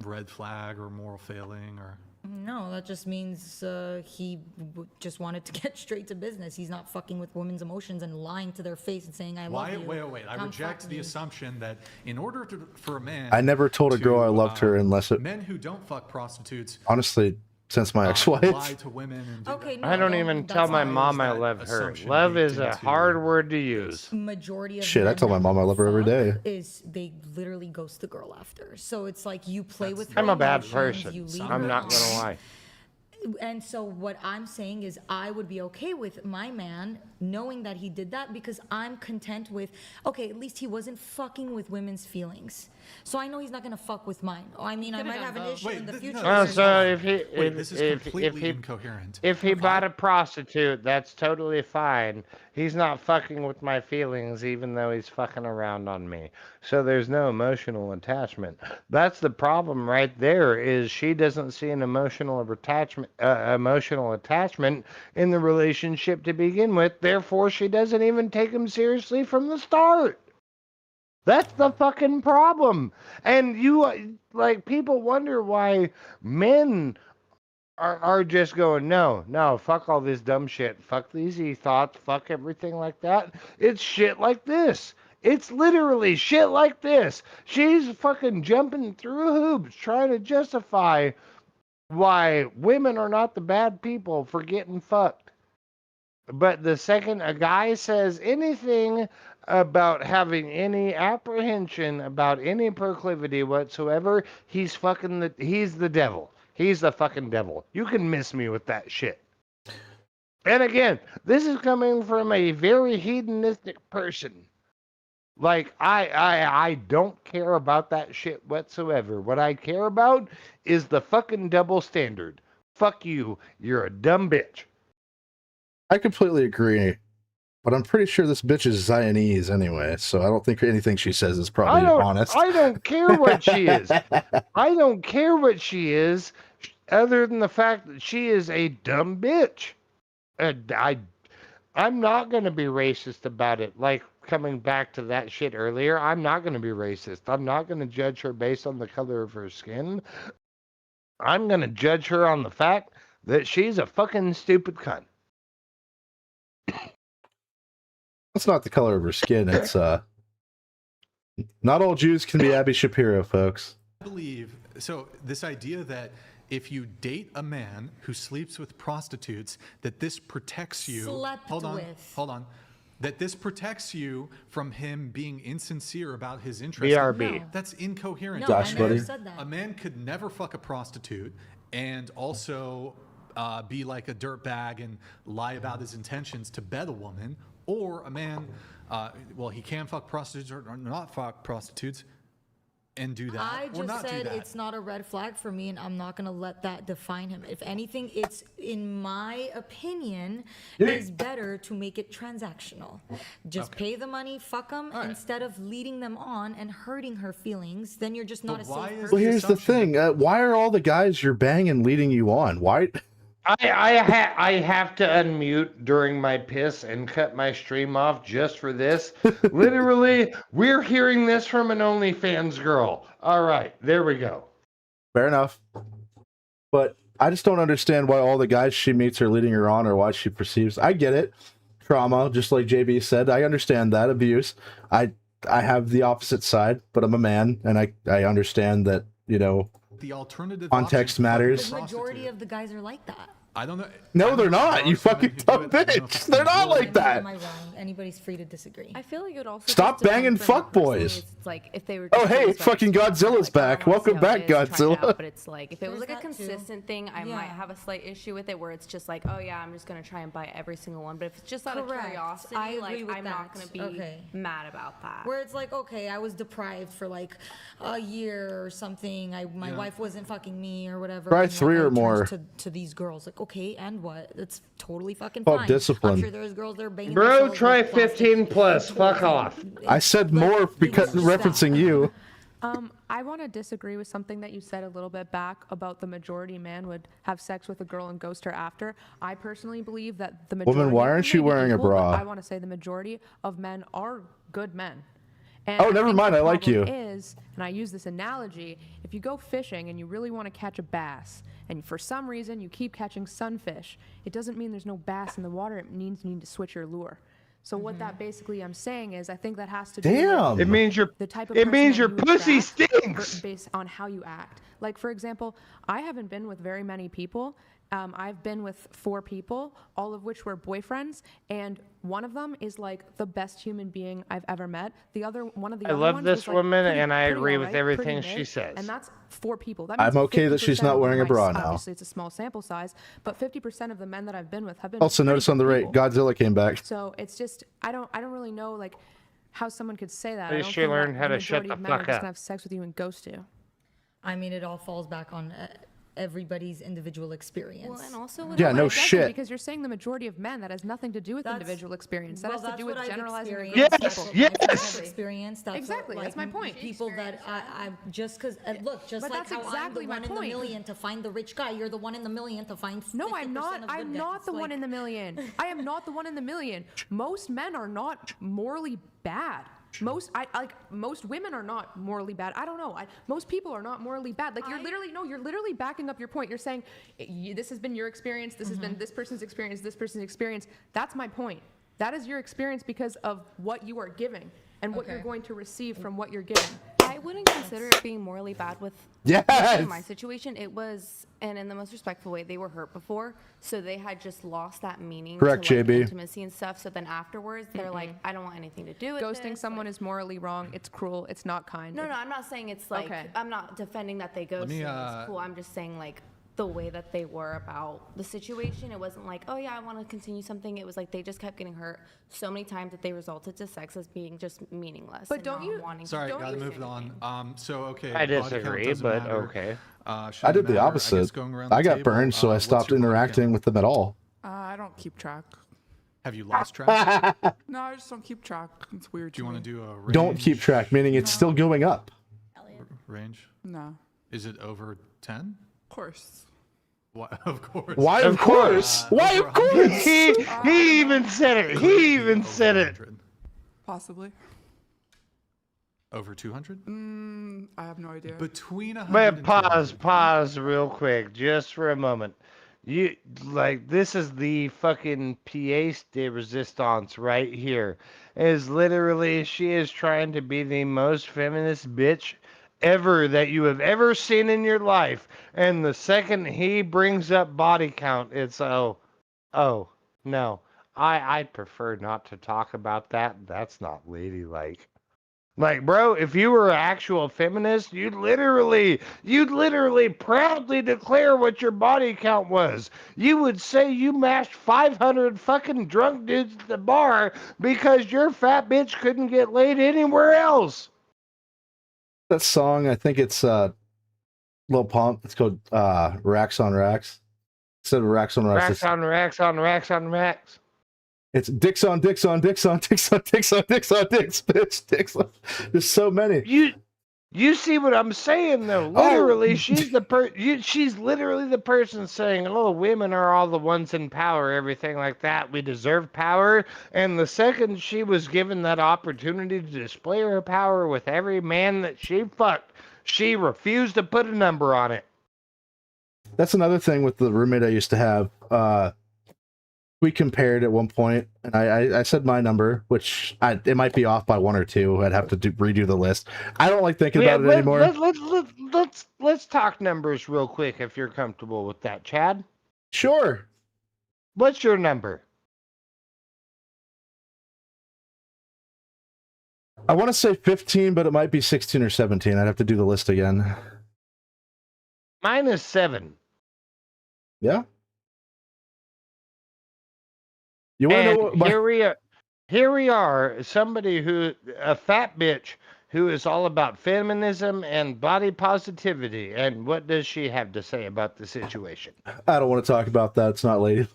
red flag or moral failing or? No, that just means he just wanted to get straight to business. He's not fucking with women's emotions and lying to their face and saying, I love you. Wait. I Come reject fuck the me." assumption that in order for a man. I never told a girl I loved her unless it. Men who don't fuck prostitutes. Honestly, since my lie ex-wife. to women and do Okay, that. I don't even tell my mom I love her. Love is a hard word to use. Majority of Shit, I men tell my that mom I love her every day. is they literally ghost the girl after. So it's like you play with her I'm a bad emotions, person. you lead I'm her not gonna on. lie. And so what I'm saying is I would be okay with my man knowing that he did that because I'm content with, okay, at least he wasn't fucking with women's feelings. So I know he's not gonna fuck with mine. I mean, I might have an issue in the future. Well, so if he this is if completely he incoherent. if he bought a prostitute, that's totally fine. He's not fucking with my feelings, even though he's fucking around on me. So there's no emotional attachment. That's the problem right there. Is she doesn't see an emotional attachment in the relationship to begin with. Therefore, she doesn't even take him seriously from the start. That's the fucking problem. And you, like, people wonder why men are just going, no, fuck all this dumb shit. Fuck these e-thoughts. Fuck everything like that. It's shit like this. It's literally shit like this. She's fucking jumping through hoops trying to justify why women are not the bad people for getting fucked. But the second a guy says anything about having any apprehension about any proclivity whatsoever, he's the devil. He's the fucking devil. You can miss me with that shit. And again, this is coming from a very hedonistic person. Like, I don't care about that shit whatsoever. What I care about is the fucking double standard. Fuck you. You're a dumb bitch. I completely agree, but I'm pretty sure this bitch is Zionese anyway, so I don't think anything she says is probably honest. I don't care what she is. I don't care what she is, other than the fact that she is a dumb bitch. I'm not going to be racist about it. Like, coming back to that shit earlier, I'm not going to be racist. I'm not going to judge her based on the color of her skin. I'm going to judge her on the fact that she's a fucking stupid cunt. That's not the color of her skin. It's not all Jews can be Abby Shapiro, folks. I believe so. This idea that if you date a man who sleeps with prostitutes, that this protects you. Hold on. That this protects you from him being insincere about his interest. BRB. No. That's incoherent. No, Gosh, I never buddy. Said that. A man could never fuck a prostitute and also be like a dirtbag and lie about his intentions to bed a woman, or a man, he can fuck prostitutes or not fuck prostitutes and do that, I or just not do said that. it's not a red flag for me, and I'm not gonna let that define him. If anything, it's, in my opinion, is better to make it transactional. Just pay the money, fuck them, instead of leading them on and hurting her feelings. Then you're just not a safe person. Well, here's the thing. Why are all the guys you're banging leading you on? Why? I have to unmute during my piss and cut my stream off just for this. Literally, we're hearing this from an OnlyFans girl. All right, there we go. Fair enough. But I just don't understand why all the guys she meets are leading her on, or why she perceives. I get it. Trauma, just like JB said. I understand that. Abuse. I have the opposite side, but I'm a man, and I understand that, the alternative context option matters. The majority of the guys are like that. I don't know. No, they're not. You fucking dumb bitch. They're not like that. Am I wrong? Anybody's free to disagree. I feel like it would also Stop just depend banging for me personally. fuckboys. It's like if they were. Oh, just hey, doing fucking Godzilla's back. Welcome back, Godzilla. But it's like if it was There's like a that too. consistent thing, I might have a slight issue with it, where it's just like, oh yeah, I'm just gonna try and buy every single one. But if it's just out of Correct. curiosity, I agree like with I'm not that. gonna be Okay. mad about that. Where it's like, okay, I was deprived for like a year or something. My wife wasn't fucking me or whatever. Try and, like, 3 I or turned more. To these girls, like, okay, and what? That's totally fucking Oh, fine. discipline. I'm sure there's girls that are banging Bro, themselves try with plastic 15 plus. Fuck off. I said more because referencing you. I want to disagree with something that you said a little bit back about the majority man would have sex with a girl and ghost her after. I personally believe that the majority. Woman, why aren't you maybe wearing a equal, but bra? I want to say the majority of men are good men. And Oh, I never think mind, the I like problem you. Is, and I use this analogy, if you go fishing and you really want to catch a bass, and for some reason you keep catching sunfish, it doesn't mean there's no bass in the water. It means you need to switch your lure. So what that basically I'm saying is I think that has to do Damn. with It means your the type of it person means that your you pussy attract stinks. based on how you act. Like for example, I haven't been with very many people. I've been with 4 people, all of which were boyfriends, and one of them is like the best human being I've ever met. The other one of the I other love ones this was, like, woman, pretty- and I pretty agree with alright, everything pretty she mid, says. And that's 4 people. That I'm means okay that she's 50% not of wearing a my- bra now. Obviously, it's a small sample size, but 50% of the men that I've been with have been Also, pretty notice on the good right, people. Godzilla came back. So it's just I don't really know like how someone could say that. At I least don't she think learned that how the to shut majority the of men are fuck just up. gonna have sex with you and ghost you. I mean, it all falls back on everybody's individual experience. Well, and also Yeah, no It doesn't, shit. Because you're saying the majority of men. That has nothing to do with individual experience. That well, has to that's do with what I've generalizing. a experienced. group of That's people. what my friends have experienced. That's Exactly, what, that's my point. People that I just because look, just But like that's how exactly I'm my the one in point. the million to find the rich guy, you're the one in the million to find. No, 50% I'm not. of I'm good not guys. the Like- one in the million. I am not the one in the million. Most men are not morally bad. Most women are not morally bad. I don't know. Most people are not morally bad. Like you're literally backing up your point. You're saying this has been your experience. This has been this person's experience. This person's experience. That's my point. That is your experience because of what you are giving and what you're going to receive from what you're giving. I wouldn't consider it being morally bad with Yes! in my situation. It was, and in the most respectful way, they were hurt before, so they had just lost that meaning Correct, to like, JB. intimacy and stuff. So then afterwards, they're like, I don't want anything to do with Ghosting this. someone is morally wrong. It's cruel. It's not kind. No, I'm not saying it's like Okay. I'm not defending that they ghosted. me, It's cool. I'm just saying like the way that they were about the situation. It wasn't like, oh yeah, I want to continue something. It was like they just kept getting hurt so many times that they resulted to sex as being just meaningless. But and don't not you- wanting Sorry, to gotta do move anything. on. So okay. I body count disagree, doesn't but matter. okay. I Shouldn't did the matter. I opposite. guess going around the I got table, burned, so I what's stopped your body interacting count? with them at all. I don't keep track. Have you lost track? No, I just don't keep track. It's weird. Do you want to do a range? Don't keep track, meaning it's still going up. range? No. Is it over 10? Of course. Why, of course. Why, of course? Why, of course? He even said it. He even said it. Possibly. Over 200? I have no idea. Between 100 Wait, and pause real quick, just for a moment. You like this is the fucking pièce de resistance right here. Is literally she is trying to be the most feminist bitch ever that you have ever seen in your life, and the second he brings up body count, it's oh no. I'd prefer not to talk about that. That's not ladylike. Like, bro, if you were an actual feminist, you'd literally proudly declare what your body count was. You would say you mashed 500 fucking drunk dudes at the bar because your fat bitch couldn't get laid anywhere else. That song, I think it's Lil Pump. It's called Racks on Racks. Instead of Racks on Racks, Racks on racks on racks on racks. it's dicks on dicks on dicks on dicks on dicks on dicks on dicks, bitch. Dicks on. There's so many. You see what I'm saying though? Literally, she's literally the person saying, "Oh, women are all the ones in power, everything like that. We deserve power." And the second she was given that opportunity to display her power with every man that she fucked, she refused to put a number on it. That's another thing with the roommate I used to have. We compared at one point, and I said my number, which it might be off by 1 or 2. I'd have to redo the list. I don't like thinking about it anymore. Let's talk numbers real quick if you're comfortable with that, Chad. Sure. What's your number? I want to say 15, but it might be 16 or 17. I'd have to do the list again. Mine is 7. Yeah. You want to know what here we are, somebody who, a fat bitch who is all about feminism and body positivity. And what does she have to say about the situation? I don't want to talk about that. It's not lady.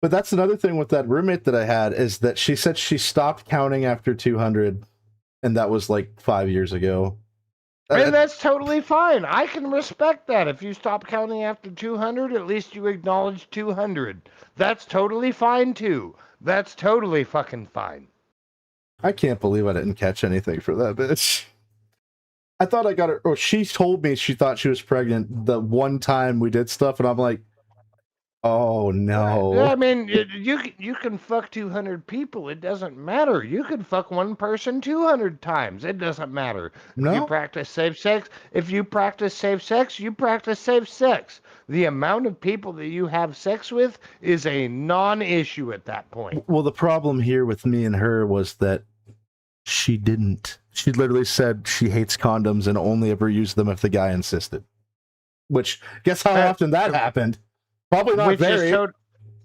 But that's another thing with that roommate that I had is that she said she stopped counting after 200, and that was like 5 years ago. And that's totally fine. I can respect that. If you stop counting after 200, at least you acknowledge 200. That's totally fine too. That's totally fucking fine. I can't believe I didn't catch anything for that bitch. I thought I got her. Oh, she told me she thought she was pregnant the one time we did stuff, and I'm like, oh no. Yeah, I mean, you can fuck 200 people. It doesn't matter. You can fuck one person 200 times. It doesn't matter. No? You practice safe sex. If you practice safe sex, you practice safe sex. The amount of people that you have sex with is a non-issue at that point. Well, the problem here with me and her was that she didn't. She literally said she hates condoms and only ever used them if the guy insisted. Which, guess how often that happened? Probably not very.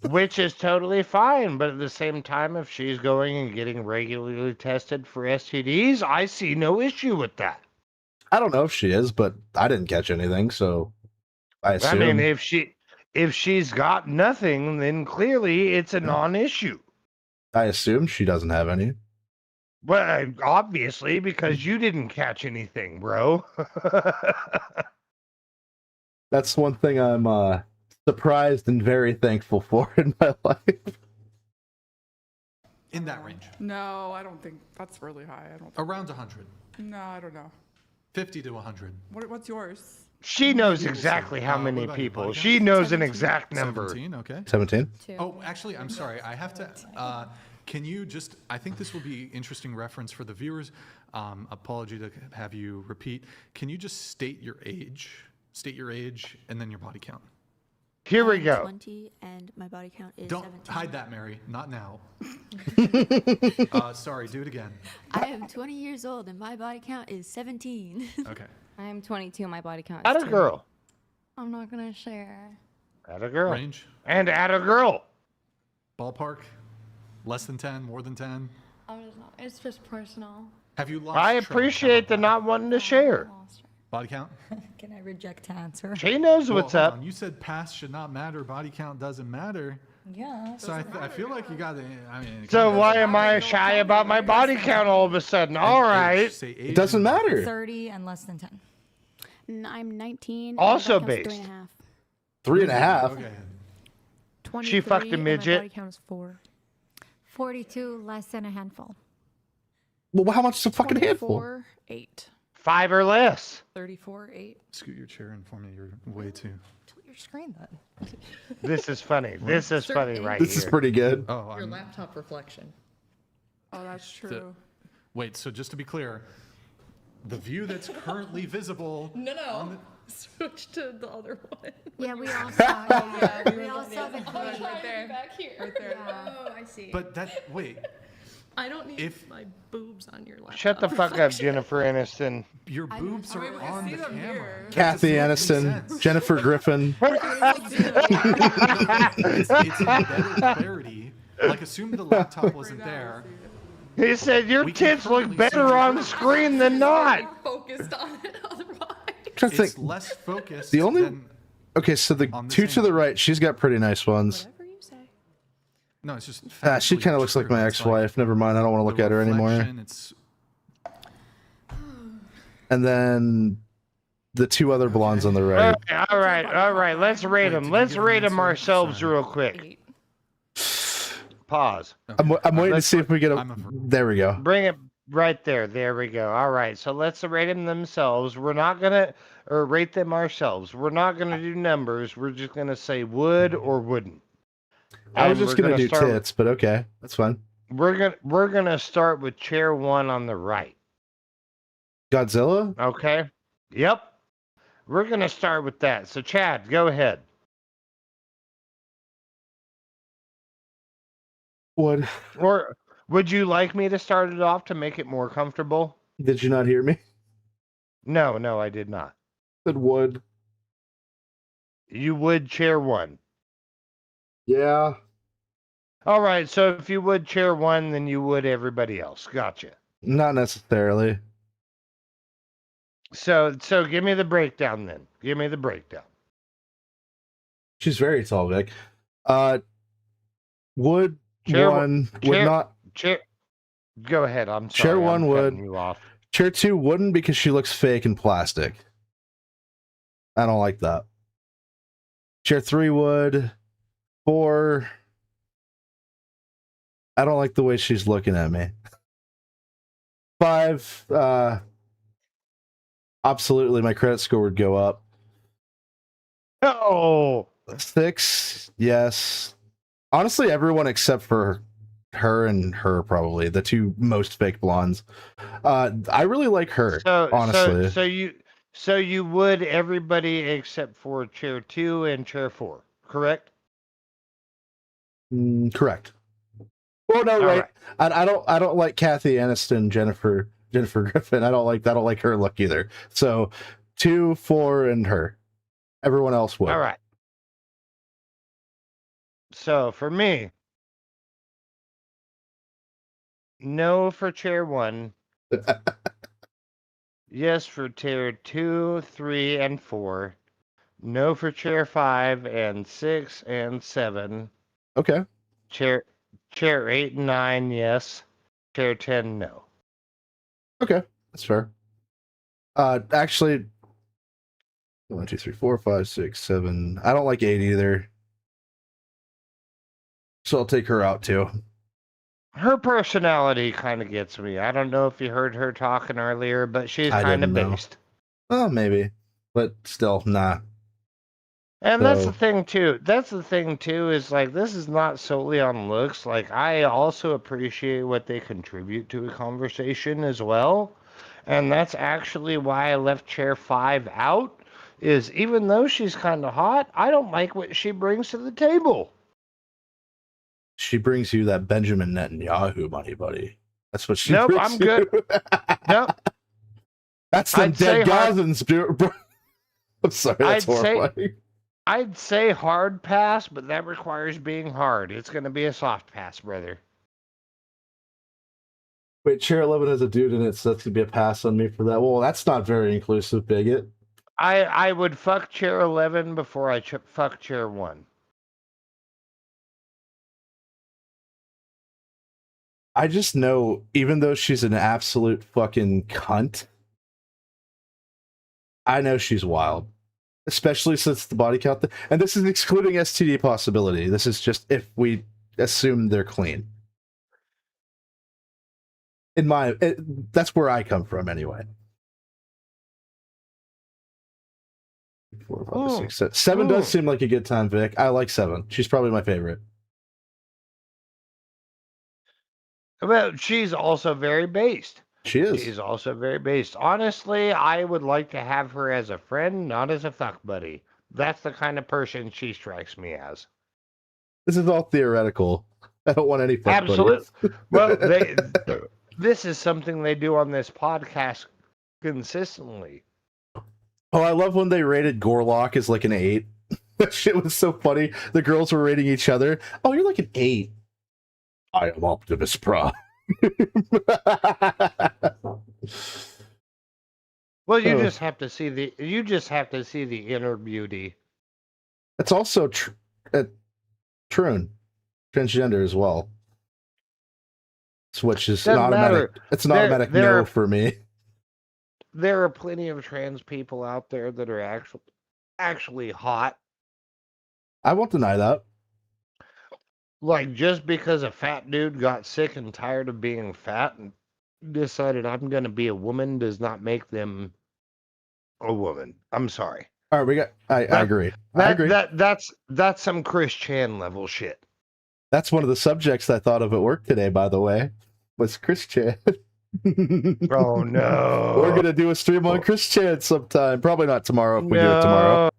Which is totally fine, but at the same time, if she's going and getting regularly tested for STDs, I see no issue with that. I don't know if she is, but I didn't catch anything, so I assume. I mean, if she's got nothing, then clearly it's a non-issue. I assume she doesn't have any. Well, obviously, because you didn't catch anything, bro. That's one thing I'm surprised and very thankful for in my life. In that range. No, I don't think that's really high. I don't. Around 100. No, I don't know. 50 to 100. What's yours? She knows exactly how many people. She knows an exact number. 17, okay. 17? Oh, actually, I'm sorry. I have to... can you just... I think this will be interesting reference for the viewers. Apology to have you repeat. Can you just state your age? State your age and then your body count. Here we go. 20 and my body count is Don't 17. hide that, Mary. Not now. Sorry, do it again. I am 20 years old and my body count is 17. Okay. I am 22 and my body count is Atta 2. girl. I'm not gonna share. Atta girl. Range? And atta girl. Ballpark? Less than 10? More than 10? It's just personal. Have you lost I track? appreciate the not wanting to share. Body count? Can I reject to answer? She knows Well, what's hold up. on. You said past should not matter. Body count doesn't matter. Yeah. So I feel like you got to... I mean, So why am I shy about my body count all of a sudden? All right. It doesn't matter. 30 and less than 10. I'm 19. and Also my body count's based. 3.5. 3.5. Okay. 23 She fucked a and my midget. body count is 4. 42 less than a handful. Well, how much is a fucking handful? 24, 8. 5 or less. 34, 8. Scoot your chair and form your way too. Tilt your screen then. This is funny. This is funny right This here. is pretty good. Oh, Your I'm, laptop reflection. Oh, that's true. wait. So just to be clear, the view that's currently visible. No. Switch to the other one. Yeah, we all saw it. We all saw the Right clip. there. Back here. Right there. Oh, I see. But that wait. I don't need If- my boobs on your laptop. Shut the fuck up, Jennifer Aniston. Your boobs are we can on see the them camera. here. Kathy That doesn't make Aniston, sense. Jennifer Griffin. It's in better clarity. Like, assume the laptop wasn't there. He said your We can tits look currently see better your on boobs. screen than not. Focused on it otherwise. Trying to It's think. less focused. The only than, okay, so the on the two to same- the right, she's got pretty nice ones. Whatever you say. no, it's just. She factually kind of looks like true. my It's ex-wife. Never mind, I don't want to the look at her anymore. reflection, It's And then the two other blondes on the right. All right. Let's rate them. did you Let's give an rate them answer? ourselves Sorry. real quick. 8. Pause. I'm waiting to Let's see if we get a. I'm a- There we go. Bring it right there. There we go. All right. So let's rate them themselves. We're not gonna or rate them ourselves. We're not gonna do numbers. We're just gonna say would or wouldn't. I was And just we're gonna do start- tits, but okay, that's fine. We're gonna start with chair 1 on the right. Godzilla. Okay. Yep. We're gonna start with that. So Chad, go ahead. What? Or would you like me to start it off to make it more comfortable? Did you not hear me? No, I did not. Said would. You would chair 1. Yeah. All right, so if you would chair 1, then you would everybody else. Gotcha. Not necessarily. So give me the breakdown then. Give me the breakdown. She's very tall, Vic. Would Chair one would not chair. Go ahead. I'm sorry. chair one I'm would cutting you off. chair two wouldn't because she looks fake and plastic. I don't like that. Chair three would. 4. I don't like the way she's looking at me. 5. Absolutely, my credit score would go up. Oh. 6. Yes. Honestly, everyone except for her and her, probably the two most fake blondes. I really like her. Honestly, So you would everybody except for chair 2 and chair 4, correct? Correct. Well, no, right. I don't like Kathy Aniston, Jennifer Griffin. I don't like her look either. So 2, 4, and her. Everyone else would. All right. So for me, no for chair 1. Yes for chair 2, 3, and 4. No for chair 5 and 6 and 7. Okay. Chair 8 and 9, yes. Chair 10, no. Okay, that's fair. Actually, 1, 2, 3, 4, 5, 6, 7. I don't like 8 either. So I'll take her out too. Her personality kind of gets me. I don't know if you heard her talking earlier, but she's I kind of didn't know. based. Oh, maybe. But still, nah. And that's So- the thing too. That's the thing too, is like this is not solely on looks. Like I also appreciate what they contribute to a conversation as well. And that's actually why I left chair 5 out, is even though she's kind of hot, I don't like what she brings to the table. She brings you that Benjamin Netanyahu money, buddy. That's what she Nope, brings I'm good. you. Nope. That's the I'd say dead hard- Gazans, bro. I'm sorry, that's I'd say- horrifying. I'd say hard pass, but that requires being hard. It's going to be a soft pass, brother. Wait, chair 11 has a dude in it, so that's gonna be a pass on me for that. Well, that's not very inclusive, bigot. I would fuck chair 11 before I fuck chair 1. I just know, even though she's an absolute fucking cunt, I know she's wild. Especially since the body count. And this is excluding STD possibility. This is just if we assume they're clean. That's where I come from anyway. 4, 5, 6, 7. 7 does seem like a good time, Vic. I like 7. She's probably my favorite. Well, she's also very based. She is. She's also very based. Honestly, I would like to have her as a friend, not as a fuck buddy. That's the kind of person she strikes me as. This is all theoretical. I don't want any fuck buddies. Absolutely. Well, this is something they do on this podcast consistently. Oh, I love when they rated Gorlock as like an 8. That shit was so funny. The girls were rating each other. Oh, you're like an 8. I am Optimus Prime. Well, you Oh. just have to see the inner beauty. It's also Troon, transgender as well. Which is an Doesn't automatic. matter. It's an automatic no for me. There are plenty of trans people out there that are actually hot. I won't deny that. Like, just because a fat dude got sick and tired of being fat and decided I'm going to be a woman does not make them a woman. I'm sorry. All right, I agree. I agree. That's some Chris Chan level shit. That's one of the subjects I thought of at work today, by the way, was Chris Chan. Oh, no. We're going to do a stream on Chris Chan sometime. Probably not tomorrow if we do it tomorrow.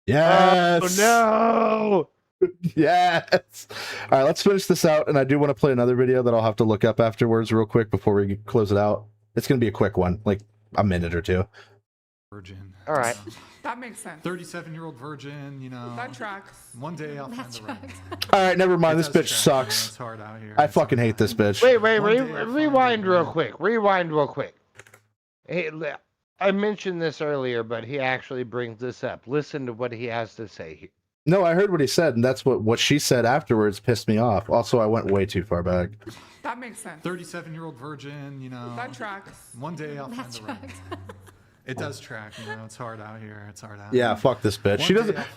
Yes. Oh, no. Yes. All right, let's finish this out. And I do want to play another video that I'll have to look up afterwards real quick before we close it out. It's going to be a quick one, like a minute or two. virgin. All right. That makes sense. 37-year-old virgin, That tracks. One day I'll find the right. All right, never mind. It This does bitch track, sucks. It's hard out here. I fucking hate this bitch. Wait, rewind real quick. Rewind real quick. Hey, I mentioned this earlier, but he actually brings this up. Listen to what he has to say here. No, I heard what he said, and that's what she said afterwards pissed me off. Also, I went way too far back. That makes sense. 37-year-old virgin, That tracks. One day I'll find the right. It does track, it's hard out here. It's hard out. Yeah, fuck this bitch.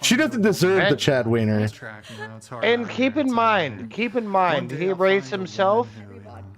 She doesn't deserve the Chad Wiener. And keep in mind, he rates himself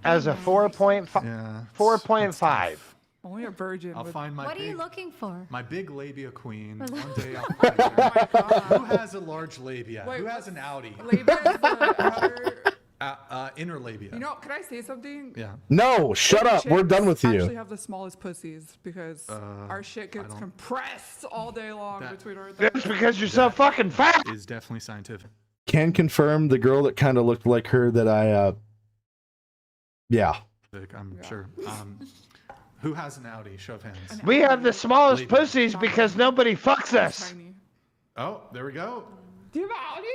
as a 4.5. Only a virgin. I'll find my What are you looking for? my big labia queen. For the- One day I'll find her. Who has a large labia? Wait, Who has an Audi? Labia is the outer. Inner labia. You know, can I say something? Yeah. No, shut up. We're done with Actually you. have the smallest pussies because our shit gets don't- compressed all day long That- between our. That's because you're so fucking fat. Is definitely scientific. Can confirm the girl that kind of looked like her that I, yeah. I'm sure. Who has an Audi? Show of hands. We have the smallest Labia. pussies because nobody fucks us. Oh, there we go. Do you have Audi?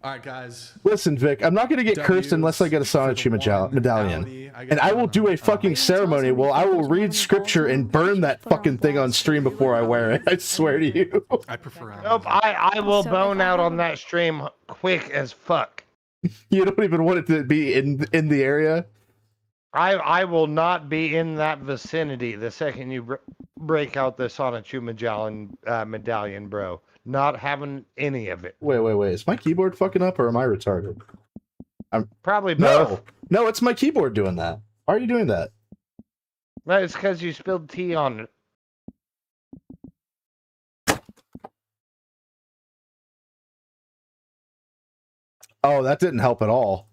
All right, guys. Listen, Vic, I'm not going to get cursed unless I get a Sonichu medallion. And I will do a fucking ceremony. Well, I will read scripture and burn that fucking thing on stream before I wear it. I swear to you. I prefer Audi. Nope, I will bone out on that stream quick as fuck. You don't even want it to be in the area? I will not be in that vicinity the second you break out the Sonichu medallion, bro. Not having any of it. Wait. Is my keyboard fucking up or am I retarded? I'm Probably both. No, it's my keyboard doing that. Why are you doing that? No, it's because you spilled tea on it. Oh, that didn't help at all.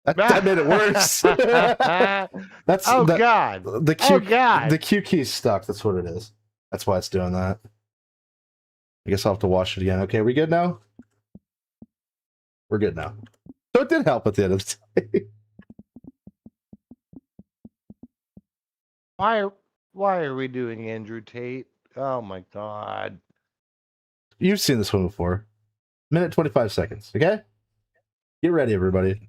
That made it worse. That's Oh, God. The Q, Oh, God. The Q key's stuck. That's what it is. That's why it's doing that. I guess I'll have to watch it again. Okay, we good now? We're good now. So it did help at the end of the day. Why are we doing Andrew Tate? Oh my God. You've seen this one before. Minute 25 seconds. Okay? Get ready, everybody.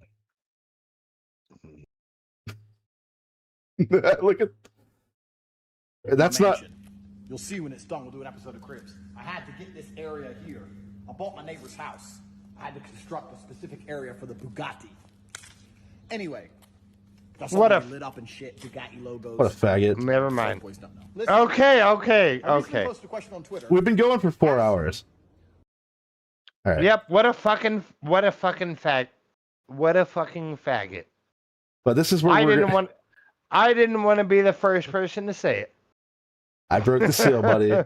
Look at that's not. You'll see when it's done. We'll do an episode of Cribs. I had to get this area here. I bought my neighbor's house. I had to construct a specific area for the Bugatti. Anyway, got What a- something lit up and shit. Bugatti logos. What a faggot. Never mind. Boys don't know. Listen, Okay. I recently posted a question on Twitter. We've been going for 4 hours. All right. Yep. What a fucking faggot. But this is where I didn't want to be the first person to say it. I broke the seal, buddy.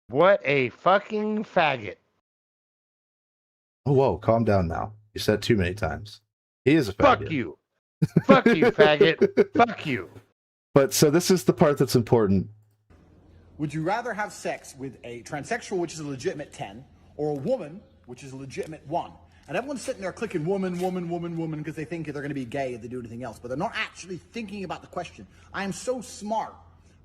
What a fucking faggot. Oh, whoa, calm down now. You said it too many times. He is a faggot. Fuck you. Fuck you, faggot. Fuck you. But so this is the part that's important. Would you rather have sex with a transsexual, which is a legitimate 10, or a woman, which is a legitimate 1? And everyone's sitting there clicking woman, because they think they're going to be gay if they do anything else. But they're not actually thinking about the question. I am so smart.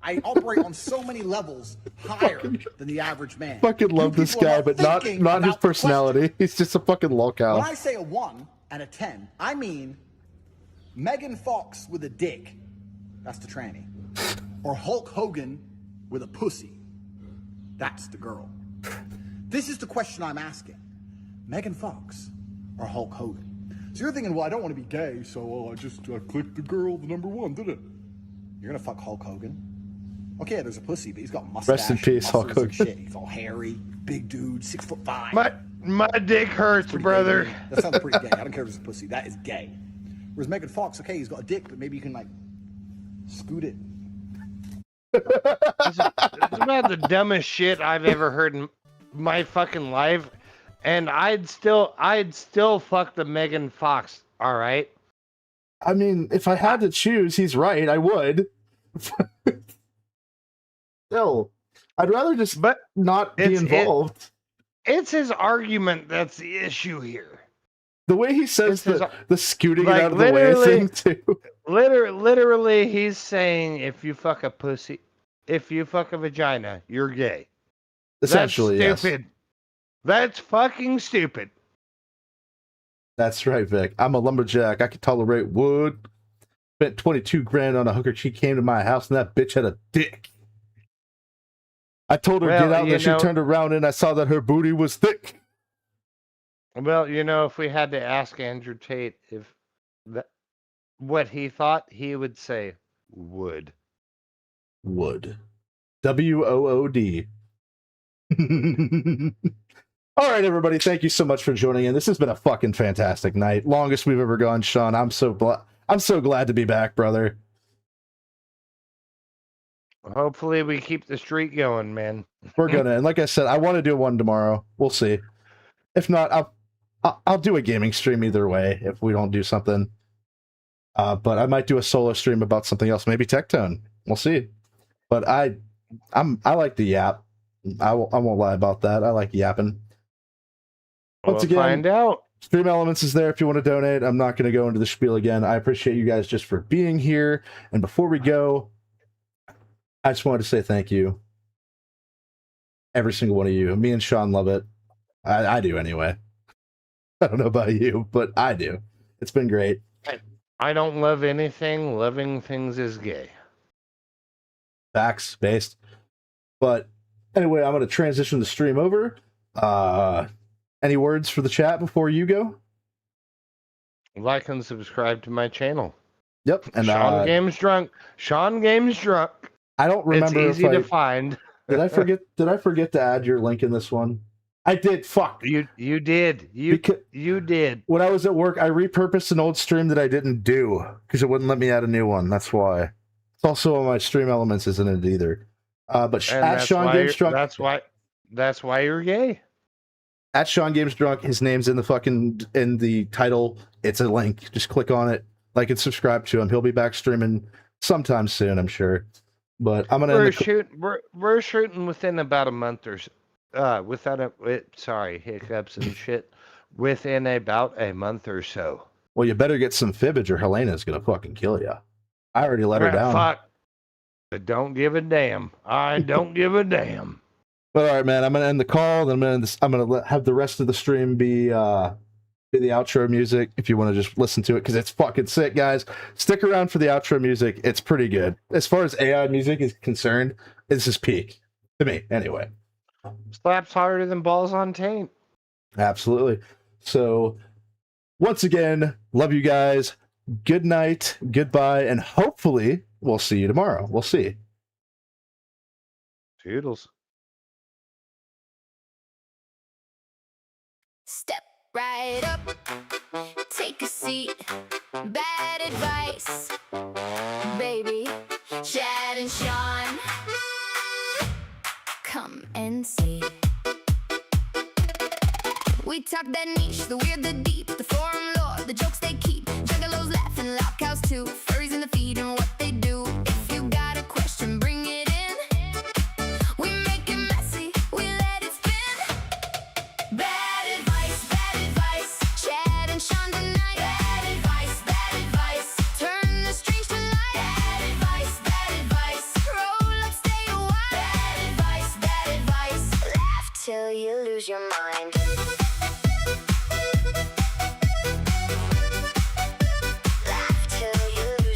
I operate on so many levels higher than the average man. Fucking love You this people are guy, but not thinking his about the personality. He's just a fucking lolcow. When I say a 1 and a 10, I mean Megan Fox with a dick. That's the tranny. Or Hulk Hogan with a pussy. That's the girl. This is the question I'm asking. Megan Fox or Hulk Hogan? So you're thinking, well, I don't want to be gay, so I just clicked the girl, the number 1, did it? You're gonna fuck Hulk Hogan? Okay, there's a pussy, but he's got mustache. Rest in peace, Hulk muscles and Hogan. shit. He's all hairy, big dude, 6'5". My dick hurts, brother. Gay to me. That sounds pretty gay. I don't care if it's a pussy. That is gay. Whereas Megan Fox, okay, he's got a dick, but maybe you can like scoot it. It's about the dumbest shit I've ever heard in my fucking life, and I'd still fuck the Megan Fox. All right. I mean, if I had to choose, he's right. I would. Still, I'd rather just not be involved. It's his argument that's the issue here. The way he says the scooting it Like, out of the way literally- thing too. Literally, he's saying if you fuck a pussy, if you fuck a vagina, you're gay. Essentially, That's yes. stupid. That's fucking stupid. That's right, Vic. I'm a lumberjack. I can tolerate wood. Spent 22 grand on a hooker. She came to my house and that bitch had a dick. I told her Well, get out, you and she know- turned around and I saw that her booty was thick. Well, if we had to ask Andrew Tate if what he thought, he would say wood. Wood. WOOD. All right, everybody. Thank you so much for joining in. This has been a fucking fantastic night. Longest we've ever gone, Sean. I'm so glad to be back, brother. Hopefully, we keep the streak going, man. We're gonna, and like I said, I want to do one tomorrow. We'll see. If not, I'll do a gaming stream either way. If we don't do something, but I might do a solo stream about something else, maybe Tectone. We'll see. But I like the yap. I won't lie about that. I like yapping. Once We'll again, find out. Stream Elements is there if you want to donate. I'm not going to go into the spiel again. I appreciate you guys just for being here. And before we go, I just wanted to say thank you. Every single one of you. Me and Sean love it. I do anyway. I don't know about you, but I do. It's been great. I don't love anything. Loving things is gay. Facts based. But anyway, I'm going to transition the stream over. Any words for the chat before you go? Like and subscribe to my channel. Yep. And Sean Games Drunk. Sean Games Drunk. I don't remember. It's easy to find. Did I forget to add your link in this one? I did. Fuck. You did. You did. When I was at work, I repurposed an old stream that I didn't do because it wouldn't let me add a new one. That's why. It's also on my Stream Elements isn't it either. But And at Sean Games Drunk. That's why you're gay. At Sean Games Drunk, his name's in the title. It's a link. Just click on it, like and subscribe to him. He'll be back streaming sometime soon, I'm sure. But I'm gonna. We're shooting within about a month or so. Hiccups and shit. Within about a month or so. Well, you better get some fibbage, or Helena's gonna fucking kill you. I already let her down. Fuck. I don't give a damn. I don't give a damn. But all right, man, I'm gonna end the call. Then I'm gonna have the rest of the stream be the outro music. If you want to just listen to it, because it's fucking sick, guys. Stick around for the outro music. It's pretty good. As far as AI music is concerned, this is peak to me, anyway. Slaps harder than balls on taint. Absolutely. So, once again, love you guys. Good night, goodbye, and hopefully we'll see you tomorrow. We'll see. Toodles. Step right up, take a seat. Bad advice, baby. Chad and Sean, come and see. We talk that niche, the weird, the deep, the forum lore, the jokes they keep. Juggalos laughing, loud cows too. Furries in the feed and what they do. If you got a question, bring it in. We make it messy, we let it spin. Bad advice, Chad and Sean tonight. Bad advice, turn the strings tonight. Bad advice, roll up, stay a while. Bad advice, laugh till you lose your mind. Laugh till you lose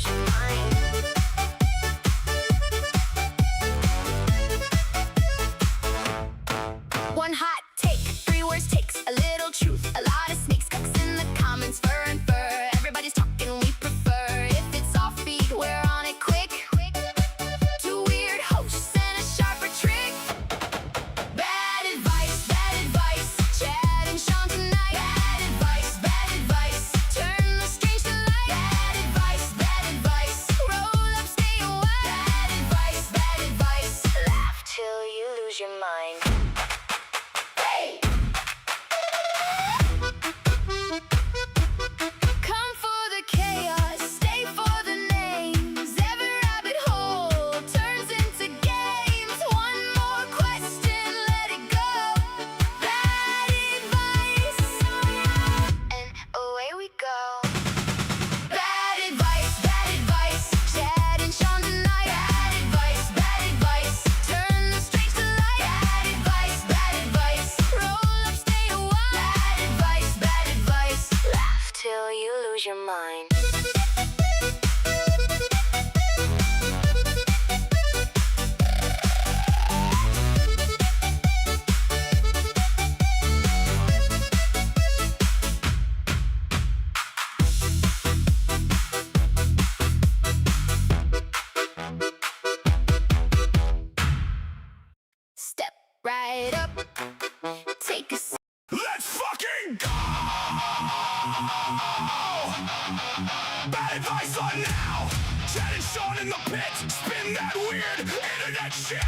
Bad advice on now. Chad and Sean in the pit. Spin that weird internet shit.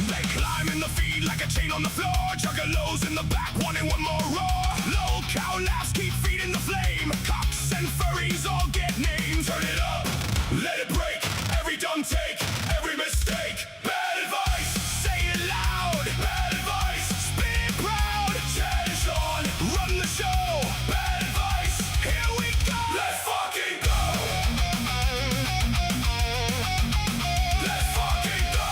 They climb in the feed like a chain on the floor. Juggalos in the back wanting one more roar. Low cow laughs keep feeding the flame. Cocks and furries all get names. Turn it up, let it break. Every dumb take, every mistake. Bad advice, say it loud. Bad advice, spin it proud. Chad and Sean, run the show. Bad advice, here we go. Let's fucking go. Let's fucking go.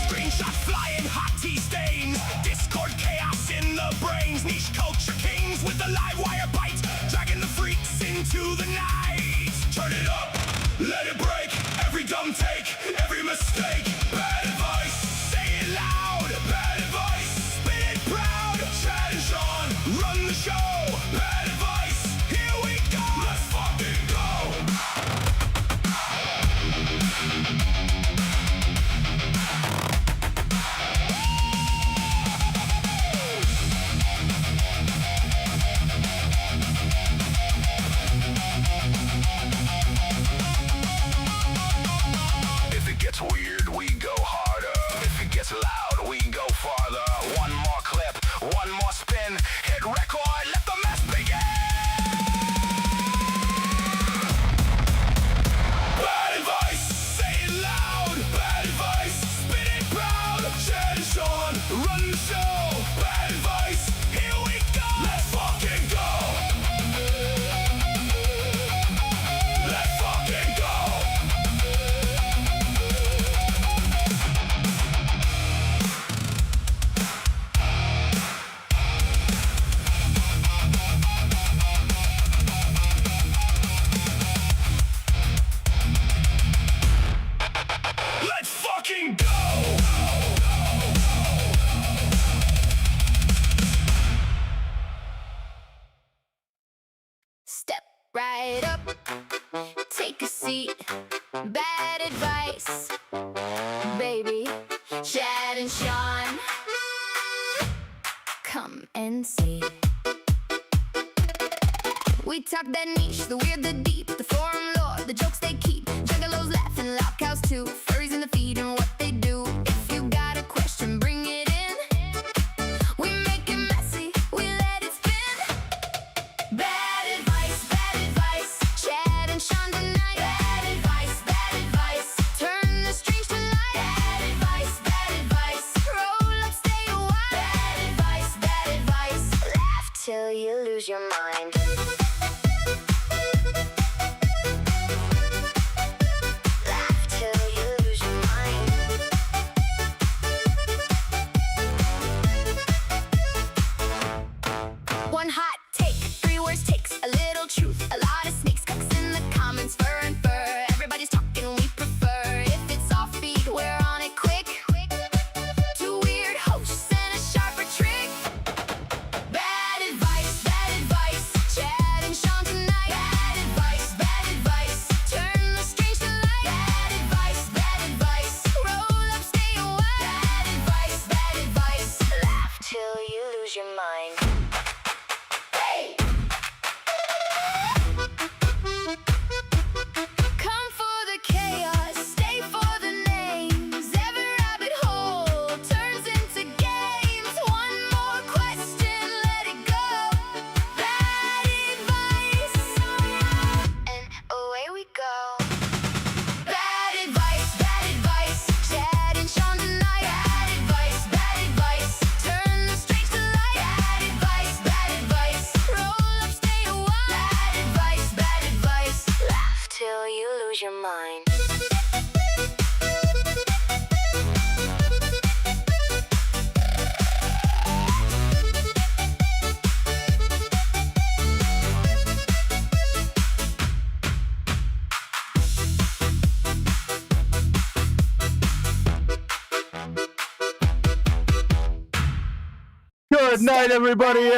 Screenshots flying, hot tea stains. Discord chaos in the brains. Niche culture kings with the live wire bite. Dragging the freaks into the night. Turn it up, let it break. Every dumb take, every mistake. Bad advice, say it loud. Bad advice, spin it proud. Chad and Sean, run the show. Bad advice, here we go. Let's fucking go. If it gets weird, we go harder. If it gets loud, we go farther. One more clip, one more spin. Hit record, let the mess begin. Bad advice, say it loud. Bad advice, spin it proud. Chad and Sean, run the show. Bad advice, here we go. Let's fucking go. Let's fucking go. Let's fucking go! Step right up, take a seat. Bad advice, baby. Chad and Sean, come and see. We talk that niche, the weird, the deep, the forum lore, the jokes they keep. Juggalos laughing, loud cows too. Furries in the feed and what they do. If you got a question, bring it in. We make it messy, we let it spin. Bad advice, Chad and Sean tonight. Bad advice, turn the strings tonight. Bad advice, roll up, stay a while. Bad advice, laugh till you lose your mind. Laugh till you lose your mind. One hot take, 3 worst takes, a little truth, a lot of snakes, cooks in the comments, fur and fur. Everybody's talking, we prefer. If it's offbeat, we're on it quick. 2 weird hosts and a sharper trick. Bad advice, Chad and Sean tonight. Bad advice, turn the strings to light. Bad advice, roll up, stay a while. Bad advice, laugh till you lose your mind. Come for the chaos, stay for the names. Every rabbit hole turns into games. One more question, let it go. Bad advice, and away we go. Bad advice, Chad and Sean tonight. Bad advice, turn the strings to light. Bad advice, roll up, stay a while. Bad advice, laugh till you lose your mind. Good night, everybody.